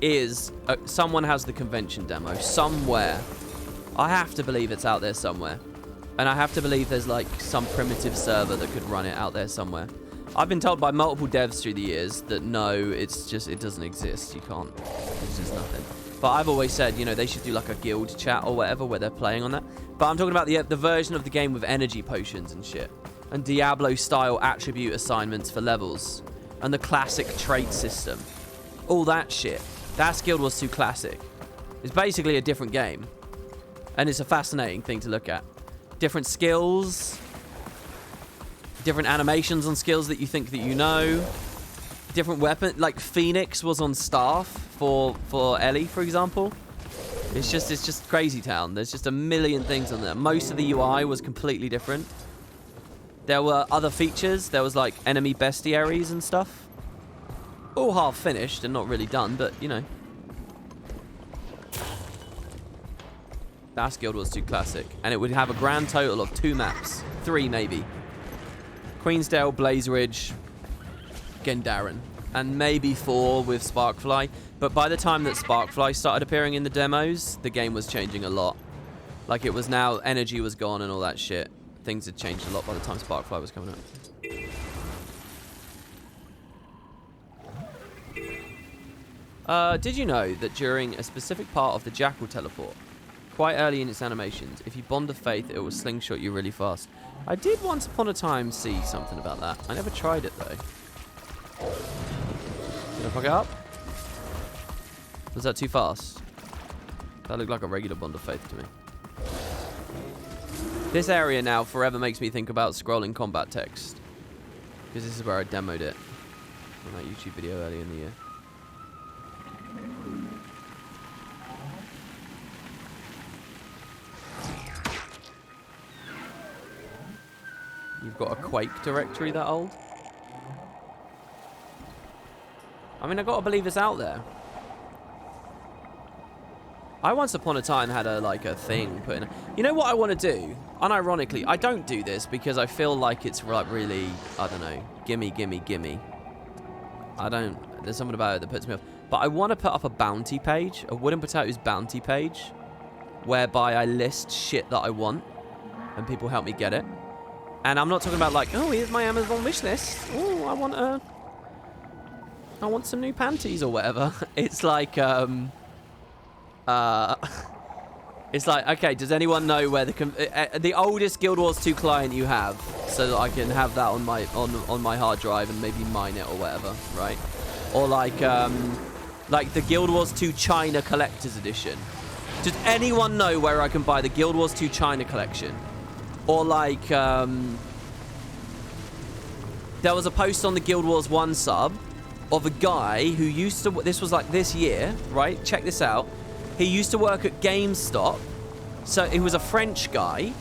is... someone has the convention demo. Somewhere. I have to believe it's out there somewhere. And I have to believe there's like some primitive server that could run it out there somewhere. I've been told by multiple devs through the years that no, it's just, it doesn't exist. You can't, it's just nothing. But I've always said, you know, they should do like a guild chat or whatever where they're playing on that. But I'm talking about the version of the game with energy potions and shit. and Diablo-style attribute assignments for levels, and the classic trait system. All that shit. That's Guild Wars 2 Classic. It's basically a different game, and it's a fascinating thing to look at. Different skills, different animations on skills that you think that you know, different weapon. Like Phoenix was on staff for Ellie, for example. It's just crazy town. There's just a million things on there. Most of the UI was completely different. There were other features. There was like enemy bestiaries and stuff. All half finished and not really done, but you know. That's Guild Wars 2 Classic. And it would have a grand total of 2 maps. 3 maybe. Queensdale, Blaze Ridge, Gendarin. And maybe 4 with Sparkfly. But by the time that Sparkfly started appearing in the demos, the game was changing a lot. Like it was now, energy was gone and all that shit. Things had changed a lot by the time Sparkfly was coming out. Did you know that during a specific part of the Jackal teleport, quite early in its animations, if you bond of faith, it will slingshot you really fast? I did once upon a time see something about that. I never tried it though. Did I fuck it up? Was that too fast? That looked like a regular bond of faith to me. This area now forever makes me think about scrolling combat text. Because this is where I demoed it. On that YouTube video earlier in the year. You've got a Quake directory that old? I mean, I gotta believe it's out there. I once upon a time had a thing put in. You know what I want to do? Unironically, I don't do this because I feel like it's like really, I don't know, gimme. There's something about it that puts me off. But I want to put up a bounty page, a Wooden Potatoes bounty page, whereby I list shit that I want, and people help me get it. And I'm not talking about like, oh, here's my Amazon wish list. Oh, I want some new panties or whatever. It's like, it's like, okay, does anyone know where the oldest Guild Wars 2 client you have, so that I can have that on my hard drive and maybe mine it or whatever, right? Or like the Guild Wars 2 China Collector's Edition. Does anyone know where I can buy the Guild Wars 2 China Collection? Or like, there was a post on the Guild Wars 1 sub of a guy who used to, this was like this year, right? Check this out. He used to work at GameStop. So he was a French guy.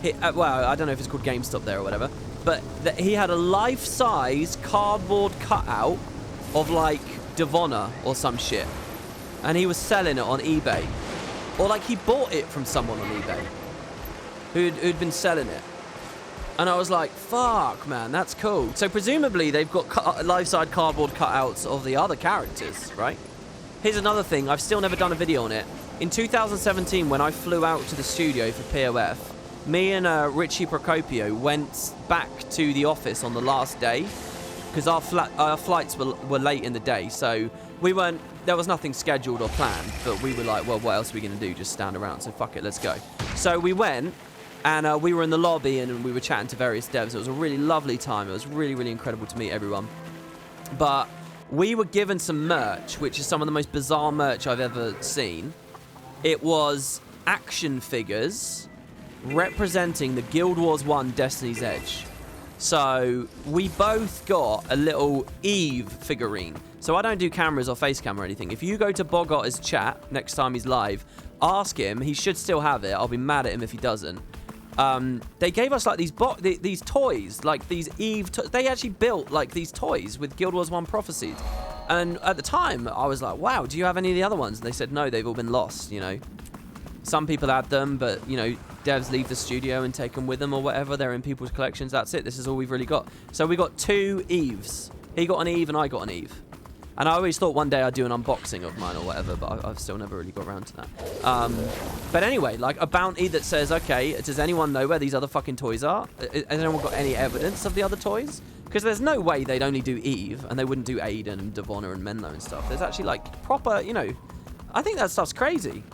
Well, I don't know if it's called GameStop there or whatever. But he had a life-size cardboard cutout of like Devonna or some shit. And he was selling it on eBay. Or like he bought it from someone on eBay who'd been selling it. And I was like, fuck, man, that's cool. So presumably they've got life-size cardboard cutouts of the other characters, right? Here's another thing. I've still never done a video on it. In 2017, when I flew out to the studio for POF, me and Richie Procopio went back to the office on the last day because our flights were late in the day. So there was nothing scheduled or planned, but we were like, well, what else are we going to do? Just stand around. So fuck it, let's go. So we went. And we were in the lobby and we were chatting to various devs. It was a really lovely time. It was really, really incredible to meet everyone. But we were given some merch, which is some of the most bizarre merch I've ever seen. It was action figures representing the Guild Wars 1 Destiny's Edge. So we both got a little Eve figurine. So I don't do cameras or face cam or anything. If you go to Bogot's chat next time he's live, ask him. He should still have it. I'll be mad at him if he doesn't. They gave us like these toys, like these Eve. They actually built like these toys with Guild Wars 1 Prophecies. And at the time, I was like, wow, do you have any of the other ones? And they said, no, they've all been lost, you know. Some people had them, but, you know, devs leave the studio and take them with them or whatever. They're in people's collections. That's it. This is all we've really got. So we got 2 Eves. He got an Eve and I got an Eve. And I always thought one day I'd do an unboxing of mine or whatever, but I've still never really got around to that. But anyway, like a bounty that says, okay, does anyone know where these other fucking toys are? Has anyone got any evidence of the other toys? Because there's no way they'd only do Eve, and they wouldn't do Aiden and Devonna and Menlo and stuff. There's actually like proper, you know, I think that stuff's crazy.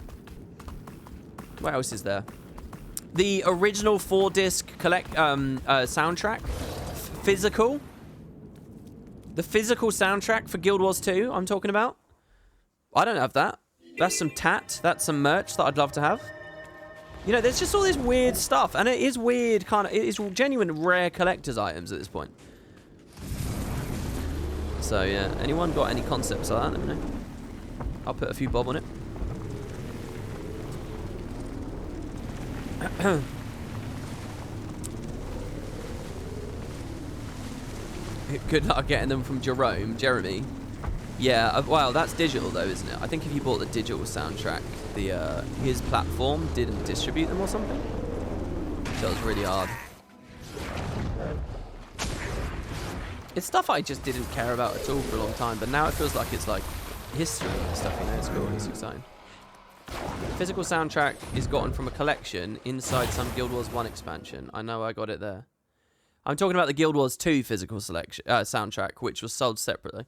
What else is there? The original 4-disc soundtrack, physical. The physical soundtrack for Guild Wars 2, I'm talking about. I don't have that. That's some tat. That's some merch that I'd love to have. You know, there's just all this weird stuff. And it is weird, kind of... It is genuine rare collector's items at this point. So, yeah. Anyone got any concepts like that? Let me know. I'll put a few bob on it. Good luck getting them from Jeremy. Yeah, well, that's digital though, isn't it? I think if you bought the digital soundtrack, his platform didn't distribute them or something. So it was really hard. It's stuff I just didn't care about at all for a long time, but now it feels like it's like history and stuff, you know, it's cool, it's exciting. Physical soundtrack is gotten from a collection inside some Guild Wars 1 expansion. I know I got it there. I'm talking about the Guild Wars 2 physical soundtrack, which was sold separately.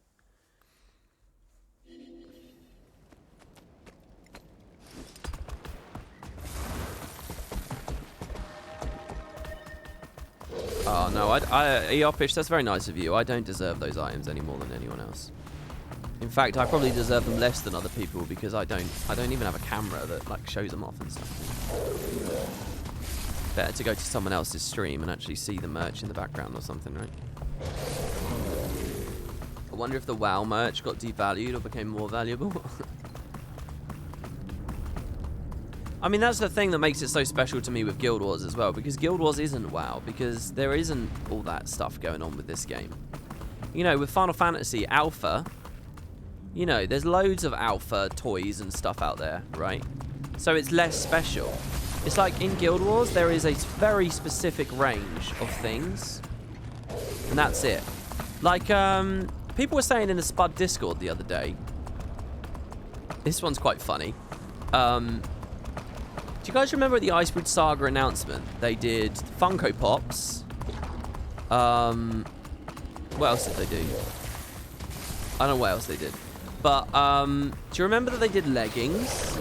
Oh no, Eopish, that's very nice of you. I don't deserve those items any more than anyone else. In fact, I probably deserve them less than other people because I don't even have a camera that like shows them off and stuff. Better to go to someone else's stream and actually see the merch in the background or something, right? I wonder if the WoW merch got devalued or became more valuable. I mean, that's the thing that makes it so special to me with Guild Wars as well, because Guild Wars isn't WoW, because there isn't all that stuff going on with this game. You know, with Final Fantasy Alpha, you know, there's loads of Alpha toys and stuff out there, right? So it's less special. It's like in Guild Wars, there is a very specific range of things, and that's it. Like, people were saying in the Spud Discord the other day, this one's quite funny. Do you guys remember the Icebridge Saga announcement? They did Funko Pops. What else did they do? I don't know what else they did. But, do you remember that they did leggings?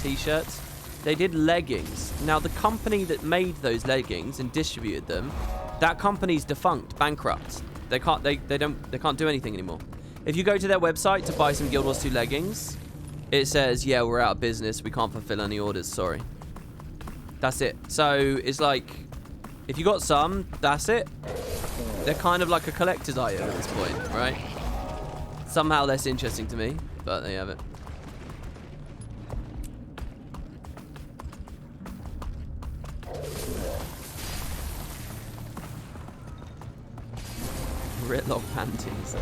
T-shirts? They did leggings. Now, the company that made those leggings and distributed them, that company's defunct, bankrupt. They can't do anything anymore. If you go to their website to buy some Guild Wars 2 leggings, it says, yeah, we're out of business. We can't fulfill any orders. Sorry. That's it. So it's like, if you got some, that's it. They're kind of like a collector's item at this point, right? Somehow less interesting to me, but there you have it. Ritlock panties.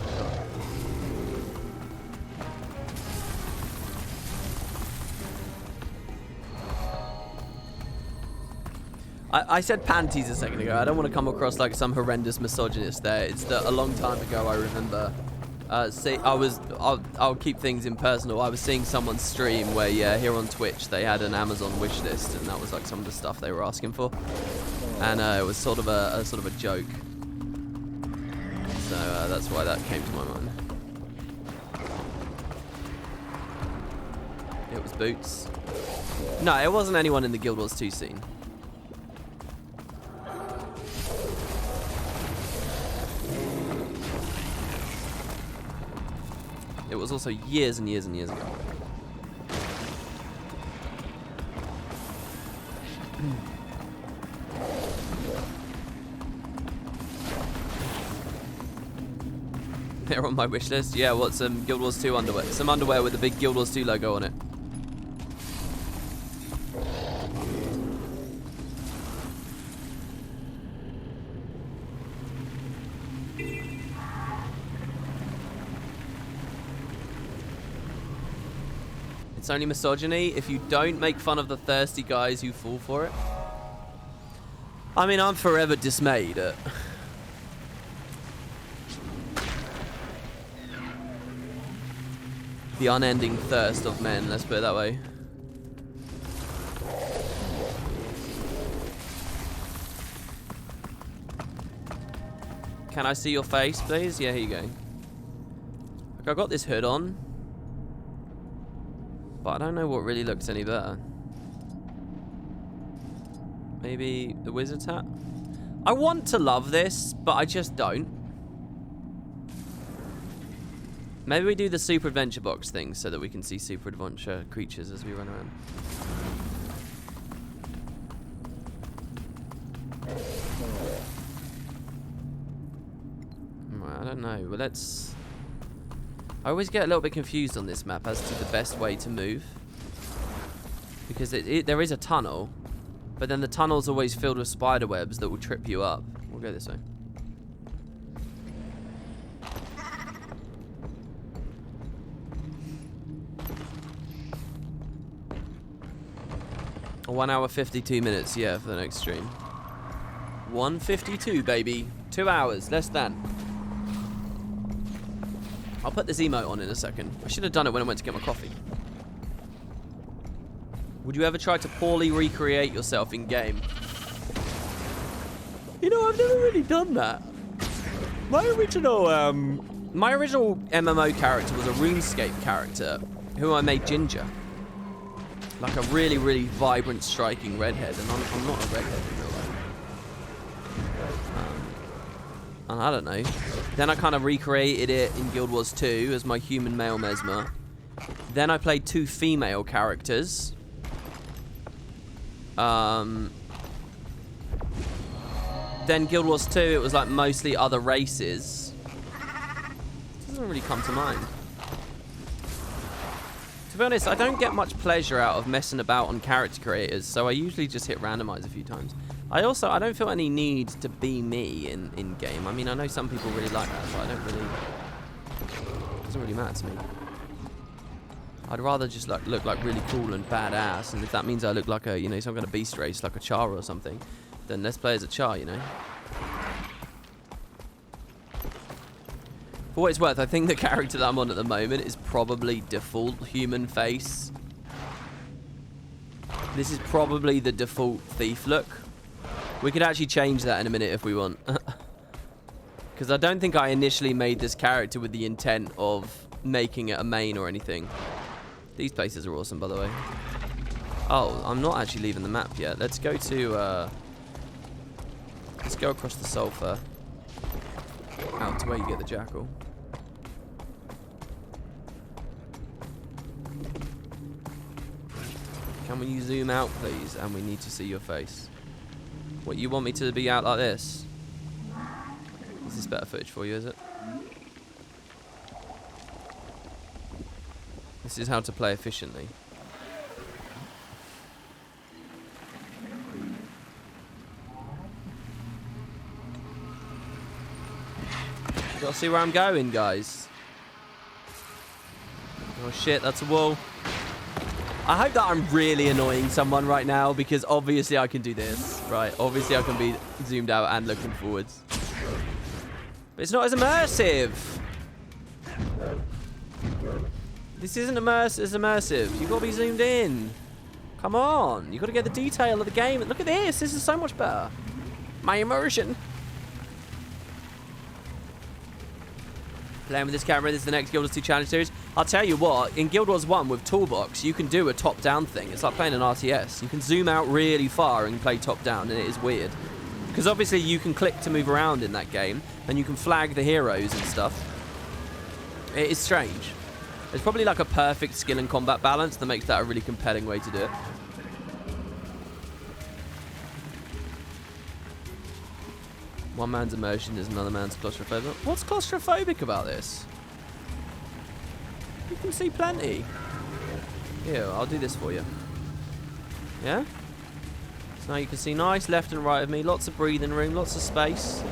I said panties a second ago. I don't want to come across like some horrendous misogynist there. It's that a long time ago I remember. I'll keep things impersonal. I was seeing someone's stream where, yeah, here on Twitch they had an Amazon wish list, and that was like some of the stuff they were asking for, and it was sort of a joke. So that's why that came to my mind. It was Boots. No, it wasn't anyone in the Guild Wars 2 scene. It was also years and years and years ago. They're on my wish list. Yeah, what's some Guild Wars 2 underwear? Some underwear with a big Guild Wars 2 logo on it. It's only misogyny if you don't make fun of the thirsty guys who fall for it. I mean, I'm forever dismayed at... the unending thirst of men, let's put it that way. Can I see your face, please? Yeah, here you go. Look, I got this hood on, but I don't know what really looks any better. Maybe the wizard's hat? I want to love this, but I just don't. Maybe we do the super adventure box thing so that we can see super adventure creatures as we run around. I don't know. Well, let's... I always get a little bit confused on this map as to the best way to move. Because there is a tunnel, but then the tunnel's always filled with spider webs that will trip you up. We'll go this way. A 1 hour 52 minutes, yeah, for the next stream. 1:52, baby. 2 hours, less than. I'll put this emote on in a second. I should have done it when I went to get my coffee. Would you ever try to poorly recreate yourself in game? You know, I've never really done that. My original MMO character was a RuneScape character who I made ginger. Like a really, really vibrant, striking redhead, and I'm not a redhead in real life. And I don't know. Then I kind of recreated it in Guild Wars 2 as my human male Mesmer. Then I played 2 female characters. Then Guild Wars 2, it was like mostly other races. Doesn't really come to mind. To be honest, I don't get much pleasure out of messing about on character creators, so I usually just hit randomize a few times. I don't feel any need to be me in game. I mean, I know some people really like that, but I don't really... It doesn't really matter to me. I'd rather just like look like really cool and badass, and if that means I look like a, you know, some kind of beast race, like a Char or something, then let's play as a Char, you know. For what it's worth, I think the character that I'm on at the moment is probably default human face. This is probably the default thief look. We could actually change that in a minute if we want. Because I don't think I initially made this character with the intent of making it a main or anything. These places are awesome, by the way. Oh, I'm not actually leaving the map yet. Let's go to... let's go across the sulfur. Out to where you get the jackal. Can we zoom out, please? And we need to see your face. What, you want me to be out like this? Is this better footage for you, is it? This is how to play efficiently. Gotta see where I'm going, guys. Oh shit, that's a wall. I hope that I'm really annoying someone right now, because obviously I can do this, right? Obviously I can be zoomed out and looking forwards. But it's not as immersive. This isn't immersive. You've got to be zoomed in. Come on. You've got to get the detail of the game. Look at this. This is so much better. My immersion. Playing with this camera, this is the next Guild Wars 2 Challenge Series. I'll tell you what, in Guild Wars 1 with Toolbox, you can do a top-down thing. It's like playing an RTS. You can zoom out really far and play top-down, and it is weird. Because obviously you can click to move around in that game, and you can flag the heroes and stuff. It is strange. There's probably like a perfect skill and combat balance that makes that a really compelling way to do it. One man's immersion is another man's claustrophobic. What's claustrophobic about this? You can see plenty. Here, I'll do this for you. Yeah? So now you can see nice left and right of me. Lots of breathing room, lots of space.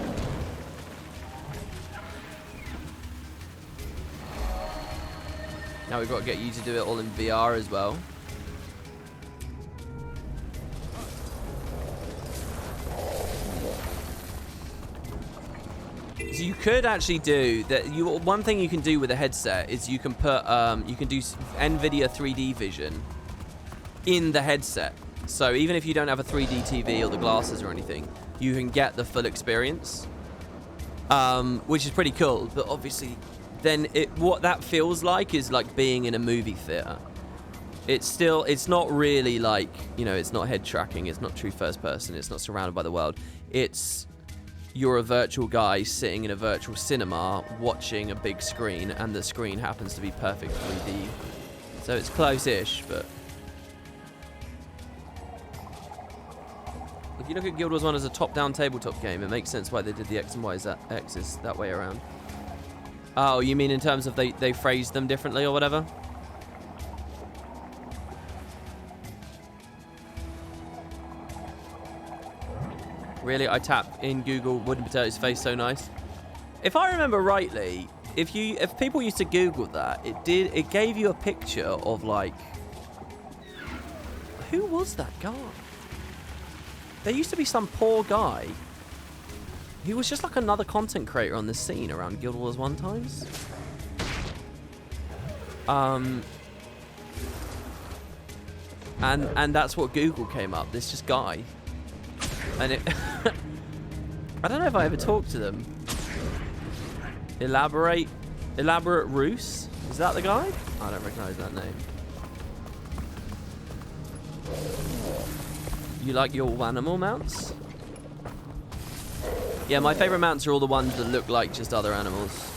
Now we've got to get you to do it all in VR as well. So you could actually do that. One thing you can do with a headset is you can put you can do NVIDIA 3D vision in the headset. So even if you don't have a 3D TV or the glasses or anything, you can get the full experience, which is pretty cool. But obviously, then what that feels like is like being in a movie theater. it's not really like, you know, it's not head tracking, it's not true first person, it's not surrounded by the world. It's you're a virtual guy sitting in a virtual cinema watching a big screen, and the screen happens to be perfect 3D. So it's close-ish, but if you look at Guild Wars 1 as a top-down tabletop game, it makes sense why they did the X and Y's X's that way around. Oh, you mean in terms of they phrased them differently or whatever? Really? I tap in Google wooden potatoes face so nice. If I remember rightly, if people used to Google that, it gave you a picture of like, who was that guy? There used to be some poor guy. He was just like another content creator on the scene around Guild Wars 1 times. And that's what Google came up. This just guy. And it I don't know if I ever talked to them. Elaborate Roos? Is that the guy? I don't recognize that name. You like your animal mounts? Yeah, my favorite mounts are all the ones that look like just other animals.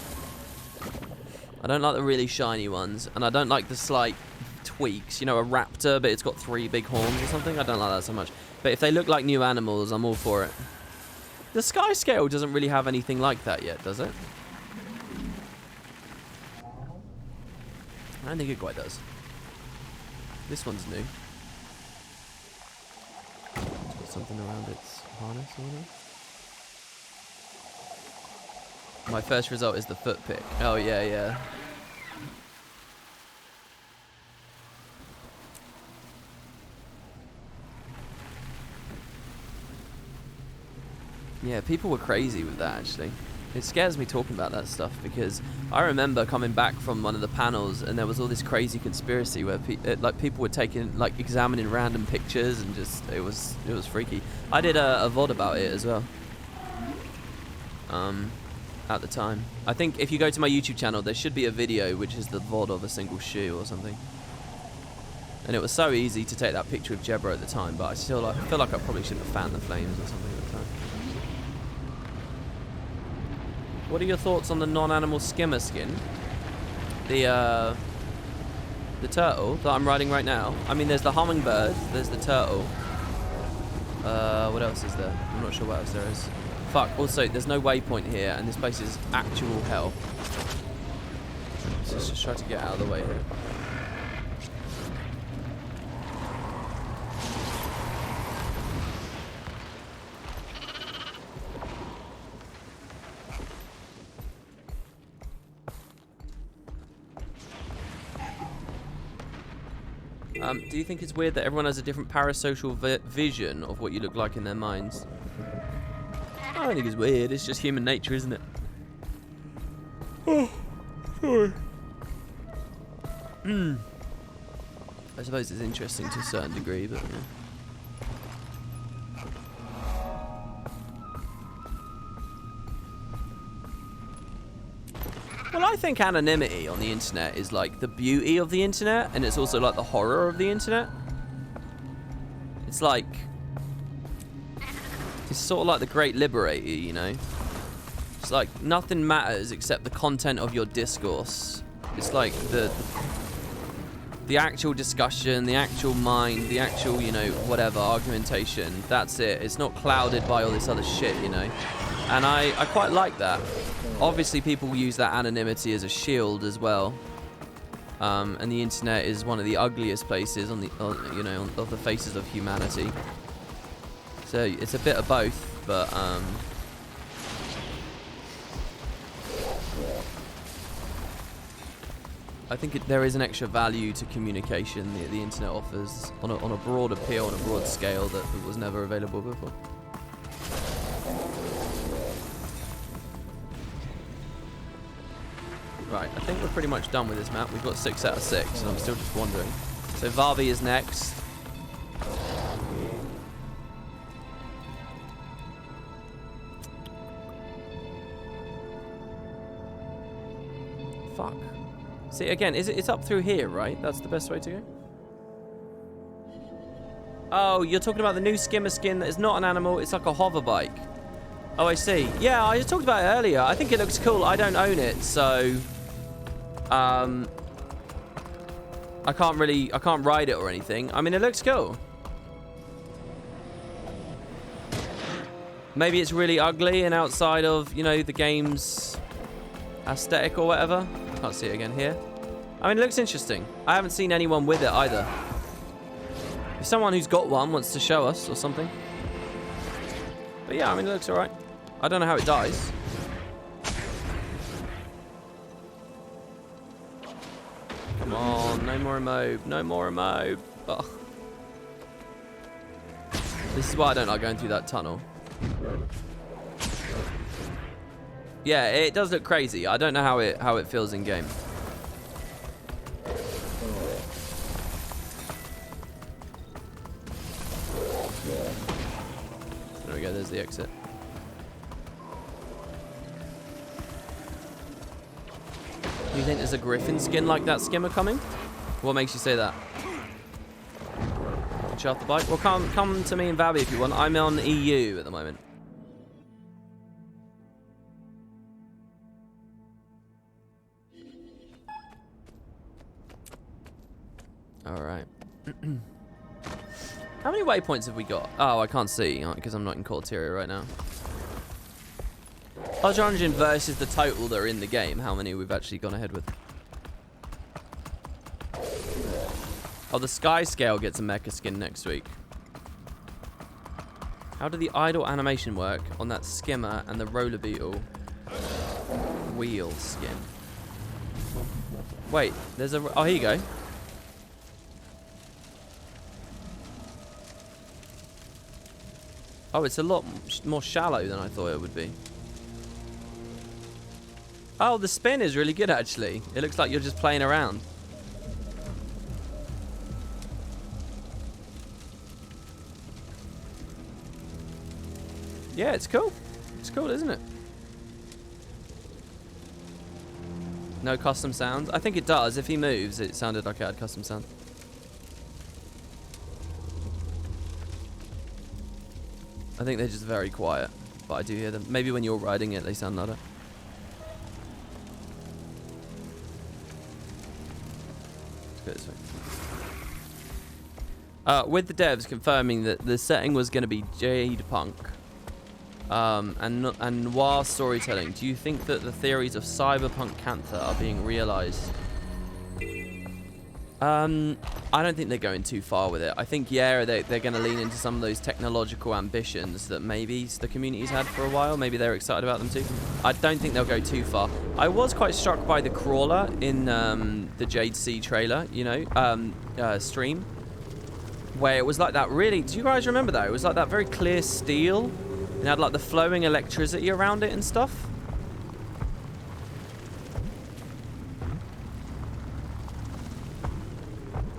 I don't like the really shiny ones, and I don't like the slight tweaks. You know, a raptor, but it's got 3 big horns or something. I don't like that so much. But if they look like new animals, I'm all for it. The Sky Scale doesn't really have anything like that yet, does it? I don't think it quite does. This one's new. It's got something around its harness or whatever. My first result is the foot pick. Oh, yeah, yeah. Yeah, people were crazy with that, actually. It scares me talking about that stuff, because I remember coming back from one of the panels and there was all this crazy conspiracy where people were taking, like, examining random pictures, and just, it was freaky. I did a VOD about it as well. At the time. I think if you go to my YouTube channel, there should be a video which is the VOD of a single shoe or something. And it was so easy to take that picture of Jebra at the time, but I feel like I probably shouldn't have fanned the flames or something at the time. What are your thoughts on the non-animal skimmer skin? The turtle that I'm riding right now. I mean, there's the hummingbird, there's the turtle. What else is there? I'm not sure what else there is. Fuck, also, there's no waypoint here, and this place is actual hell. So let's just try to get out of the way here. Do you think it's weird that everyone has a different parasocial vision of what you look like in their minds? I don't think it's weird, it's just human nature, isn't it? Oh, sorry. I suppose it's interesting to a certain degree, but yeah. Well, I think anonymity on the internet is like the beauty of the internet, and it's also like the horror of the internet. It's like, it's sort of like the great liberator, you know? It's like nothing matters except the content of your discourse. It's like the actual discussion, the actual mind, the actual, you know, whatever, argumentation. That's it. It's not clouded by all this other shit, you know? And I quite like that. Obviously, people use that anonymity as a shield as well. And the internet is one of the ugliest places on the faces of humanity. So it's a bit of both, but I think there is an extra value to communication the internet offers on a broad appeal, on a broad scale that was never available before. Right, I think we're pretty much done with this map. We've got 6 out of 6, and I'm still just wondering. So Varby is next. Fuck. See, again, it's up through here, right? That's the best way to go? Oh, you're talking about the new skimmer skin that is not an animal. It's like a hover bike. Oh, I see. Yeah, I just talked about it earlier. I think it looks cool. I don't own it, so... I can't ride it or anything. I mean, it looks cool. Maybe it's really ugly and outside of, you know, the game's aesthetic or whatever. I can't see it again here. I mean, it looks interesting. I haven't seen anyone with it either. If someone who's got one wants to show us or something. But yeah, I mean, it looks alright. I don't know how it dies. Come on, no more emote. No more emote. Ugh. This is why I don't like going through that tunnel. Yeah, it does look crazy. I don't know how it feels in game. There we go. There's the exit. Do you think there's a griffin skin like that skimmer coming? What makes you say that? Shut the bike. Well, come to me and Vabbie if you want. I'm on EU at the moment. All right. How many waypoints have we got? Oh, I can't see because I'm not in Corteria right now. Lodge Origin versus the total that are in the game. How many we've actually gone ahead with? Oh, the Sky Scale gets a mecha skin next week. How did the idle animation work on that skimmer and the roller beetle wheel skin? Wait, there's a... Oh, here you go. Oh, it's a lot more shallow than I thought it would be. Oh, the spin is really good, actually. It looks like you're just playing around. Yeah, it's cool. It's cool, isn't it? No custom sounds? I think it does. If he moves, it sounded like it had custom sound. I think they're just very quiet, but I do hear them. Maybe when you're riding it, they sound louder. Let's go this way. With the devs confirming that the setting was going to be Jade Punk and noir storytelling, do you think that the theories of cyberpunk Cantha are being realized? I don't think they're going too far with it. I think, yeah, they're going to lean into some of those technological ambitions that maybe the community's had for a while. Maybe they're excited about them too. I don't think they'll go too far. I was quite struck by the crawler in the Jade Sea trailer, you know, stream, where it was like that really... Do you guys remember that? It was like that very clear steel. It had like the flowing electricity around it and stuff.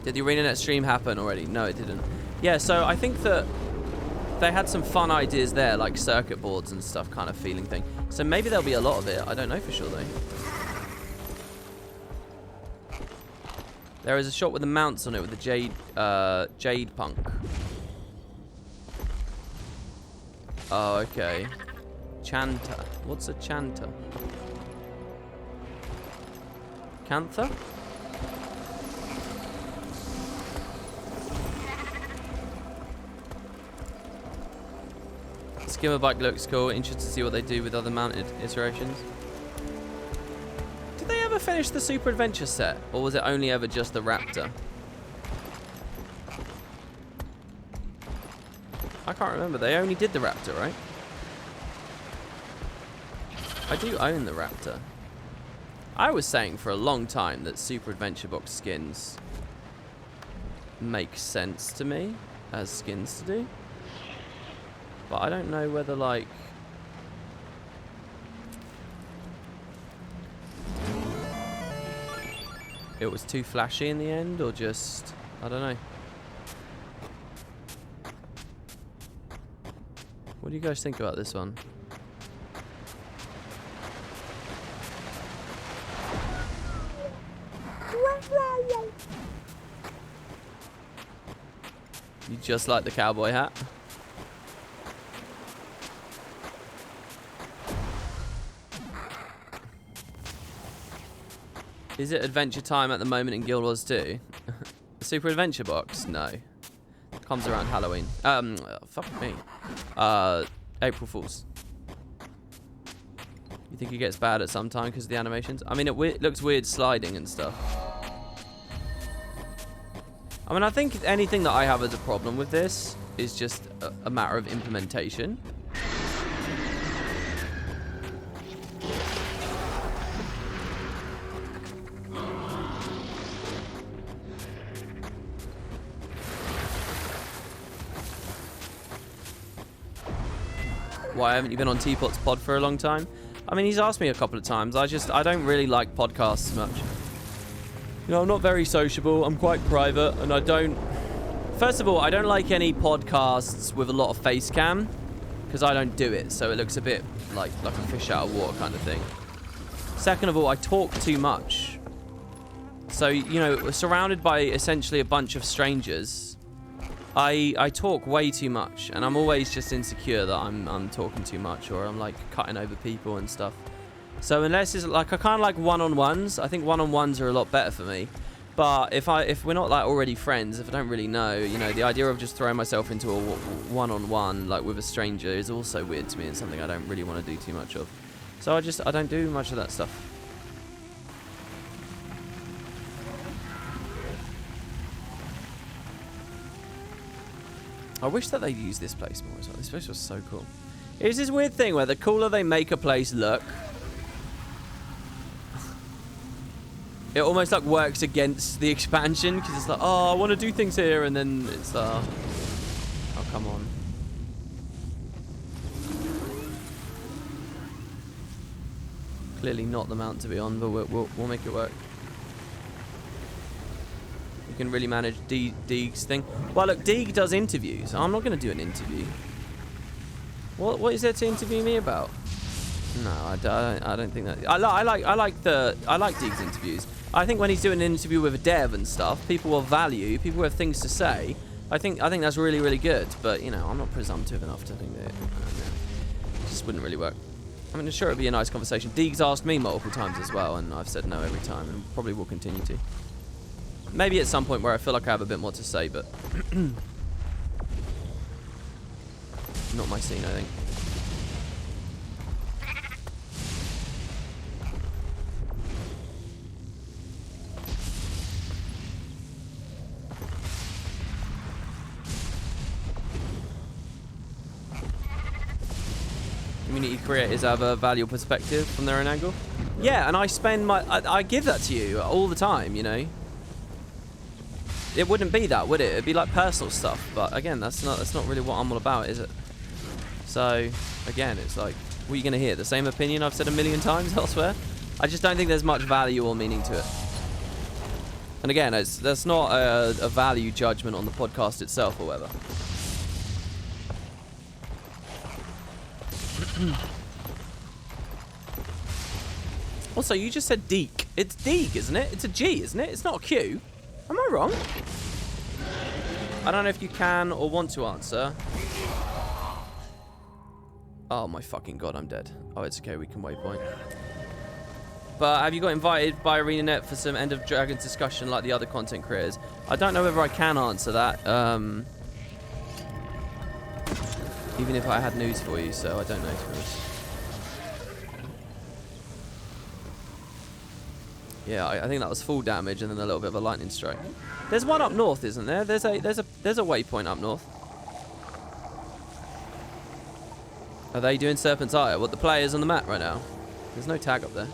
Did the ArenaNet stream happen already? No, it didn't. Yeah, so I think that they had some fun ideas there, like circuit boards and stuff, kind of feeling thing. So maybe there'll be a lot of it. I don't know for sure, though. There is a shot with the mounts on it with the Jade Punk. Oh, okay. Chanta. What's a Chanta? Cantha? Skimmer bike looks cool. Interested to see what they do with other mounted iterations. Did they ever finish the Super Adventure set? Or was it only ever just the Raptor? I can't remember. They only did the Raptor, right? I do own the Raptor. I was saying for a long time that Super Adventure Box skins make sense to me as skins to do. But I don't know whether, like... it was too flashy in the end, or just... I don't know. What do you guys think about this one? You just like the cowboy hat. Is it adventure time at the moment in Guild Wars 2? Super adventure box? No. Comes around Halloween. Fuck me. April Fools. You think it gets bad at some time because of the animations? I mean, it looks weird sliding and stuff. I mean, I think anything that I have as a problem with this is just a matter of implementation. Why haven't you been on Teapot's pod for a long time? I mean, he's asked me a couple of times. I don't really like podcasts much. You know, I'm not very sociable. I'm quite private, and I don't... First of all, I don't like any podcasts with a lot of face cam, because I don't do it, so it looks a bit like a fish out of water kind of thing. Second of all, I talk too much. So, you know, surrounded by essentially a bunch of strangers... I talk way too much, and I'm always just insecure that I'm talking too much, or I'm like cutting over people and stuff. So unless it's like, I kind of like one-on-ones. I think one-on-ones are a lot better for me. But if we're not like already friends, if I don't really know, you know, the idea of just throwing myself into a one-on-one like with a stranger is also weird to me, and something I don't really want to do too much of. So I don't do much of that stuff. I wish that they'd use this place more as well. This place was so cool. It's this weird thing where the cooler they make a place look, it almost like works against the expansion, because it's like, oh, I want to do things here, and then it's oh, come on. Clearly not the mount to be on, but we'll make it work. You can really manage Deeg's thing. Well, look, Deeg does interviews. I'm not going to do an interview. What is there to interview me about? No, I don't think that. I like Deeg's interviews. I think when he's doing an interview with a dev and stuff, people will value, people have things to say. I think that's really, really good. But you know, I'm not presumptive enough to think that it just wouldn't really work. I mean, sure, it'd be a nice conversation. Deeg's asked me multiple times as well, and I've said no every time, and probably will continue to. Maybe at some point where I feel like I have a bit more to say, but not my scene, I think. Community creators have a valuable perspective from their own angle. Yeah, and I give that to you all the time, you know. It wouldn't be that, would it? It'd be like personal stuff. But again, that's not really what I'm all about, is it? So again, it's like, what are you gonna hear? The same opinion I've said a million times elsewhere? I just don't think there's much value or meaning to it. And again, that's not a value judgment on the podcast itself or whatever. Also, you just said Deek. It's Deek, isn't it? It's a G, isn't it? It's not a Q. Am I wrong? I don't know if you can or want to answer. Oh my fucking god, I'm dead. Oh, it's okay, we can waypoint. But have you got invited by ArenaNet for some End of Dragons discussion like the other content creators? I don't know whether I can answer that. Even if I had news for you, so I don't know, to be honest. Yeah, I think that was full damage and then a little bit of a lightning strike. There's one up north, isn't there? There's a waypoint up north. Are they doing Serpent's Eye? What, the players on the map right now? There's no tag up there.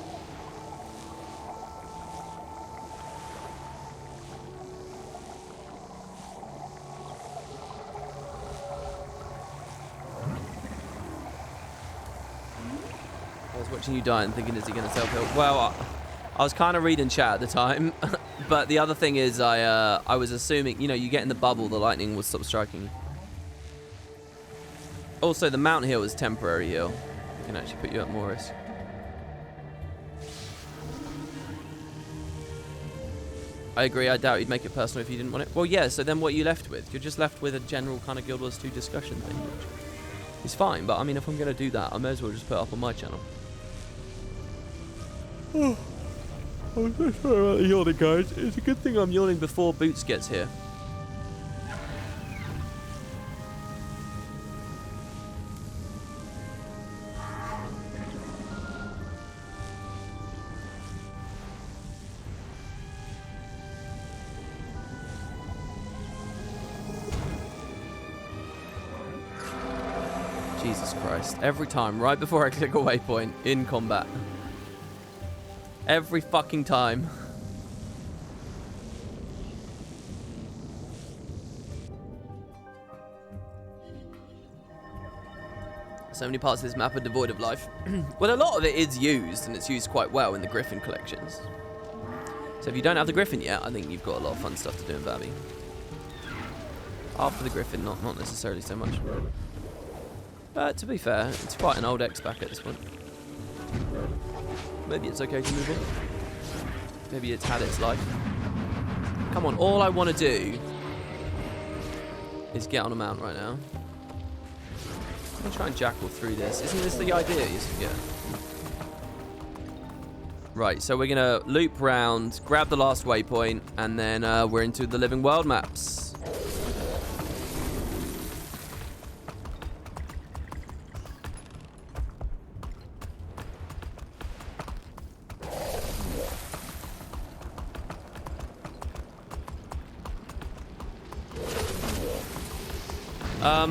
I was watching you die and thinking, is he going to self-heal? Well, I was kind of reading chat at the time, but the other thing is I was assuming, you know, you get in the bubble, the lightning will stop striking you. Also, the mount heal is temporary heal. It can actually put you at more risk. I agree. I doubt you'd make it personal if you didn't want it. Well, yeah, so then what are you left with? You're just left with a general kind of Guild Wars 2 discussion thing, which is fine. But, I mean, if I'm going to do that, I may as well just put it up on my channel. Oh, I'm so sorry about the yawning, guys. It's a good thing I'm yawning before Boots gets here. Jesus Christ. Every time, right before I click a waypoint in combat. Every fucking time. So many parts of this map are devoid of life. Well, a lot of it is used, and it's used quite well in the Griffin collections. So if you don't have the Griffin yet, I think you've got a lot of fun stuff to do in Babby. After the Griffin, not necessarily so much. To be fair, it's quite an old X-Back at this point. Maybe it's okay to move on. Maybe it's had its life. Come on, all I want to do is get on a mount right now. I'm going to try and jackal through this. Isn't this the idea? Yeah. Right, so we're going to loop round, grab the last waypoint, and then we're into the Living World maps.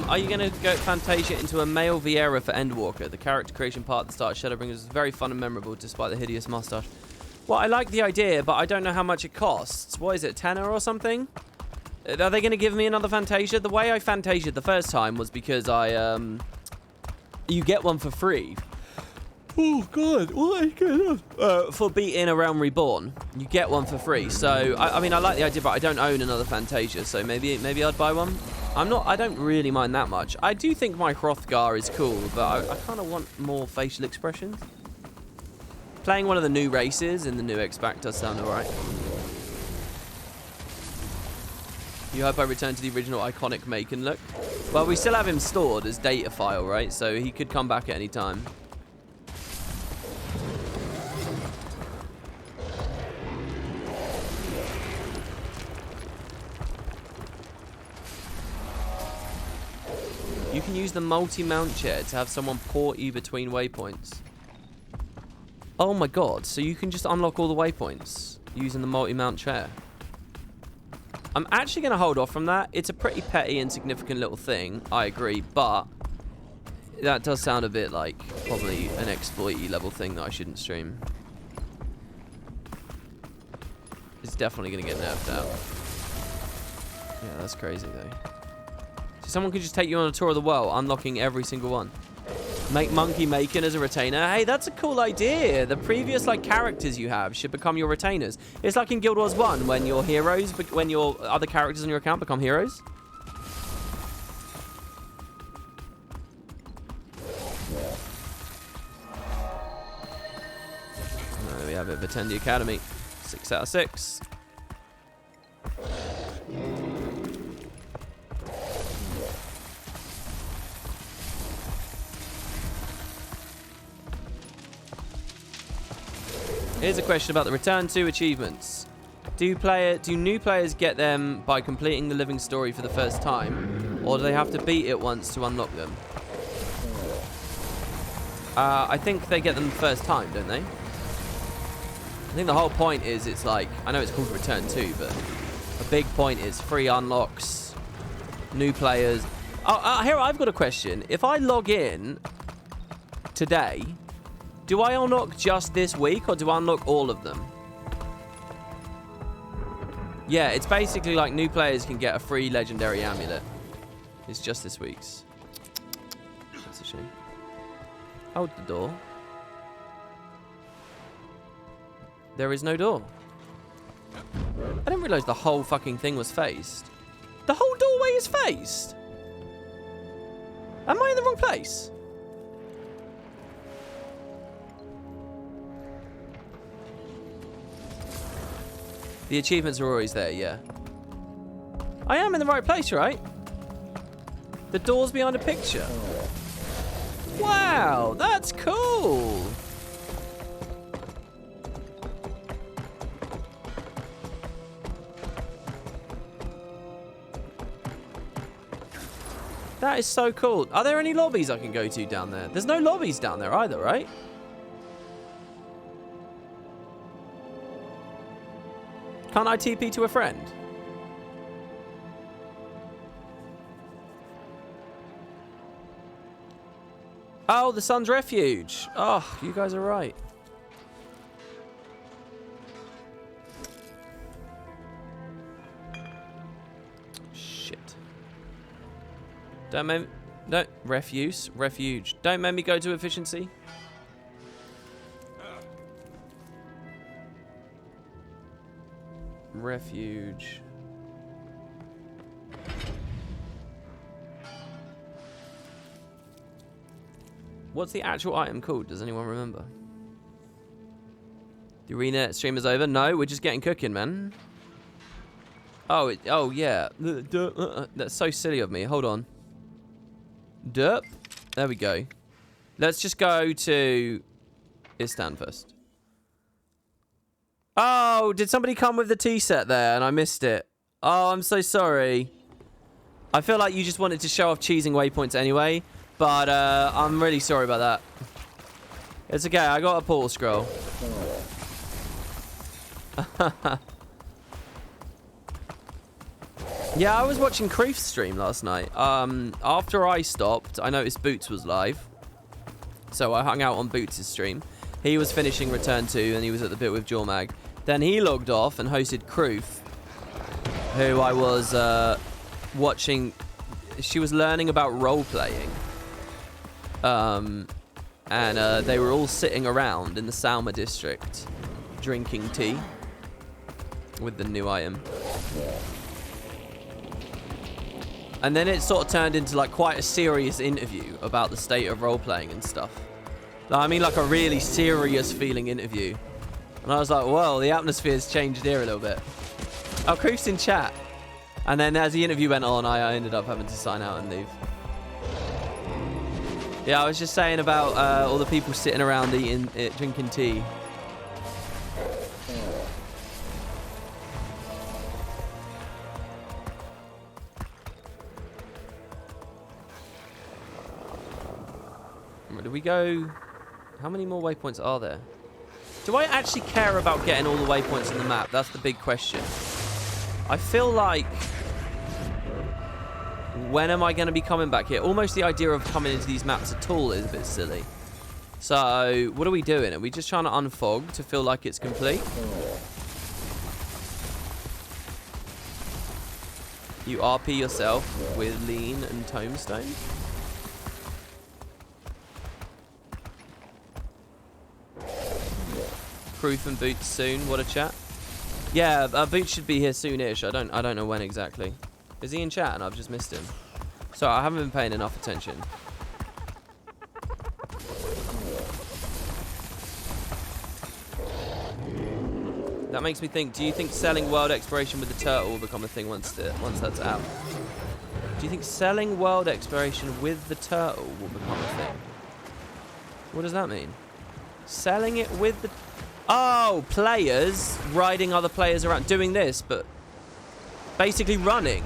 Are you going to go Fantasia into a male Vieira for Endwalker? The character creation part at the start of Shadowbringers is very fun and memorable despite the hideous mustache. Well, I like the idea, but I don't know how much it costs. What is it, tenner or something? Are they going to give me another Fantasia? The way I Fantasia'd the first time was because you get one for free. Oh, God. What is going on? For beating a Realm Reborn. You get one for free. So, I mean, I like the idea, but I don't own another Fantasia, so maybe I'd buy one. I don't really mind that much. I do think my Hrothgar is cool, but I kind of want more facial expressions. Playing one of the new races in the new X-Back does sound alright. You hope I return to the original iconic Macon look? Well, we still have him stored as data file, right? So he could come back at any time. You can use the multi-mount chair to have someone port you between waypoints. Oh my god, so you can just unlock all the waypoints using the multi-mount chair. I'm actually going to hold off from that. It's a pretty petty, insignificant little thing, I agree, but that does sound a bit like probably an exploit-y level thing that I shouldn't stream. It's definitely going to get nerfed out. Yeah, that's crazy though. Someone could just take you on a tour of the world, unlocking every single one. Make Monkey Macon as a retainer. Hey, that's a cool idea. The previous characters you have should become your retainers. It's like in Guild Wars 1 when your heroes, when your other characters on your account become heroes. There we have it. Vitendi Academy. 6 out of 6. Here's a question about the Return to achievements. Do new players get them by completing the living story for the first time, or do they have to beat it once to unlock them? I think they get them the first time, don't they? I think the whole point is it's like, I know it's called Return to, but a big point is free unlocks, new players. Here, I've got a question. If I log in today, do I unlock just this week, or do I unlock all of them? Yeah, it's basically like new players can get a free legendary amulet. It's just this week's. That's a shame. Hold the door. There is no door. I didn't realize the whole fucking thing was faced. The whole doorway is faced? Am I in the wrong place? The achievements are always there, yeah. I am in the right place, right? The door's behind a picture. Wow, that's cool. That is so cool. Are there any lobbies I can go to down there? There's no lobbies down there either, right? Can't I TP to a friend? Oh, the Sun's Refuge. Oh, you guys are right. Shit. Don't make me... No, refuge. Don't make me go to efficiency. Refuge. What's the actual item called? Does anyone remember? The arena stream is over? No, we're just getting cooking, man. Oh, oh yeah. That's so silly of me. Hold on. Derp. There we go. Let's just go to Istan first. Oh, did somebody come with the tea set there and I missed it? Oh, I'm so sorry. I feel like you just wanted to show off cheesing waypoints anyway, but I'm really sorry about that. It's okay, I got a portal scroll. Yeah, I was watching Creef's stream last night. After I stopped, I noticed Boots was live. So I hung out on Boots' stream. He was finishing Return 2 and he was at the bit with Jormag. Then he logged off and hosted Creef, who I was watching. She was learning about role-playing. And they were all sitting around in the Salma district drinking tea with the new item. And then it sort of turned into like quite a serious interview about the state of role-playing and stuff. I mean, like a really serious feeling interview. And I was like, whoa, the atmosphere's changed here a little bit. Oh, Creef's in chat. And then as the interview went on, I ended up having to sign out and leave. Yeah, I was just saying about all the people sitting around eating, drinking tea. Do we go... How many more waypoints are there? Do I actually care about getting all the waypoints on the map? That's the big question. I feel like... When am I going to be coming back here? Almost the idea of coming into these maps at all is a bit silly. So, what are we doing? Are we just trying to unfog to feel like it's complete? You RP yourself with Lean and Tombstone? Proof and Boots soon. What a chat. Yeah, Boots should be here soonish. I don't know when exactly. Is he in chat and I've just missed him? So I haven't been paying enough attention. That makes me think, do you think selling world exploration with the turtle will become a thing once that's out? Do you think selling world exploration with the turtle will become a thing? What does that mean? Selling it with the... Oh, players riding other players around, doing this, but basically running.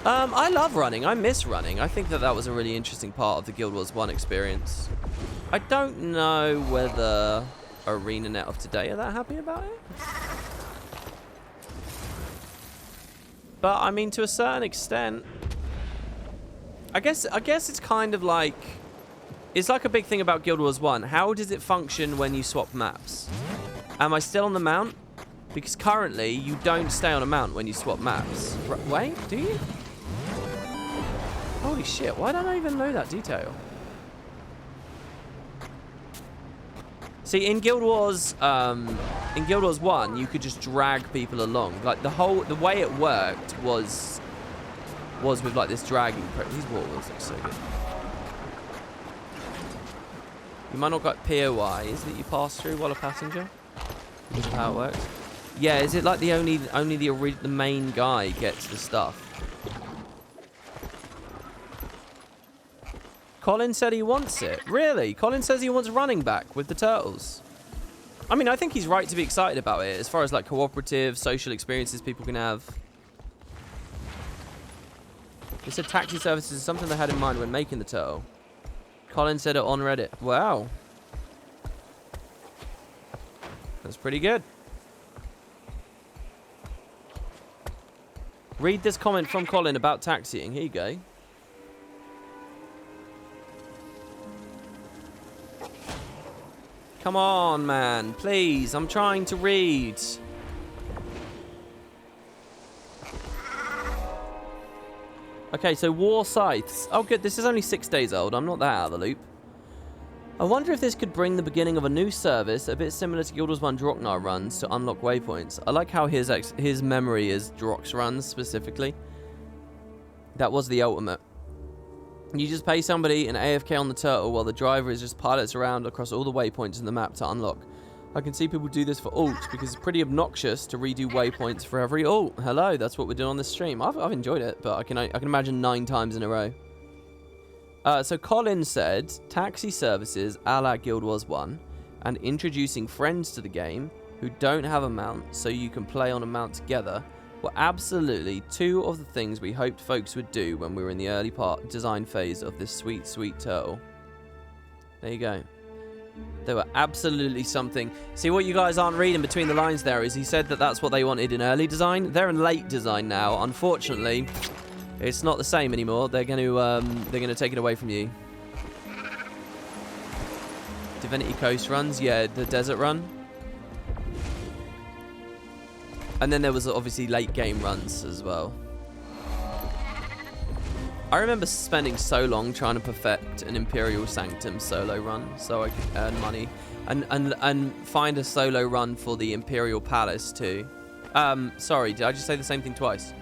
I love running. I miss running. I think that was a really interesting part of the Guild Wars 1 experience. I don't know whether ArenaNet of today are that happy about it. But I mean, to a certain extent, I guess it's kind of like... It's like a big thing about Guild Wars 1. How does it function when you swap maps? Am I still on the mount? Because currently, you don't stay on a mount when you swap maps. Wait, do you? Holy shit, why don't I even know that detail? See, in Guild Wars 1, you could just drag people along. Like, the way it worked was with, like, this dragging... These walls look so good. You might not get POIs that you pass through while a passenger. This is how it works. Yeah, is it like the only the main guy gets the stuff? Colin said he wants it. Really? Colin says he wants running back with the turtles. I mean, I think he's right to be excited about it as far as like cooperative, social experiences people can have. They said taxi services is something they had in mind when making the turtle. Colin said it on Reddit. Wow. That's pretty good. Read this comment from Colin about taxiing. Here you go. Come on, man. Please. I'm trying to read. Okay, so War Scythes. Oh, good. This is only 6 days old. I'm not that out of the loop. I wonder if this could bring the beginning of a new service, a bit similar to Guild Wars 1 Drocknar runs to unlock waypoints. I like how his memory is Drox runs, specifically. That was the ultimate. You just pay somebody an AFK on the turtle while the driver is just pilots around across all the waypoints in the map to unlock. I can see people do this for ults because it's pretty obnoxious to redo waypoints for every ult. Hello, that's what we're doing on this stream. I've enjoyed it, but I can imagine 9 times in a row. So Colin said, taxi services a la Guild Wars 1 and introducing friends to the game who don't have a mount so you can play on a mount together were absolutely 2 of the things we hoped folks would do when we were in the early design phase of this sweet, sweet turtle. There you go. They were absolutely something. See, what you guys aren't reading between the lines there is he said that that's what they wanted in early design. They're in late design now. Unfortunately, it's not the same anymore. They're going to take it away from you. Divinity Coast runs, yeah, the desert run. And then there was obviously late game runs as well. I remember spending so long trying to perfect an Imperial Sanctum solo run so I could earn money and find a solo run for the Imperial Palace too. Sorry, did I just say the same thing twice?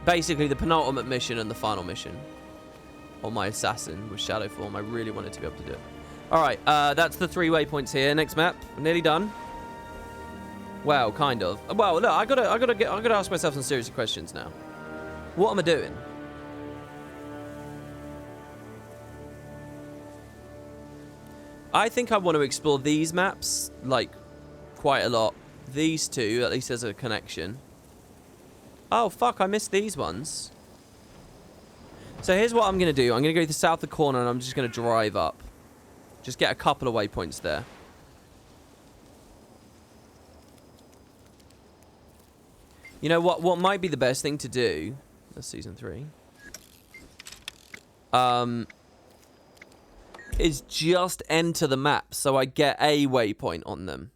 Basically the penultimate mission and the final mission on my assassin with Shadow Form. I really wanted to be able to do it. Alright, that's the 3 waypoints here. Next map, nearly done. Well, kind of. Well, look, I gotta ask myself some serious questions now. What am I doing? I think I want to explore these maps, like, quite a lot. These 2, at least there's a connection. Oh, fuck, I missed these ones. So here's what I'm going to do. I'm going to go to the south of the corner and I'm just going to drive up. Just get a couple of waypoints there. You know what might be the best thing to do? That's season 3. Is just enter the map so I get a waypoint on them.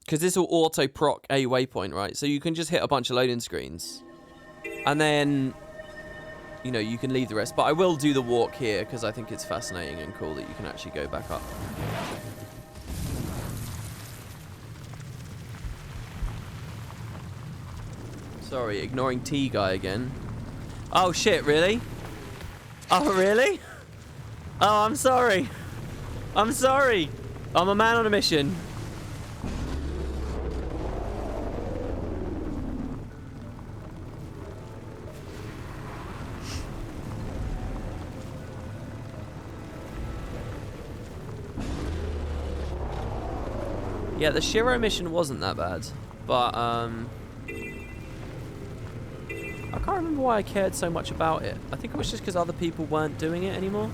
Because this will auto-proc a waypoint, right? So you can just hit a bunch of loading screens. And then, you know, you can leave the rest. But I will do the walk here because I think it's fascinating and cool that you can actually go back up. Sorry, ignoring T-Guy again. Oh, shit, really? Oh, really? Oh, I'm sorry. I'm sorry. I'm a man on a mission. Yeah, the Shiro mission wasn't that bad. But, I can't remember why I cared so much about it. I think it was just because other people weren't doing it anymore.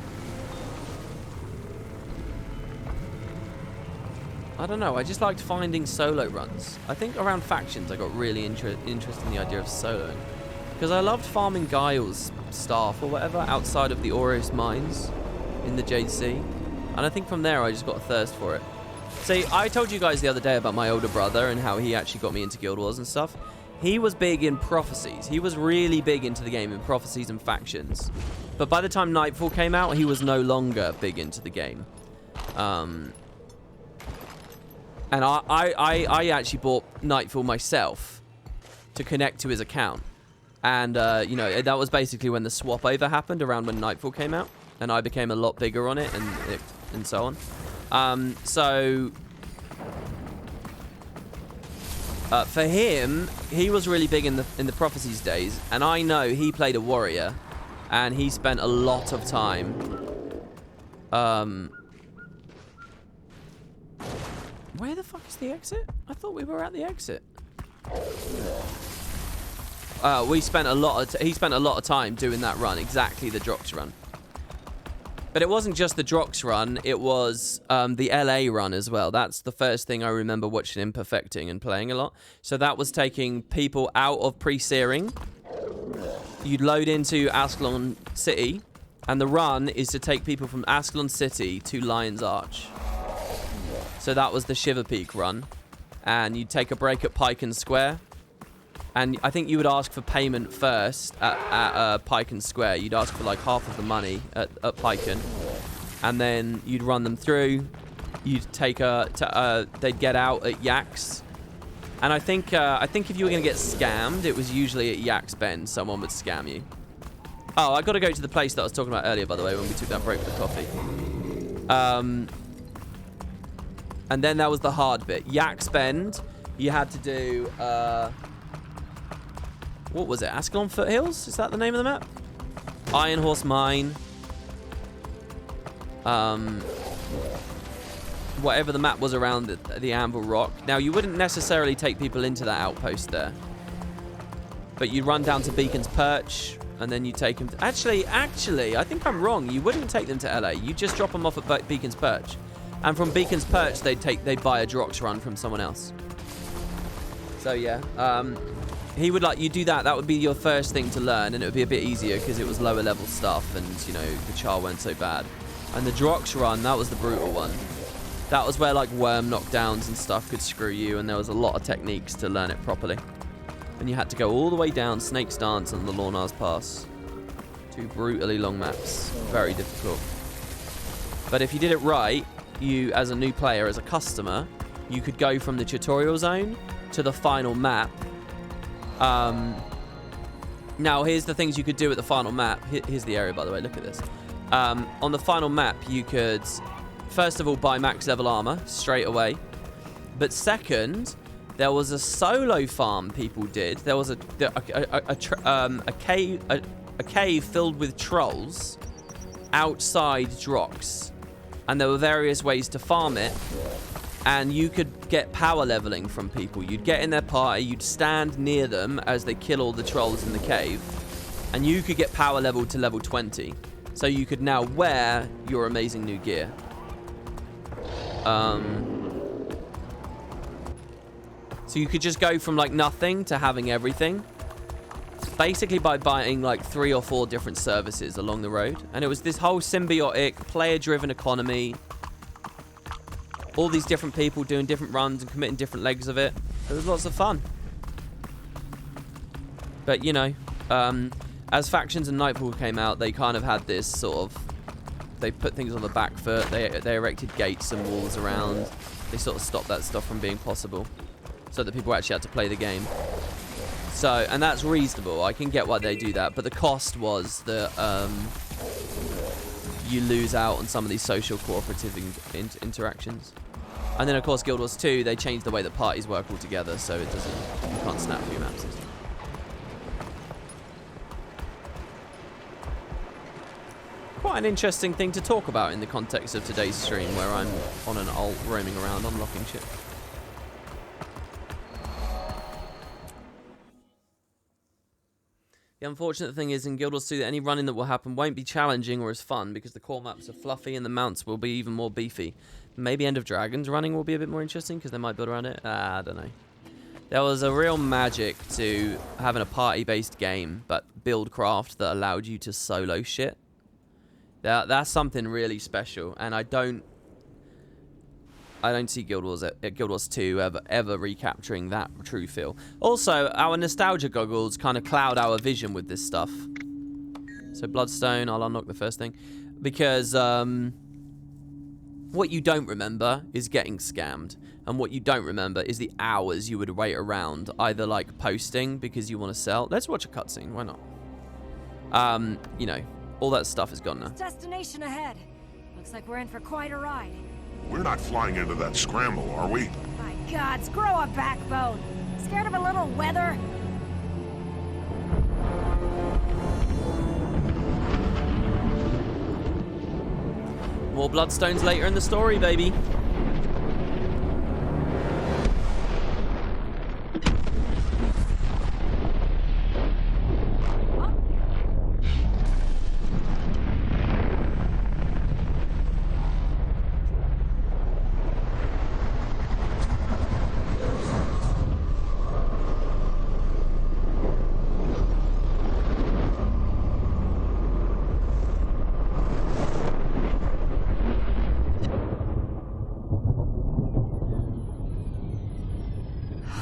I don't know, I just liked finding solo runs. I think around factions I got really interested in the idea of soloing. Because I loved farming Guile's staff or whatever outside of the Aureus mines in the Jade Sea. And I think from there I just got a thirst for it. See, I told you guys the other day about my older brother and how he actually got me into Guild Wars and stuff. He was big in prophecies. He was really big into the game in prophecies and factions. But by the time Nightfall came out, he was no longer big into the game. And I actually bought Nightfall myself to connect to his account. And, you know, that was basically when the swap over happened around when Nightfall came out. And I became a lot bigger on it and so on. So For him, he was really big in the Prophecies days, and I know he played a warrior, and he spent a lot of time. Where the fuck is the exit? I thought we were at the exit. He spent a lot of time doing that run, exactly the Drox run. But it wasn't just the Drox run, it was the LA run as well. That's the first thing I remember watching him perfecting and playing a lot. So that was taking people out of pre-searing. You'd load into Ascalon City, and the run is to take people from Ascalon City to Lion's Arch. So that was the Shiver Peak run. And you'd take a break at Pike Square. And I think you would ask for payment first at Pike Square. You'd ask for like half of the money at Pike, and then you'd run them through. You'd take they'd get out at Yaks, and I think if you were gonna get scammed, it was usually at Yaks Bend. Someone would scam you. Oh, I got to go to the place that I was talking about earlier, by the way, when we took that break for coffee. And then that was the hard bit. Yaks Bend, you had to do. What was it? Ascalon Foothills? Is that the name of the map? Iron Horse Mine. Whatever the map was around the Anvil Rock. Now, you wouldn't necessarily take people into that outpost there. But you'd run down to Beacon's Perch, and then you take them to... Actually, I think I'm wrong. You wouldn't take them to LA. You just drop them off at Beacon's Perch. And from Beacon's Perch, they'd buy a Drox run from someone else. So, yeah. He would you do that. That would be your first thing to learn, and it would be a bit easier because it was lower level stuff, and you know the char weren't so bad. And the Drox run, that was the brutal one. That was where like worm knockdowns and stuff could screw you, and there was a lot of techniques to learn it properly. And you had to go all the way down Snake's Dance and the Lornar's Pass. 2 brutally long maps, very difficult. But if you did it right, you as a new player, as a customer, you could go from the tutorial zone to the final map. Now, here's the things you could do at the final map. Here's the area, by the way. Look at this. On the final map, you could, first of all, buy max level armor straight away. But second, there was a solo farm people did. There was a cave filled with trolls outside Drox. And there were various ways to farm it. And you could get power leveling from people. You'd get in their party, you'd stand near them as they kill all the trolls in the cave, and you could get power leveled to level 20. So you could now wear your amazing new gear. So you could just go from like nothing to having everything. Basically by buying like 3 or 4 different services along the road. And it was this whole symbiotic, player-driven economy. All these different people doing different runs and committing different legs of it. It was lots of fun. But, you know, as Factions and Nightfall came out, they kind of had this sort of... They put things on the back foot. They erected gates and walls around. They sort of stopped that stuff from being possible. So that people actually had to play the game. So, and that's reasonable. I can get why they do that. But the cost was that... you lose out on some of these social cooperative interactions. And then, of course, Guild Wars 2, they changed the way that parties work altogether, so it doesn't... You can't snap through maps and stuff. Quite an interesting thing to talk about in the context of today's stream, where I'm on an alt roaming around unlocking shit. The unfortunate thing is in Guild Wars 2 that any running that will happen won't be challenging or as fun because the core maps are fluffy and the mounts will be even more beefy. Maybe End of Dragons running will be a bit more interesting because they might build around it. I don't know. There was a real magic to having a party-based game, but buildcraft that allowed you to solo shit. That's something really special, and I don't see Guild Wars 2 ever recapturing that true feel. Also, our nostalgia goggles kind of cloud our vision with this stuff. So Bloodstone, I'll unlock the first thing. Because what you don't remember is getting scammed. And what you don't remember is the hours you would wait around, either like posting because you want to sell. Let's watch a cutscene, why not? You know, all that stuff is gone now. Destination ahead. Looks like we're in for quite a ride. We're not flying into that scramble, are we? My gods, grow a backbone! Scared of a little weather? More bloodstones later in the story, baby.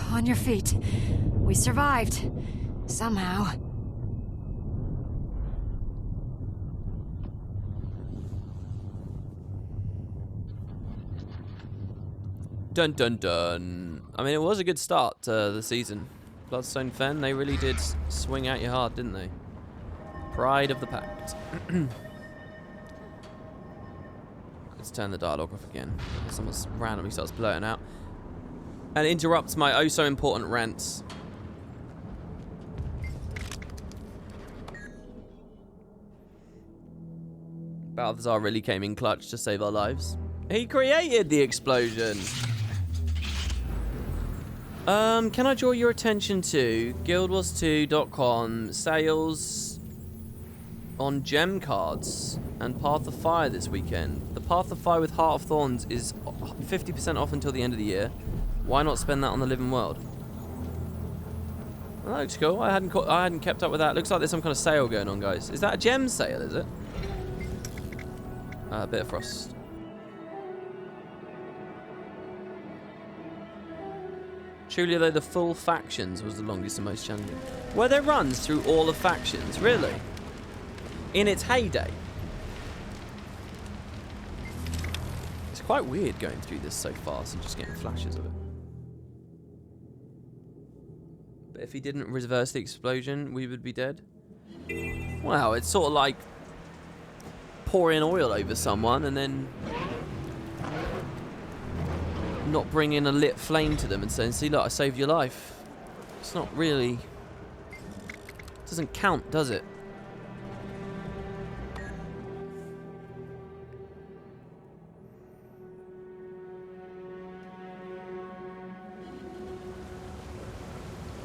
On your feet. We survived. Somehow. Dun dun dun. I mean, it was a good start to the season. Bloodstone Fen, they really did swing at you hard, didn't they? Pride of the Pact. Let's turn the dialogue off again. Someone randomly starts blurting out. And interrupts my oh so important rants. Balthazar really came in clutch to save our lives. He created the explosion. Can I draw your attention to guildwars2.com sales on gem cards and Path of Fire this weekend? The Path of Fire with Heart of Thorns is 50% off until the end of the year. Why not spend that on the living world? Well, that looks cool. I hadn't kept up with that. Looks like there's some kind of sale going on, guys. Is that a gem sale, is it? A bit of frost. Truly, though, the full factions was the longest and most challenging. Were there runs through all of factions? Really? In its heyday? It's quite weird going through this so fast and just getting flashes of it. But if he didn't reverse the explosion, we would be dead. Wow, it's sort of like pouring oil over someone and then not bringing a lit flame to them and saying, see, look, I saved your life. It's not really... It doesn't count, does it?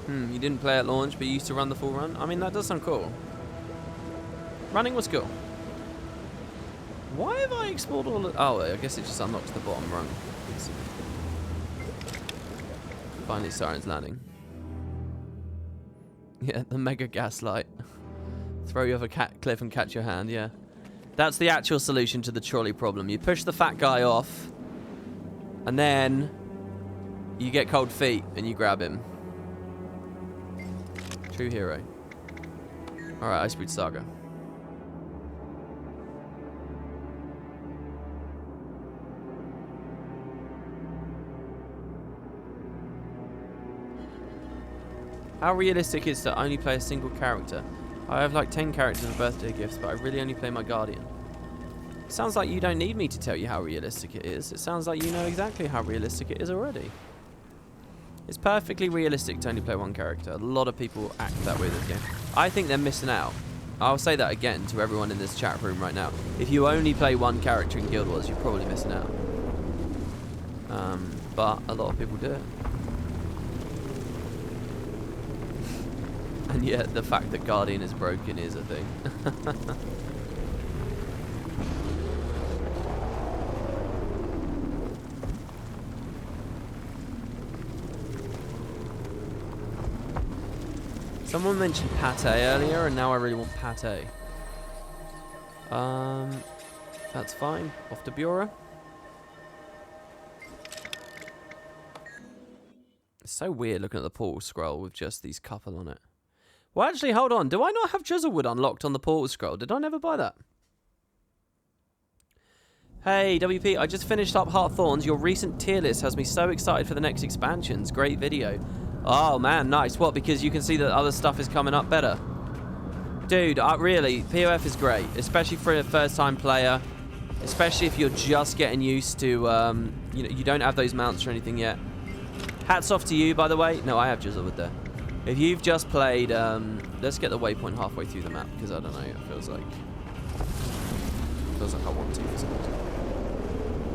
You didn't play at launch, but you used to run the full run? I mean, that does sound cool. Running was cool. Why have I explored all of... Oh, I guess it just unlocks the bottom rung. Finally, Siren's Landing. Yeah, the mega gaslight. Throw you off a cliff and catch your hand, yeah. That's the actual solution to the trolley problem. You push the fat guy off, and then you get cold feet and you grab him. True hero. Alright, Icebreed Saga. How realistic is to only play a single character? I have like 10 characters of birthday gifts, but I really only play my Guardian. Sounds like you don't need me to tell you how realistic it is. It sounds like you know exactly how realistic it is already. It's perfectly realistic to only play one character. A lot of people act that way this game. I think they're missing out. I'll say that again to everyone in this chat room right now. If you only play one character in Guild Wars, you're probably missing out. But a lot of people do it. And yet the fact that Guardian is broken is a thing. Someone mentioned pate earlier, and now I really want pate. That's fine. Off to Bureau. It's so weird looking at the portal scroll with just these couple on it. Well, actually, hold on. Do I not have Drizzlewood unlocked on the portal scroll? Did I never buy that? Hey, WP, I just finished up Heart Thorns. Your recent tier list has me so excited for the next expansions. Great video. Oh, man, nice. What, because you can see that other stuff is coming up better? Dude, really, POF is great, especially for a first-time player, especially if you're just getting used to, you know, you don't have those mounts or anything yet. Hats off to you, by the way. No, I have Drizzlewood there. If you've just played, let's get the waypoint halfway through the map, because I don't know, it feels like I want to for some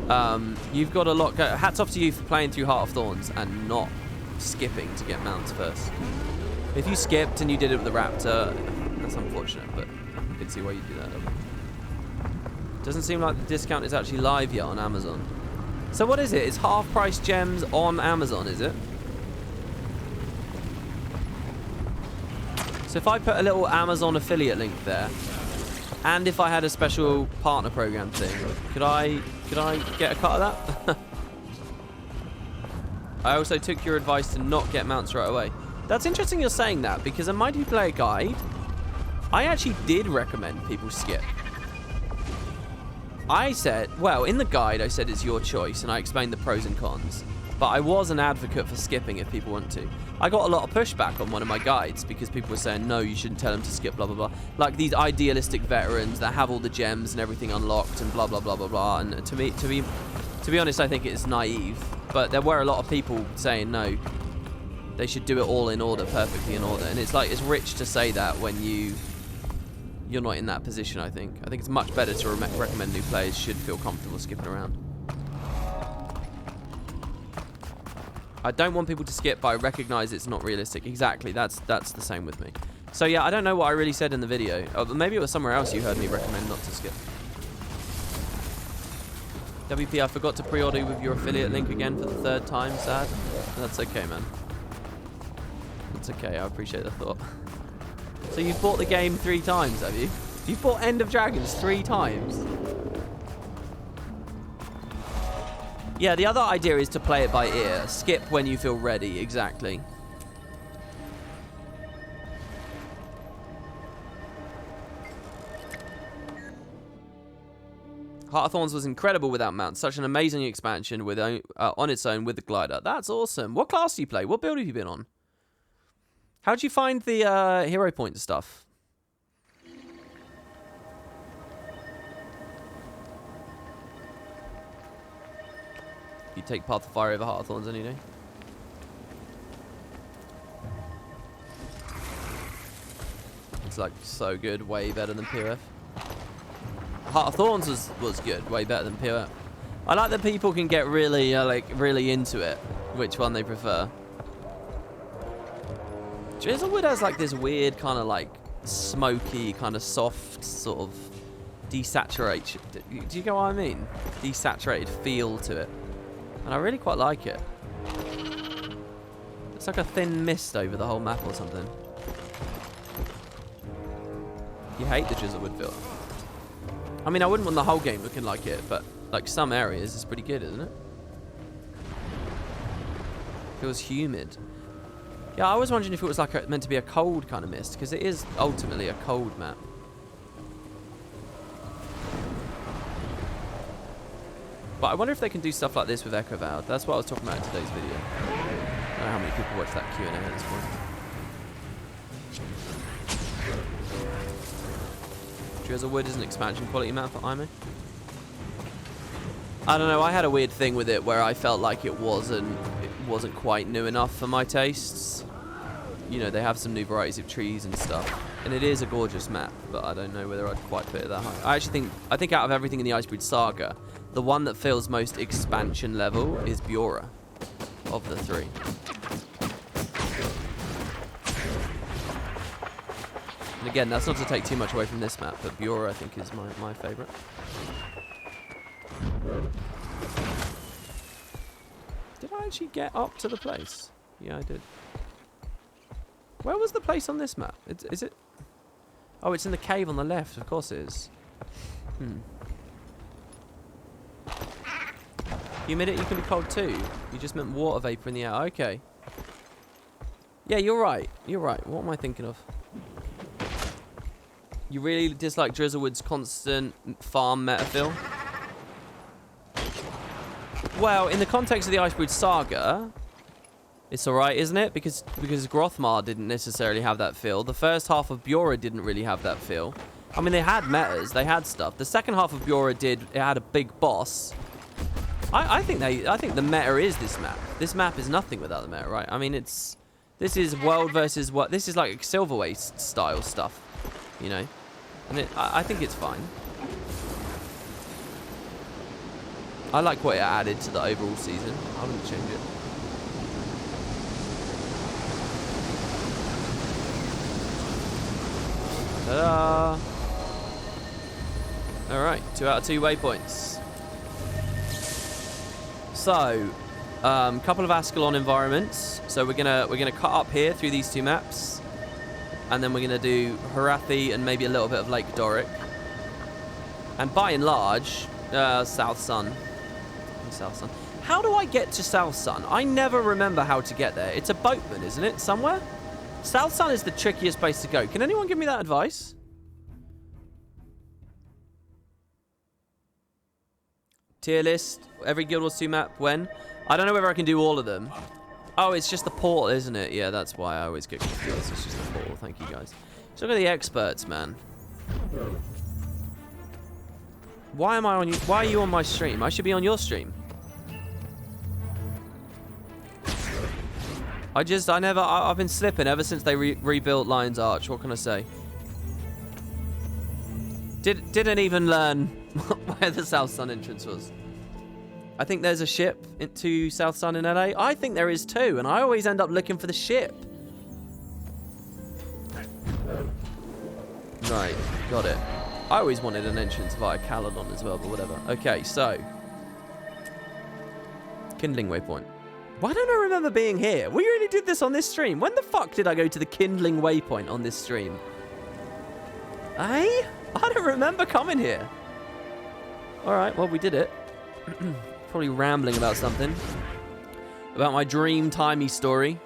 reason. You've got a lot. Hats off to you for playing through Heart of Thorns and not skipping to get mounts first. If you skipped and you did it with the Raptor, that's unfortunate, but I can see why you do that. Doesn't seem like the discount is actually live yet on Amazon. So what is it? It's half-price gems on Amazon, is it? So if I put a little Amazon affiliate link there, and if I had a special partner program thing, could I get a cut of that? I also took your advice to not get mounts right away. That's interesting you're saying that, because in my Do Player Guide, I actually did recommend people skip. I said, well, in the guide, I said it's your choice, and I explained the pros and cons. But I was an advocate for skipping if people want to. I got a lot of pushback on one of my guides because people were saying, no, you shouldn't tell them to skip, blah, blah, blah. Like these idealistic veterans that have all the gems and everything unlocked and blah, blah, blah, blah, blah. And to be honest, I think it's naive. But there were a lot of people saying, no, they should do it all in order, perfectly in order. And it's like, it's rich to say that when you're not in that position, I think. I think it's much better to recommend new players should feel comfortable skipping around. I don't want people to skip, but I recognize it's not realistic. Exactly, that's the same with me. So yeah, I don't know what I really said in the video. Oh, maybe it was somewhere else you heard me recommend not to skip. WP, I forgot to pre-order with your affiliate link again for the 3rd time, sad. That's okay, man. That's okay, I appreciate the thought. So you've bought the game 3 times, have you? You've bought End of Dragons 3 times? Yeah, the other idea is to play it by ear. Skip when you feel ready, exactly. Heart of Thorns was incredible without mounts. Such an amazing expansion with on its own with the glider. That's awesome. What class do you play? What build have you been on? How'd you find the hero point stuff? You take Path of Fire over Heart of Thorns any day? It's like so good, way better than POF. Heart of Thorns was good, way better than POF. I like that people can get really really into it. Which one they prefer? Drizzlewood has like this weird kind of like smoky, kind of soft sort of desaturation. Do you get what I mean? Desaturated feel to it. And I really quite like it. It's like a thin mist over the whole map or something. You hate the Drizzlewood feel. I mean, I wouldn't want the whole game looking like it, but like some areas it's pretty good, isn't it? Feels humid. Yeah, I was wondering if it was like meant to be a cold kind of mist, because it is ultimately a cold map. But I wonder if they can do stuff like this with Echo Vowed. That's what I was talking about in today's video. I don't know how many people watch that Q&A at this point. Drizzlewood is an expansion quality map for IMO. I don't know, I had a weird thing with it where I felt like it wasn't quite new enough for my tastes. You know, they have some new varieties of trees and stuff. And it is a gorgeous map, but I don't know whether I'd quite put it that high. I think out of everything in the Icebreed Saga, the one that feels most expansion level is Bjora of the 3. And again, that's not to take too much away from this map, but Bjora I think is my favourite. Did I actually get up to the place? Yeah, I did. Where was the place on this map? Is it? Oh, it's in the cave on the left. Of course it is. Humidity can be cold too. You just meant water vapor in the air. Okay. Yeah, you're right. You're right. What am I thinking of? You really dislike Drizzlewood's constant farm meta feel? Well, in the context of the Icebreed Saga, it's alright, isn't it? Because Grothmar didn't necessarily have that feel. The first half of Bjora didn't really have that feel. I mean, they had metas, they had stuff. The second half of Bjora did, it had a big boss. I think the meta is this map. This map is nothing without the meta, right? I mean, this is world versus what. This is like Silverwaste style stuff, you know. And I think it's fine. I like what it added to the overall season. I wouldn't change it. Ta-da! All right, 2 out of 2 waypoints. So, couple of Ascalon environments. So we're gonna cut up here through these 2 maps, and then we're gonna do Harathi and maybe a little bit of Lake Doric. And by and large, South Sun. South Sun. How do I get to South Sun? I never remember how to get there. It's a boatman, isn't it? Somewhere. South Sun is the trickiest place to go. Can anyone give me that advice? Tier list. Every Guild Wars 2 map. When? I don't know whether I can do all of them. Oh, it's just the portal, isn't it? Yeah, that's why I always get confused. It's just the portal. Thank you, guys. So look at the experts, man. Why am I on you? Why are you on my stream? I should be on your stream. I've been slipping ever since they rebuilt Lion's Arch. What can I say? Didn't even learn where the South Sun entrance was. I think there's a ship into South Sun in LA. I think there is too, and I always end up looking for the ship. Right, got it. I always wanted an entrance via Caledon as well, but whatever. Okay, so Kindling Waypoint. Why don't I remember being here? We really did this on this stream. When the fuck did I go to the Kindling Waypoint on this stream? Eh? I don't remember coming here. Alright, well, we did it. Probably rambling about something. About my dream timey story.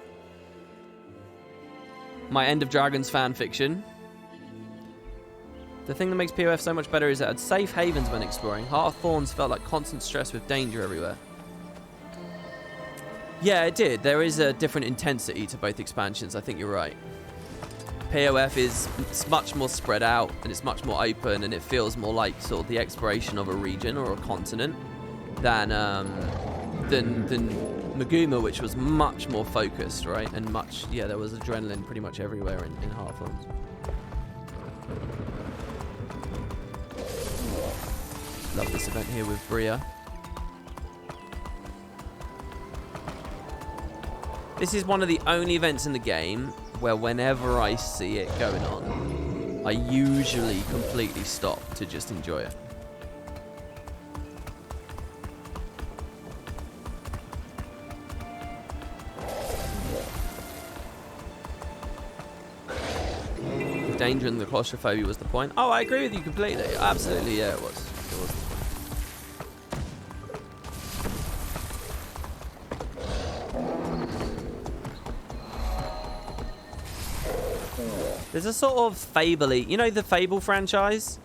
My End of Dragons fan fiction. The thing that makes POF so much better is that it had safe havens when exploring. Heart of Thorns felt like constant stress with danger everywhere. Yeah, it did. There is a different intensity to both expansions. I think you're right. POF is much more spread out, and it's much more open, and it feels more like sort of the exploration of a region or a continent than Maguma, which was much more focused, right? And much, yeah, there was adrenaline pretty much everywhere in Heart of Thorns. Love this event here with Bria. This is one of the only events in the game where whenever I see it going on, I usually completely stop to just enjoy it. The danger and the claustrophobia was the point. Oh, I agree with you completely. Absolutely, yeah, it was. It was. There's a sort of Fable-y, you know the Fable franchise?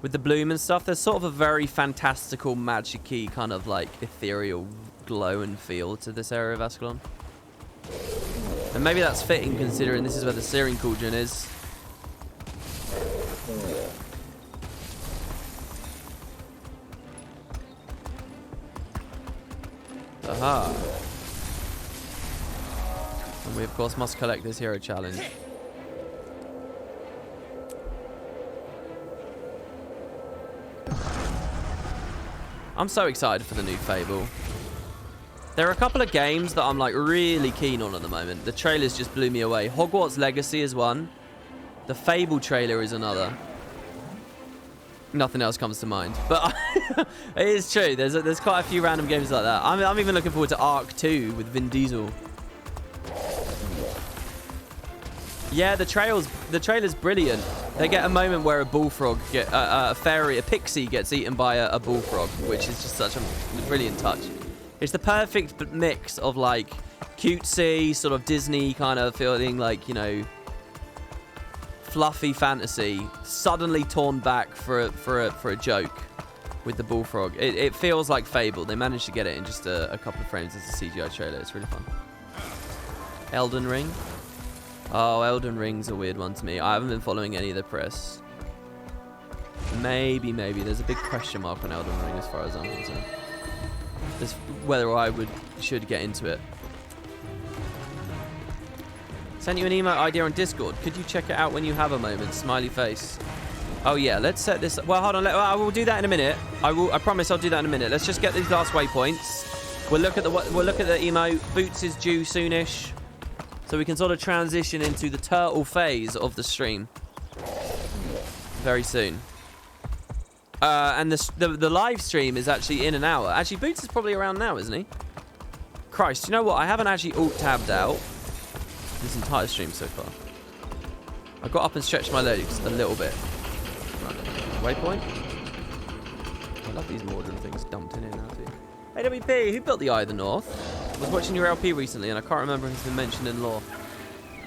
With the bloom and stuff? There's sort of a very fantastical, magic-y, kind of like ethereal glow and feel to this area of Ascalon. And maybe that's fitting considering this is where the Searing Cauldron is. Aha. And we of course must collect this hero challenge. I'm so excited for the new Fable. There are a couple of games that I'm like really keen on at the moment. The trailers just blew me away. Hogwarts Legacy is one. The Fable trailer is another. Nothing else comes to mind. But it is true. There's quite a few random games like that. I'm even looking forward to Ark 2 with Vin Diesel. Yeah, the trailer's brilliant. They get a moment where a bullfrog, a pixie gets eaten by a bullfrog, which is just such a brilliant touch. It's the perfect mix of like cutesy, sort of Disney kind of feeling, like, you know, fluffy fantasy, suddenly torn back for a joke with the bullfrog. It feels like Fable. They managed to get it in just a couple of frames as a CGI trailer. It's really fun. Elden Ring. Oh, Elden Ring's a weird one to me. I haven't been following any of the press. Maybe. There's a big question mark on Elden Ring as far as I'm concerned. as whether I should get into it. Sent you an email idea on Discord. Could you check it out when you have a moment? Smiley face. Oh yeah, let's set this. Well, hold on. I will do that in a minute. I promise I'll do that in a minute. Let's just get these last waypoints. We'll look at the emo. Boots is due soonish, so we can sort of transition into the turtle phase of the stream very soon. And the live stream is actually in an hour. Actually, Boots is probably around now, isn't he? Christ, you know what? I haven't actually alt-tabbed out this entire stream so far. I got up and stretched my legs a little bit. Right. Waypoint. I love these modern things dumped in here now too. AWP, who built the Eye of the North? I was watching your LP recently and I can't remember if it's been mentioned in lore.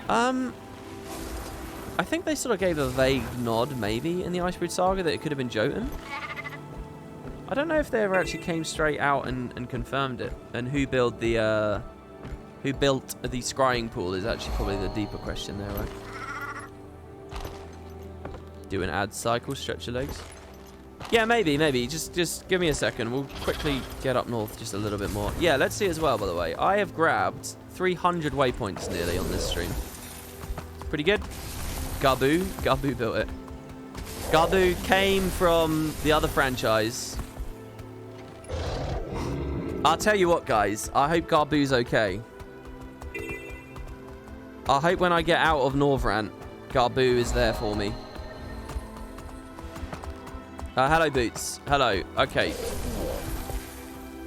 I think they sort of gave a vague nod maybe in the Icebreed Saga that it could have been Jotun. I don't know if they ever actually came straight out and confirmed it. And who built the scrying pool is actually probably the deeper question there, right? Do an ad cycle, stretch your legs. Yeah, maybe. Just give me a second. We'll quickly get up north just a little bit more. Yeah, let's see as well, by the way. I have grabbed 300 waypoints nearly on this stream. It's pretty good. Gabu built it. Gabu came from the other franchise. I'll tell you what, guys. I hope Gabu's okay. I hope when I get out of Northrant, Gabu is there for me. Hello, Boots. Hello. Okay.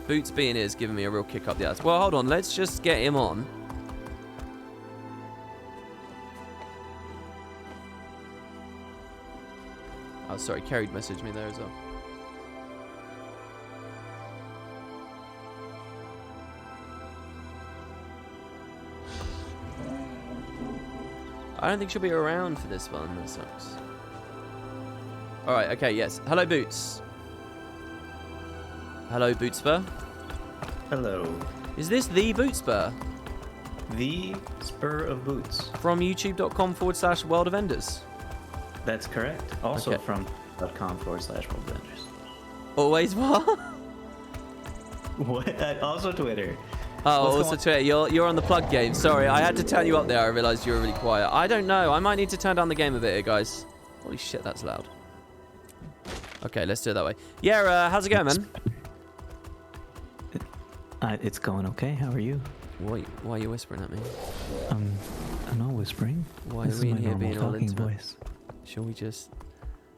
Boots being here is giving me a real kick up the ass. Well, hold on. Let's just get him on. Oh, sorry. Carried messaged me there as well. I don't think she'll be around for this one. That sucks. Alright, okay, yes. Hello, Boots. Hello, Bootspur. Hello. Is this the Bootspur? The Spur of Boots. From youtube.com/World of Enders. That's correct. Also okay. from .com/World of Enders. Always what? What? Also Twitter. Oh, also Twitter. You're on the plug game. Sorry, I had to turn you up there. I realized you were really quiet. I don't know. I might need to turn down the game a bit here, guys. Holy shit, that's loud. Okay, let's do it that way. Yeah, how's it going, man? It's going okay. How are you? Why are you whispering at me? I'm not whispering. Why are we in here being all intimate? Shall we just...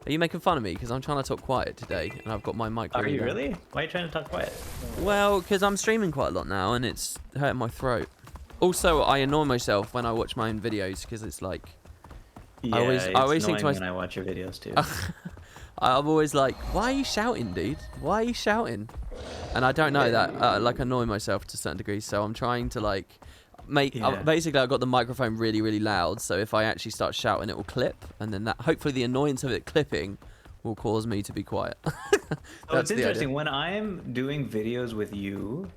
Are you making fun of me? Because I'm trying to talk quiet today, and I've got my mic Are you down. really? Why are you trying to talk quiet? Well, because I'm streaming quite a lot now, and it's hurting my throat. Also, I annoy myself when I watch my own videos, because it's like... Yeah, I always think to myself... when I watch your videos, too. I'm always like, why are you shouting, dude? Why are you shouting? And I don't know that, like, annoy myself to a certain degree, so I'm trying to, like... basically I've got the microphone really, really loud, so if I actually start shouting it will clip, and then that hopefully the annoyance of it clipping will cause me to be quiet. Oh, it's interesting when I'm doing videos with you,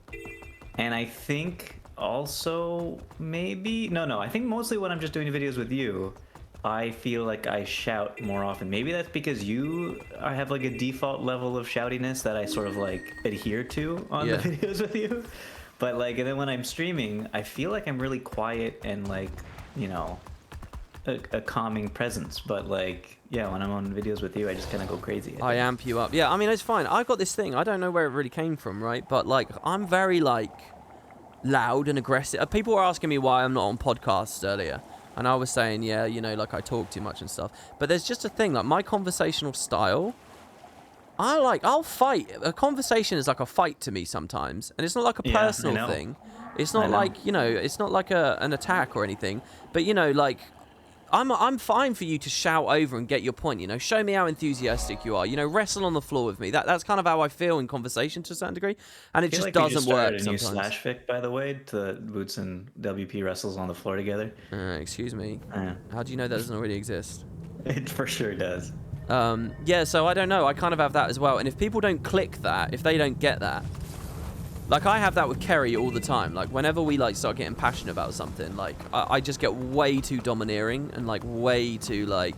and I think also maybe I think mostly when I'm just doing videos with you, I feel like I shout more often. Maybe that's because I have like a default level of shoutiness that I sort of like adhere to on the videos with you. But like, and then when I'm streaming, I feel like I'm really quiet and like, a calming presence. But like, yeah, when I'm on videos with you, I just kind of go crazy. I amp you up. Yeah, I mean, it's fine. I've got this thing. I don't know where it really came from, right? But like, I'm very like loud and aggressive. People were asking me why I'm not on podcasts earlier. And I was saying, yeah, like I talk too much and stuff. But there's just a thing, like my conversational style, I'll fight. A conversation is like a fight to me sometimes. And it's not like a personal thing. It's not like, it's not like an attack or anything. But, like, I'm fine for you to shout over and get your point, Show me how enthusiastic you are. Wrestle on the floor with me. That's kind of how I feel in conversation to a certain degree. And it just doesn't work sometimes. A new slash fic, by the way, to Boots and WP wrestles on the floor together. Excuse me. How do you know that doesn't already exist? It for sure does. Yeah, so I don't know. I kind of have that as well. And if people don't click that, if they don't get that, like I have that with Kerry all the time. Like whenever we like start getting passionate about something, like I just get way too domineering and like way too like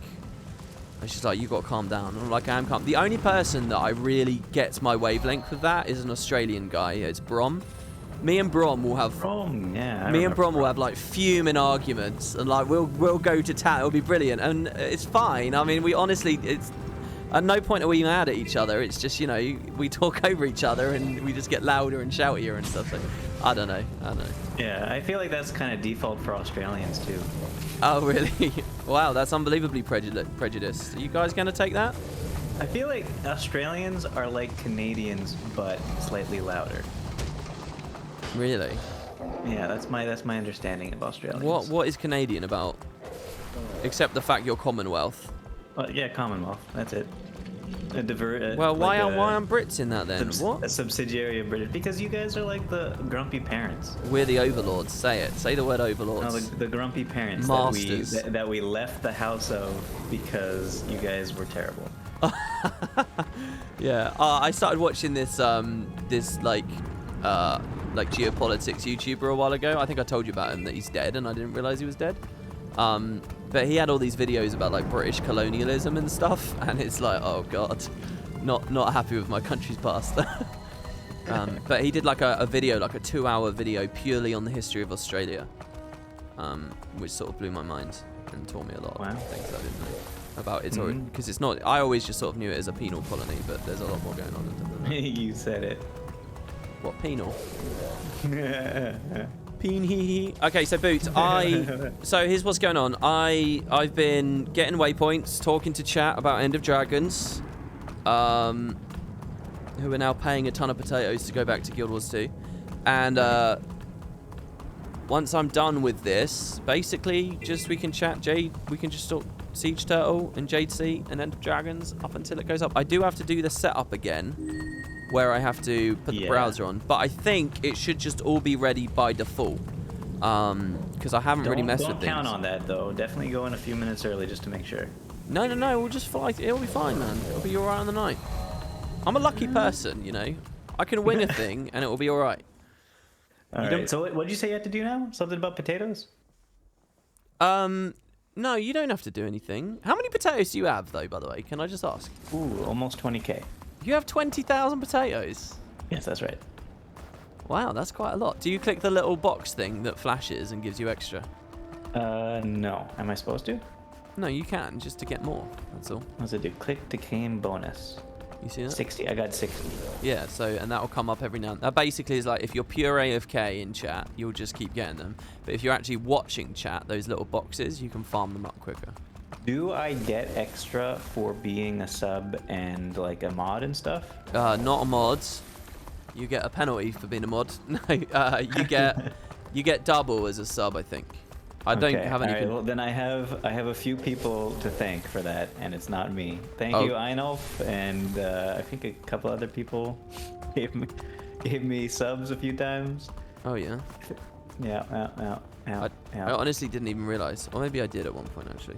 And she's like, you got to calm down. And I'm like, I am calm. The only person that I really gets my wavelength with that is an Australian guy. It's Brom. Me and Brom will have... yeah. Me and Brom will have, like, fuming arguments. And, like, we'll go to town. It'll be brilliant. And it's fine. I mean, we honestly... It's... At no point are we mad at each other. It's just, you know, we talk over each other and we just get louder and shoutier and stuff. So, I don't know. Yeah, I feel like that's kind of default for Australians, too. Oh, really? Wow, that's unbelievably prejudiced. Are you guys going to take that? I feel like Australians are like Canadians, but slightly louder. Really? Yeah, that's my understanding of Australians. What is Canadian about? Except the fact you're Commonwealth. Yeah, Commonwealth. That's it. Well, why aren't Brits in that then? What? A subsidiary of British. Because you guys are like the grumpy parents. We're the overlords. Say it. Say the word overlords. No, the grumpy parents. Masters. That we left the house of because you guys were terrible. Yeah. I started watching this like geopolitics YouTuber a while ago. I think I told you about him, that he's dead, and I didn't realize he was dead. But he had all these videos about like British colonialism and stuff, and it's like, oh god, not happy with my country's past. But he did like a video, like a 2-hour video purely on the history of Australia, which sort of blew my mind and taught me a lot of things I didn't know about its origin. Because it's not, I always just sort of knew it as a penal colony, but there's a lot more going on than that. You said it. What, penal? Okay, so Boots, so here's what's going on. I've been getting waypoints, talking to chat about End of Dragons, who are now paying a ton of potatoes to go back to Guild Wars 2. And once I'm done with this, basically just we can chat Jade, we can just talk Siege Turtle and Jade Sea and End of Dragons up until it goes up. I do have to do the setup again, where I have to put the browser on, but I think it should just all be ready by default, because I haven't really messed with things. Don't count on that though. Definitely go in a few minutes early just to make sure. No, we'll just fly. It'll be fine, man. It'll be all right on the night. I'm a lucky person, you know. I can wing a thing and it will be all right. All right. So what did you say you had to do now? Something about potatoes? No, you don't have to do anything. How many potatoes do you have, though, by the way? Can I just ask? Ooh, almost 20k. You have 20,000 potatoes? Yes, that's right. Wow, that's quite a lot. Do you click the little box thing that flashes and gives you extra? No. Am I supposed to? No, you can, just to get more. That's all. What does it do? Click to claim bonus. You see that? 60. I got 60. Yeah, so, and that will come up every now and then. That basically is like, if you're pure AFK in chat, you'll just keep getting them. But if you're actually watching chat, those little boxes, you can farm them up quicker. Do I get extra for being a sub and like a mod and stuff? Not a mod. You get a penalty for being a mod. No, you get double as a sub, I think. I don't have any. Right, well, then I have a few people to thank for that, and it's not me. Thank you, Einolf, and I think a couple other people gave me subs a few times. Oh yeah. Yeah. I honestly didn't even realize, or maybe I did at one point actually.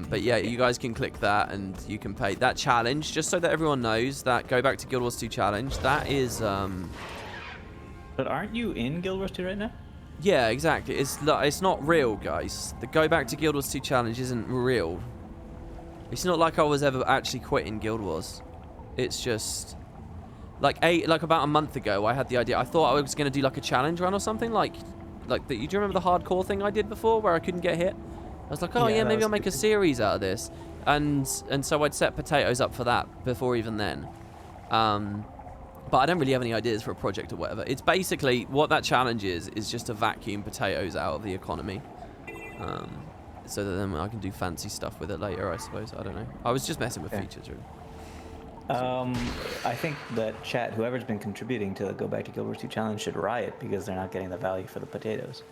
But yeah, you guys can click that and you can pay that challenge, just so that everyone knows that Go Back to Guild Wars 2 challenge. That is. But aren't you in Guild Wars 2 right now? Yeah, exactly. It's not real, guys. The Go Back to Guild Wars 2 challenge isn't real. It's not like I was ever actually quitting Guild Wars. It's just like about a month ago, I had the idea. I thought I was gonna do like a challenge run or something, like the. Do you remember the hardcore thing I did before, where I couldn't get hit? I was like, oh yeah, maybe I'll make a series out of this, and so I'd set potatoes up for that before even then. But I don't really have any ideas for a project or whatever. It's basically, what that challenge is just to vacuum potatoes out of the economy. So that then I can do fancy stuff with it later, I suppose. I don't know. I was just messing with features, really. I think that chat, whoever's been contributing to the Go Back to Guild Wars 2 challenge should riot because they're not getting the value for the potatoes.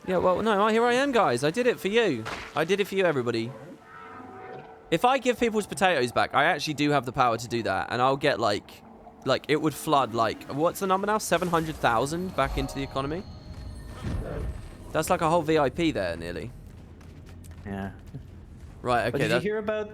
Yeah, well, no, here I am, guys. I did it for you. I did it for you, everybody. If I give people's potatoes back, I actually do have the power to do that, and I'll get like it would flood what's the number now? 700,000 back into the economy. That's like a whole VIP there, nearly. Yeah. Right. Okay. But did you hear about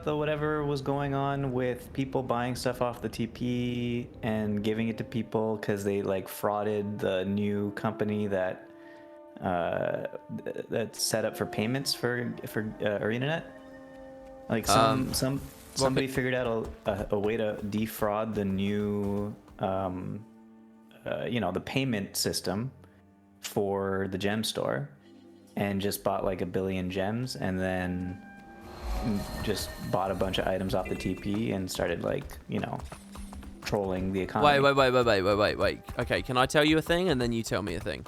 the whatever was going on with people buying stuff off the TP and giving it to people because they like frauded the new company that that's set up for payments for ArenaNet. Like somebody figured out a way to defraud the new the payment system for the gem store, and just bought like 1 billion gems, and then just bought a bunch of items off the TP and started trolling the economy. Wait. Okay, can I tell you a thing and then you tell me a thing?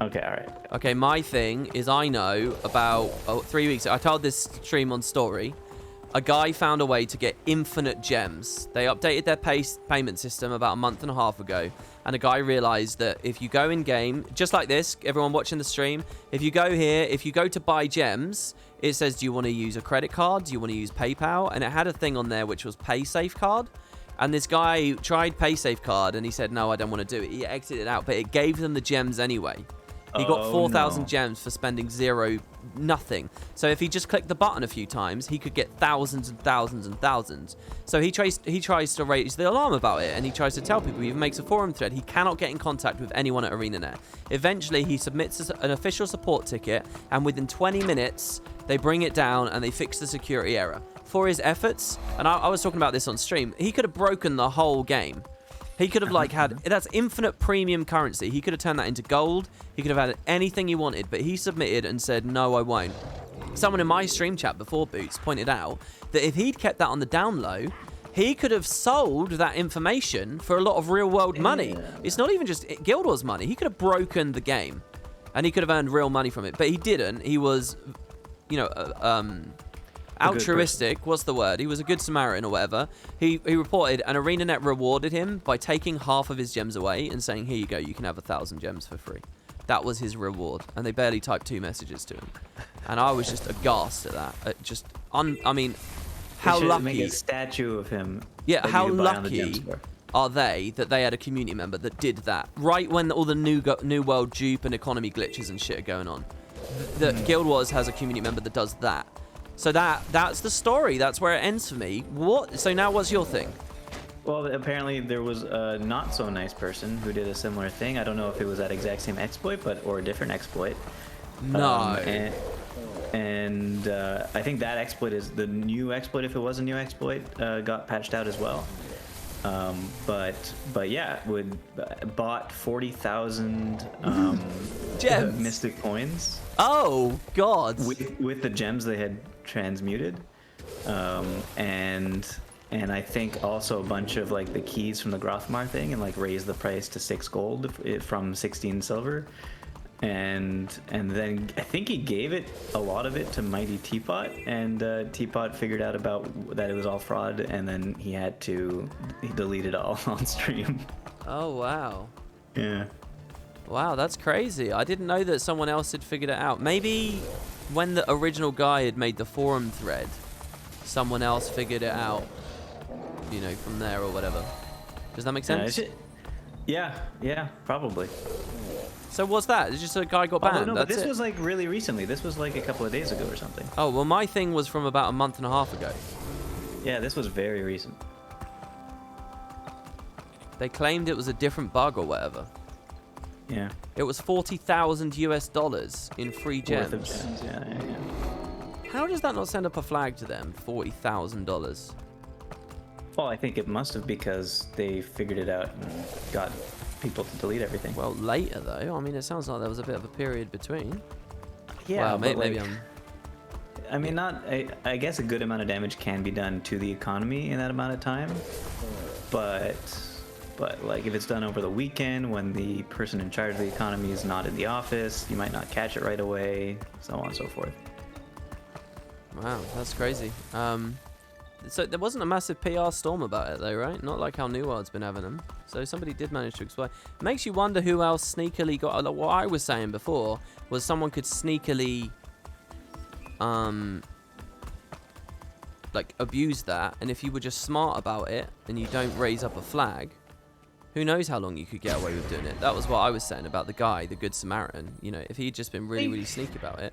Okay, all right. Okay, my thing is I know about 3 weeks ago, I told this stream on story, a guy found a way to get infinite gems. They updated their payment system about a month and a half ago, and a guy realized that if you go in game, just like this, everyone watching the stream, if you go here, if you go to buy gems, it says, do you want to use a credit card? Do you want to use PayPal? And it had a thing on there which was PaySafe card. And this guy tried PaySafe card and he said, no, I don't want to do it. He exited out, but it gave them the gems anyway. He got 4,000 gems for spending nothing. So if he just clicked the button a few times, he could get thousands and thousands and thousands. So he tries to raise the alarm about it, and he tries to tell people. He even makes a forum thread. He cannot get in contact with anyone at ArenaNet. Eventually, he submits an official support ticket, and within 20 minutes, they bring it down and they fix the security error. For his efforts, and I was talking about this on stream, he could have broken the whole game. He could have that's infinite premium currency. He could have turned that into gold. He could have had anything he wanted, but he submitted and said, no, I won't. Someone in my stream chat before Boots pointed out that if he'd kept that on the down low, he could have sold that information for a lot of real world money. It's not even just Guild Wars money. He could have broken the game and he could have earned real money from it, but he didn't. He was, altruistic. What's the word? He was a good Samaritan or whatever. He reported, and ArenaNet rewarded him by taking half of his gems away and saying, here you go, you can have 1,000 gems for free. That was his reward, and they barely typed 2 messages to him. And I was just aghast at that. How lucky? Make a statue of him. Yeah, how lucky are they that they had a community member that did that right when all the new world dupe and economy glitches and shit are going on? That Guild Wars has a community member that does that. So that's the story. That's where it ends for me. So now what's your thing? Well, apparently there was a not so nice person who did a similar thing. I don't know if it was that exact same exploit, or a different exploit. No. And I think that exploit is the new exploit. If it was a new exploit, got patched out as well. But yeah, bought 40,000 gems, mystic coins. Oh God! With the gems they had transmuted, and I think also a bunch of like the keys from the Grothmar thing, and like raised the price to 6 gold from 16 silver. And then I think he gave a lot of it to Mighty Teapot, and Teapot figured out that it was all fraud, and then he deleted it all on stream. Oh wow. Yeah. Wow, that's crazy. I didn't know that someone else had figured it out. Maybe when the original guy had made the forum thread, someone else figured it out, from there or whatever. Does that make sense? Yeah, probably. So what's that? It's just a guy got banned. No, but this was like really recently. This was like a couple of days ago or something. Oh, well, my thing was from about a month and a half ago. Yeah, this was very recent. They claimed it was a different bug or whatever. Yeah. It was $40,000 in free gems. Worth of gems. Yeah. How does that not send up a flag to them? $40,000. Well, I think it must have, because they figured it out and got people to delete everything. Well, later though. I mean, it sounds like there was a bit of a period between. Yeah, well, maybe I'm. I mean, I guess a good amount of damage can be done to the economy in that amount of time, but like if it's done over the weekend when the person in charge of the economy is not in the office, you might not catch it right away, so on and so forth. Wow, that's crazy. So there wasn't a massive PR storm about it though, right? Not like how New World's been having them. So somebody did manage to explain. Makes you wonder who else sneakily got. What I was saying before was someone could sneakily, like abuse that, and if you were just smart about it and you don't raise up a flag, who knows how long you could get away with doing it. That was what I was saying about the guy, the Good Samaritan. If he'd just been really sneaky about it,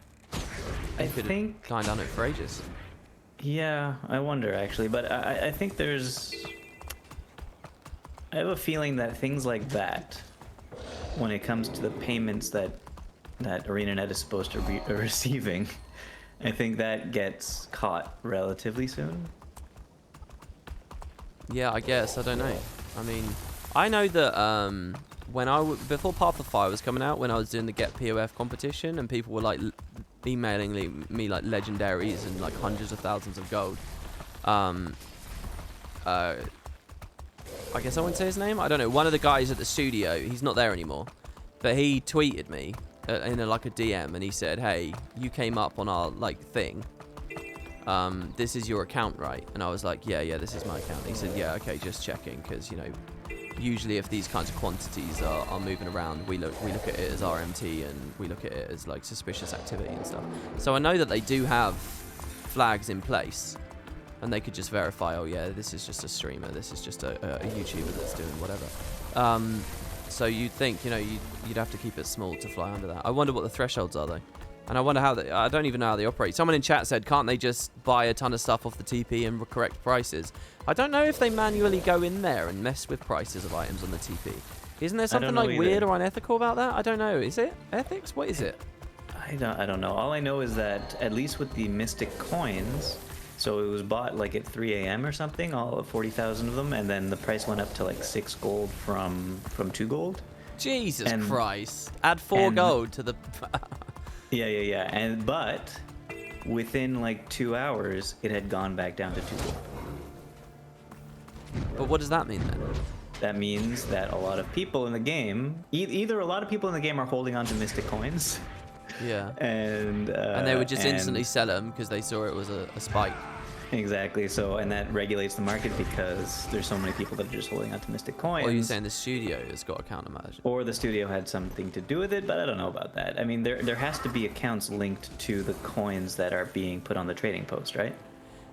he could have kind of done it for ages. Yeah, I wonder actually, but I think I have a feeling that things like that, when it comes to the payments that that ArenaNet is supposed to be receiving. I think that gets caught relatively soon. Yeah, I guess. I don't know. I mean, I know that before Path of Fire was coming out, when I was doing the Get POF competition, and people were like emailing me like legendaries and like hundreds of thousands of gold. I guess I won't say his name. I don't know. One of the guys at the studio, he's not there anymore, but he tweeted me in like a DM, and he said, "Hey, you came up on our like thing. This is your account, right?" And I was like, yeah, this is my account. He said, yeah, okay, just checking, because, you know, usually if these kinds of quantities are moving around, we look at it as RMT, and we look at it as like suspicious activity and stuff. So I know that they do have flags in place, and they could just verify, oh yeah, this is just a streamer, this is just a YouTuber that's doing whatever. So you'd think, you know, you'd have to keep it small to fly under that. I wonder what the thresholds are though. And I wonder I don't even know how they operate. Someone in chat said, can't they just buy a ton of stuff off the TP and correct prices? I don't know if they manually go in there and mess with prices of items on the TP. Isn't there something like weird or unethical about that? I don't know. Is it ethics? What is it? I don't know. All I know is that at least with the Mystic coins, so it was bought like at 3 a.m. or something, all 40,000 of them, and then the price went up to like 6 gold from 2 gold. Jesus Christ. Add 4 gold to the... Yeah. But within like 2 hours, it had gone back down to 2 gold. But what does that mean then? That means that a lot of people in the game, either a lot of people in the game are holding on to Mystic coins. Yeah. And they would just instantly sell them because they saw it was a spike. Exactly. So, and that regulates the market because there's so many people that are just holding on to Mystic coins. Or you're saying the studio has got a counter manager. Or the studio had something to do with it, but I don't know about that. I mean, there has to be accounts linked to the coins that are being put on the trading post, right?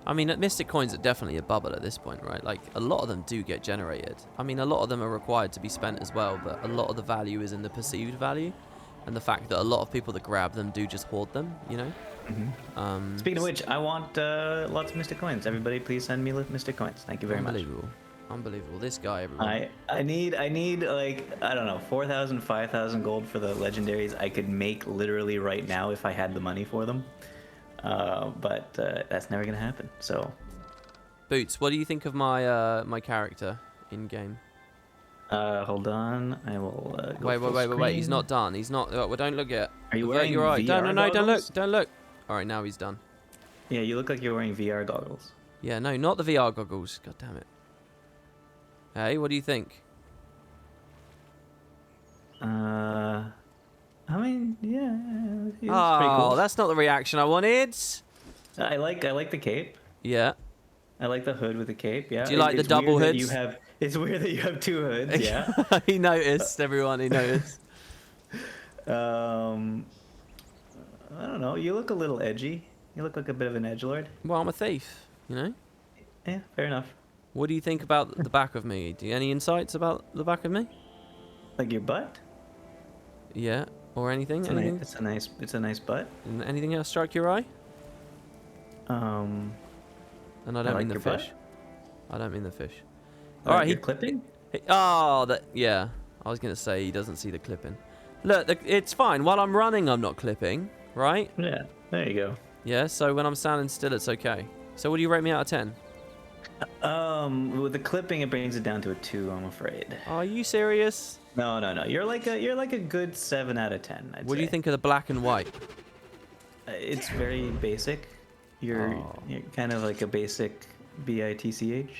I mean, Mystic coins are definitely a bubble at this point, right? Like, a lot of them do get generated. I mean, a lot of them are required to be spent as well, but a lot of the value is in the perceived value. And the fact that a lot of people that grab them do just hoard them, you know? Mm-hmm. Speaking of which, I want lots of Mystic coins. Everybody, please send me Mystic coins. Thank you very much. Unbelievable. This guy, everyone. I need like, I don't know, 4,000, 5,000 gold for the legendaries I could make literally right now if I had the money for them. But that's never gonna happen. So, Boots, what do you think of my my character in game? Hold on, I will. Wait. He's not done. He's not. Well, don't look yet. Are you wearing your eye. VR No, goggles? don't look. All right, now he's done. Yeah, you look like you're wearing VR goggles. Yeah, no, not the VR goggles. God damn it. Hey, what do you think? I mean, yeah. It's pretty Oh, cool. that's not the reaction I wanted. I like the cape. Yeah. I like the hood with the cape. Yeah. Do you like the double hoods? It's weird that you have 2 hoods. Yeah. He noticed. Everyone, he noticed. I don't know. You look a little edgy. You look like a bit of an edgelord. Well, I'm a thief, you know? Yeah, fair enough. What do you think about the back of me? Do you any insights about the back of me? Like your butt? Yeah. Or anything? Anything? It's a nice butt. Anything else strike your eye? And And I don't mean the your fish. I don't mean the fish. All All right, you're clipping? Yeah. I was gonna say he doesn't see the clipping. Look, it's fine. While I'm running, I'm not clipping, right? Yeah, there you go. Yeah. So when I'm standing still, it's okay. So what do you rate me out of 10? With the clipping, it brings it down to a 2. I'm afraid. Are you serious? No. You're like a good 7 out of 10. What do you think of the black and white? It's very basic. You're kind of like a basic bitch.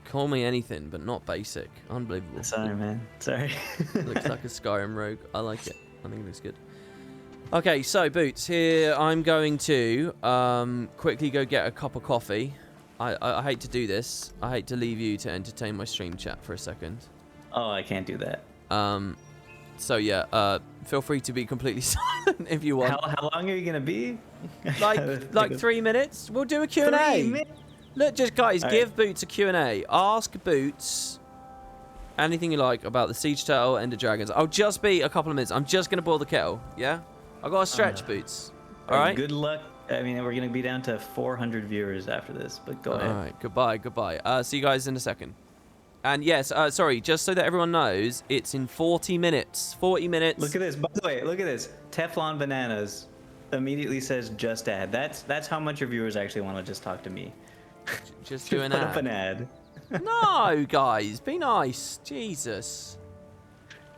Call me anything, but not basic. Unbelievable. Sorry, man. Sorry. Looks like a Skyrim rogue. I like it. I think it looks good. Okay, so Boots, here I'm going to quickly go get a cup of coffee. I hate to do this. I hate to leave you to entertain my stream chat for a second. Oh, I can't do that. So yeah, feel free to be completely silent if you want. How long are you gonna be? Like 3 minutes. We'll do a Q&A. 3 minutes? Look, just guys, All give right. Boots a Q&A. Ask Boots anything you like about the Siege Turtle, Ender Dragons. I'll just be a couple of minutes. I'm just gonna boil the kettle. Yeah, I got to stretch, Boots. All right. Good luck. I mean, we're gonna be down to 400 viewers after this, but go ahead. All right. Goodbye. See you guys in a second. And yes, sorry, just so that everyone knows, it's in 40 minutes. 40 minutes. Look at this. By the way, look at this. Teflon Bananas immediately says just ad. That's how much your viewers actually want to just talk to me. Just do an ad. Put up an ad. No, guys, be nice. Jesus.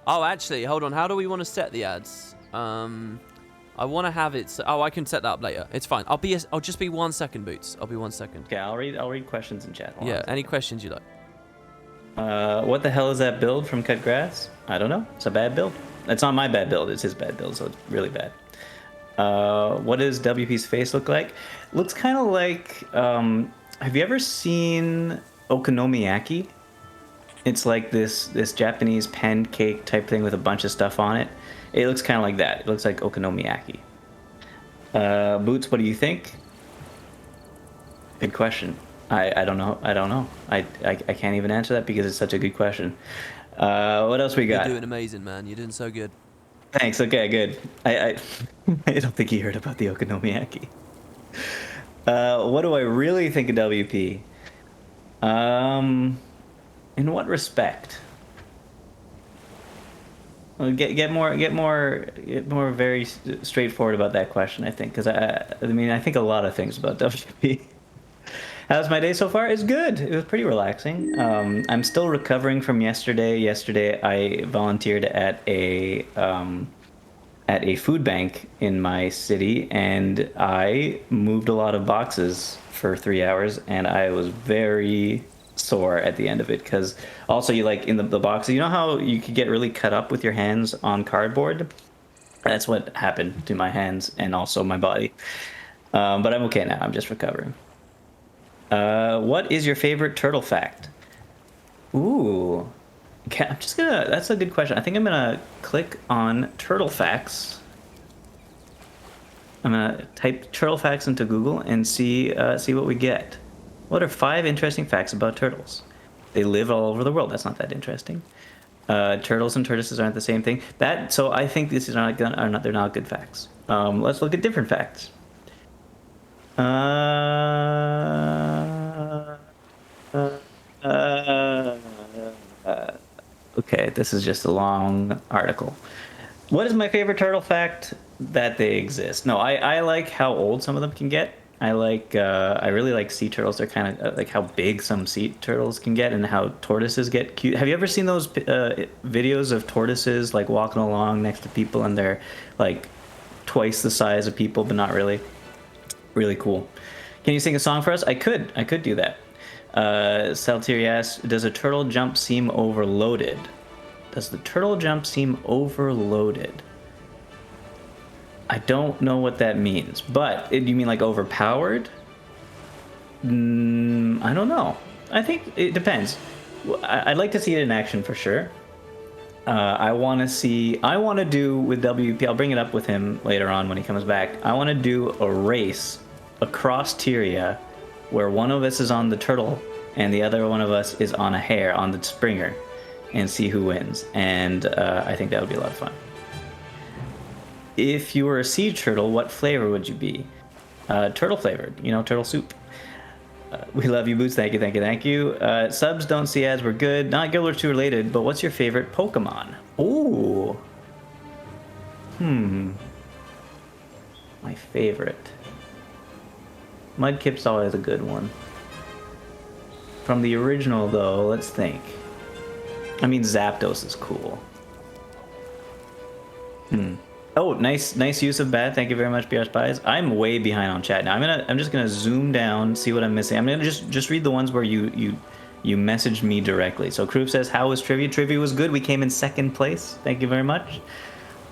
Oh, actually, hold on. How do we want to set the ads? I want to have it. Oh, I can set that up later. It's fine. I'll just be 1 second, Boots. I'll be 1 second. Okay, I'll read questions in chat. Hold Yeah. on. Any questions you like? What the hell is that build from Cut Grass? I don't know. It's a bad build. It's not my bad build. It's his bad build, so it's really bad. What does WP's face look like? Looks kind of like. Have you ever seen okonomiyaki? It's like this Japanese pancake type thing with a bunch of stuff on it. It looks kind of like that. It looks like okonomiyaki. Boots, what do you think? Good question. I don't know. I can't even answer that because it's such a good question. What else we got? You're doing amazing, man. You're doing so good. Thanks. Okay, good. I don't think he heard about the okonomiyaki. What do I really think of WP? In what respect? Well, get more very straightforward about that question. I think because I think a lot of things about WP. How's my day so far? It's good. It was pretty relaxing. I'm still recovering from yesterday. Yesterday, I volunteered at a food bank in my city, and I moved a lot of boxes for 3 hours, and I was very sore at the end of it because also you like in the boxes. You know how you could get really cut up with your hands on cardboard? That's what happened to my hands and also my body. But I'm okay now. I'm just recovering. What is your favorite turtle fact? Ooh. Okay, that's a good question. I think I'm gonna click on turtle facts. I'm gonna type turtle facts into Google and see what we get. What are 5 interesting facts about turtles? They live all over the world. That's not that interesting. Turtles and tortoises aren't the same thing. So I think they're not good facts. Let's look at different facts. Okay, this is just a long article. What is my favorite turtle fact? That they exist. No, I like how old some of them can get. I really like sea turtles. They're kind of like how big some sea turtles can get and how tortoises get cute. Have you ever seen those videos of tortoises like walking along next to people and they're like twice the size of people, but not really? Really cool. Can you sing a song for us? I could do that. Saltiri asks, does a turtle jump seem overloaded? Does the turtle jump seem overloaded? I don't know what that means, but you mean like overpowered? I don't know. I think it depends. I'd like to see it in action for sure. I want to do with WP, I'll bring it up with him later on when he comes back. I want to do a race across Tyria where one of us is on the turtle and the other one of us is on a hare, on the Springer, and see who wins. And I think that would be a lot of fun. If you were a sea turtle, what flavor would you be? Turtle flavored, turtle soup. We love you, Boots. Thank you. Subs don't see ads. We're good. Not Guild Wars 2 related, but what's your favorite Pokemon? Ooh. My favorite. Mudkip's always a good one. From the original, though, let's think. I mean, Zapdos is cool. Oh, nice use of bad. Thank you very much, BR Spies. I'm way behind on chat now. I'm just gonna zoom down, see what I'm missing. I'm gonna just read the ones where you messaged me directly. So Krupp says, how was trivia? Trivia was good. We came in 2nd place. Thank you very much.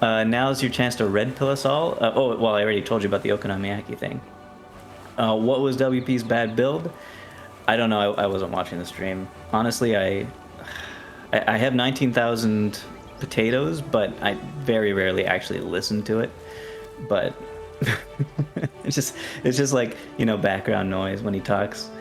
Now's your chance to red pill us all. I already told you about the okonomiyaki thing. What was WP's bad build? I don't know. I wasn't watching the stream. Honestly, I have 19,000 potatoes, but I very rarely actually listen to it. But it's just like background noise when he talks.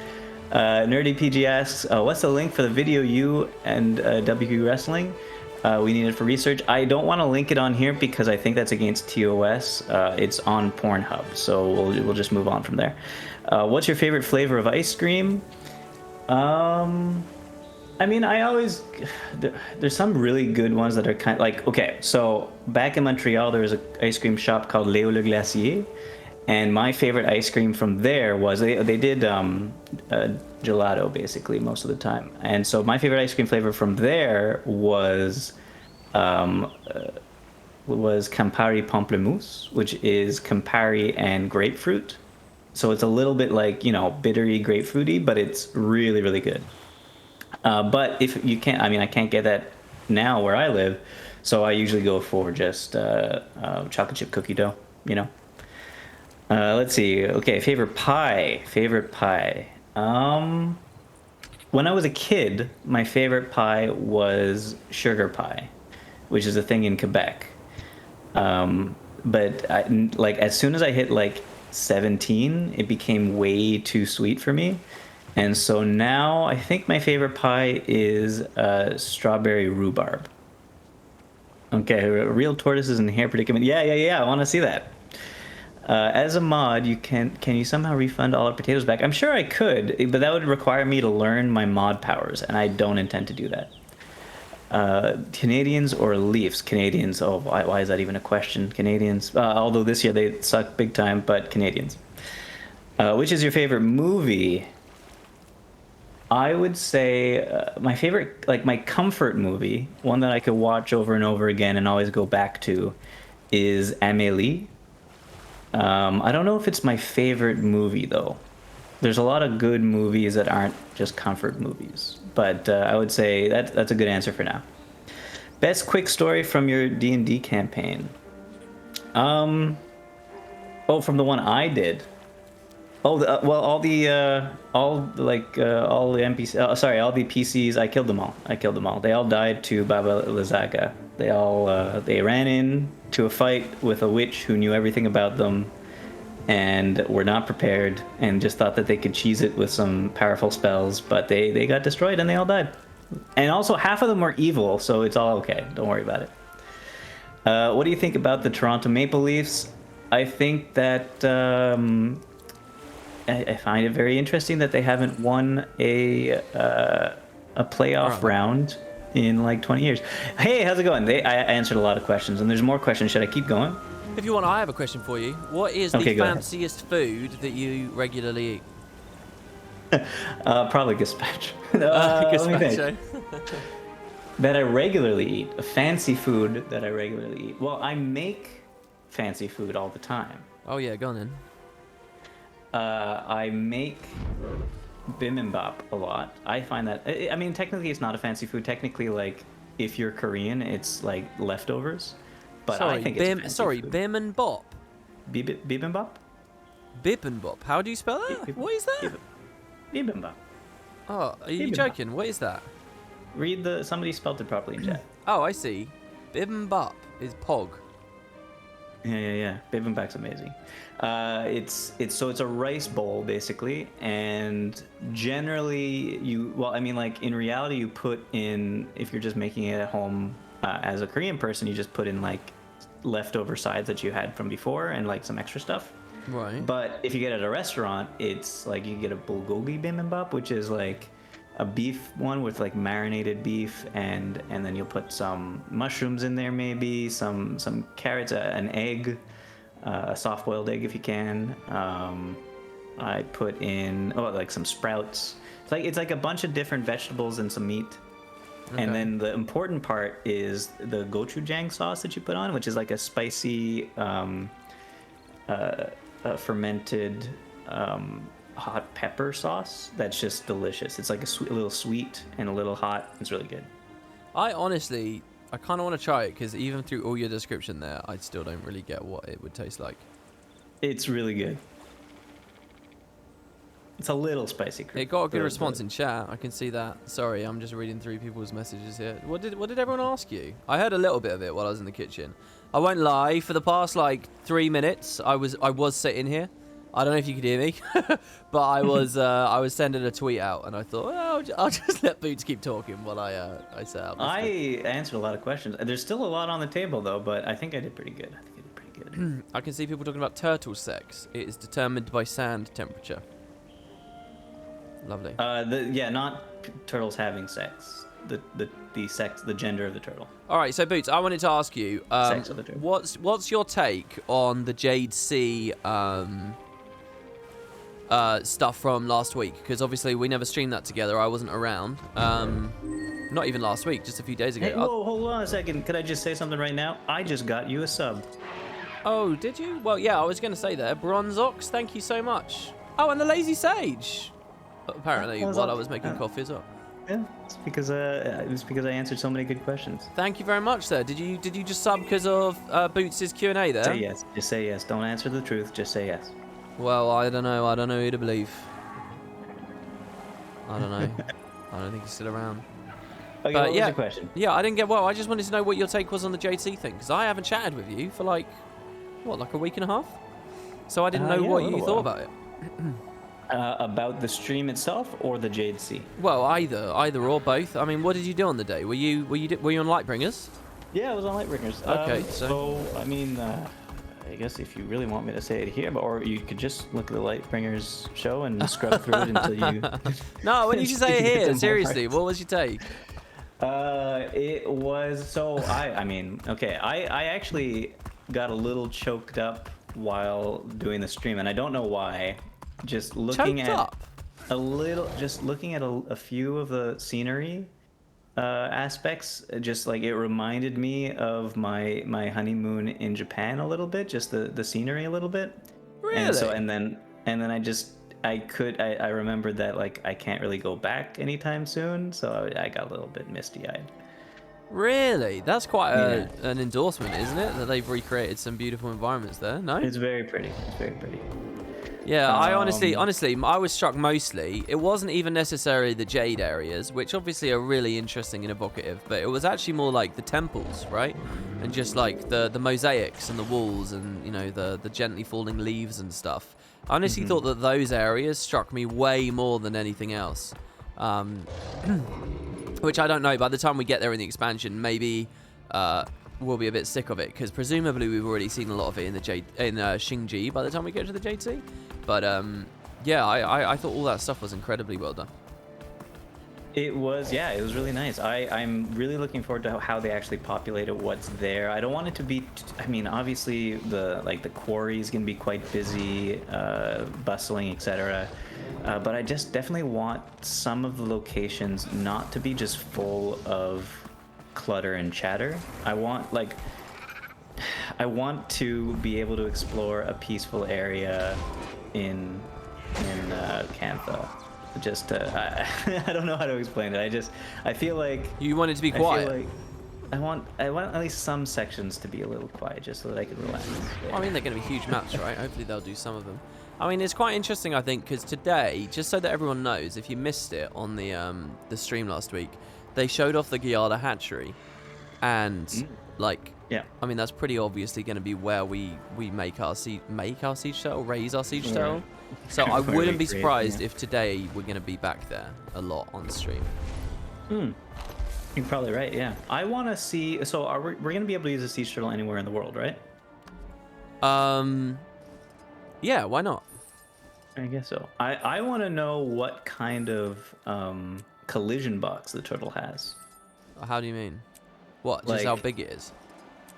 Nerdy PG asks, what's the link for the video you and WQ Wrestling? We need it for research. I don't want to link it on here because I think that's against TOS. It's on Pornhub, so we'll just move on from there. What's your favorite flavor of ice cream? I mean, I always there's some really good ones that are kind of like, okay. So back in Montreal, there was an ice cream shop called Léo Le Glacier, and my favorite ice cream from there was they did gelato basically most of the time, and so my favorite ice cream flavor from there um, was Campari Pamplemousse, which is Campari and grapefruit. So it's a little bit like, bittery grapefruity, but it's really, really good. But if you can't, I mean, I can't get that now where I live, so I usually go for just chocolate chip cookie dough, Let's see. Okay, favorite pie. Favorite pie. When I was a kid, my favorite pie was sugar pie, which is a thing in Quebec. But like as soon as I hit like 17, it became way too sweet for me. And so now I think my favorite pie is strawberry rhubarb. Okay, real tortoises in hair predicament. Yeah. I want to see that. As a mod, can you somehow refund all our potatoes back? I'm sure I could, but that would require me to learn my mod powers, and I don't intend to do that. Canadians or Leafs? Canadians. Oh, why is that even a question? Canadians. Although this year they suck big time, but Canadians. Which is your favorite movie? I would say my favorite, like my comfort movie, one that I could watch over and over again and always go back to, is Amélie. I don't know if it's my favorite movie though. There's a lot of good movies that aren't just comfort movies, but I would say that's a good answer for now. Best quick story from your D&D campaign. From the one I did. All the NPCs. Sorry, all the PCs. I killed them all. They all died to Baba Lysaga. They ran in to a fight with a witch who knew everything about them, and were not prepared, and just thought that they could cheese it with some powerful spells. But they got destroyed and they all died. And also half of them were evil, so it's all okay. Don't worry about it. What do you think about the Toronto Maple Leafs? I think that. I find it very interesting that they haven't won a playoff round in like 20 years. Hey, how's it going? I answered a lot of questions, and there's more questions. Should I keep going? If you want, I have a question for you. What is the fanciest food that you regularly eat? Probably gazpacho. Gazpacho. That I regularly eat. A fancy food that I regularly eat. Well, I make fancy food all the time. Oh yeah, go on then. I make bibimbap a lot. I find that, I mean, technically it's not a fancy food. Technically, like, if you're Korean, it's like leftovers. But I think it's fancy food. Bim and Bop. Bibimbap? Bibimbap. How do you spell that? What is that? Bibimbap. Oh, are you joking? What is that? Somebody spelled it properly in chat. Oh, I see. Bibimbap is Pog. Yeah. Bibimbap's amazing. It's a rice bowl basically, and generally in reality you put in, if you're just making it at home as a Korean person, you just put in like leftover sides that you had from before and like some extra stuff. Right. But if you get it at a restaurant, it's like you get a bulgogi bibimbap, which is like a beef one with like marinated beef, and then you'll put some mushrooms in there, maybe some carrots, an egg, a soft-boiled egg if you can. I put in like some sprouts. It's like a bunch of different vegetables and some meat. Okay. And then the important part is the gochujang sauce that you put on, which is like a spicy fermented hot pepper sauce that's just delicious. It's like a little sweet and a little hot. It's really good. I kind of want to try it, because even through all your description there, I still don't really get what it would taste like. It's really good. It's a little spicy. It got a good response in chat. I can see that. Sorry, I'm just reading through people's messages here. What did everyone ask you? I heard a little bit of it while I was in the kitchen. I won't lie. For the past like 3 minutes, I was sitting here. I don't know if you could hear me, but I was sending a tweet out, and I thought, I'll just let Boots keep talking while I set up. I answered a lot of questions. There's still a lot on the table though, but I think I did pretty good. I can see people talking about turtle sex. It is determined by sand temperature. Lovely. Not turtles having sex. The gender of the turtle. All right, so Boots, I wanted to ask you, Sex of the turtle. what's your take on the Jade Sea stuff from last week? Because obviously we never streamed that together. I wasn't around. Not even last week, just a few days ago. Hey, whoa, hold on a second. Could I just say something right now? I just got you a sub. Oh, did you? Well, yeah, I was going to say there. Bronze Ox, thank you so much. Oh, and the Lazy Sage. Apparently, while I was making coffee as well. Yeah, it's because I answered so many good questions. Thank you very much, sir. Did you just sub because of Boots' Q&A there? Say yes. Just say yes. Don't answer the truth. Just say yes. Well, I don't know. I don't know who to believe. I don't know. I don't think he's still around. Okay, what was your question? Yeah, I didn't get well. I just wanted to know what your take was on the JC thing, because I haven't chatted with you for like a week and a half? So I didn't know what you thought about it. About the stream itself or the Jade Sea? Well, either or both. I mean, what did you do on the day? Were you on Lightbringers? Yeah, I was on Lightbringers. Okay, so I mean, I guess if you really want me to say it here, or you could just look at the Lightbringers show and scrub through it until you. No, when you should say it here, seriously, what was your take? It was so I mean, okay, I actually got a little choked up while doing the stream, and I don't know why. Just looking at a few of the scenery aspects, just like it reminded me of my honeymoon in Japan a little bit, just the scenery a little bit. Really? And so and then I remembered that like I can't really go back anytime soon, so I got a little bit misty-eyed. Really? That's quite an endorsement, isn't it? That they've recreated some beautiful environments there. No? It's very pretty. It's very pretty. Yeah, I honestly, I was struck mostly. It wasn't even necessarily the jade areas, which obviously are really interesting and evocative, but it was actually more like the temples, right? And just like the mosaics and the walls and, you know, the gently falling leaves and stuff. I honestly thought that those areas struck me way more than anything else. Which I don't know, by the time we get there in the expansion, maybe we'll be a bit sick of it, because presumably we've already seen a lot of it in Xingji by the time we get to the Jade Sea. But yeah, I thought all that stuff was incredibly well done. It was really nice. I'm really looking forward to how they actually populated what's there. I don't want it to be, I mean, obviously the quarry is going to be quite busy, bustling, etc. But I just definitely want some of the locations not to be just full of clutter and chatter. I want to be able to explore a peaceful area in Cantha. Just I don't know how to explain it. I feel like you want it to be quiet. I want at least some sections to be a little quiet, just so that I can relax. Well, I mean, they're going to be huge maps, right? Hopefully they'll do some of them. I mean, it's quite interesting, I think, because today, just so that everyone knows, if you missed it on the stream last week, they showed off the Gyada hatchery, and yeah, I mean, that's pretty obviously going to be where we make our siege turtle, raise our siege turtle. So I wouldn't be surprised if today we're going to be back there a lot on stream. You're probably right. Yeah, I want to see. So we're going to be able to use a siege turtle anywhere in the world, right? Yeah, why not? I guess so. I want to know what kind of collision box the turtle has. How do you mean? What? Just how big it is?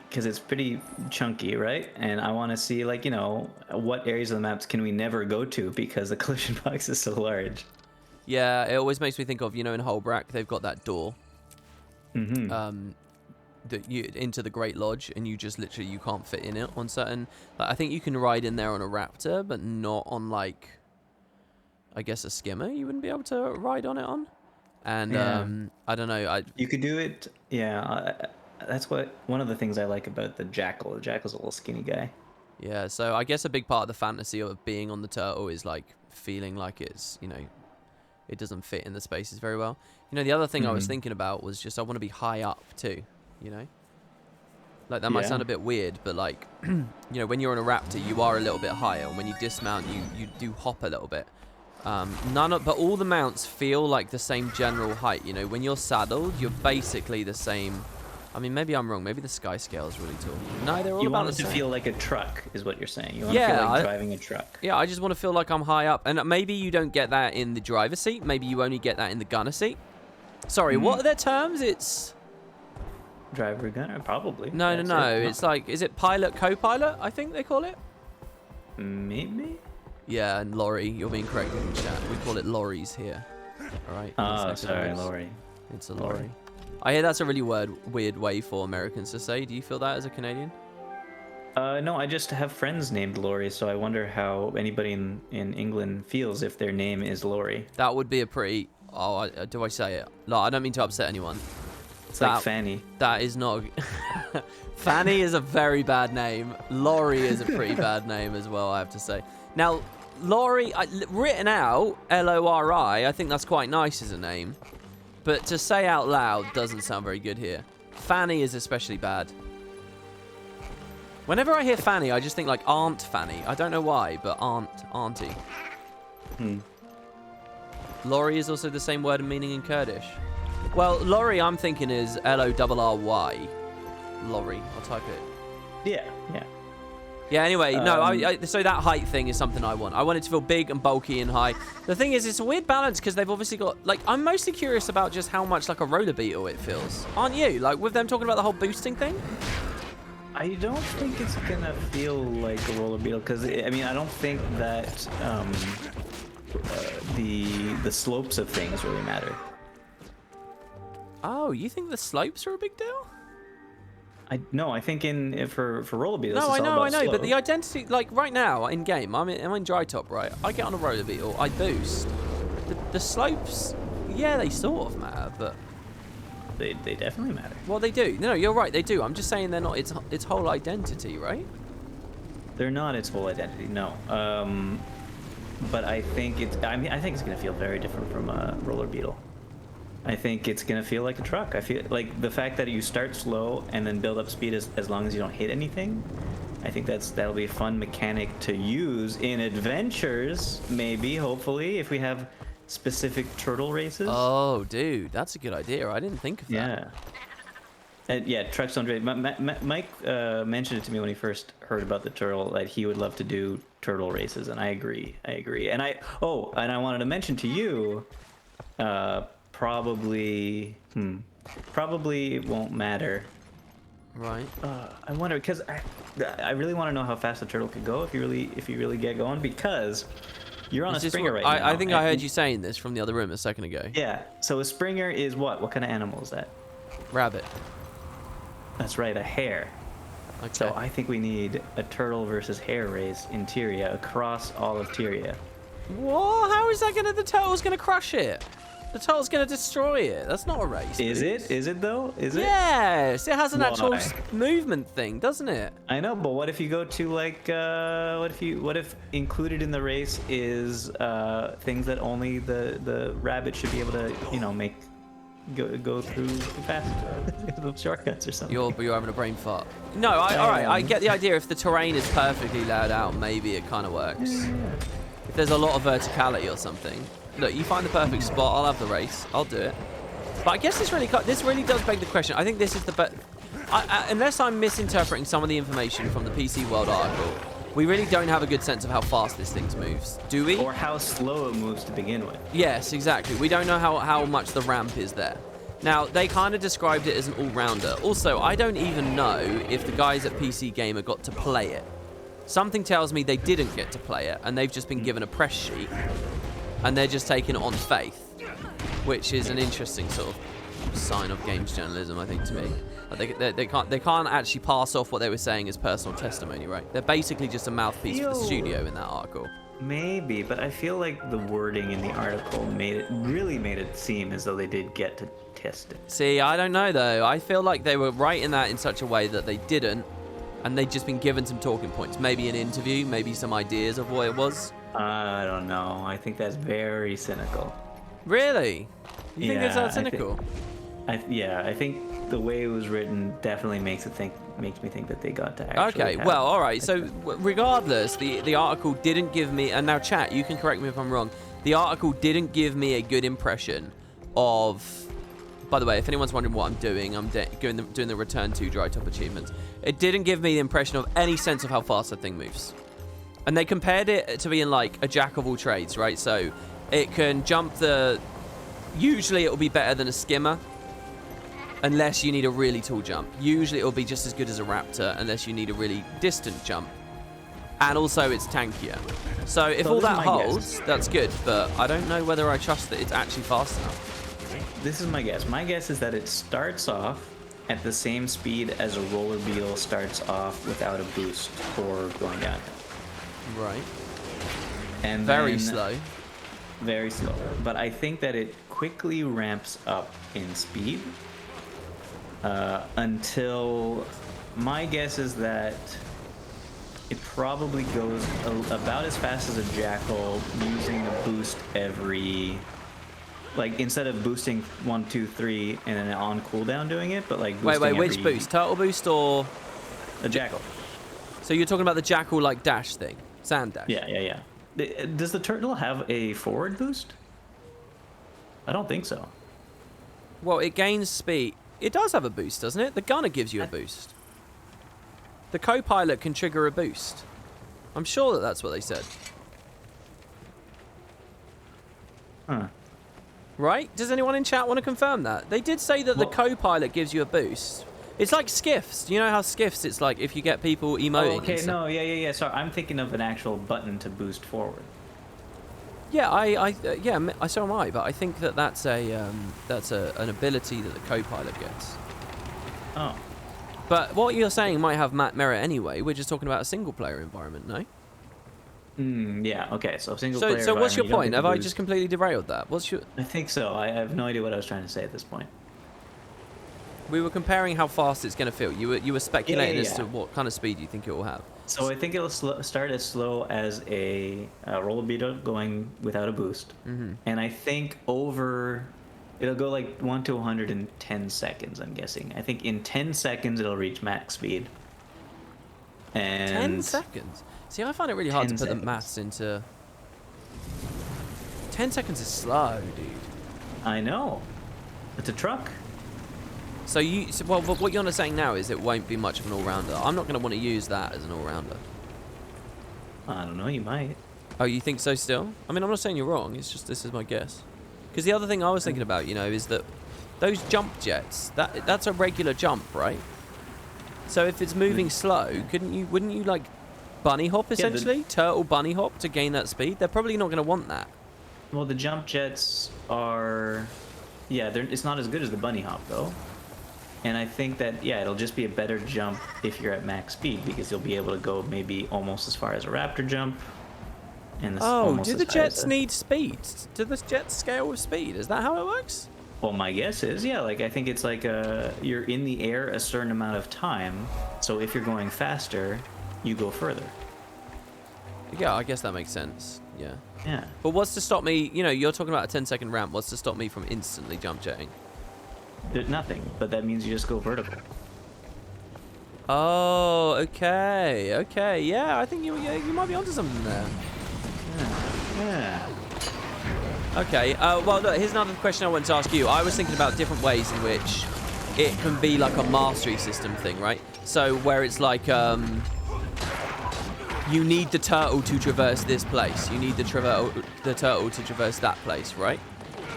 Because it's pretty chunky, right? And I want to see, like, you know, what areas of the maps can we never go to because the collision box is so large. Yeah, it always makes me think of, you know, in Holbrack, they've got that door. That you into the Great Lodge, and you just literally you can't fit in it on certain. Like, I think you can ride in there on a raptor, but not on, like, I guess a skimmer. You wouldn't be able to ride on it on. And I don't know. You could do it. Yeah, that's one of the things I like about the jackal. The jackal's a little skinny guy. Yeah, so I guess a big part of the fantasy of being on the turtle is like feeling like it's, you know, it doesn't fit in the spaces very well. You know, the other thing I was thinking about was just I want to be high up too. You know, like that might sound a bit weird, but like, you know, when you're on a raptor, you are a little bit higher, and when you dismount, you do hop a little bit. But all the mounts feel like the same general height. You know, when you're saddled, you're basically the same I mean, maybe I'm wrong. Maybe the sky scale is really tall. No, they're all You about want it the to same. feel like a truck, is what you're saying. You want to feel like driving a truck. Yeah, I just want to feel like I'm high up. And maybe you don't get that in the driver's seat. Maybe you only get that in the gunner seat. Sorry, what are their terms? It's... Driver, gunner, probably. No. It's like, is it pilot, co-pilot, I think they call it? Maybe? Yeah, and lorry. You're being corrected in chat. We call it lorries here. All right. Oh, sorry, lorry. It's a lorry. I hear that's a really weird way for Americans to say. Do you feel that as a Canadian? No, I just have friends named Laurie, so I wonder how anybody in England feels if their name is Laurie. That would be a pretty... Oh, do I say it? No, I don't mean to upset anyone. It's like Fanny. That is not... Fanny is a very bad name. Laurie is a pretty bad name as well, I have to say. Now, Laurie, written out, L-O-R-I, I think that's quite nice as a name. But to say out loud doesn't sound very good here. Fanny is especially bad. Whenever I hear Fanny, I just think like Aunt Fanny. I don't know why, but auntie. Laurie is also the same word and meaning in Kurdish. Well, Laurie, I'm thinking is L-O-R-R-Y. Laurie, I'll type it. Yeah. Yeah, anyway, no, so that height thing is something I want. I want it to feel big and bulky and high. The thing is, it's a weird balance because they've obviously got, like, I'm mostly curious about just how much like a roller beetle it feels. Aren't you? Like, with them talking about the whole boosting thing? I don't think it's gonna feel like a roller beetle because I mean I don't think that the slopes of things really matter. Oh, you think the slopes are a big deal? I think for roller beetles. No, I know, slope. but the identity, like right now in game, I'm in dry top, right? I get on a roller beetle, I boost. The slopes, yeah, they sort of matter, but they definitely matter. well, they do. No, you're right, they do. I'm just saying they're not its whole identity, right? They're not its whole identity, no. But I think I think it's gonna feel very different from a roller beetle. I think it's gonna feel like a truck. I feel like the fact that you start slow and then build up speed as long as you don't hit anything. I think that'll be a fun mechanic to use in adventures, maybe, hopefully, if we have specific turtle races. Oh, dude, that's a good idea. I didn't think of that. Yeah. Yeah, trucks on race. Mike mentioned it to me when he first heard about the turtle that he would love to do turtle races, and I agree. And I wanted to mention to you, probably it won't matter. Right. I wonder because I really want to know how fast the turtle could go if you really get going because you're on a Springer right now. I think I heard you saying this from the other room a second ago. Yeah. So a Springer is what? What kind of animal is that? Rabbit. That's right, a hare. Okay. So I think we need a turtle versus hare race in Tyria across all of Tyria. What? How is that the turtle's gonna crush it? The turtle's gonna destroy it. That's not a race. Is it? Is it though? Is it? Yes, it has an actual Why? movement thing, doesn't it? I know, but what if you go to like what if included in the race is things that only the rabbit should be able to make go through fast little shortcuts or something. You're having a brain fart. No, all right, I get the idea. If the terrain is perfectly laid out, maybe it kind of works. If there's a lot of verticality or something. Look, you find the perfect spot, I'll have the race. I'll do it. But I guess this really does beg the question. I think this is the best. Unless I'm misinterpreting some of the information from the PC World article, we really don't have a good sense of how fast this thing moves, do we? Or how slow it moves to begin with. Yes, exactly. We don't know how much the ramp is there. Now, they kind of described it as an all-rounder. Also, I don't even know if the guys at PC Gamer got to play it. Something tells me they didn't get to play it, and they've just been given a press sheet, and they're just taking it on faith, which is an interesting sort of sign of games journalism, I think, to me. They can't actually pass off what they were saying as personal testimony, right? They're basically just a mouthpiece for the studio in that article. Maybe, but I feel like the wording in the article really made it seem as though they did get to test it. See, I don't know though. I feel like they were writing that in such a way that they didn't, and they'd just been given some talking points. Maybe an interview, maybe some ideas of what it was. I don't know. I think that's very cynical. Really? You think it's that cynical? I think the way it was written definitely makes me think that they got to actually. Okay, well, all right. So regardless, the article didn't give me, and now chat, you can correct me if I'm wrong. The article didn't give me a good impression of By the way, if anyone's wondering what I'm doing, I'm doing the return to dry top achievements. It didn't give me the impression of any sense of how fast that thing moves. And they compared it to being like a jack of all trades, right? So it can jump usually it'll be better than a skimmer, unless you need a really tall jump. Usually it'll be just as good as a raptor, unless you need a really distant jump. And also it's tankier. So if all that holds, that's good, but I don't know whether I trust that it's actually fast enough. This is my guess. My guess is that it starts off at the same speed as a roller beetle starts off without a boost or going down. Right. And very slow. Very slow. But I think that it quickly ramps up in speed until my guess is that it probably goes about as fast as a jackal, using a boost every, like, instead of boosting 1, 2, 3 and then on cooldown doing it, but like boosting wait, which boost? Turtle boost or a jackal? So you're talking about the jackal like dash thing, sand dash? Yeah. Does the turtle have a forward boost? I don't think so. Well, it gains speed. It does have a boost, doesn't it? The gunner gives you a boost. The co-pilot can trigger a boost. I'm sure that that's what they said. Huh. Right? Does anyone in chat want to confirm that? They did say that the co-pilot gives you a boost. It's like skiffs. You know how skiffs, it's like if you get people emoting. Oh, okay, no, yeah. Sorry, I'm thinking of an actual button to boost forward. Yeah, so am I. But I think that that's an ability that the co-pilot gets. Oh. But what you're saying might have merit anyway. We're just talking about a single-player environment, no? Yeah. Okay. So single-player. So what's your point? Have I just completely derailed that? I think so. I have no idea what I was trying to say at this point. We were comparing how fast it's going to feel. You were speculating Yeah. as to what kind of speed you think it will have. So I think it'll start as slow as a roller beetle going without a boost, and I think it'll go like 1 to 100 in 10 seconds. I'm guessing. I think in 10 seconds it'll reach max speed. And 10 seconds. See, I find it really hard to put the maths into. 10 seconds is slow, dude. I know. It's a truck. So what you're saying now is it won't be much of an all-rounder. I'm not going to want to use that as an all-rounder. I don't know. You might. Oh, you think so still? I mean, I'm not saying you're wrong. It's just this is my guess. Because the other thing I was thinking about, is that those jump jets, that's a regular jump, right? So if it's moving slow, wouldn't you like bunny hop essentially? Turtle bunny hop to gain that speed? They're probably not going to want that. Well, the jump jets are, it's not as good as the bunny hop though. And I think that, it'll just be a better jump if you're at max speed, because you'll be able to go maybe almost as far as a raptor jump. And do the jets need speed? Do the jets scale with speed? Is that how it works? Well, my guess is, I think it's like you're in the air a certain amount of time, so if you're going faster, you go further. Yeah, I guess that makes sense. Yeah. Yeah. But what's to stop me, you're talking about a 10-second ramp, what's to stop me from instantly jump jetting? There's nothing, but that means you just go vertical. Oh, okay. Yeah, I think you might be onto something there. Yeah. Okay, well, look, here's another question I wanted to ask you. I was thinking about different ways in which it can be like a mastery system thing, right? So where it's like, you need the turtle to traverse this place. You need the turtle to traverse that place, right?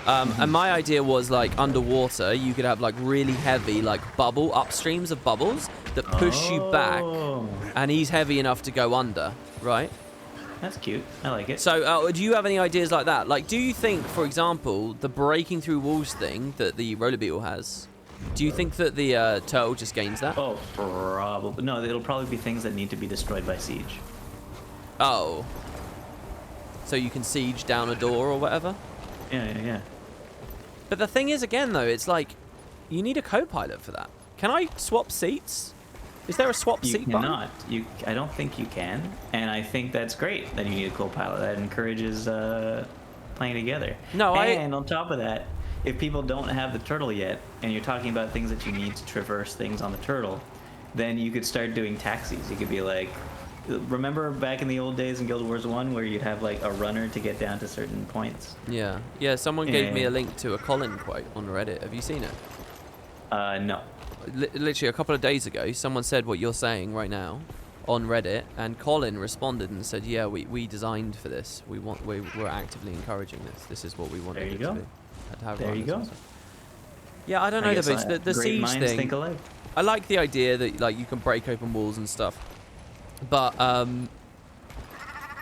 And my idea was like underwater, you could have like really heavy like upstreams of bubbles that push you back, and he's heavy enough to go under, right? That's cute. I like it. So do you have any ideas like that? Like, do you think, for example, the breaking through walls thing that the roller beetle has, do you think that the turtle just gains that? Oh, probably. No, it'll probably be things that need to be destroyed by siege. Oh. So you can siege down a door or whatever? Yeah. But the thing is, again, though, it's like, you need a co-pilot for that. Can I swap seats? Is there a swap seat button? You cannot. I don't think you can. And I think that's great that you need a co-pilot. That encourages playing together. And on top of that, if people don't have the turtle yet, and you're talking about things that you need to traverse things on the turtle, then you could start doing taxis. You could be like, remember back in the old days in Guild Wars 1 where you'd have like a runner to get down to certain points? Yeah. Yeah, someone gave me a link to a Colin quote on Reddit. Have you seen it? No. Literally a couple of days ago, someone said what you're saying right now on Reddit, and Colin responded and said, "Yeah, we designed for this. We're actively encouraging this. This is what we wanted it to be." There you go. Yeah, I don't know the great siege minds thing. think alike. I like the idea that like you can break open walls and stuff, but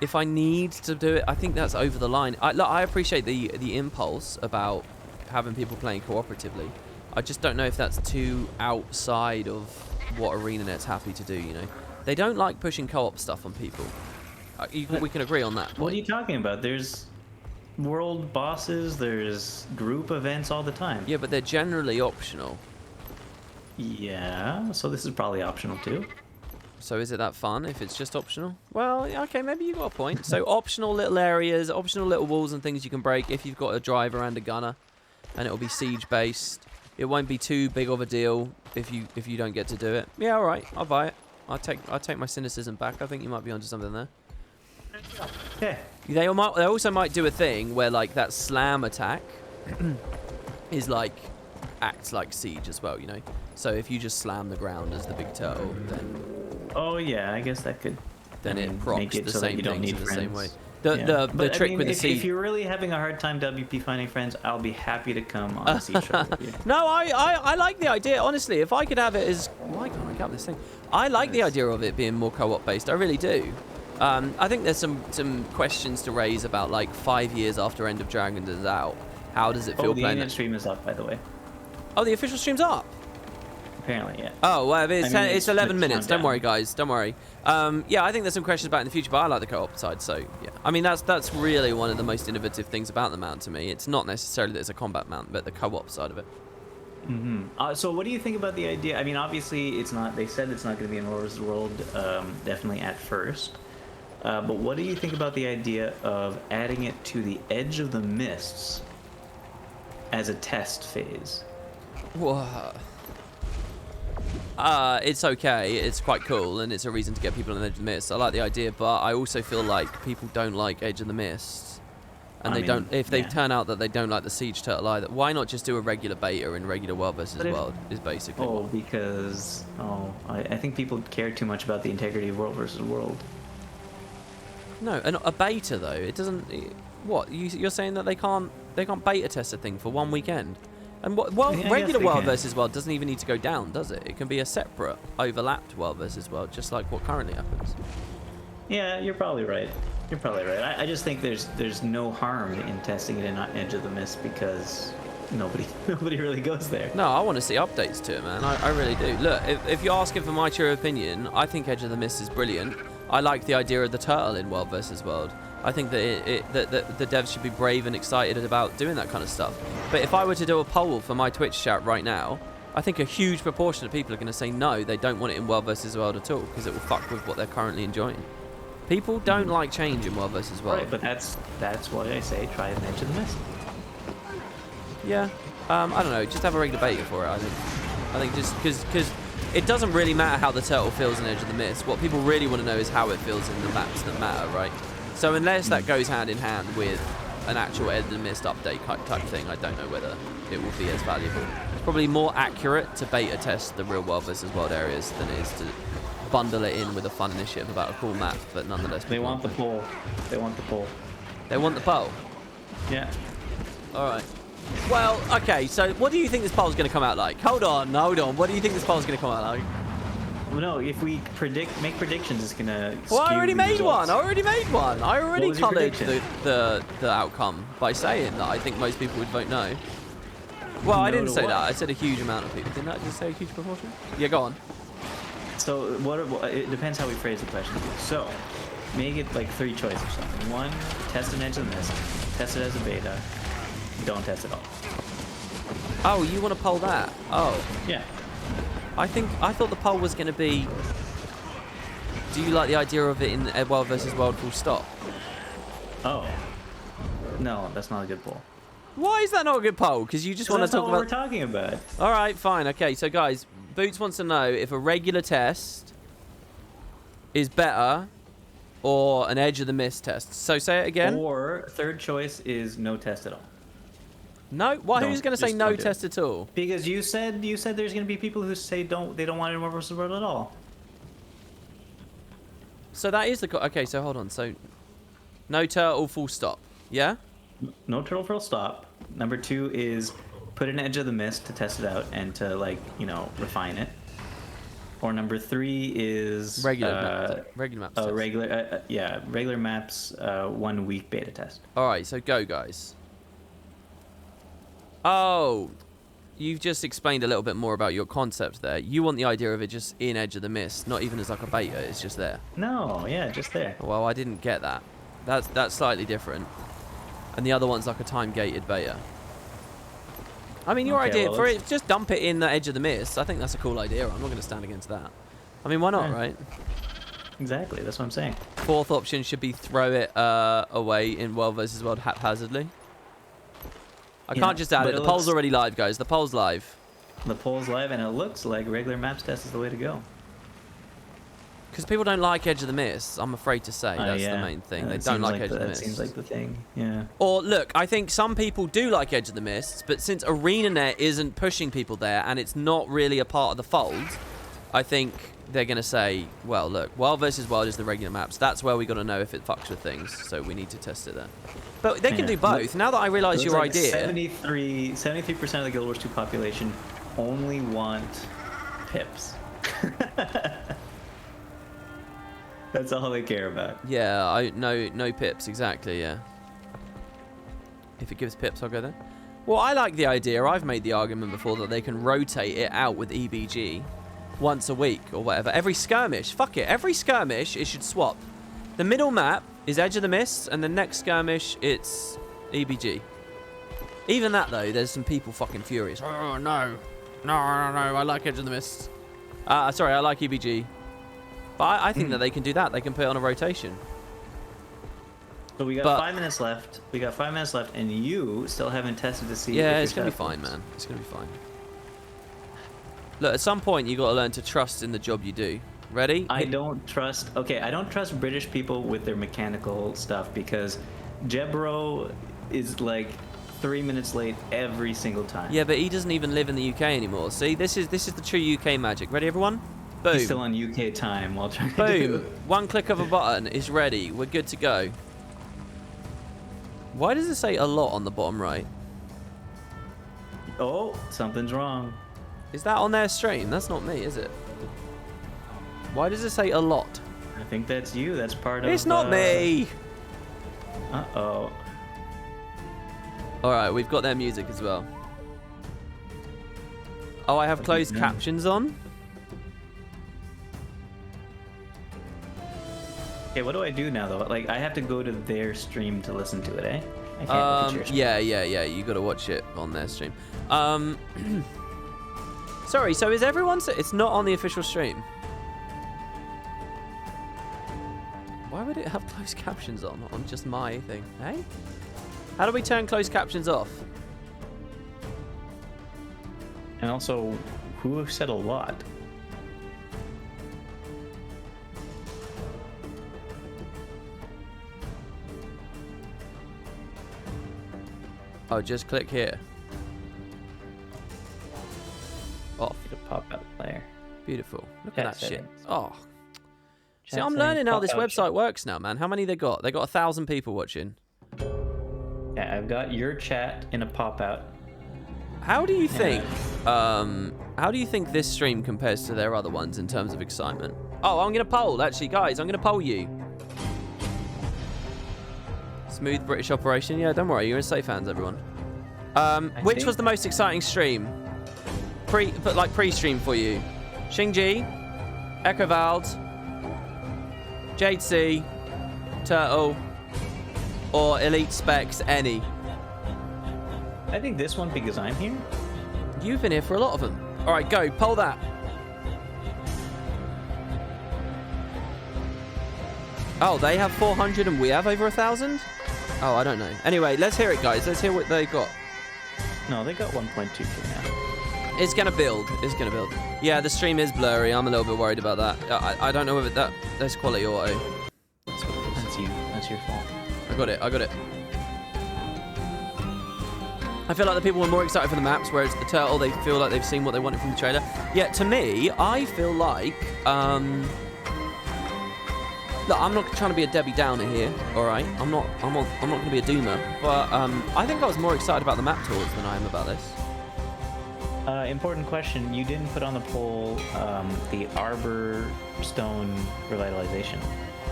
if I need to do it, I think that's over the line. I appreciate the impulse about having people playing cooperatively. I just don't know if that's too outside of what ArenaNet's happy to do. You know, they don't like pushing co-op stuff on people. We can agree on that point. What are you talking about? There's world bosses, there's group events all the time. Yeah, but they're generally optional. Yeah, so this is probably optional too. So is it that fun if it's just optional? Well, okay, maybe you got a point. So optional little areas, optional little walls and things you can break if you've got a driver and a gunner, and it'll be siege based. It won't be too big of a deal if you don't get to do it. Yeah, all right, I'll buy it. I'll take my cynicism back. I think you might be onto something there. Okay. They also might do a thing where like that slam attack is like acts like siege as well, you know. So if you just slam the ground as the big turtle, then Oh yeah, I guess that could. it procs make it the so that same you don't things need in the same way. friends. The trick with the siege. If you're really having a hard time WP finding friends, I'll be happy to come on a siege show with you. No, I like the idea. Honestly, if I could have it as why can't I get this thing? I like the idea of it being more co-op based. I really do. I think there's some questions to raise about like 5 years after End of Dragons is out. How does it feel the playing Indian that? stream is up, by the way. Oh, the official stream's up. Apparently, yeah. Oh, well, it's 11 minutes. countdown. Don't worry, guys. Don't worry. Yeah, I think there's some questions about it in the future, but I like the co-op side. So yeah, I mean that's really one of the most innovative things about the mount to me. It's not necessarily that it's a combat mount, but the co-op side of it. So what do you think about the idea? I mean, obviously, it's not. They said it's not going to be in War vs. World, definitely at first. But what do you think about the idea of adding it to the Edge of the Mists as a test phase? Whoa. It's okay. It's quite cool, and it's a reason to get people on Edge of the Mist. I like the idea, but I also feel like people don't like Edge of the Mist, and If they turn out that they don't like the Siege Turtle either, why not just do a regular beta in regular World versus World? Is basically. I think people care too much about the integrity of World versus World. No, a beta though. It doesn't. What you're saying that they can't beta test a thing for one weekend? And regular World versus World doesn't even need to go down, does it? It can be a separate, overlapped World versus World, just like what currently happens. Yeah, you're probably right. I just think there's no harm in testing it in Edge of the Mist because nobody really goes there. No, I want to see updates to it, man. I really do. Look, if you're asking for my true opinion, I think Edge of the Mist is brilliant. I like the idea of the turtle in World versus World. I think that the devs should be brave and excited about doing that kind of stuff. But if I were to do a poll for my Twitch chat right now, I think a huge proportion of people are going to say no, they don't want it in World versus World at all because it will fuck with what they're currently enjoying. People don't like change in World versus World. Right, but that's why I say try an Edge of the Mist. Yeah, I don't know. Just have a regular beta for it. I think just because it doesn't really matter how the turtle feels in Edge of the Mist. What people really want to know is how it feels in the maps that matter, right? So unless that goes hand in hand with an actual Edge of the Mist update type thing, I don't know whether it will be as valuable. It's probably more accurate to beta test the real World versus World areas than it is to bundle it in with a fun initiative about a cool map, but nonetheless. They want the poll. They want the poll. They want the poll? Yeah. All right. Well, okay, so what do you think this poll's going to come out like? Hold on. What do you think this poll's going to come out like? Well, no, if we make predictions, it's going to Well, I already made one. I already coloured the outcome by saying that I think most people would vote no. Well, I didn't say that. I said a huge amount of people. Didn't I just say a huge proportion? Yeah, go on. So it depends how we phrase the question. So make it like 3 choices or something. 1, test an Edge of the Mist. Test it as a beta. Don't test it all. Oh, you want to poll that? Oh. Yeah. I thought the poll was going to be, do you like the idea of it in World versus World full stop? Oh. No, that's not a good poll. Why is that not a good poll? Because you just want to talk about... That's not what we're talking about. All right, fine. Okay, so guys, Boots wants to know if a regular test is better, or an Edge of the Mist test. So say it again. Or third choice is no test at all. No? Why? Who's going to say Just no don't do test it. at all? Because you said there's going to be people who say they don't want Animal vs. World at all. So that is the... Okay, so hold on. So no turtle, full stop. Yeah? No turtle full stop. Number 2 is put an Edge of the Mist to test it out and to, like, you know, refine it. Or number 3 is Regular maps. Test. Regular maps 1 week beta test. All right, so go, guys. Oh, you've just explained a little bit more about your concept there. You want the idea of it just in Edge of the Mist, not even as like a beta. It's just there. No, yeah, just there. Well, I didn't get that. That's slightly different. And the other one's like a time-gated beta. I mean, your idea for it, just dump it in the Edge of the Mist. I think that's a cool idea. I'm not going to stand against that. I mean, why not, right? Exactly, that's what I'm saying. Fourth option should be throw it away in World vs. World haphazardly. I can't just add it. The poll's already live, guys. The poll's live. The poll's live, and it looks like regular maps test is the way to go. Because people don't like Edge of the Mist, I'm afraid to say. That's the main thing. They don't like Edge of the Mist. That seems like the thing, yeah. Or, look, I think some people do like Edge of the Mist, but since ArenaNet isn't pushing people there, and it's not really a part of the fold, I think they're going to say, well, look, Wild vs. Wild is the regular maps. That's where we got to know if it fucks with things, so we need to test it there. But they can do both. Now that I realise your idea... 73% of the Guild Wars 2 population only want pips. That's all they care about. Yeah, no pips, exactly, yeah. If it gives pips, I'll go there. Well, I like the idea. I've made the argument before that they can rotate it out with EBG once a week or whatever. Every skirmish. Fuck it. Every skirmish, it should swap. The middle map is Edge of the Mist, and the next skirmish, it's EBG. Even that, though, there's some people fucking furious. Oh, no. No, I like Edge of the Mist. Sorry, I like EBG. But I think that they can do that. They can put it on a rotation. So we got 5 minutes left. We got 5 minutes left, and you still haven't tested to see. Yeah, it's gonna be fine, man. It's gonna be fine. Look, at some point you got to learn to trust in the job you do. Ready? I don't trust. Okay, I don't trust British people with their mechanical stuff because Jebro is like 3 minutes late every single time. Yeah, but he doesn't even live in the UK anymore. See, this is the true UK magic. Ready, everyone? Boom. He's still on UK time while trying to do it. One click of a button is ready. We're good to go. Why does it say a lot on the bottom right? Oh, something's wrong. Is that on their stream? That's not me, is it? Why does it say a lot? I think that's you. That's part of... It's not me! Uh-oh. Alright, we've got their music as well. Oh, I have closed captions on? Okay, what do I do now, though? Like, I have to go to their stream to listen to it, eh? I can't look at your stream. Yeah. You got to watch it on their stream. Sorry, so is everyone... It's not on the official stream. Why would it have closed captions on just my thing? Hey? How do we turn closed captions off? And also, who said a lot? Oh, just click here. Off. To pop out player. Beautiful. Look Chat at that shit. settings. Oh. See, Chat I'm learning how this settings, website works now, man. How many they got? They got 1,000 people watching. Yeah, I've got your chat in a pop out. How do you think? How do you think this stream compares to their other ones in terms of excitement? Oh, I'm gonna poll. Actually, guys, I'm gonna poll you. Smooth British operation. Yeah, don't worry. You're in safe hands, everyone. Which was the most exciting stream? Pre-stream for you. Xingji, Echo Vald, Jade C, Turtle, or Elite Specs, any? I think this one because I'm here. You've been here for a lot of them. All right, go. Poll that. Oh, they have 400 and we have over 1,000? Oh, I don't know. Anyway, let's hear it, guys. Let's hear what they got. No, they got 1.2 now. It's gonna build. It's gonna build. Yeah, the stream is blurry. I'm a little bit worried about that. I don't know whether that's quality auto. That's you. That's your fault. I got it. I got it. I feel like the people were more excited for the maps, whereas the turtle, they feel like they've seen what they wanted from the trailer. Yeah, to me, I feel like look, I'm not trying to be a Debbie Downer here, all right? I'm not going to be a doomer, but I think I was more excited about the map tours than I am about this. Important question. You didn't put on the poll the Arbor Stone revitalization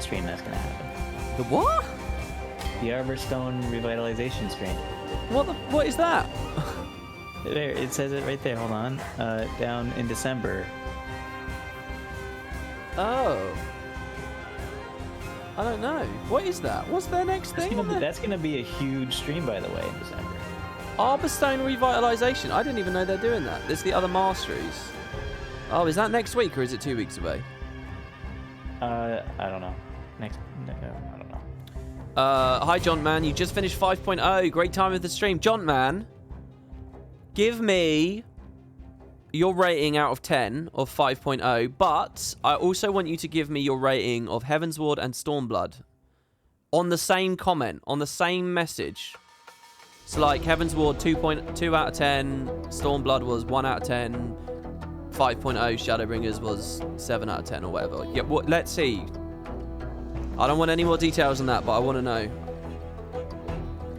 stream that's going to happen. The what? The Arbor Stone revitalization stream. What is that? There, it says it right there. Hold on. Down in December. Oh. I don't know. What is that? What's their next thing? That's gonna be a huge stream, by the way, in December. Arborstone revitalization. I didn't even know they're doing that. There's the other masteries. Oh, is that next week or is it 2 weeks away? I don't know. I don't know. Hi, John Man. You just finished 5.0. Great time of the stream. John Man, give me your rating out of 10 of 5.0, but I also want you to give me your rating of Heavensward and Stormblood on the same comment, on the same message. So like Heavensward 2.2 out of 10, Stormblood was 1 out of 10, 5.0 Shadowbringers was 7 out of 10 or whatever. Yeah, let's see. I don't want any more details on that, but I want to know.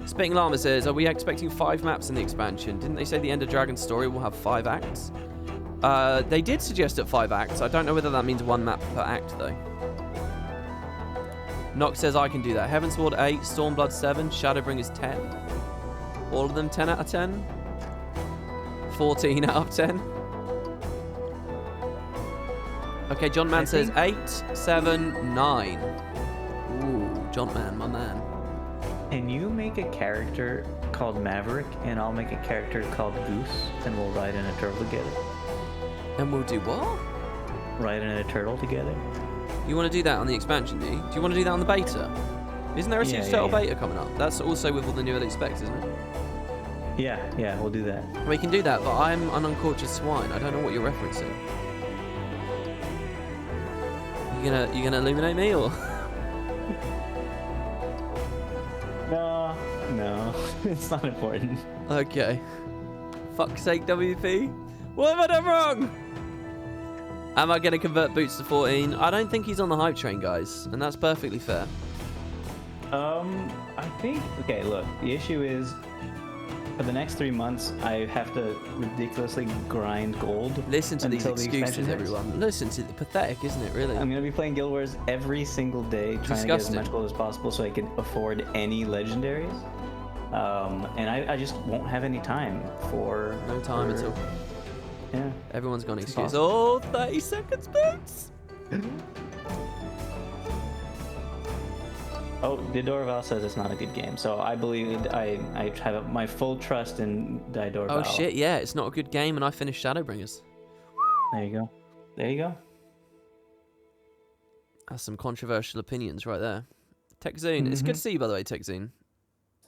Spitting Llama says, are we expecting 5 maps in the expansion? Didn't they say the Ender Dragon story will have 5 acts? They did suggest at 5 acts. I don't know whether that means 1 map per act, though. Nox says I can do that. Heavensward 8, Stormblood 7, Shadowbringers 10. All of them 10 out of 10? 14 out of 10? Okay, John Man says 8, 7, 9. Ooh, John Man, my man. Can you make a character called Maverick, and I'll make a character called Goose, and we'll ride in a turtle together? And we'll do what? Ride in a turtle together. You want to do that on the expansion, do you? Do you want to do that on the beta? Isn't there a Siege Turtle beta coming up? That's also with all the new elite specs, isn't it? Yeah, we'll do that. We can do that, but I'm an uncultured swine. I don't know what you're referencing. You gonna illuminate me, or? No, it's not important. Okay. Fuck's sake, WP. What have I done wrong? Am I going to convert Boots to 14? I don't think he's on the hype train, guys, and that's perfectly fair. I think, okay, look, the issue is, for the next 3 months, I have to ridiculously grind gold. Listen to these excuses, everyone. Listen to the pathetic, isn't it, really? I'm going to be playing Guild Wars every single day, trying to get as much gold as possible so I can afford any legendaries. And I just won't have any time for... No time at all. Yeah. Everyone's got an excuse. Oh, 30 seconds, Boots! Oh, Didorval says it's not a good game, so I believe I have my full trust in Didorval. Oh shit, yeah, it's not a good game, and I finished Shadowbringers. There you go. There you go. That's some controversial opinions right there. TechZoon, it's good to see you, by the way, TechZoon.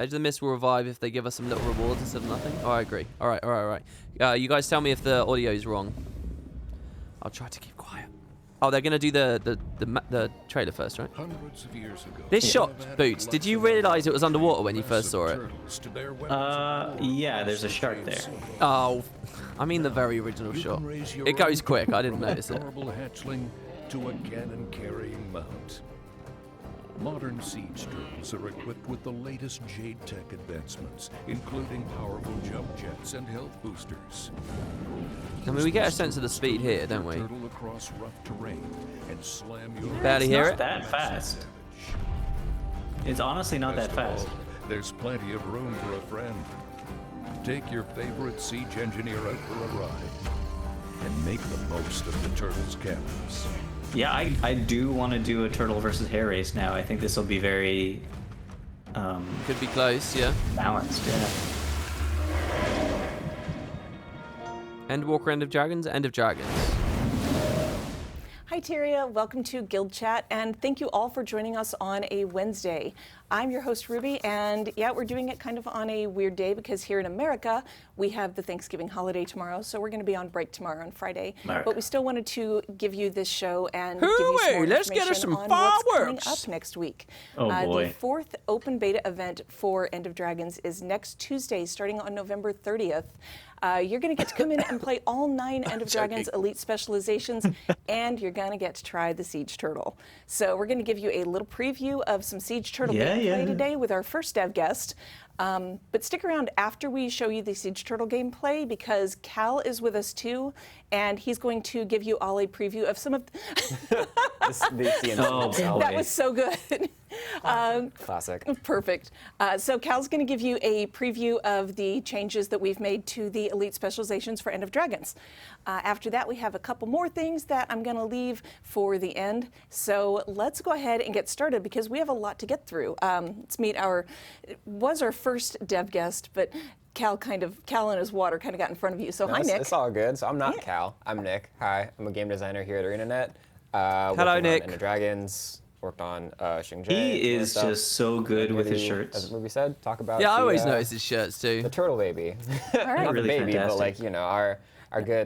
Edge of the Mist will revive if they give us some little rewards instead of nothing. Oh, I agree. All right. You guys tell me if the audio is wrong. I'll try to keep quiet. Oh, they're gonna do the trailer first, right? Hundreds of years ago. This shot, Boots. Did you realise it was underwater when you first saw it? Yeah. There's a shark there. Oh, I mean the very original shot. It goes quick. I didn't notice it. Hatchling to a cannon-carrying mount. Modern siege turtles are equipped with the latest Jade Tech advancements, including powerful jump jets and health boosters. I mean, we get a sense of the speed here, don't we? Turtle across rough terrain and slam your Barely hear it. It's not that fast. It's honestly not that fast. There's plenty of room for a friend. Take your favorite siege engineer out for a ride and make the most of the turtle's cannons. Yeah, I do want to do a turtle versus hair race now. I think this will be very Could be close, yeah. balanced. Yeah. Endwalker, End of Dragons, End of Dragons. Hi, Tyria. Welcome to Guild Chat, and thank you all for joining us on a Wednesday. I'm your host, Ruby, and yeah, we're doing it kind of on a weird day because here in America, we have the Thanksgiving holiday tomorrow, so we're going to be on break tomorrow on Friday. America. But we still wanted to give you this show and give you some more Hooray, let's get us information some on what's coming fireworks. up next week. Oh, boy. The fourth open beta event for End of Dragons is next Tuesday, starting on November 30th. You're going to get to come in and play all 9 End of Dragons Elite specializations, and you're going to get to try the Siege Turtle. So we're going to give you a little preview of some Siege Turtle gameplay today with our first dev guest. But stick around after we show you the Siege Turtle gameplay because Cal is with us too, and he's going to give you all a preview of some of. That was so good. Classic. Perfect. So Cal's going to give you a preview of the changes that we've made to the Elite Specializations for End of Dragons. After that, we have a couple more things that I'm going to leave for the end. So let's go ahead and get started because we have a lot to get through. Let's meet our first dev guest, but Cal and his water kind of got in front of you. So hi, Nick. It's all good. So I'm not Cal. I'm Nick. Hi. I'm a game designer here at ArenaNet. Hello, Nick. End of Dragons. Worked on Xingje. He is just so good with his shirts. As the movie said, talk about. Yeah, I always notice his shirts too. The turtle baby. All right. Not Really the baby, fantastic. but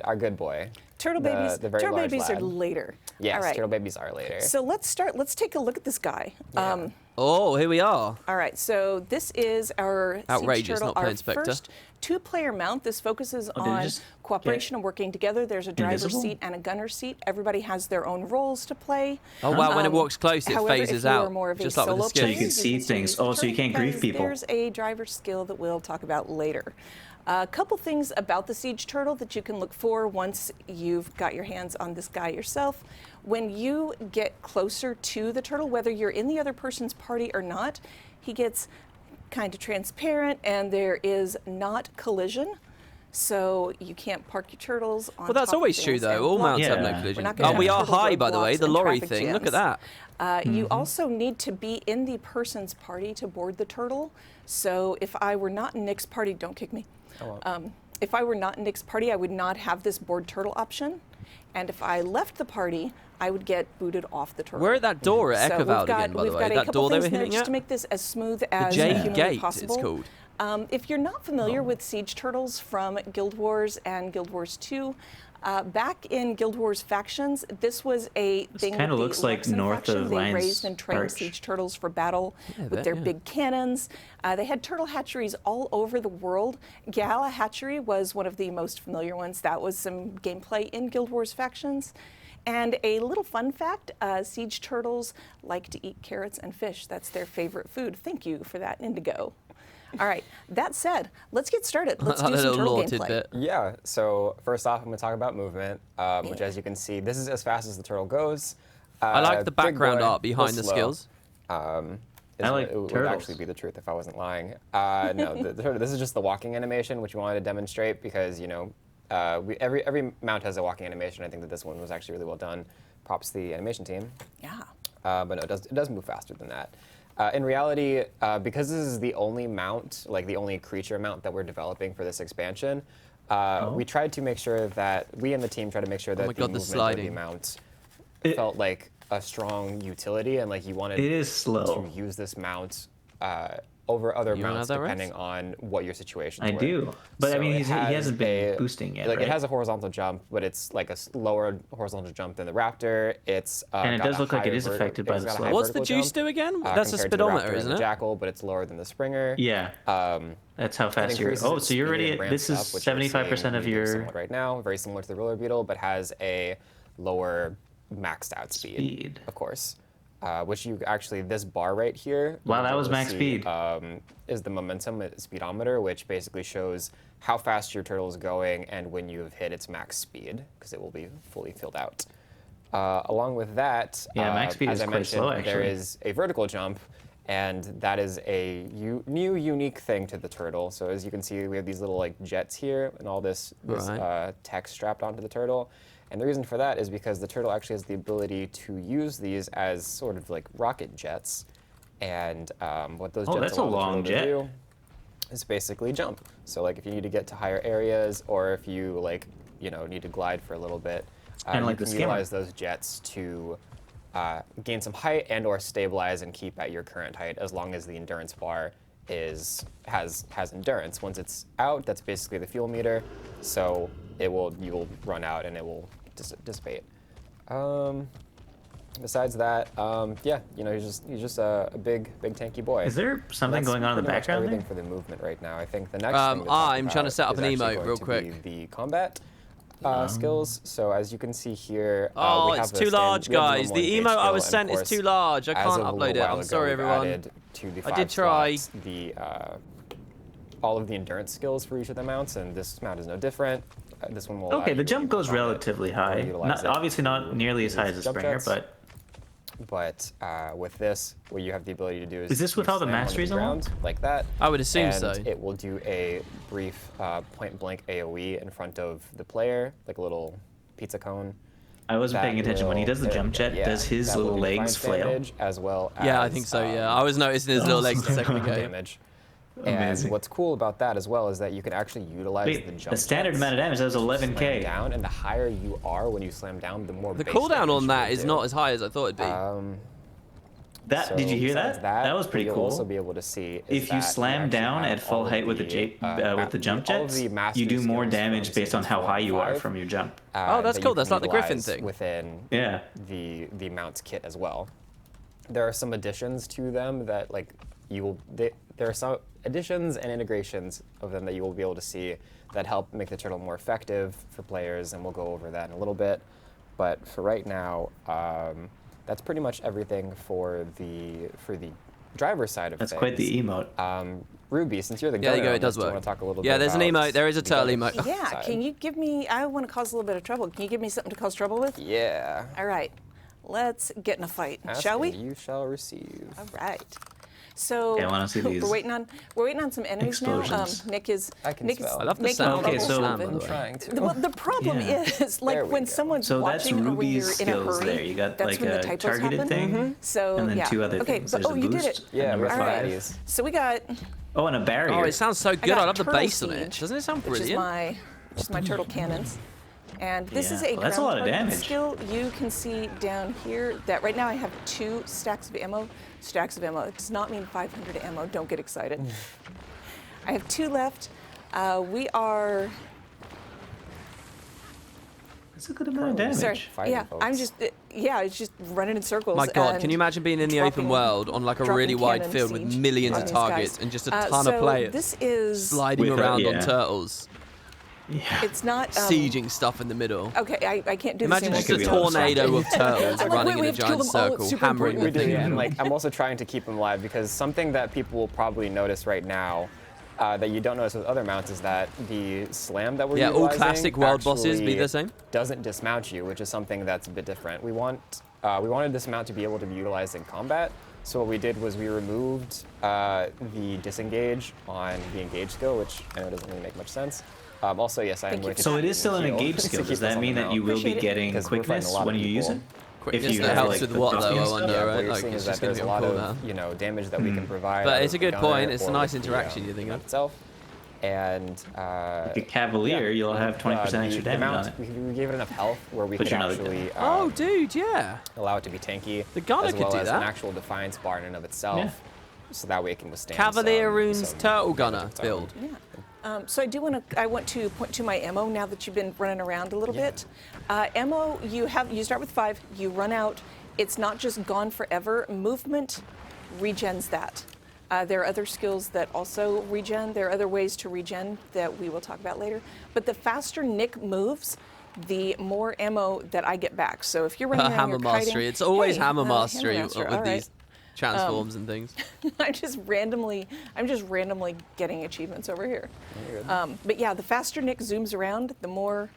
our good boy. Turtle babies. The very Turtle large babies are lad. later. Yes, All right. turtle babies are later. So let's start. Let's take a look at this guy. Oh, here we are. All right, so this is our Outrageous, Siege Turtle, not plain our Spectre. first 2-player mount. This focuses did it on just cooperation and working together. There's a driver's invisible? seat and a gunner seat. Everybody has their own roles to play. Oh wow, when it walks close, it However, phases if you are out, more of a just like with the solo skins. player, So you can see use things. the Oh, so you turtle can't grief because people. There's a driver's skill that we'll talk about later. A couple things about the Siege Turtle that you can look for once you've got your hands on this guy yourself. When you get closer to the turtle, whether you're in the other person's party or not, he gets kind of transparent and there is not collision. So you can't park your turtles on Well, that's top of always true things though. and All block mounts have them. no Yeah. We're collision. not gonna Oh, have we are turtle high, by the way. roadblocks The and lorry traffic thing. Look at jams. that. You also need to be in the person's party to board the turtle. So if I were not in Nick's party, don't kick me. If I were not in Nick's party, I would not have this board turtle option. And if I left the party, I would get booted off the turtle. We're at that door at So Echovald we've got, again, by the we've way. got a That couple door they things were in there hinting just at. to make this as smooth as Jade humanly Gate, possible. it's called. If you're not familiar with Siege Turtles from Guild Wars and Guild Wars 2, back in Guild Wars factions, this was a thing kinda with looks the like Luxon north faction. of They Lion's raised and trained Arch. Siege Turtles for battle with their yeah. big cannons. They had turtle hatcheries all over the world. Gala Hatchery was one of the most familiar ones. That was some gameplay in Guild Wars factions. And a little fun fact, Siege Turtles like to eat carrots and fish. That's their favorite food. Thank you for that, Indigo. All right, that said, let's get started. Let's do That some little turtle lore gameplay. tidbit. Yeah, so first off, I'm going to talk about movement, which as you can see, this is as fast as the turtle goes. I like the Big background boy, art behind the slow. skills. I like It would turtles. actually be the truth if I wasn't lying. No, the turtle, this is just the walking animation, which we wanted to demonstrate because, every mount has a walking animation. I think that this one was actually really well done. Props to the animation team. Yeah. But no, it does move faster than that. In reality, because this is the only mount, like the only creature mount that we're developing for this expansion, we tried to make sure that we and the team tried to make sure that my the God, the movement of the sliding. mount felt like a strong utility, and like you wanted It is slow. to use this mount over other You wanna mounts have that, depending on what your situation. I do. But I mean, it he hasn't been boosting yet, Like right? it has a horizontal jump, but it's like a lower horizontal jump than the Raptor. It's And it got does a look like it higher is affected by it's the got a slope. high What's the vertical juice jump, do again? That's a compared to the speedometer, Raptor isn't and the it? Jackal, but it's lower than the Springer. Yeah. That's how fast you're. increases Oh, its so you're speed already. and This ramps is up, which you're 75% seeing of we do your. somewhat right now, very similar to the Roller Beetle, but has a lower maxed out Speed. of course. Which you actually, this bar right here. Wow, you'll that be was able to max see, speed. Is the momentum speedometer, which basically shows how fast your turtle is going and when you have hit its max speed, because it will be fully filled out. Along with that, Yeah, max speed as is I quite mentioned, slow, there actually. is a vertical jump, and that is a new unique thing to the turtle. So as you can see, we have these little like jets here, and all this Right. text strapped onto the turtle. And the reason for that is because the turtle actually has the ability to use these as sort of like rocket jets. And what those jets that's a allow the long turtle to jet. do is basically jump. So like if you need to get to higher areas, or if you like need to glide for a little bit, Kinda you like the can skimmer. utilize those jets to gain some height and or stabilize and keep at your current height as long as the endurance bar has endurance. Once it's out, that's basically the fuel meter, so you will run out and it will dissipate. Besides that, yeah, he's just a big tanky boy. Is there something going on in the background everything there? for the movement right now. I think the next thing to talk I'm trying to set up is an actually emote going real to quick. be the combat skills. So as you can see here, Oh, we have it's the too large, we have the guys. normal The engage emote I skill, was and sent of is course, too large. I as can't of a upload little it. while I'm ago, sorry, we've everyone. added to the I 5 did try. slots all of the endurance skills for each of the mounts, and this mount is no different. This one will Okay, the actually jump goes on it relatively or high. utilize it Obviously not to nearly as high as use a jump Springer, jets. but But with this, what you have the ability to do Is this with you all the slam onto masteries ground unlocked? like that. I would assume and so. It will do a brief point-blank AOE in front of the player, like a little pizza cone. I wasn't paying attention. When he does the jump jet, does his that will little do legs defiance flail? damage as well as, Yeah, I think so. Yeah, I was noticing his little legs a second ago. damage. Amazing. And what's cool about that as well is that you can actually utilize Wait, the jump the standard jets amount of damage, that was to 11K. slam down, and the higher you are when you slam down, the more The base cooldown damage on you that will is do. not as high as I thought it'd be. Did you hear besides that? That was pretty what cool. You'll also be able to see is If you that slam actually down have at full all of height with the jump all of jets, the mastery you do more skills damage from based on seasons how 4 high and you are 5, from your jump. Oh, that's that cool. you That's can like the Griffin utilize thing. within Yeah. the mounts kit as well. There are some additions to them that there are some additions and integrations of them that you will be able to see that help make the turtle more effective for players, and we'll go over that in a little bit. But for right now, that's pretty much everything for the driver's side of That's things. quite the emote. Ruby, since you're the Yeah, gunner, there you go. on It does this, do you work. want to talk a little Yeah, bit there's an about emote. There is a the turtle gunner emote. Yeah, side? can you give me, I want to cause a little bit of trouble. Can you give me something to cause trouble with? Yeah. All right, let's get in a fight, Ask shall we? and you shall receive. All right. So Okay, I wanna see these we're waiting on some enemies now. explosions. Nick is I can Nick is spell. I love the making sound Okay, of the so- slam, by I'm the way. trying to. The problem Yeah. is, like, There we when go. someone's So that's watching or when you're Ruby's in a skills hurry, there. You got that's like when the a typos targeted happen. thing, So and then yeah. 2 other Okay, things. but, There's a you did boost it. Yeah, and number we have 5. baddies. So we got, Oh, and a barrier. Oh, it sounds so I good. I got love the Turtle bass on it. Siege, Doesn't it sound which is brilliant? my turtle cannons. And this is Yeah. a Well, that's a lot ground of target damage. skill. You can see down here that right now I have 2 stacks of ammo. Stacks of ammo. It does not mean 500 ammo. Don't get excited. I have 2 left. We are. That's a good amount of damage. Sorry. Fighting Yeah, I'm folks. just. Yeah, it's just running in circles. My God, can and you imagine being in the open dropping- world on like a really dropping wide cannon field with siege millions on of these targets guys. and just a ton so of players This is. sliding With around on yeah. turtles, Yeah. It's not. sieging stuff in the middle? Okay, I can't do Imagine the just same a could be one. awesome. tornado of turtles I'm like, running wait, in we a have to kill giant them all. It's circle, super hammering important. the We do, thing. yeah, and like I'm also trying to keep them live because something that people will probably notice right now that you don't notice with other mounts is that the slam that we're Yeah, all utilizing classic world bosses be actually the same? doesn't dismount you, which is something that's a bit different. We wanted this mount to be able to be utilized in combat. So what we did was we removed the disengage on the engage skill, which I know doesn't really make much sense. Also, yes, I am Thank going you. to. So it is still an heal engage to skill. keep Does us that on mean the that you mount. will be Appreciate it. getting 'Cause we're fighting a quickness lot of when you use people. it? Quickness you that have, helps like, with the what though? buffing I and wonder, stuff? What right? you're Like seeing it's is just that gonna there's be a on lot cooldown. of damage that we can provide. But either it's a with the good point. gunner It's a or nice with the, interaction, you think, mount huh? itself. And Like a Cavalier, you'll have 20% extra the damage mount, on it. we gave it enough health where we But could you're not actually Oh, dude, yeah. allow it to be tanky, The gunner as could well do as that. an actual defiance bar in and of itself, Yeah. so that way it can withstand Cavalier some Rune's Turtle damage Gunner of its own. build. Yeah. So I want to point to my ammo now that you've been running around a little bit. Ammo, you start with 5, you run out. It's not just gone forever. Movement regens that. There are other skills that also regen. There are other ways to regen that we will talk about later. But the faster Nick moves, the more ammo that I get back. So if you're running around, Hammer you're mastery. kiting, It's always hey, hammer Hammer mastery Master, with all right. these transforms and things. I'm just randomly getting achievements over here. But yeah, the faster Nick zooms around, the more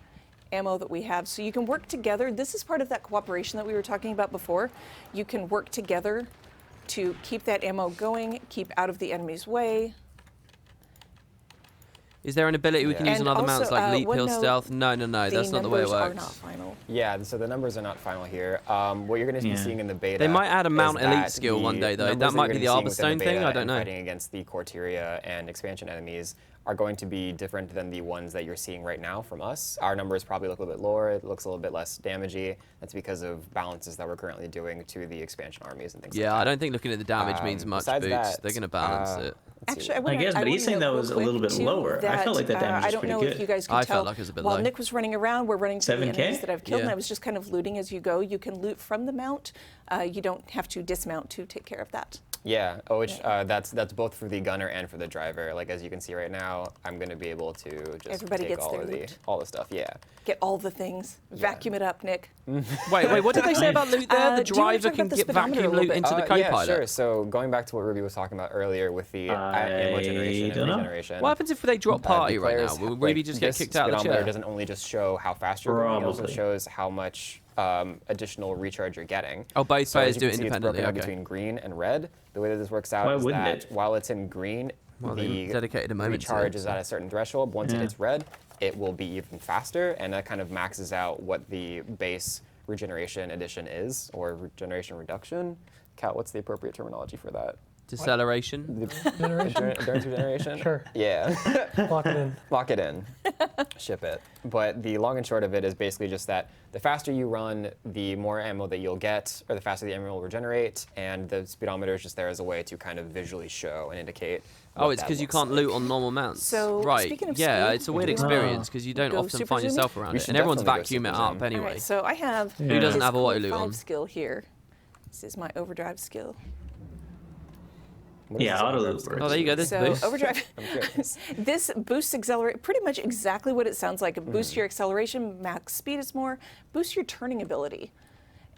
ammo that we have. So you can work together. This is part of that cooperation that we were talking about before. You can work together to keep that ammo going, keep out of the enemy's way. Is there an ability we can use on And other mounts also, like leap, one hill, note, stealth? No, that's not the way it numbers are works. not final. Yeah, so the numbers are not final here. What you're going to be seeing in the beta. They might add a mount is elite that skill the one day, though. numbers That might you're be the gonna seeing within Arbastone the thing. beta I don't and know. Fighting against the Corteria and expansion enemies are going to be different than the ones that you're seeing right now from us. Our numbers probably look a little bit lower. It looks a little bit less damagey. That's because of balances that we're currently doing to the expansion armies and things like that. Yeah, I don't think looking at the damage means much, besides Boots. that, They're going to balance it. Actually, I guess, but he's saying that was a little bit lower. I felt like that damage I was don't pretty know good. if you guys could I tell. felt like it was a bit While low. Nick was running around, we're running through the 7K? enemies that I've killed, and Yeah. I was just kind of looting as you go. You can loot from the mount. You don't have to dismount to take care of that. Yeah, which that's both for the gunner and for the driver. Like as you can see right now, I'm going to be able to just Everybody take gets all their of loot. all the stuff. Yeah. Get all the things. Vacuum it up, Nick. Wait, what did they say about loot there? The do you wanna driver talk can about the get speedometer a vacuum little loot bit? into the Yeah, co-pilot. sure. So going back to what Ruby was talking about earlier with the ammo generation and don't know. regeneration. What happens if they drop party the right now? players, Will like, Ruby just get this kicked out of the speedometer chair? doesn't only just show how fast you're going, it also Probably. shows how much additional recharge you're getting. Oh, both So as players you do can it see, it's independently, broken up okay. between green and red. The way that this works out Why is wouldn't that it? while it's in green, Well, they the dedicated a moment to it, recharge is so- at a certain threshold. Once it Yeah. hits red, it will be even faster, and that kind of maxes out what the base regeneration addition is, or regeneration reduction. Kat, what's the appropriate terminology for that? Deceleration? Endurance regeneration? Sure. Yeah. Lock it in. Lock it in. Ship it. But the long and short of it is basically just that the faster you run, the more ammo that you'll get, or the faster the ammo will regenerate, and the speedometer is just there as a way to kind of visually show and indicate. Oh, what it's that because you looks can't like. loot on normal mounts. So, right. speaking of yeah, speed, it's a weird do you wanna experience because you don't go often super find zooming? yourself around We it, should and everyone's definitely go vacuum it super up zoom. anyway. All right, so I have Who doesn't this have a cool Waterloo 5 on? skill here. This is my overdrive skill. What is Yeah, this auto overdrive loop skill? works. Oh, there you go. This So boost. overdrive. I'm curious. This boosts accelerate pretty much exactly what it sounds like. It boosts your acceleration, max speed is more, boosts your turning ability.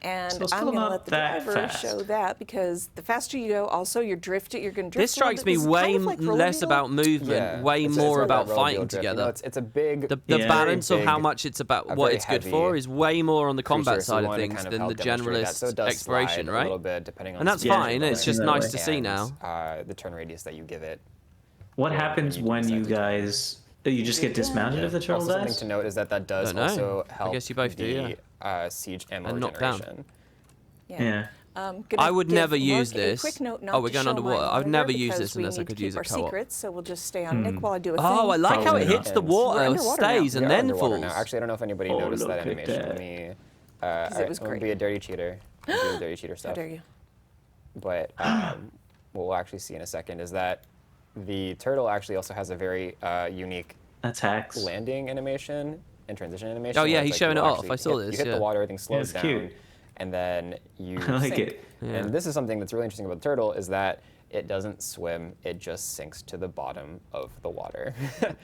And So it's I'm still going to not let the that driver fast. show that because the faster you go, also you're going to drift. This a little strikes bit. me This is way kind of like roller less beetle. about movement, Yeah, way it's more like about that roller fighting beetle drift. You know, together. it's a big. The very balance of how big much it's about, a what very it's good heavy for, is way more on the combat creature, so we side of wanted to things kind of than help the demonstrate that. So generalist it does exploration, slide right? A little bit depending on And the that's speed fine. of It's it just that nice way. to see and, now. the turn radius that you give it. What Yeah, happens when you when decide you to turn. guys? You just get dismounted if the turtle Also, something dies? to note is that does Don't know. also I help guess you both do, the yeah. siege ammo And knock down. regeneration. Yeah. Gonna I would give never use Mark a this. quick note not Oh, we're to going show underwater. my I would never monitor use because this we unless I need could to use keep a our co-op. secrets, so we'll just stay on Nick while I do a thing. Oh, I like how Probably it hits not. the We're water, underwater now. stays, and We are then underwater falls. now. Actually, I don't know if anybody Oh, noticed that look at animation. that. Let me. it was I'm gonna great. be a dirty cheater. Do the dirty cheater How stuff. dare you? But what we'll actually see in a second is that the turtle actually also has a very unique That's hacks. landing animation and transition animation. Oh, yeah, where it's he's like showing you'll it off. actually I saw hit- this, You hit yeah. the water, everything slows it's down, cute. and then you I like sink. it. Yeah. And this is something that's really interesting about the turtle is that it doesn't swim; it just sinks to the bottom of the water.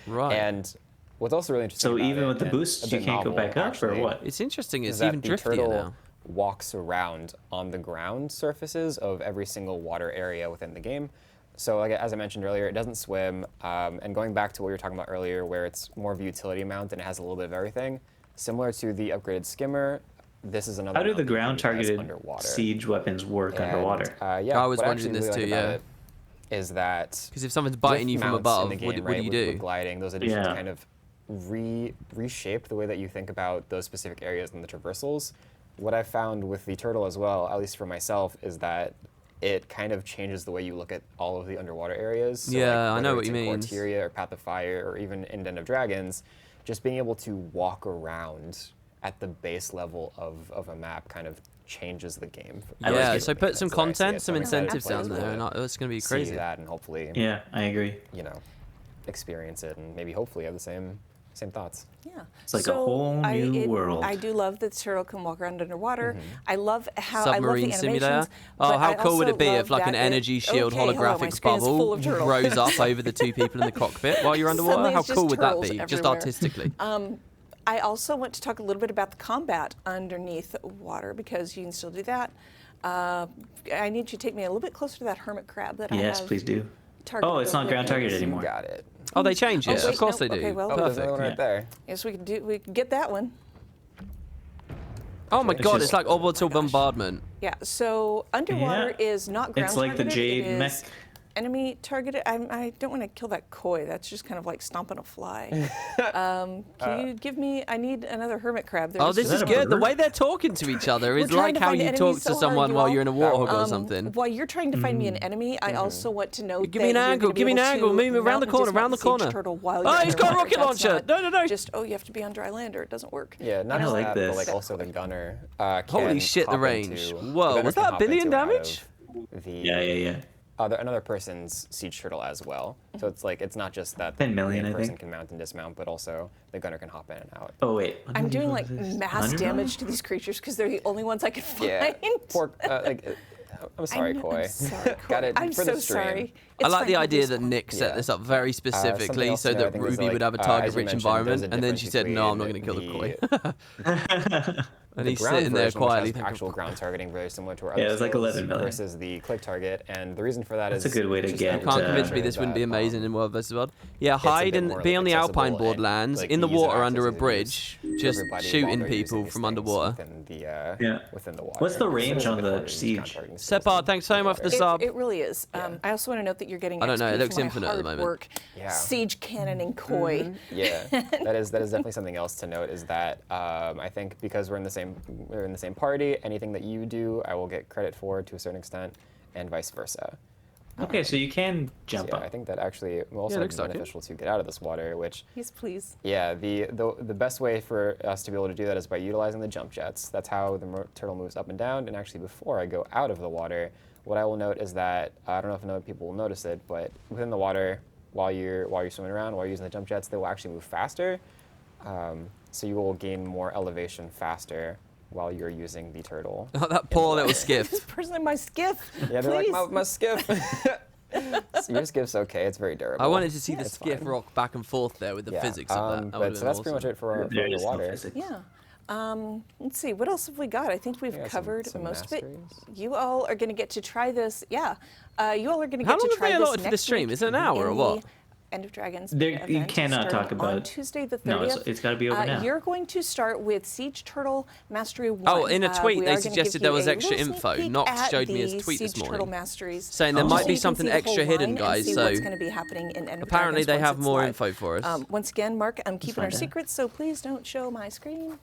Right. And what's also really interesting. So about even it, with the and boost, a you bit can't go novel, back up, or actually, what? It's interesting. is It's that even the driftier turtle now. walks around on the ground surfaces of every single water area within the game. So like, as I mentioned earlier, it doesn't swim. And going back to what we were talking about earlier, where it's more of a utility mount and it has a little bit of everything, similar to the upgraded skimmer, this is another How do mount the that you can ground use targeted underwater. siege weapons work And, underwater? Yeah, I was what wondering actually this really too, like about yeah. it is that Because if someone's biting with you from mounts above, in the what game, do right, you with do? gliding, those additions Yeah. kind of reshape the way that you think about those specific areas in the traversals. What I found with the turtle as well, at least for myself, is that it kind of changes the way you look at all of the underwater areas. So, Yeah, like, I know whether what it's you in mean. Corteria or Path of Fire or even in Den of Dragons, just being able to walk around at the base level of a map kind of changes the game. I like Yeah, it. so put some That's the way I see content, it. some I'm excited for incentives players down to there, and it's going to be see crazy. that and hopefully, Yeah, I agree. you know, experience it and maybe hopefully have the same thoughts. Yeah. It's like a whole new world. I do love that the turtle can walk around underwater. I love how Submarine I love the simulator. animations. Oh, but how I cool would also it be if, love like, an that it- energy shield okay, hello, my holographic screen is full bubble of turtle. rose up over the two people in the cockpit while you're underwater? Suddenly How it's just cool would that turtles be, just everywhere. artistically? I also want to talk a little bit about the combat underneath water because you can still do that. I need you to take me a little bit closer to that hermit crab that I have. Yes, please do. targeted Oh, it's not over ground here. targeted You anymore. got it. Oh, they change it. wait, Of course no, they do. okay, well- Oh, there's another Perfect. one right there. Yes, we can get that one. Oh my god, just- it's like orbital bombardment. Yeah. So underwater Yeah. is not ground It's like the targeted, Jade it mech. is Enemy targeted. I don't want to kill that koi. That's just kind of like stomping a fly. Can you give me? I need another hermit crab. Oh, this is good. The way they're talking to each other is trying like to how find you enemies talk to so hard, someone you while all. you're in a warthog or something. While you're trying to find me an enemy, I also want to know. Give me an angle. Give me an angle. Move around the corner. Around the corner. Oh, he's got a rocket launcher. No. Just you have to be on dry land or it doesn't work. Yeah, not I just like that, this. but like also the gunner. Holy shit, the range. Whoa, was that a billion damage? Yeah. Another person's siege turtle as well. So it's like it's not just that 10 million, the I person think. can mount and dismount, but also the gunner can hop in and out. Oh wait. I'm doing like mass damage to these creatures because they're the only ones I can find. Yeah. Poor, I'm sorry, Koi. I'm sorry, Koi. Got it I'm for so the stream. sorry. I It's like fine, the I'll idea just- that Nick set Yeah. this up very Something specifically else so to know, I that think, is, Ruby would like, have a as you target-rich mentioned, environment, there's a and then she said, difference "No, I'm not going to kill the between koi." And the he's ground sitting there version, which quietly has thinking, actual ground targeting, very similar to our other Yeah, it's like skills, 11 million. versus the click target, and the reason for that That's is a good way to just get, that You can't uh, convince me this wouldn't be that, amazing in World vs. World. Yeah, it's a hide bit and more, be like, on the Alpine accessible, and, Borderlands, like, in the the user water under a access is bridge, to just everybody while shooting they're using people these from things underwater. within the water. What's the So range it's a on bit the harder to use ground siege? targeting skills Separd, in thanks so much for the water. sub. It really is. I also want to note that you're getting I don't know, XP it looks for my infinite at the hard moment. work. Yeah. Siege cannon and koi. Yeah, that is definitely something else to note. Is that I think because we're in the same party, anything that you do, I will get credit for to a certain extent, and vice versa. Okay, so you can So jump yeah, up. I think that actually will also looks be like it. beneficial to get out of this water. Which Yes, please. yeah, the best way for us to be able to do that is by utilizing the jump jets. That's how the turtle moves up and down. And actually, before I go out of the water, what I will note is that I don't know if other people will notice it, but within the water, while you're swimming around, while you're using the jump jets, they will actually move faster. So you will gain more elevation faster while you're using the turtle. Oh, that poor little skiff. This person in my skiff. Yeah, they're please. like, my skiff. So your skiff's okay, it's very durable. I wanted to see the it's skiff fine. rock back and forth there with the Yeah, physics of that. That but would've so been that's pretty awesome. much it for There the is no water. physics. Yeah. Let's see. What else have we got? I think we've Yeah, covered some most of it. masteries. You all are going to get to try this. Yeah. You all are going to How get long to have try they this allotted for the next stream? week Is it an hour or in what? the End of Dragons There- you event cannot talk starting on about- Tuesday the 30th. No, it's got to be over now. You're going to start with Siege Turtle Mastery 1. Oh, in a tweet we they are gonna suggested give there you was a extra little info. sneak peek Nox at showed me his the tweet this Siege morning, Turtle Masteries. saying there Oh. might So be you can something see the extra whole hidden, line guys. And see So what's going to be happening in End of apparently Dragons they once have it's more live. info for us. Once again, Mark, I'm keeping our find out. secrets, so please don't show my screen.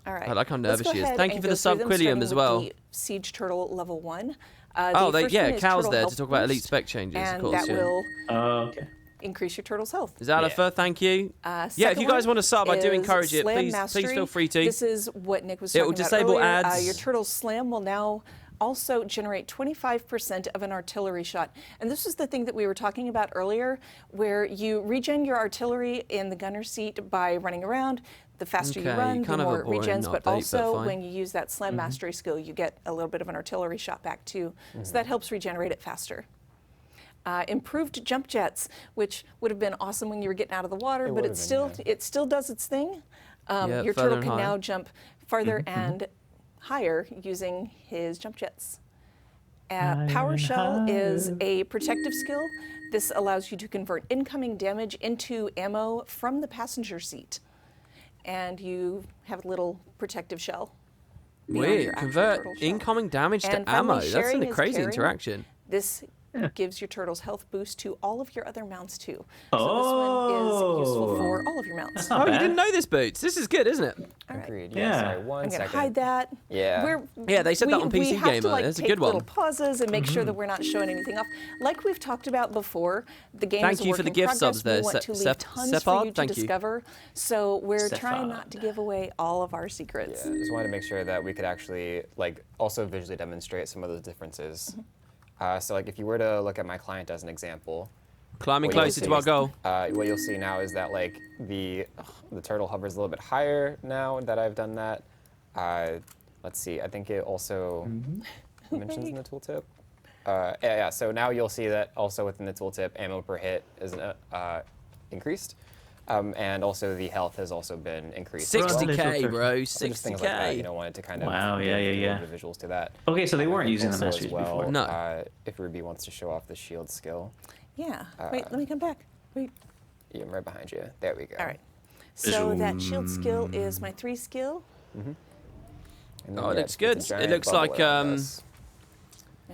All right. I like how Let's nervous go she is. ahead Thank you and for go the sub, through them, Quilliam, starting as with well. the Siege Turtle level 1. Oh, the first one is Cal's Turtle there to Health talk about elite Boost, spec changes, of and course. that Yeah. will Oh, okay. increase your turtle's health. Is that Yeah. Thank you. Yeah, if Second you guys one want to sub, I do is encourage it. Slam Please Mastery. feel free to. This is what Nick was It talking will about disable earlier. ads. Your turtle's slam will now also generate 25% of an artillery shot. And this is the thing that we were talking about earlier, where you regen your artillery in the gunner seat by running around. The faster you Okay, run, the kind of a more it boring regens, update, but but also fine. when you use that slam mastery skill, you get a little bit of an artillery shot back too. So that helps regenerate it faster. Improved jump jets, which would have been awesome when you were getting out of the water, but would it have been, still does its thing. Yeah, Your further turtle and can higher. now jump farther and higher using his jump jets. Power Shell is a protective skill. This allows you to convert incoming damage into ammo from the passenger seat. And you have a little protective shell. beyond Weird. your actual Convert turtle shell. incoming damage to And finally, ammo. That's sharing a is crazy caring. interaction. This gives your turtle's health boost to all of your other mounts too. Oh. So this one is useful for all of your mounts. Not Oh, you bad. didn't know this, Boots. This is good, isn't it? All right. Agreed. Yeah. Yeah. Sorry, I'm one going to second. hide that. Yeah. Yeah, they said that on we PC have Gamer. to, like, That's a take good one. little pauses and make sure that we're not showing anything off. Like we've talked about before, the game is Thank a you work for the in gift progress. subs there, We want to leave Sep- tons Separd, for you to thank you. discover. So we're trying not to Separd. give away all of our secrets. Yeah, just wanted to make sure that we could actually also visually demonstrate some of those differences. So if you were to look at my client as an example, Climbing what you'll closer see to our is- goal. what you'll see now is that the turtle hovers a little bit higher now that I've done that. Let's see. I think it also mentions in the tooltip. Yeah. So now you'll see that also within the tooltip, ammo per hit is increased, and also the health has also been increased. as well. 60k, Well, bro. So just things like that, 60k. wanted to kind of Wow, yeah, give yeah, a little bit of visuals to that. Okay, so they weren't And using the also as masteries well, before. No. If Ruby wants to show off the shield skill, Yeah. Wait, let me come back. Wait. yeah, I'm right behind you. There we go. All right. So that shield skill is my 3 skill. And then, Oh, it yeah, looks it's a good. It giant looks bubble like, around us.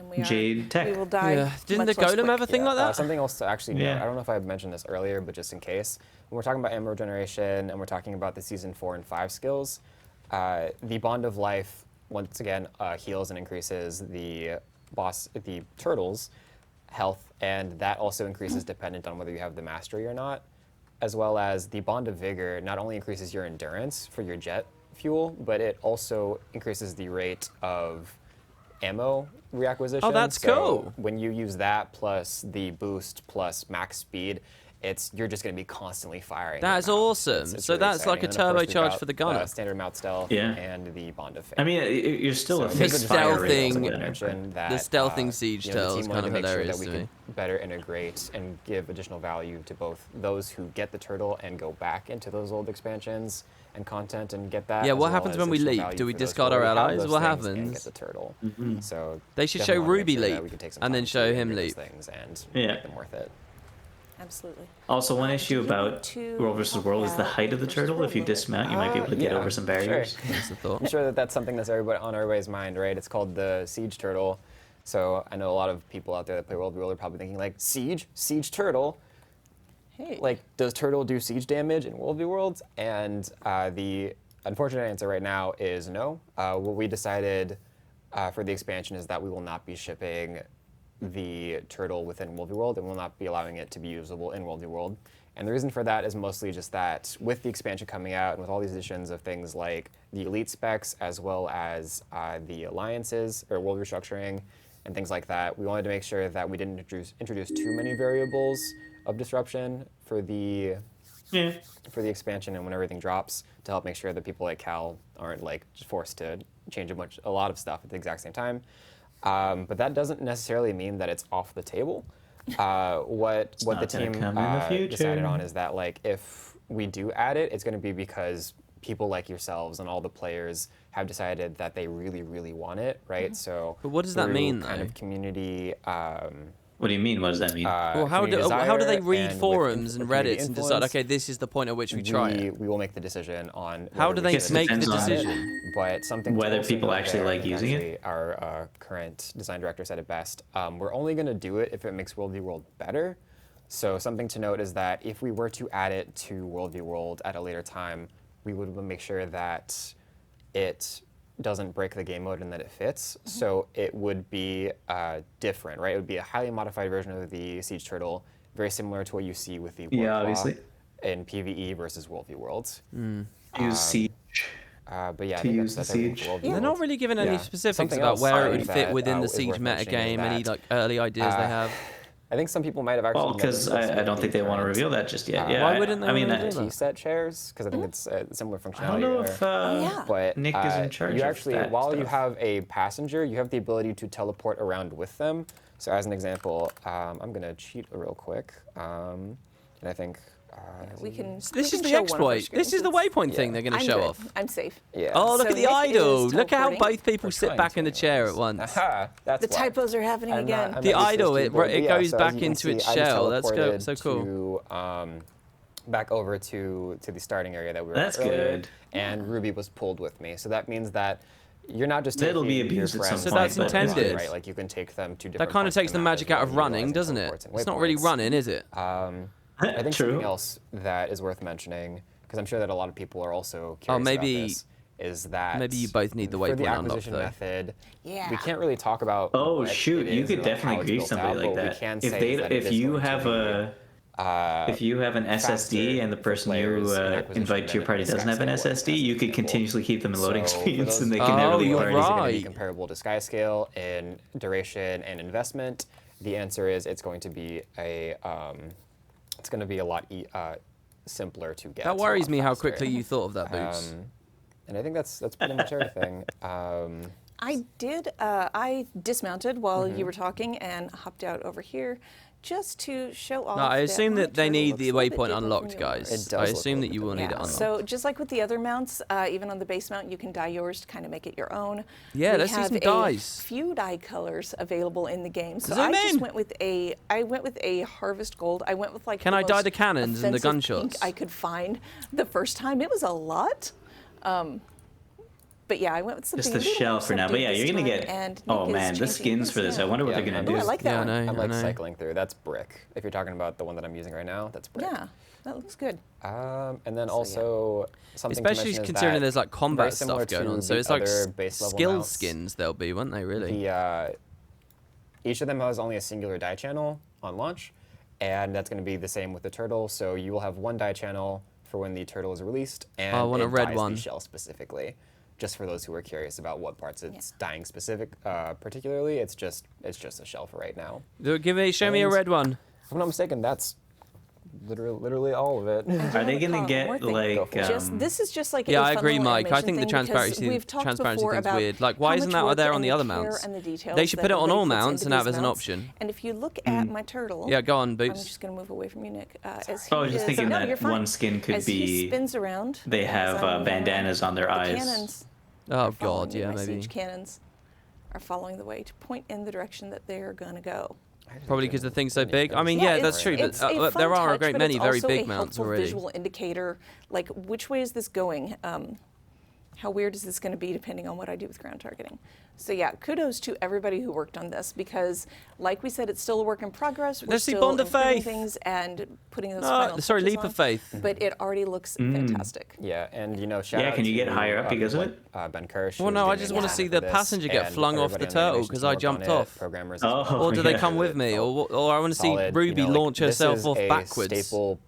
And Jade Tech. we will die. Yeah. Didn't the much less golem quick. have a thing like that? Something else to actually note. Yeah. I don't know if I mentioned this earlier, but just in case, when we're talking about ammo regeneration and we're talking about the season 4 and 5 skills, the Bond of Life once again heals and increases the turtle's health, and that also increases dependent on whether you have the mastery or not, as well as the Bond of Vigor not only increases your endurance for your jet fuel, but it also increases the rate of ammo reacquisition. Oh, that's cool. When you use that plus the boost plus max speed, you're just going to be constantly firing. That is awesome. So that's like a turbocharge for the gunner. Standard mount stealth Yeah. and the Bond of Fate. I mean, you're still a The fixed fire rate stealthing- also better, The stealthing siege the tail team is wanted kind of to make sure hilarious that to we me. could better integrate and give additional value to both those who get the turtle and go back into those old expansions and content and get that. Yeah, as what well happens as when we additional leap? value Do we for those who discard our already have allies? those What things and happens? get the turtle. So They should definitely show wanna make Ruby sure that leap we can take some and then time show to him integrate leap. those things and Yeah. make them worth it. Absolutely. Also, one Do issue you about want to World versus talk World is the about height of the versus turtle. world If you a little? dismount, you might be able to get Yeah, over some sure. barriers. That's the thought. I'm sure that that's something that's on everybody's mind, right? It's called the siege turtle. So I know a lot of people out there that play World War are probably thinking like, siege turtle. Hey. Like, does turtle do siege damage in World v. Worlds? And the unfortunate answer right now is no. What we decided for the expansion is that we will not be shipping the turtle within World v. World and will not be allowing it to be usable in World v. World. And the reason for that is mostly just that with the expansion coming out and with all these additions of things like the elite specs as well as the alliances or world restructuring and things like that, we wanted to make sure that we didn't introduce too many variables of disruption for the expansion and when everything drops, to help make sure that people like Cal aren't like just forced to change a lot of stuff at the exact same time. But that doesn't necessarily mean that it's off the table. What the not gonna team come in the future. decided on is that like if we do add it, it's going to be because people like yourselves and all the players have decided that they really, really want it, right? So, But what does that through mean, kind though? of community. What do you mean? What does that mean? Well, how do they desire read and forums with and community Reddits and decide, influence, okay, this is the point at which we try it? We will make the decision on How whether do we they guess it should make the depends on- decision? But something to Whether also people note actually there, like I think using it? actually our current design director said it best. We're only going to do it if it makes World v. World better. So something to note is that if we were to add it to World v. World at a later time, we would make sure that it doesn't break the game mode and that it fits. So it would be different, right? It would be a highly modified version of the Siege Turtle, very similar to what you see with the Warclaw obviously. in PvE versus World v. Worlds. Use Siege. But yeah, I To think use that's the everything Siege. for World v. They're not Worlds. really giving any Yeah. specifics Something about else where I it would think fit that, within the is Siege worth mentioning is metagame, any that, like early ideas they have. I think some people might have actually. Well, because I don't think they want to reveal that just yet. Yeah, Why wouldn't they I mean, wanna reveal T set chairs because I think it's a similar I functionality. don't know if yeah. But Nick is in charge you of actually, that while you stuff. have a passenger, you have the ability to teleport around with them. So as an example, I'm gonna cheat real quick, and I think. We can. This we is can the show one of our exploit. This is the screens. waypoint thing they're going to I'm show good. off. I'm safe. Yeah. Oh, look So at the Nick idol. is Look at how teleporting. both people sit Trying back to in the chair at anyways. once. Aha, that's The why. typos are happening I'm again. not The used to idol, this it keyboard, but goes so as back you can into its see, I just shell. That's teleported so cool. To, back over to the starting area that we were That's at earlier, good. and Ruby was pulled with me. So that means that you're not just That'll taking be your abused at friends some So that's point, but it's intended. good. right? Like you can take them to different. That kind of parts of takes the map magic as out well, of running, utilizing doesn't it? teleports and It's not really waypoints. running, is it? I think True. something else that is worth mentioning, because I'm sure that a lot of people are also curious maybe- about this, is that maybe you both need the for the waypoint unlocked, acquisition though. method, Yeah. we can't really talk about. Oh what shoot! it You is could and how definitely it's grief built somebody out, like but we that. can If say they, that it if is you going to have be, if you have an SSD faster and the for person you players in acquisition invite to your than party in doesn't have an Skyscale, SSD, you could example. continuously keep them in loading So for screens those and they who can never Oh, leave you're parties. is it going to right. be comparable to Skyscale in duration and investment? The answer is it's going to be a lot simpler to get. That a worries lot me how faster. quickly you thought of that, Boots. And I think that's pretty much everything. I dismounted while Mm-hmm. you were talking and hopped out over here just to show off. No, I assume my that they turtle need looks the a little bit waypoint different unlocked, from guys. yours. It does I look a assume that little you bit will need it Yeah, unlocked. so just like with the other mounts, even on the base mount, you can dye yours to kind of make it your own. Yeah, we let's see have some a dyes. few dye colors available in the game. So Zoom I just in. went with a harvest gold. I went with like Can the I dye most the cannons and the offensive pink gunshots? I could find the first time. It was a lot. But yeah, I went with something Just the a little shell more for now. But subdued yeah, you're this gonna time, get. and Oh Nick is man, the changing skins his, for this. I wonder what Yeah, they're gonna I'm Oh, do. I like that Yeah, I one. know. I'm like I know. cycling through. That's brick. If you're talking about the one that I'm using right now, that's brick. Yeah, that looks good. And then also something to Especially mention is considering that there's like very combat similar stuff going to on, so the it's like other base level skill mounts, skins they'll be, won't they? Really? Each of them has only a singular die channel on launch, and that's going to be the same with the turtle. So you will have one die channel for when the turtle is released, and I want it a red dies one. the shell specifically. Just for those who are curious about what parts it's dying particularly, it's just a shell for right now. Show me a And- red one. If I'm not mistaken, that's literally all of it. Are they gonna get like? This is just like Yeah, a I fun agree, little Mike. I animation think the thing because transparency we've talked transparency before thing's about weird. Like, why how isn't much that work there on and the other care mounts? and the details They should put that it on everybody all puts mounts into and have these as an mounts. option. And if you look at my turtle, Yeah, go on, I'm Boots. just going to move away from you, Nick. As I was he just is- thinking no, that you're fine. one skin could As be. he spins around. They as have I'm moving bandanas around, on their the eyes. Cannons Oh are following god, me. yeah, My maybe. siege cannons are following the way to point in the direction that they are going to go. Probably because the thing's so big. I mean, yeah, it's- that's true. But it's a fun there are a touch, great but many it's very also big a mounts helpful already. visual indicator, like which way is this going? How weird is this going to be depending on what I do with ground targeting? So yeah, kudos to everybody who worked on this because, like we said, it's still a work in progress. We're Let's see still Bond of improving Faith. things and putting those No, final sorry, touches Leap on, of Faith. But it already looks fantastic. Yeah, and shout Yeah, out can you to, get higher up because of people it? like, Ben Kirsch. Well, who no, was I doing just the want to animation see for the this, passenger get and flung off the everybody on turtle animation because team I worked on jumped it, off. programmers Oh, as well. Or do they yeah. come with me? Or I want to see Solid, Ruby launch this herself is off a backwards. staple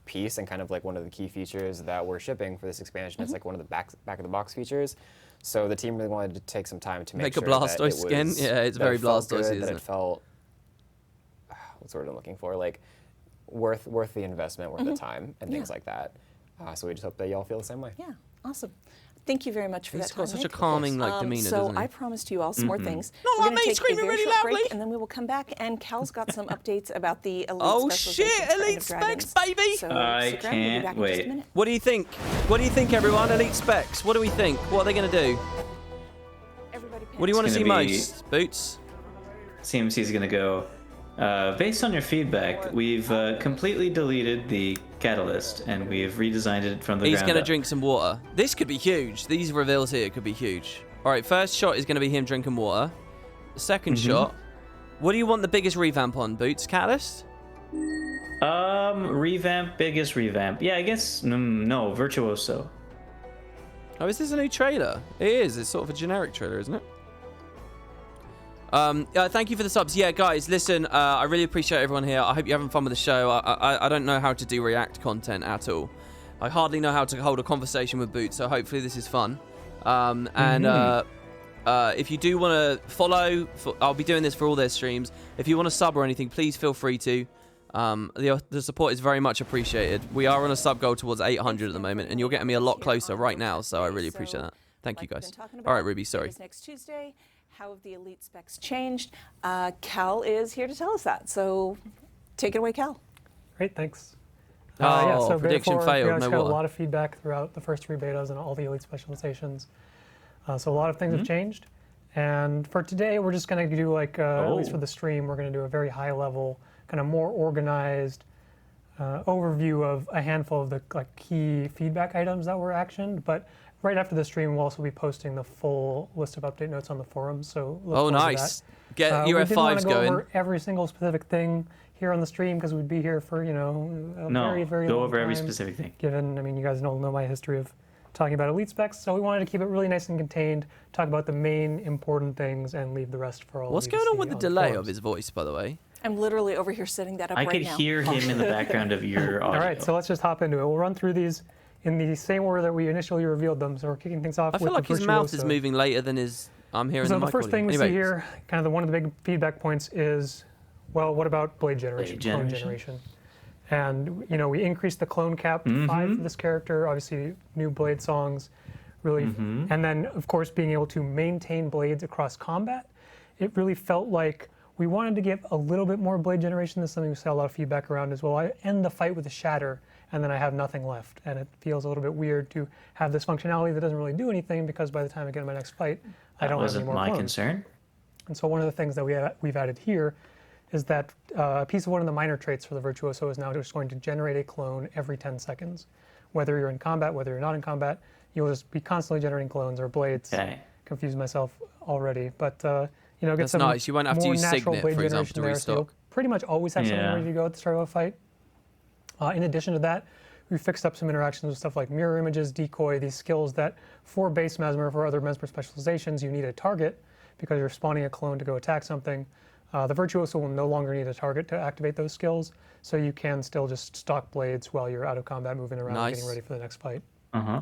piece and kind of like one of the key features that we're shipping for this expansion. It's like one of the back of the box features. So the team really wanted to take some time to make Make a sure that Blastoise it skin? was, Yeah, it's that very it felt Blastoise-y, good, that isn't it it? felt what's the word I'm looking for, like worth the investment, worth the time, and things like that. So we just hope that y'all feel the same way. Yeah, awesome. Thank you very much for He's that got time, such a Nick. calming like demeanor, So doesn't he? I promised you all some more things. Not We're like gonna me take a screaming very really short break, loudly. and then we will come back, and Cal's got some updates about the elite Oh specializations shit, for End elite of specs, Dragons. baby! So I stick around, we'll be can't back in just a wait. minute. What do you think? What do you think, everyone? Elite specs. What do we think? What are they going to do? Everybody What do you want to It's see gonna be- most, Boots? CMC's gonna go. Based on your feedback, we've completely deleted the catalyst and we've redesigned it from the He's ground going to up. drink some water. This could be huge. These reveals here could be huge. All right, first shot is going to be him drinking water. The second shot. What do you want the biggest revamp on, Boots? Catalyst? Revamp, biggest revamp. Yeah, I guess no, Virtuoso. Oh, is this a new trailer? It is. It's sort of a generic trailer, isn't it? Thank you for the subs. Yeah, guys, listen, I really appreciate everyone here. I hope you're having fun with the show. I don't know how to do React content at all. I hardly know how to hold a conversation with Boots, so hopefully this is fun. If you do want to follow, I'll be doing this for all their streams. If you want to sub or anything, please feel free to. The support is very much appreciated. We are on a sub goal towards 800 at the moment, and you're getting me a lot closer right now, so I really appreciate that. Thank you, like we've guys. been talking All right, about, Ruby, sorry. it is next Tuesday. How have the elite specs changed? Cal is here to tell us that. So take it away, Cal. Great, thanks. Oh, so prediction Beta 4, failed, we actually no got water. a lot of feedback throughout the first 3 betas and all the elite specializations. So a lot of things have changed. And for today, we're just going to do like, at least for the stream, we're going to do a very high level, kind of more organized overview of a handful of the key feedback items that were actioned. But right after the stream, we'll also be posting the full list of update notes on the forums. So look Oh, forward to nice. that. Get We didn't want UF5s to go going. over every single specific thing here on the stream because we'd be here for, a No, very, very go long over every time, specific thing. Given, you guys know my history of talking about elite specs, so we wanted to keep it really nice and contained, talk about the main important things, and leave the rest for all What's of you to going on see with the on delay forums. of his voice, by the way? I'm literally over here setting that up I right could now. hear him in the background of your audio. All right, so let's just hop into it. We'll run through these in the same order that we initially revealed them. So we're kicking things off I with feel like the his mouth is Virtuoso. moving later than his... I'm hearing So the the mic first thing we audio. see Anyway, here, kind of one of the big feedback points is, well, what about blade generation, clone generation? generation? And, we increased the clone cap to 5 for this character, obviously new blade songs, really. And then, of course, being able to maintain blades across combat. It really felt like we wanted to give a little bit more blade generation. This is something we saw a lot of feedback around as well. I end the fight with a shatter, and then I have nothing left. And it feels a little bit weird to have this functionality that doesn't really do anything because by the time I get in my next fight, I That don't have any wasn't more my clones. concern. And so one of the things that we've added here is that a piece of one of the minor traits for the Virtuoso is now just going to generate a clone every 10 seconds. Whether you're in combat, whether you're not in combat, you'll just be constantly generating clones or blades. Okay. Confused myself already, but get That's some nice. You won't have to more use natural Signet, blade for example, generation to there, so you'll restock. pretty much always have something Yeah. ready to go at the start of a fight. In addition to that, we fixed up some interactions with stuff like mirror images, decoy, these skills that for base Mesmer, for other Mesmer specializations, you need a target because you're spawning a clone to go attack something. The Virtuoso will no longer need a target to activate those skills, so you can still just stock blades while you're out of combat, moving around, Nice. getting ready for the next fight. Uh-huh.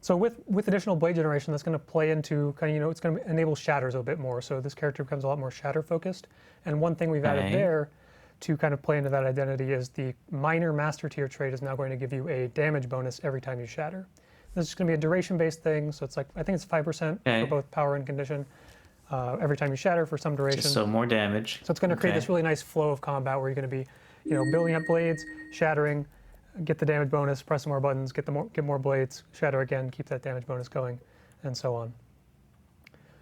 So with additional blade generation, that's going to play into kind of, it's going to enable shatters a bit more. So this character becomes a lot more shatter focused. And one thing we've added Okay. there to kind of play into that identity is the minor master tier trait is now going to give you a damage bonus every time you shatter. This is going to be a duration based thing. So it's like, I think it's 5% Okay. for both power and condition every time you shatter for some duration. Just so more damage. So it's going to create Okay. this really nice flow of combat where you're going to be, building up blades, shattering, get the damage bonus, press some more buttons, get more blades, shatter again, keep that damage bonus going, and so on.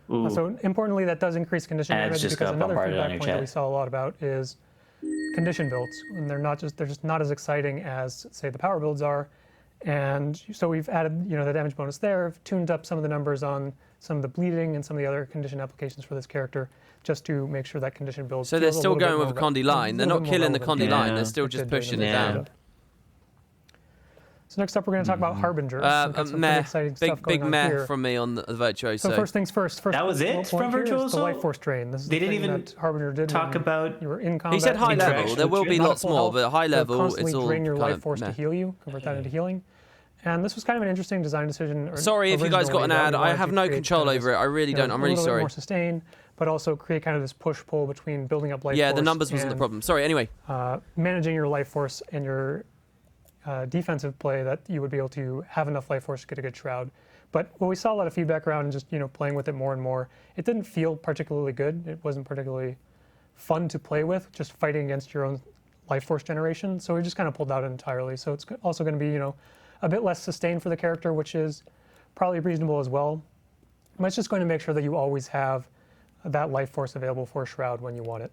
Ooh. So importantly, that does increase condition Ads damage just because got another bombarded on feedback your point that chat. we saw a lot about is condition builds, and they're just not as exciting as say the power builds are. And so we've added the damage bonus there, tuned up some of the numbers on some of the bleeding and some of the other condition applications for this character, just to make sure that condition build. So they're feels a still little bit going with more a Condi line. They're little not bit more killing the relevant Condi than line. Yeah. They're still it just did during pushing the it Yeah. down. So next up, we're going to talk about Harbinger. We've got some pretty Meh. exciting stuff Big going on meh here. from me on the Virtuoso. So first things first. That was it bullet point from here is Virtuoso? The life force drain. This is They the didn't thing even that Harbinger did talk when about- you were in combat. He said high Interaction level. with There will be Jin. lots Full more, health, but high they'll level, constantly it's all drain your kind life of force meh. to heal you, convert that into healing. And this was kind of an interesting design decision. Sorry if you guys got an originally, that ad. we I wanted have to no create control kind of over it. I really this, don't. I'm really a little bit sorry. more sustain, but also create kind of this push-pull between building up life Yeah, force the numbers wasn't the and, problem. Sorry, anyway. managing your life force and your defensive play, that you would be able to have enough life force to get a good shroud. But what we saw a lot of feedback around and just playing with it more and more, it didn't feel particularly good. It wasn't particularly fun to play with, just fighting against your own life force generation. So we just kind of pulled out entirely. So it's also going to be a bit less sustain for the character, which is probably reasonable as well. But it's just going to make sure that you always have that life force available for a shroud when you want it.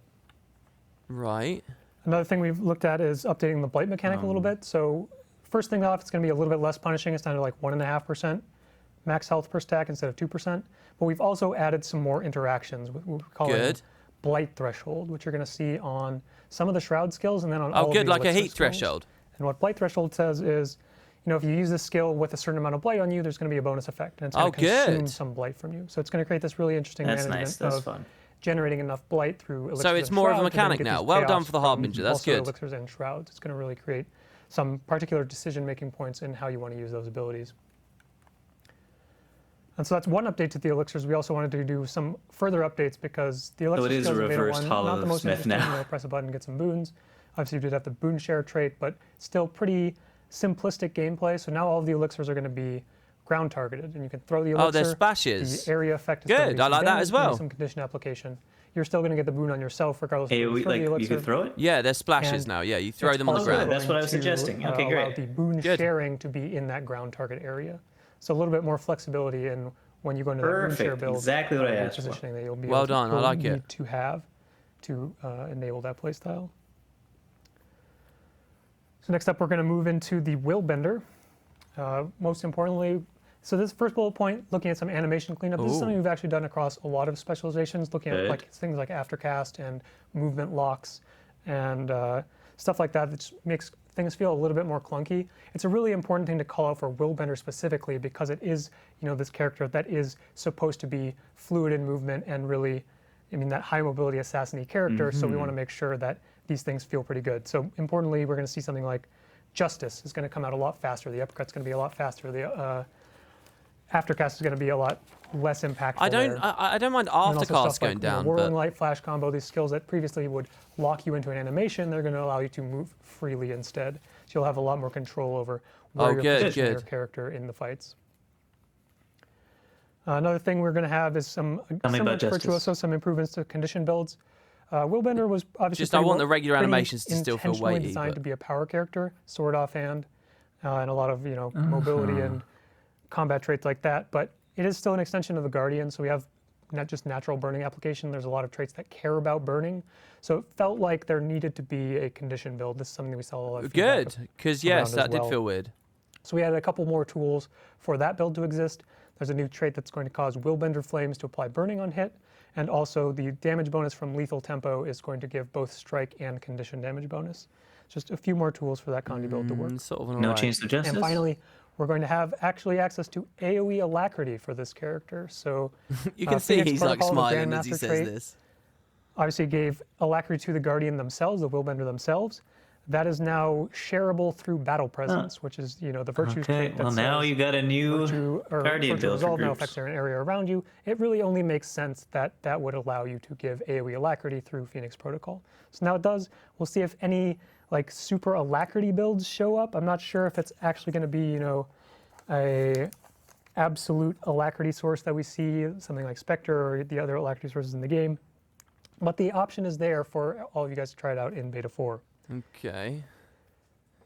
Right. Another thing we've looked at is updating the blight mechanic a little bit. So first thing off, it's going to be a little bit less punishing. It's down to like 1.5% max health per stack instead of 2%. But we've also added some more interactions. We call Good. it blight threshold, which you're going to see on some of the shroud skills and then on all Oh, of good, the like a elixir heat skills. threshold. And what blight threshold says is, if you use this skill with a certain amount of blight on you, there's going to be a bonus effect, and it's going to consume good. some blight from you. So it's going to create this really interesting That's management nice. That's of fun. generating enough blight through elixirs So it's and more of a shrouds to then mechanic get now. these Well done payoffs for the from Harbinger. That's also good. elixirs and shrouds. It's going to really create some particular decision-making points in how you want to use those abilities. And so that's one update to the elixirs. We also wanted to do some further updates because the elixir it is skills a in Beta reversed 1, Hollow not the most Smith interesting. now. Press a button, get some boons. Obviously, you did have the boon share trait, but still pretty simplistic gameplay. So now all of the elixirs are going to be ground targeted, and you can throw the elixir. Oh, they're splashes. The area effect is Good, going to be I some like that damage, as well. maybe some condition application. You're still going to get the boon on yourself regardless of whether you throw the You elixir. could throw it? Yeah, they're splashes And now. Yeah, you throw It's them on the also ground. That's what I was going to, suggesting. Okay, allow great. the boon Good. sharing to be in that ground target area. So a little bit more flexibility in when you go into that boon share Perfect. build. Exactly what I asked for. positioning that you'll be Well able to, done, I you'll like it. need to have to enable that playstyle. So next up, we're going to move into the will bender. Most importantly, so this first bullet point, looking at some animation cleanup. This is Ooh. something we've actually done across a lot of specializations, looking at Good. like things like aftercast and movement locks and stuff like that. That just makes things feel a little bit more clunky. It's a really important thing to call out for Willbender specifically because it is, this character that is supposed to be fluid in movement and really, that high mobility assassin-y character. So we want to make sure that these things feel pretty good. So importantly, we're going to see something like Justice is going to come out a lot faster. The uppercut's going to be a lot faster. The aftercast is going to be a lot less impactful. I don't mind And also aftercast stuff going like, down, whirling but light, flash combo, these skills that previously would lock you into an animation, they're going to allow you to move freely instead. So you'll have a lot more control over where you're positioning your character in the fights. Another thing we're going to have is some similar to Virtuoso, some improvements to condition builds. Willbender was obviously just I want the regular animations to still feel weighty. Designed to be a power character, sword offhand, and a lot of mobility and combat traits like that. But it is still an extension of the Guardian, so we have not just natural burning application. There's a lot of traits that care about burning. So it felt like there needed to be a condition build. This is something that we saw a lot of feedback good, because yes, around that as did well. feel weird. So we added a couple more tools for that build to exist. There's a new trait that's going to cause Willbender Flames to apply burning on hit, and also the damage bonus from Lethal Tempo is going to give both strike and condition damage bonus. Just a few more tools for that Condi build to work. Sort of an No alright. change to justice. And finally, we're going to have actually access to AoE Alacrity for this character. So You can see Phoenix he's like Protocol, the smiling as he Grandmaster says trait, this. obviously gave Alacrity to the Guardian themselves, the Willbender themselves. That is now shareable through Battle Presence, which is, the virtues Okay, trait that well now says you got a new virtue or Guardian virtual build for resolve now groups. affects an area around you. It really only makes sense that that would allow you to give AoE Alacrity through Phoenix Protocol. So now it does. We'll see if any like super Alacrity builds show up. I'm not sure if it's actually going to be, a absolute Alacrity source that we see, something like Spectre or the other Alacrity sources in the game. But the option is there for all of you guys to try it out in Beta 4. Okay.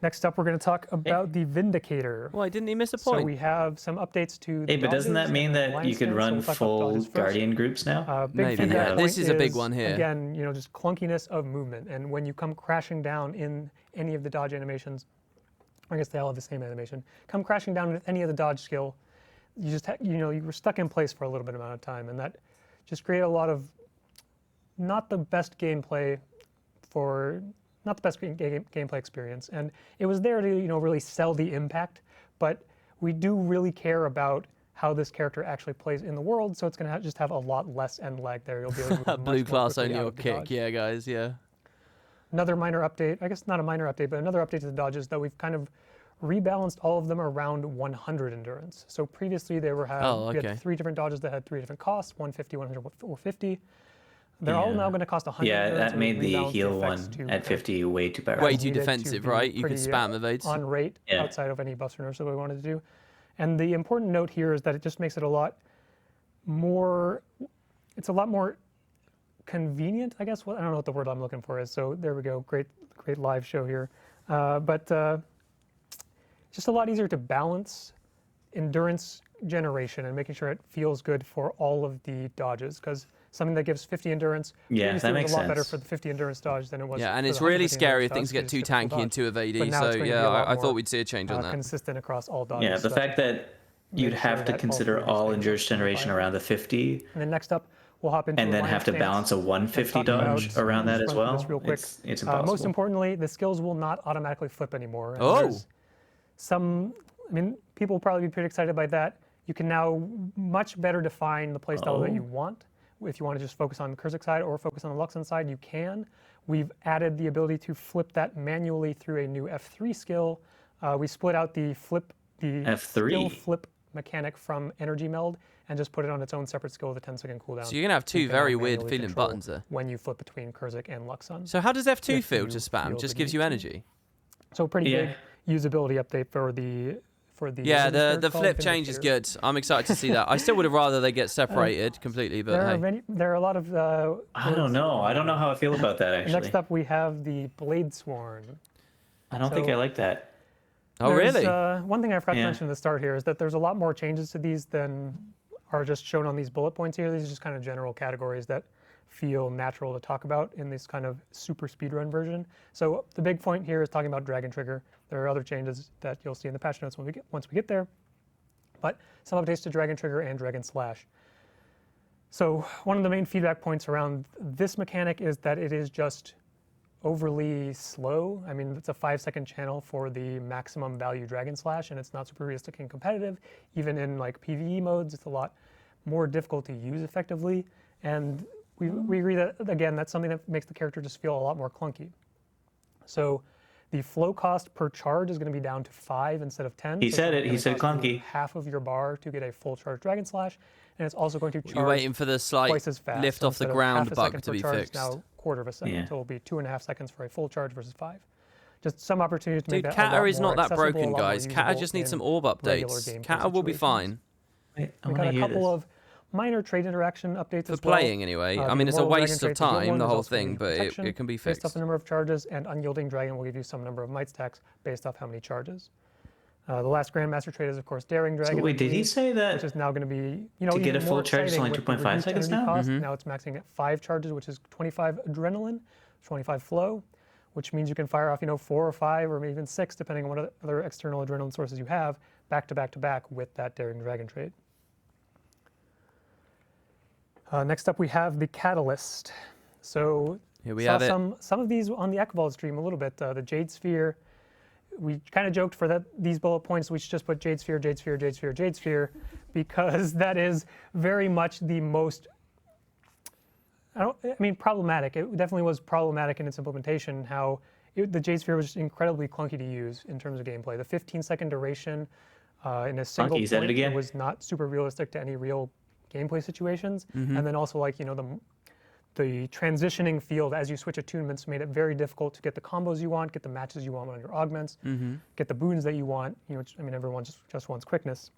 Next up, we're going to talk about the Vindicator. Why didn't he miss a So point? we have some updates to the Hey, but doesn't that dodges mean and the that you alliance could stance, so run we'll talk about full dodges first. Guardian groups now? Big Maybe. feedback Yeah. point This is a big is, one here. Again, just clunkiness of movement, and when you come crashing down in any of the dodge animations, I guess they all have the same animation. Come crashing down with any of the dodge skill, you just you were stuck in place for a little bit amount of time, and that just created a lot of not the best gameplay gameplay experience. And it was there to really sell the impact, but we do really care about how this character actually plays in the world, so it's going to just have a lot less end lag there. You'll be able to move much Blue more class quickly only out or of the kick. dodge. Yeah, guys. Yeah. Another minor update, I guess not a minor update, but another update to the dodges that we've kind of rebalanced all of them around 100 endurance. So previously we okay. had 3 different dodges that had 3 different costs, 150, 100, or 50. They're all now going to cost 100 Yeah, endurance, that and we made the rebalanced heal effects one to at 50 way too powerful. Way need too it to defensive, be right? You could pretty, spam evades. on rate Yeah. outside of any buffs or nerfs that we wanted to do. And the important note here is that it just makes it a lot more convenient, I guess. Well, I don't know what the word I'm looking for is. So there we go. Great live show here. But just a lot easier to balance endurance generation and making sure it feels good for all of the dodges, because something that gives 50 endurance Yeah, previously that was makes a lot better sense. for the 50 endurance dodge than it was. Yeah, and for it's the really 150 scary if endurance things get dodge, too 'cause it's difficult tanky dodge. into But evade. now So it's going to be a yeah, lot I thought more, we'd see a change on that. consistent across all dodges. Yeah, the so fact that you'd make have sure to that all consider 3 of these all things endurance are generation combined. around the 50, And then next up, we'll hop into and then have to alliance balance a stance. 150 Let's talk dodge about- around that let's as run through well. this real quick. It's impossible. Most importantly, the skills will not automatically flip anymore. And Oh. there's people will probably be pretty excited by that. You can now much better define the playstyle that you want. If you want to just focus on the Kurzik side or focus on the Luxon side, you can. We've added the ability to flip that manually through a new F3 skill. We split out the F3? skill flip mechanic from Energy Meld and just put it on its own separate skill with a 10-second cooldown. So you're gonna have So you two can now very weird manually feeling control buttons there. when you flip between Kurzik and Luxon. So how does F2 if feel you to spam? feel Just the gives need you to. energy. So pretty Yeah. big usability update for the Yeah, Vindicator the called flip change is Vindicator. good. I'm excited to see that. I still would have rather they get separated completely, but hey. There are a lot of. I don't know. I don't know how I feel about that, actually. Next up, we have the Blade Sworn. I don't think so- I like that. Oh, There's, really? One thing I forgot to Yeah. mention at the start here is that there's a lot more changes to these than are just shown on these bullet points here. These are just kind of general categories that feel natural to talk about in this kind of super speedrun version. So the big point here is talking about Dragon Trigger. There are other changes that you'll see in the patch notes once we get there. But some updates to Dragon Trigger and Dragon Slash. So one of the main feedback points around this mechanic is that it is just overly slow. I mean, it's a 5-second channel for the maximum value Dragon Slash, and it's not super realistic and competitive. Even in like PvE modes, it's a lot more difficult to use effectively. And we agree that, again, that's something that makes the character just feel a lot more clunky. So the flow cost per charge is going to be down to 5 instead of 10. He So said it's it. He gonna said cost you clunky. half of your bar to get a full charge Dragon Slash, and it's also going to charge You're waiting for the slight twice as fast. lift So off the instead of ground half a bug second to per be charge, fixed. it's now quarter of a second. Yeah. So it'll be 2.5 seconds for a full charge versus 5. Just some opportunities to make Dude, that a lot Kata is more not that accessible, a broken, lot more guys. Kata usable just needs in some orb regular updates. gameplay Kata will be situations. fine. Wait, I We want got to a hear couple this. of minor trade interaction updates For as well. playing, anyway. I The mean, it's a Immortal waste Dragon of trait is time, one, the there's whole also thing, but protection it can be based off fixed. the number of charges, and Unyielding Dragon will give you some number of might stacks based off how many charges. The last Grandmaster trait is, of course, Daring Dragon. So wait, did he say which that? is now going to be, to get even a full more charge is exciting only with the 2.5 reduced seconds energy now? cost. Now it's maxing at 5 charges, which is 25 adrenaline, 25 flow, which means you can fire off, 4 or 5 or maybe even 6, depending on what other external adrenaline sources you have, back to back to back with that Daring Dragon trait. Next up, we have the Catalyst. So here we have it. Some of these on the Ekvald stream a little bit. The Jade Sphere, we kind of joked for these bullet points, we should just put Jade Sphere, Jade Sphere, Jade Sphere, Jade Sphere, because that is very much the most, problematic. It definitely was problematic in its implementation, how the Jade Sphere was just incredibly clunky to use in terms of gameplay. The 15-second duration in a single point was not super realistic to any real gameplay situations. And then also the transitioning field as you switch attunements made it very difficult to get the combos you want, get the matches you want on your augments, get the boons that you want. Everyone just wants quickness.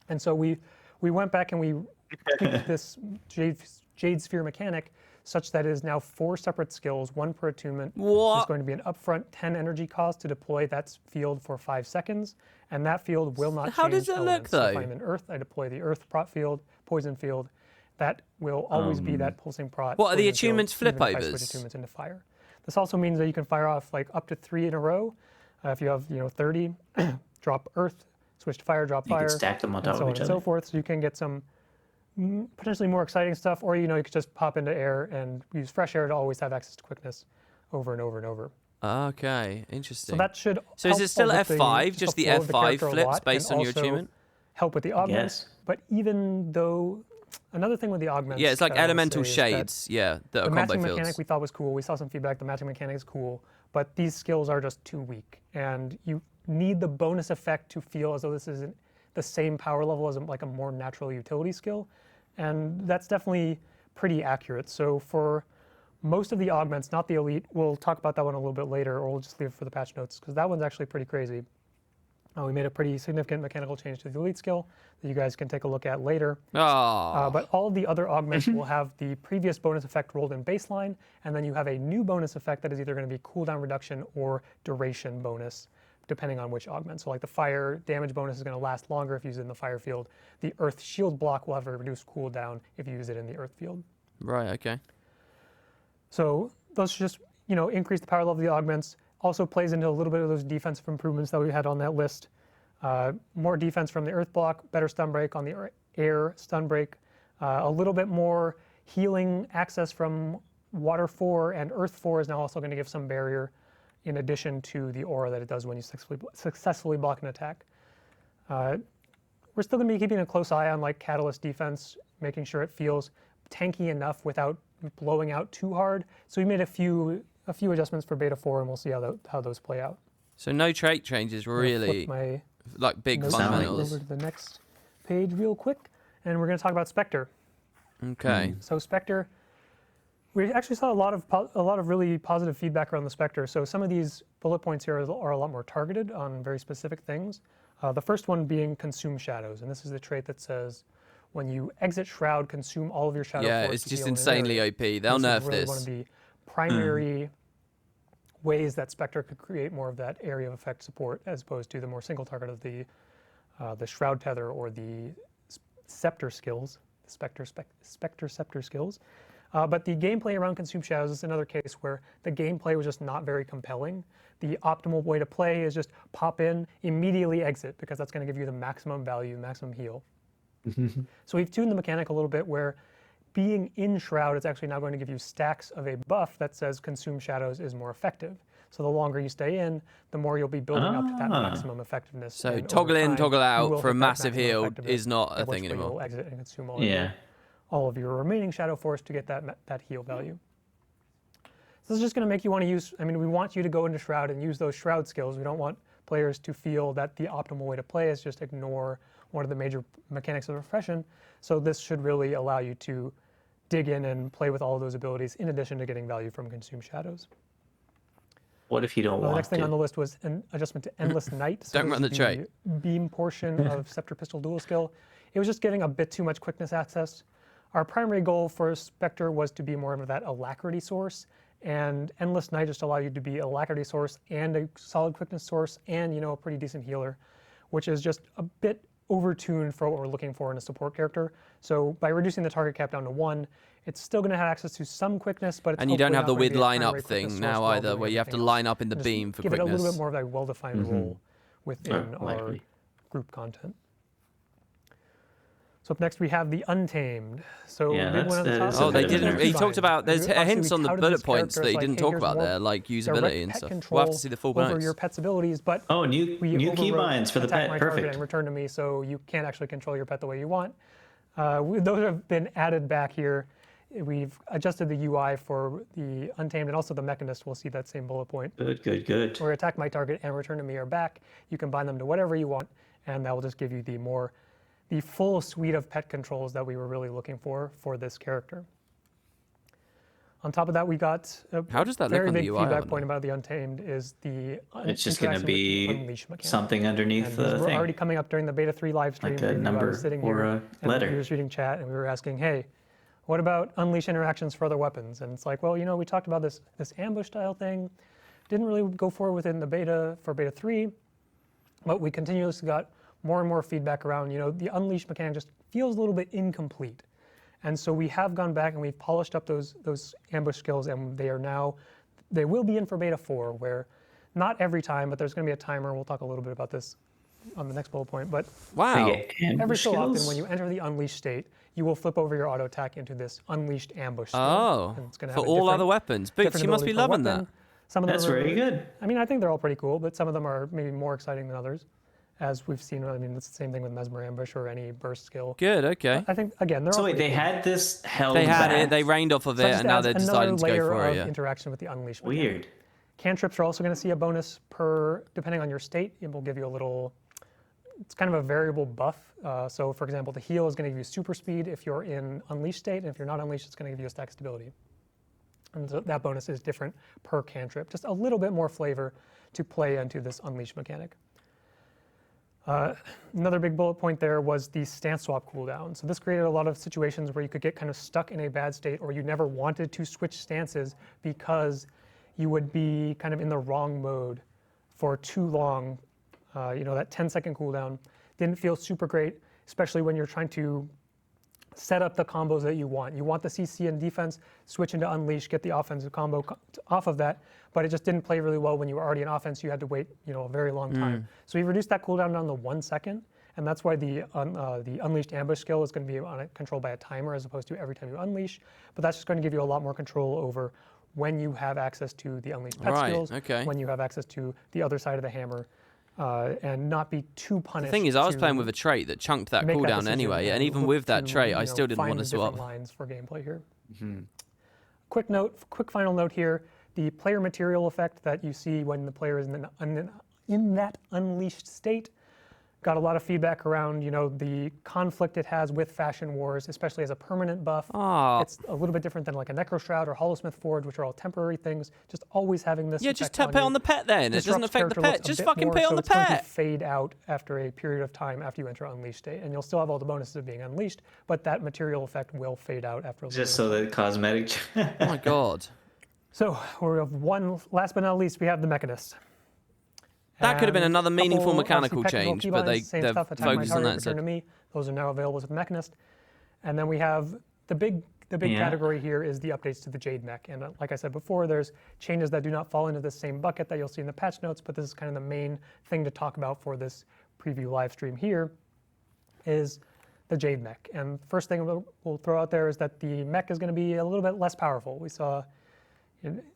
And so we went back and we tweaked this Jade Sphere mechanic such that it is now 4 separate skills, 1 per attunement. What? There's going to be an upfront 10 energy cost to deploy that field for 5 seconds, and that field will not change. How does that look, though? So if I'm in Earth, I deploy the Earth prot field, poison field. That will always be that pulsing prot. What are the poison attunements field, flip even if I overs? switch attunements into fire. This also means that you can fire off up to 3 in a row. If you have 30, drop Earth, switch to fire, drop fire, You can stack them on top and so of on each and other. so forth. So you can get some potentially more exciting stuff, or you could just pop into air and use fresh air to always have access to quickness over and over and over. Okay, interesting. So that should. So is help it still with F5, just the flow of F5 character a flips lot, based and on your also attunement? Help with the augments. Yes. But even though another thing with the augments, Yeah, it's like that I will elemental say is that shades, that the are combo matching fields. mechanic we thought was cool. We saw some feedback. The matching mechanic is cool, but these skills are just too weak, and you need the bonus effect to feel as though this is the same power level as a more natural utility skill, and that's definitely pretty accurate. So for most of the augments, not the elite, we'll talk about that one a little bit later, or we'll just leave it for the patch notes, because that one's actually pretty crazy. We made a pretty significant mechanical change to the elite skill that you guys can take a look at later. But all of the other augments will have the previous bonus effect rolled in baseline, and then you have a new bonus effect that is either going to be cooldown reduction or duration bonus, depending on which augment. So the fire damage bonus is going to last longer if you use it in the fire field. The earth shield block will have a reduced cooldown if you use it in the earth field. Right, okay. So those just, increase the power level of the augments. Also plays into a little bit of those defensive improvements that we had on that list. More defense from the earth block, better stun break on the air stun break, a little bit more healing access from water 4, and earth 4 is now also going to give some barrier in addition to the aura that it does when you successfully block an attack. We're still going to be keeping a close eye on catalyst defense, making sure it feels tanky enough without blowing out too hard. So we made a few adjustments for beta 4, and we'll see how those play out. So no trait changes really, big fundamentals. Over to the next page real quick, and we're going to talk about Spectre. Okay. So Spectre, we actually saw a lot of really positive feedback around the Spectre. So some of these bullet points here are a lot more targeted on very specific things. The first one being Consume Shadows, and this is the trait that says when you exit Shroud, consume all of your shadow force. Yeah, it's to just heal in an insanely area. OP. They'll nerf really this. One of the primary ways that Spectre could create more of that area of effect support, as opposed to the more single target of the Shroud Tether or the Scepter skills, the Spectre Scepter skills. But the gameplay around Consume Shadows is another case where the gameplay was just not very compelling. The optimal way to play is just pop in, immediately exit, because that's going to give you the maximum value, maximum heal. So we've tuned the mechanic a little bit where being in Shroud is actually now going to give you stacks of a buff that says Consume Shadows is more effective. So the longer you stay in, the more you'll be building up to that maximum effectiveness. So and toggle over in, time, toggle you out will for a hit that massive maximum heal effectiveness, is not a at which thing point anymore. You'll exit and consume all of your remaining Shadow Force to get that heal value. So this is just going to make you want to use, we want you to go into Shroud and use those Shroud skills. We don't want players to feel that the optimal way to play is just ignore one of the major mechanics of Refression. So this should really allow you to dig in and play with all of those abilities in addition to getting value from Consume Shadows. What if you don't want The next thing to? on the list was an adjustment to Endless Night. So Don't this run is the trait. beam portion of Scepter Pistol Dual Skill. It was just giving a bit too much quickness access. Our primary goal for Spectre was to be more of that alacrity source, and Endless Night just allowed you to be alacrity source and a solid quickness source and a pretty decent healer, which is just a bit over-tuned for what we're looking for in a support character. So by reducing the target cap down to 1, it's still going to have access to some quickness, but it's And you don't hopefully have not the gonna with be a line up primary quickness thing source now while either, doing where you have to everything line else. up in the Just beam for give it a quickness. little bit more of a well-defined role within our likely. group content. So up next we have the Untamed. So Yeah, big one at the that top. is a Oh, they bit of an didn't. He interesting. talked about. There's Obviously, hints we on the touted bullet this points character that he as didn't like, talk hey, here's about more there, like direct usability and pet stuff. control We'll have to see the full over notes. your pet's abilities, but Oh, new we new overwrote keybinds for the attack pet. my target Perfect. and return to me, so you can't actually control your pet the way you want. Those have been added back here. We've adjusted the UI for the Untamed and also the Mechanist. We'll see that same bullet point. Good. Where attack my target and return to me are back. You can bind them to whatever you want, and that will just give you the full suite of pet controls that we were really looking for this character. On top of that, we got a How does that look very on the big UI, I feedback wonder? point about the Untamed is the It's just going to interaction with the be Unleash mechanic. something underneath And the these were thing. already coming up during the beta 3 live stream. Like a preview. I number was sitting or here a and letter. we were reading chat and we were asking, hey, what about Unleash interactions for other weapons? And it's like, well, we talked about this ambush style thing. Didn't really go forward within the beta for beta 3, but we continuously got more and more feedback around, the Unleash mechanic just feels a little bit incomplete. And so we have gone back and we've polished up those ambush skills, and they will be in for beta 4, where not every time, but there's going to be a timer. We'll talk a little bit about this on the next bullet point. But Wow. every so often, when you enter the Unleashed state, you will flip over your auto attack into this Unleashed ambush skill. Oh, And it's gonna for have a all different- other weapons. Boots, different you must be ability per loving weapon. that. Some of them That's are, very good. I mean, I think they're all pretty cool, but some of them are maybe more exciting than others. As we've seen, I mean, it's the same thing with Mesmer Ambush or any burst skill. Good, okay. I think, again, they're So all wait, pretty they cool. had this held They had back. it, they rained off of So it, it just and now adds they're another deciding to go layer for of it, yeah. interaction with the Unleash mechanic. Weird. Cantrips are also going to see a bonus depending on your state. It will give you a little, it's kind of a variable buff. So for example, the heal is going to give you super speed if you're in Unleashed state, and if you're not Unleashed, it's going to give you a stack stability. And so that bonus is different per cantrip. Just a little bit more flavor to play into this Unleash mechanic. Another big bullet point there was the stance swap cooldown. So this created a lot of situations where you could get kind of stuck in a bad state, or you never wanted to switch stances because you would be kind of in the wrong mode for too long. That 10-second cooldown didn't feel super great, especially when you're trying to set up the combos that you want. You want the CC and defense, switch into Unleash, get the offensive combo off of that, but it just didn't play really well when you were already in offense. You had to wait, a very long time. So we reduced that cooldown down to 1 second, and that's why the Unleashed Ambush skill is going to be controlled by a timer as opposed to every time you unleash. But that's just going to give you a lot more control over when you have access to the Unleashed pet skills, when you have access to the other side of the hammer, and not be too punished. The thing is, I was playing with a trait that chunked that cooldown anyway, and even with that trait, I still didn't want to swap. Lines for gameplay here. Quick final note here: the player material effect that you see when the player is in that unleashed state got a lot of feedback around, the conflict it has with Fashion Wars, especially as a permanent buff. It's a little bit different than like a Necro Shroud or Hollowsmith Forge, which are all temporary things. Just always having this. Yeah, just effect put on the pet then. It doesn't affect the pet. Just fucking put on the It's going to pet. fade out after a period of time after you enter Unleashed state, and you'll still have all the bonuses of being unleashed, but that material effect will fade out after a little Just so that cosmetic. Oh my god. So we have one, last but not least, we have the Mechanist. That could have been And another meaningful couple, mechanical obviously, technical change, but keybinds, same they've stuff, attack my focused on target, that return to instead. me. Those are now available with Mechanist. And then we have the big category here is the updates to the Jade mech. And like I said before, there's changes that do not fall into the same bucket that you'll see in the patch notes, but this is kind of the main thing to talk about for this preview live stream here is the Jade mech. And first thing we'll throw out there is that the mech is going to be a little bit less powerful. We saw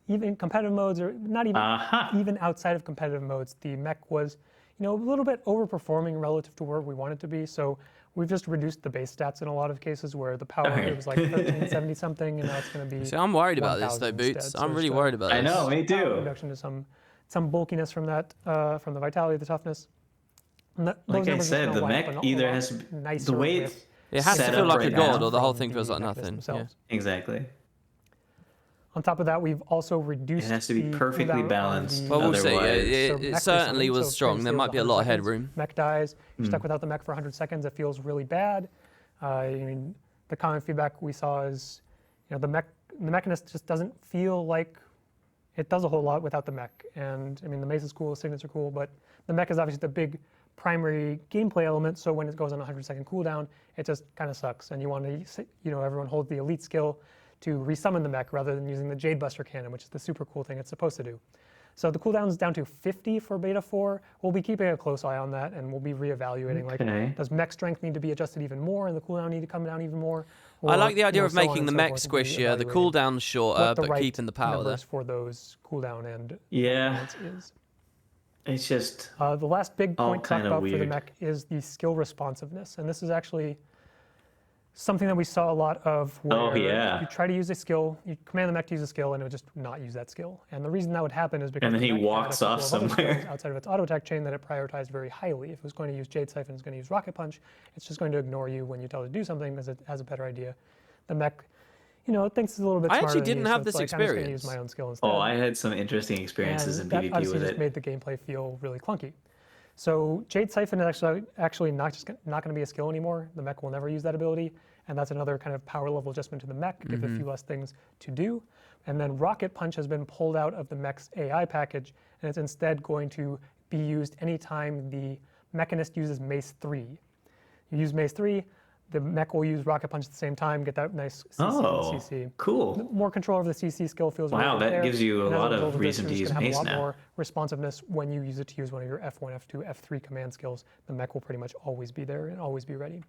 even competitive modes, or not even outside of competitive modes, the mech was a little bit overperforming relative to where we want it to be. So we've just reduced the base stats in a lot of cases where the power it was like 1370 something, and now it's going to be. See, I'm worried about this though, 1000 Boots. instead. I'm So really just worried about this. I know, me too. Reduction to some bulkiness from that, from the vitality, the toughness. Like I said, the mech either has the weight. It has to set feel up like right a god, now or the whole from thing feels the like nothing. mechanisms Yeah. themselves. Exactly. On top of that, we've also reduced. It has to be the perfectly cooldown on balanced. the- Well, we'll see. Otherwise- It mech certainly resummoning, was so strong. There previously might it be a was lot of 100 seconds. headroom. Mech dies. You're stuck without the mech for 100 seconds. It feels really bad. The common feedback we saw is, the Mechanist just doesn't feel like it does a whole lot without the mech. And I mean, the mace is cool, the signets are cool, but the mech is obviously the big primary gameplay element. So when it goes on a 100-second cooldown, it just kind of sucks. And you want to, everyone hold the elite skill to resummon the mech rather than using the Jade Buster cannon, which is the super cool thing it's supposed to do. So the cooldown is down to 50 for Beta 4. We'll be keeping a close eye on that, and we'll be reevaluating. Like, does mech strength need to be adjusted even more, and the cooldown need to come down even more? Or, I like the idea of so on making and the so mech forth, and squishier, the reevaluating cooldown shorter, what the but right keeping the power there. numbers for those cooldown and Yeah. elements is. It's just The last big all point to talk kinda about for the weird. mech is the skill responsiveness, and this is actually something that we saw a lot of where you try to use a skill, you command the mech to use a skill, and it would just not use that skill. And the reason that would happen is because And then the he mech had a walks couple off of other skills somewhere. outside of its auto attack chain that it prioritized very highly. If it was going to use Jade Siphon, it's going to use Rocket Punch, it's just going to ignore you when you tell it to do something because it has a better idea. The mech, it thinks it's a little bit I smarter actually than you, didn't so have it's this like, I'm just going to experience. use my own skill instead. Oh, I had some interesting experiences And in that PvP obviously with just it. made the gameplay feel really clunky. So Jade Siphon is actually not going to be a skill anymore. The mech will never use that ability, and that's another kind of power level adjustment to the mech, give it a few less things to do. And then Rocket Punch has been pulled out of the mech's AI package, and it's instead going to be used anytime the mechanist uses Mace 3. You use Mace 3, the mech will use Rocket Punch at the same time, get that nice CC and CC. Cool. More control over the CC skill feels really Wow, good that there. gives you a And as lot of result this, reason you're to just use gonna have Mace a lot now. more responsiveness when you use it to use one of your F1, F2, F3 command skills. The mech will pretty much always be there and always be ready.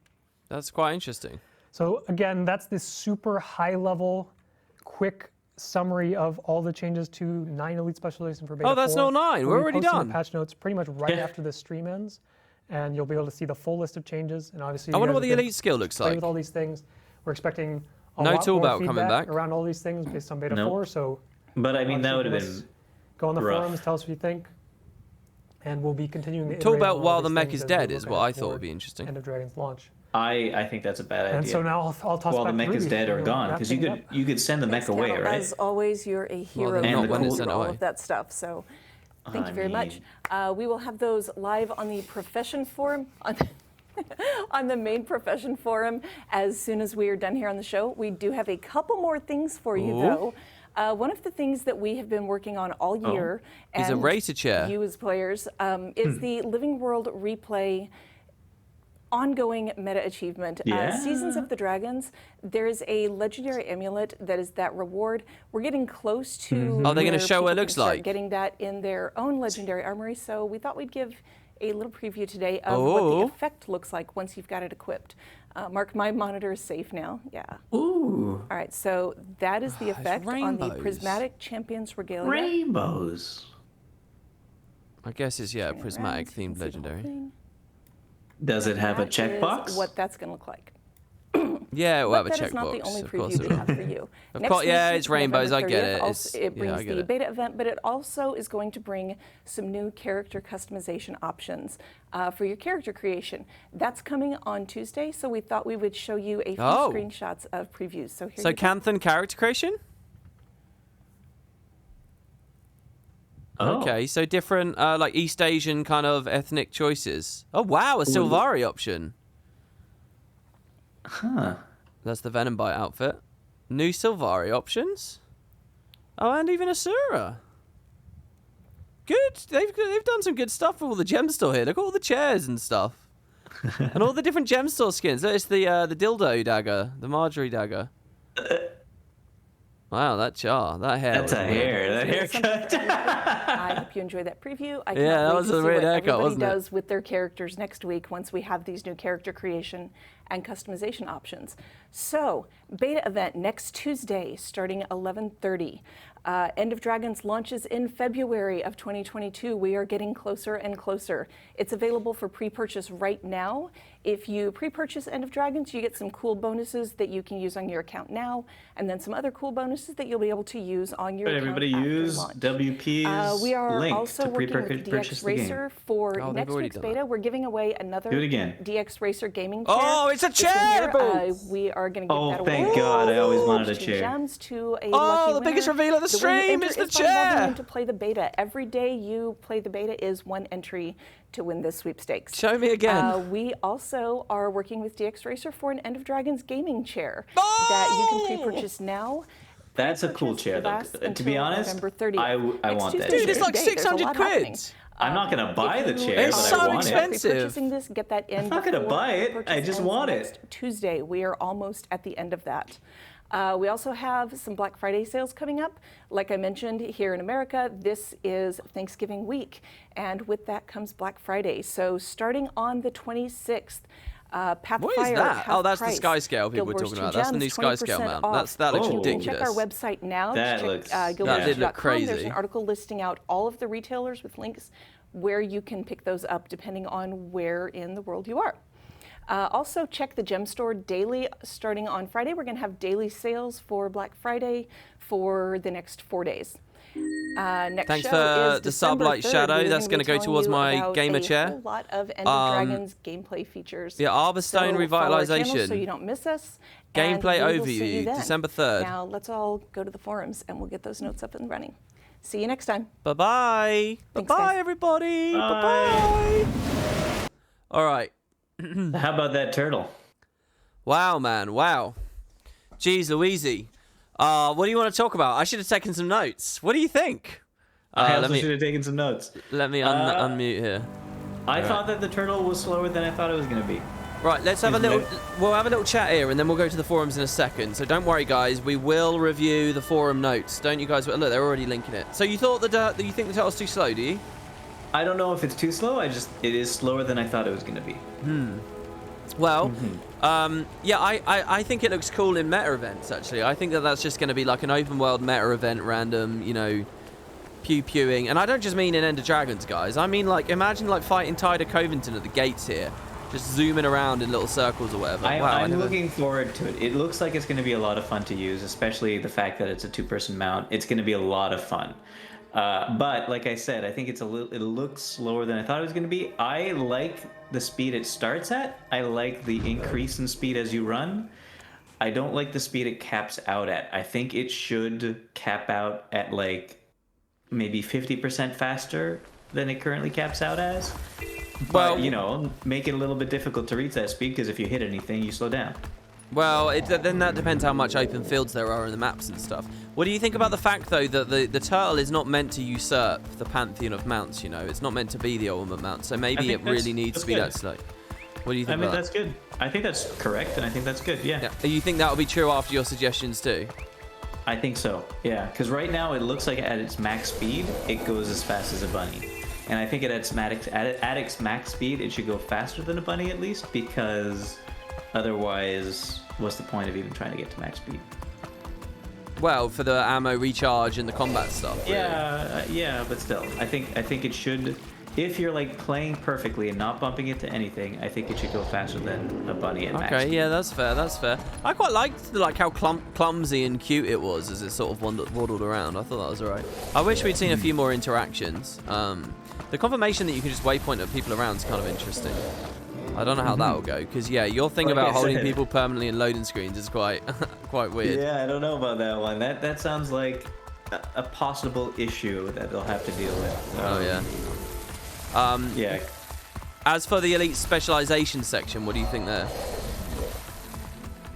That's quite interesting. So again, that's this super high level, quick summary of all the changes to 9 Elite Specialization for Beta 4. Oh, that's not 9. We're We'll be already posting done. the patch notes pretty much right after the stream ends, and you'll be able to see the full list of changes. And obviously, I you wonder guys what the have been elite skill looks play like. with all these things. We're expecting a No lot tool more belt coming feedback back. around all these things based on Beta Nope. 4. So But I mean, that would obviously have give been us- go on the rough. forums, tell us what you think, and we'll be continuing to Tool iterate belt on all while these the mech things is as dead we is look what ahead I thought would toward be interesting. End of Dragon's launch. I think that's a bad idea. And so now I'll toss While back the mech to is Ruby. dead or We'll gone, wrap because things up. you could send the mech away, Cattle, right? As always, you're a hero. they're not You when it's do sent all away. of that stuff. So thank I you very much. mean- We will have those live on the profession forum on the main profession forum as soon as we are done here on the show. We do have a couple more things for you, though. One of the things that we have been working on all year, Is a and racer chair. you as players, is the Living World Replay ongoing meta achievement. Yeah. Seasons of the Dragons, there's a legendary amulet that is that reward. We're getting close to Oh, they're gonna where show what it people looks can start like. getting that in their own legendary armory, so we thought we'd give a little preview today of what Oh. the effect looks like once you've got it equipped. Mark, my monitor is safe now. Yeah. Ooh, All right, so that is the effect on the rainbows. Prismatic Champions Regalia. rainbows. I guess it's, yeah, Turning prismatic around so you can themed see the whole legendary. thing. Does it have a That is checkbox? what that's going to look like. Yeah, it will have a But that is not the checkbox. only Of course preview it we have will. for you. Of Next course, yeah, week, it's rainbows, I November get 30th, it. also- It's- it brings yeah, I get the it. beta event, but it also is going to bring some new character customization options for your character creation. That's coming on Tuesday, so we thought we would show you a few Oh. screenshots of previews. So here So you go. Canthan character creation? Oh. Okay, so different, like East Asian kind of ethnic choices. Oh wow, a Sylvari option. Huh. That's the Venom Bite outfit. New Sylvari options. Oh, and even Asura. Good. They've done some good stuff with all the gem store here. Look at all the chairs and stuff, and all the different gem store skins. Look, it's the dildo dagger, the Marjorie dagger. Wow, that hair. That's was a weird. hair. That haircut. I hope you enjoyed that preview. I Yeah, cannot that wait was to a see weird what haircut, everybody wasn't it? does with their characters next week once we have these new character creation and customization options. So, beta event next Tuesday starting at 11:30. End of Dragons launches in February of 2022. We are getting closer and closer. It's available for pre-purchase right now. If you pre-purchase End of Dragons, you get some cool bonuses that you can use on your account now, and then some other cool bonuses that you'll be able to use on your But account everybody after use launch. WP's We are link also to working with pre-purchase DX the game. Racer for Oh, they've next already week's done beta. that. We're giving away another Do it again. DX Racer gaming chair. Oh, it's a This one chair, here, Boots! we are going to give Oh, that away. thank God, I always wanted a 2 chair. gems to a Oh, lucky the biggest winner. reveal of the The way you stream enter is the by logging chair. in to play the beta. Every day you play the beta is one entry to win this sweepstakes. Show me again. We also are working with DX Racer for an End of Dragons gaming chair that you can pre-purchase now. That's a cool Pre-purchase chair, though. lasts To be until honest, November 30th. I Next want that Tuesday chair. Dude, it's like is the day. There's a 600 lot quid. happening. I'm not gonna buy the chair, It's but so I want expensive. Purchasing this, get that in. I'm not gonna before buy it. purchase I just ends want it. next Tuesday. We are almost at the end of that. We also have some Black Friday sales coming up. Like I mentioned, here in America, this is Thanksgiving week, and with that comes Black Friday. So starting on the 26th, Pathfire. What is that? half Oh, that's the price. sky scale people were Guild Wars talking 2 about. That's the new Gems, sky scale 20% mount. off. That looks Oh. You can ridiculous. check our website now. That Check looks- that did guildwars.com. look crazy. There's an article listing out all of the retailers with links where you can pick those up depending on where in the world you are. Also, check the Gem Store daily. Starting on Friday, we're going to have daily sales for Black Friday for the next 4 days. Next Thanks show for is the December Sublight 3rd. Shadow. We're That's gonna going to be go telling towards you my about gamer a chair. whole lot of End of Dragons gameplay features. Yeah, Arbor Stone So follow our channel Revitalization. so you don't miss us. and Gameplay we will see you overview, then. December 3rd. Now let's all go to the forums and we'll get those notes up and running. See you next time. Bye-bye. Thanks, Bye-bye, guys. everybody. Bye. Bye-bye. All right. How about that turtle? Wow, man. Wow. Jeez Louise. What do you want to talk about? I should have taken some notes. What do you think? I let also me should have taken some notes. let me unmute here. I thought that the turtle was slower than I thought it was gonna be. Right, let's have a Isn't little. it? We'll have a little chat here, and then we'll go to the forums in a second. So don't worry, guys. We will review the forum notes. Don't you guys? Look, they're already linking it. So you thought you think the turtle's too slow, do you? I don't know if it's too slow. It is slower than I thought it was gonna be. Well, yeah, I think it looks cool in meta events. Actually, I think that's just going to be like an open world meta event, random, pew-pewing. And I don't just mean in End of Dragons, guys. I mean, like, imagine like fighting Tyder Covington at the gates here, just zooming around in little circles or whatever. I'm looking forward to it. It looks like it's going to be a lot of fun to use, especially the fact that it's a two-person mount. It's going to be a lot of fun. But like I said, I think it looks slower than I thought it was going to be. I like the speed it starts at. I like the increase in speed as you run. I don't like the speed it caps out at. I think it should cap out at like maybe 50% faster than it currently caps out as. But, make it a little bit difficult to reach that speed because if you hit anything, you slow down. Well, then that depends how much open fields there are in the maps and stuff. What do you think about the fact, though, that the turtle is not meant to usurp the pantheon of mounts, It's not meant to be the ultimate mount, so maybe it really needs to be that slow. What do you think about that? That's good. I think that's correct, and I think that's good, yeah. You think that'll be true after your suggestions, too? I think so, yeah. Because right now it looks like at its max speed, it goes as fast as a bunny. And I think at its max speed, it should go faster than a bunny at least, because otherwise, what's the point of even trying to get to max speed? Well, for the ammo recharge and the combat stuff. Really. Yeah, but still, I think it should. If you're like playing perfectly and not bumping it to anything, I think it should go faster than a bunny at max Okay, speed. yeah, that's fair. I quite liked how clumsy and cute it was as it sort of waddled around. I thought that was alright. I wish we'd seen a few more interactions. The confirmation that you can just waypoint at people around is kind of interesting. I don't know how that'll go, because your thing Like about I holding said. people permanently in loading screens is quite weird. Yeah, I don't know about that one. That sounds like a possible issue that they'll have to deal with. Oh yeah. Yeah. As for the elite specialization section, what do you think there?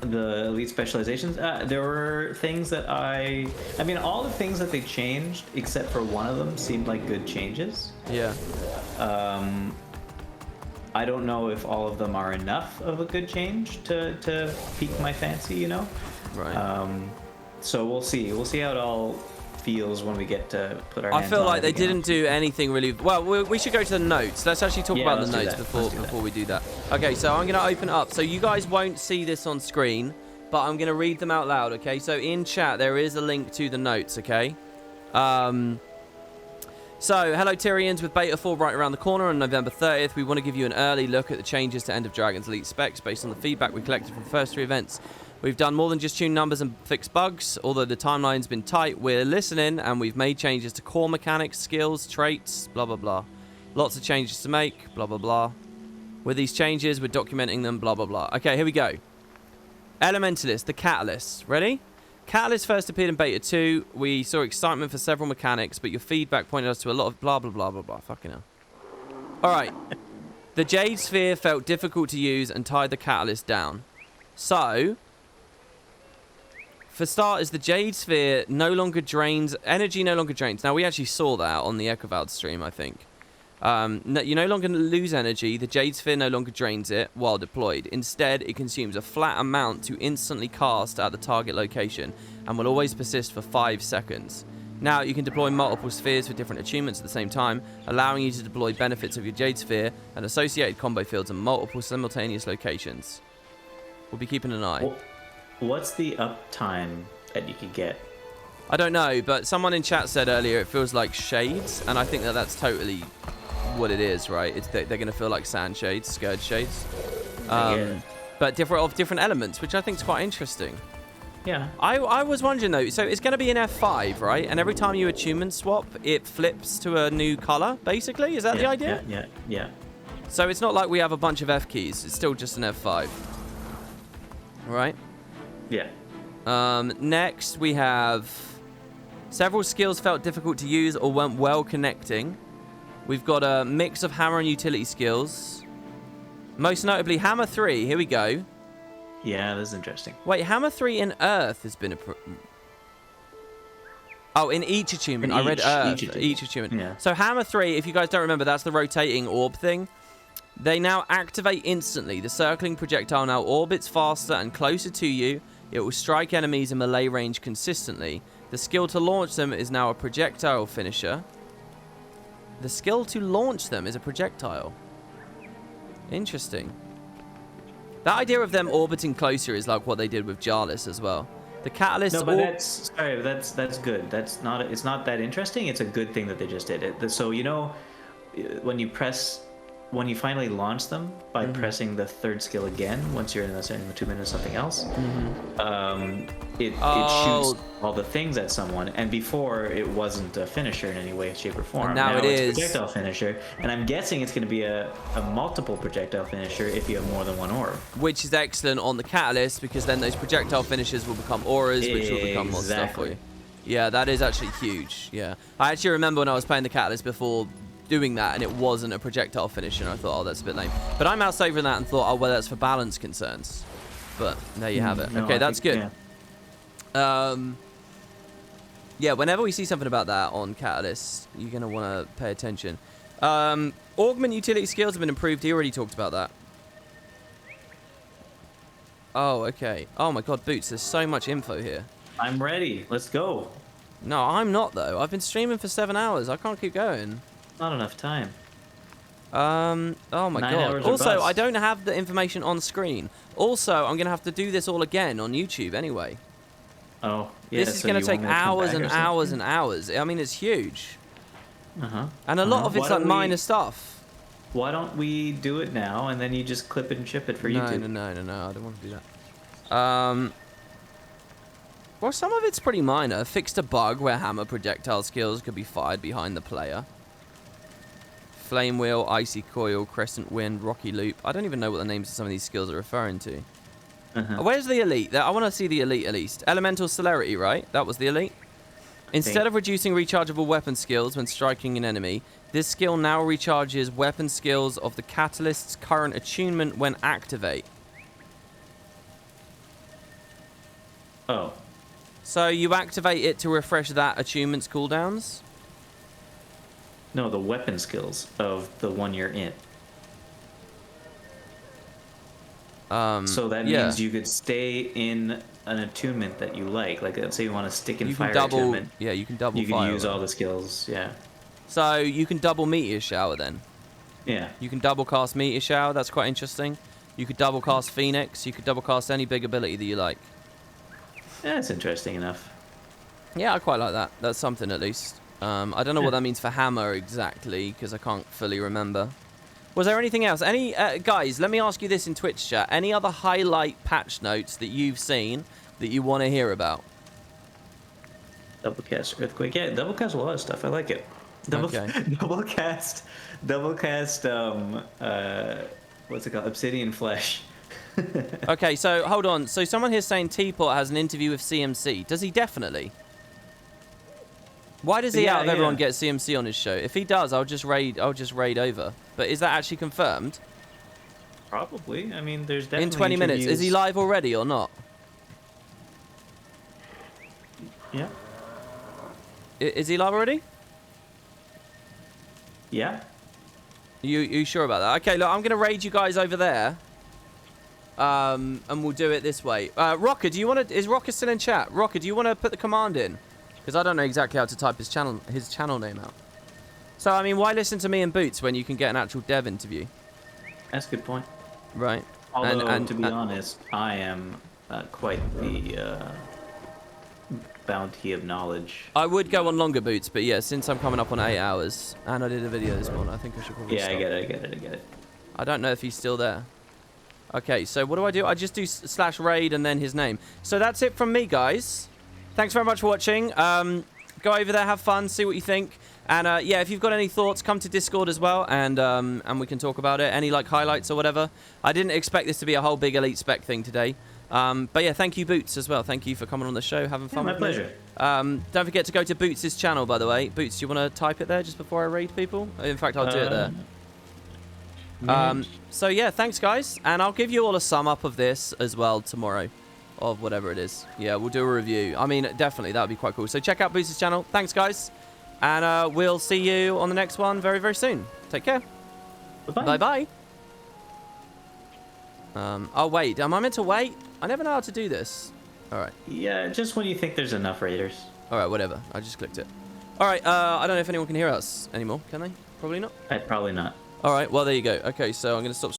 The elite specializations, there were things that I mean, all the things that they changed, except for one of them, seemed like good changes. Yeah. I don't know if all of them are enough of a good change to pique my fancy, Right. So we'll see. We'll see how it all feels when we get to put our I hands feel on like it they again. didn't do anything really well. We should go to the notes. Let's actually talk Yeah, about the let's do notes that. Let's do that. before we do that. Okay, so I'm going to open it up. So you guys won't see this on screen, but I'm going to read them out loud, okay? So in chat, there is a link to the notes, okay? So, hello Tyrians, with Beta 4 right around the corner on November 30th, we want to give you an early look at the changes to End of Dragons Elite specs based on the feedback we collected from the first 3 events. We've done more than just tune numbers and fix bugs. Although the timeline's been tight, we're listening, and we've made changes to core mechanics, skills, traits, blah blah blah. Lots of changes to make, blah blah blah. With these changes, we're documenting them, blah blah blah. Okay, here we go. Elementalist, the Catalyst. Ready? Catalyst first appeared in Beta 2. We saw excitement for several mechanics, but your feedback pointed us to a lot of blah blah blah blah blah. Fucking hell. Alright. The Jade Sphere felt difficult to use and tied the Catalyst down. So, for starters, the Jade Sphere no longer drains... Energy no longer drains. Now, we actually saw that on the Echovald stream, I think. You no longer lose energy. The Jade Sphere no longer drains it while deployed. Instead, it consumes a flat amount to instantly cast at the target location and will always persist for 5 seconds. Now, you can deploy multiple spheres for different achievements at the same time, allowing you to deploy benefits of your Jade Sphere and associated combo fields in multiple simultaneous locations. We'll be keeping an eye. What's the uptime that you could get? I don't know, but someone in chat said earlier it feels like shades, and I think that that's totally what it is, right? They're going to feel like sand shades, scourge shades, but different elements, which I think is quite interesting. Yeah. I was wondering though, so it's going to be in F5, right? And every time you attunement swap, it flips to a new color, basically. Is that the idea? Yeah. So it's not like we have a bunch of F keys. It's still just an F5, right? Yeah. Next we have several skills felt difficult to use or weren't well connecting. We've got a mix of hammer and utility skills. Most notably, Hammer 3. Here we go. Yeah, this is interesting. Wait, Hammer 3 in Earth has been in each achievement. I read Earth. Each achievement. Yeah. So Hammer 3, if you guys don't remember, that's the rotating orb thing. They now activate instantly. The circling projectile now orbits faster and closer to you. It will strike enemies in melee range consistently. The skill to launch them is now a projectile finisher. The skill to launch them is a projectile. Interesting. That idea of them orbiting closer is like what they did with Jarlis as well. The catalyst. No, but that's good. It's not that interesting. It's a good thing that they just did it. So when you finally launch them by pressing the third skill again, once you're in the attunement or something else, it shoots all the things at someone. And before, it wasn't a finisher in any way, shape, or form. And now it it's is. A projectile finisher, and I'm guessing it's going to be a multiple projectile finisher if you have more than one orb. Which is excellent on the catalyst, because then those projectile finishers will become auras, which will become more stuff for you. Yeah, that is actually huge. Yeah, I actually remember when I was playing the catalyst before doing that, and it wasn't a projectile finisher, and I thought, oh, that's a bit lame. But I moused over that and thought, oh, well, that's for balance concerns. But there you have it. No, okay, that's good. Yeah. Yeah, whenever we see something about that on Catalyst, you're going to want to pay attention. Augment utility skills have been improved. He already talked about that. Oh, okay. Oh my god, Boots, there's so much info here. I'm ready. Let's go. No, I'm not, though. I've been streaming for 7 hours. I can't keep going. Not enough time. Oh my 9 god. hours or Also, bust. I don't have the information on screen. Also, I'm going to have to do this all again on YouTube anyway. Oh, yeah. This is so going you to take want me to come hours back and or hours something? and hours. I mean, it's huge. Uh-huh. And a lot of it's Why like don't minor we- stuff. Why don't we do it now, and then you just clip it and ship it for No, YouTube? no, I don't want to do that. Well, some of it's pretty minor. Fixed a bug where hammer projectile skills could be fired behind the player. Flame Wheel, Icy Coil, Crescent Wind, Rocky Loop. I don't even know what the names of some of these skills are referring to. Where's the elite? I want to see the elite at least. Elemental Celerity, right? That was the elite. Instead of reducing rechargeable weapon skills when striking an enemy, this skill now recharges weapon skills of the catalyst's current attunement when activate. Oh. So you activate it to refresh that attunement's cooldowns? No, the weapon skills of the one you're in. So that means you could stay in an attunement that you like. Like, let's say you want to stick in fire attunement. Yeah, you can double You can fire. use all the skills, yeah. So you can double Meteor Shower then. Yeah. You can double cast Meteor Shower. That's quite interesting. You could double cast Phoenix. You could double cast any big ability that you like. Yeah, that's interesting enough. Yeah, I quite like that. That's something at least. I don't know what that means for Hammer exactly, because I can't fully remember. Was there anything else? Any guys, let me ask you this in Twitch chat. Any other highlight patch notes that you've seen that you want to hear about? Double cast Earthquake. Yeah, double cast a lot of stuff. I like it. Double cast, what's it called? Obsidian Flesh. Okay, so hold on. So someone here's saying Teapot has an interview with CMC. Does he definitely? Why does he out of everyone get CMC on his show? If he does, I'll just raid over. But is that actually confirmed? Probably. I mean, there's definitely in 20 minutes. Is he live already or not? Yeah. Is he live already? Yeah. You sure about that? Okay, look, I'm gonna raid you guys over there. And we'll do it this way. Rocker, do you want to? Is Rocker still in chat? Rocker, do you want to put the command in? Because I don't know exactly how to type his channel name out. So I mean, why listen to me and Boots when you can get an actual dev interview? That's a good point. Right. Although, to be honest, I am quite the bounty of knowledge. I would go on longer, Boots, but yeah, since I'm coming up on 8 hours and I did a video this morning, I think I should probably stop. I get it. I don't know if he's still there. Okay, so what do? I just do /raid and then his name. So that's it from me, guys. Thanks very much for watching. Go over there, have fun, see what you think. And yeah, if you've got any thoughts, come to Discord as well, and we can talk about it. Any like highlights or whatever. I didn't expect this to be a whole big Elite Spec thing today. But yeah, thank you, Boots, as well. Thank you for coming on the show, having fun. My with pleasure. Me. Don't forget to go to Boots' channel, by the way. Boots, do you want to type it there just before I raid people? In fact, I'll do it there. So yeah, thanks guys, and I'll give you all a sum up of this as well tomorrow, of whatever it is. Yeah, we'll do a review. I mean, definitely, that would be quite cool. So check out Boots' channel. Thanks guys, and we'll see you on the next one very, very soon. Take care. Bye-bye. Oh wait, am I meant to wait? I never know how to do this. All right. Yeah, just when you think there's enough raiders. All right, whatever. I just clicked it. All right, I don't know if anyone can hear us anymore. Can they? Probably not. Probably not. All right, well, there you go. Okay, so I'm going to stop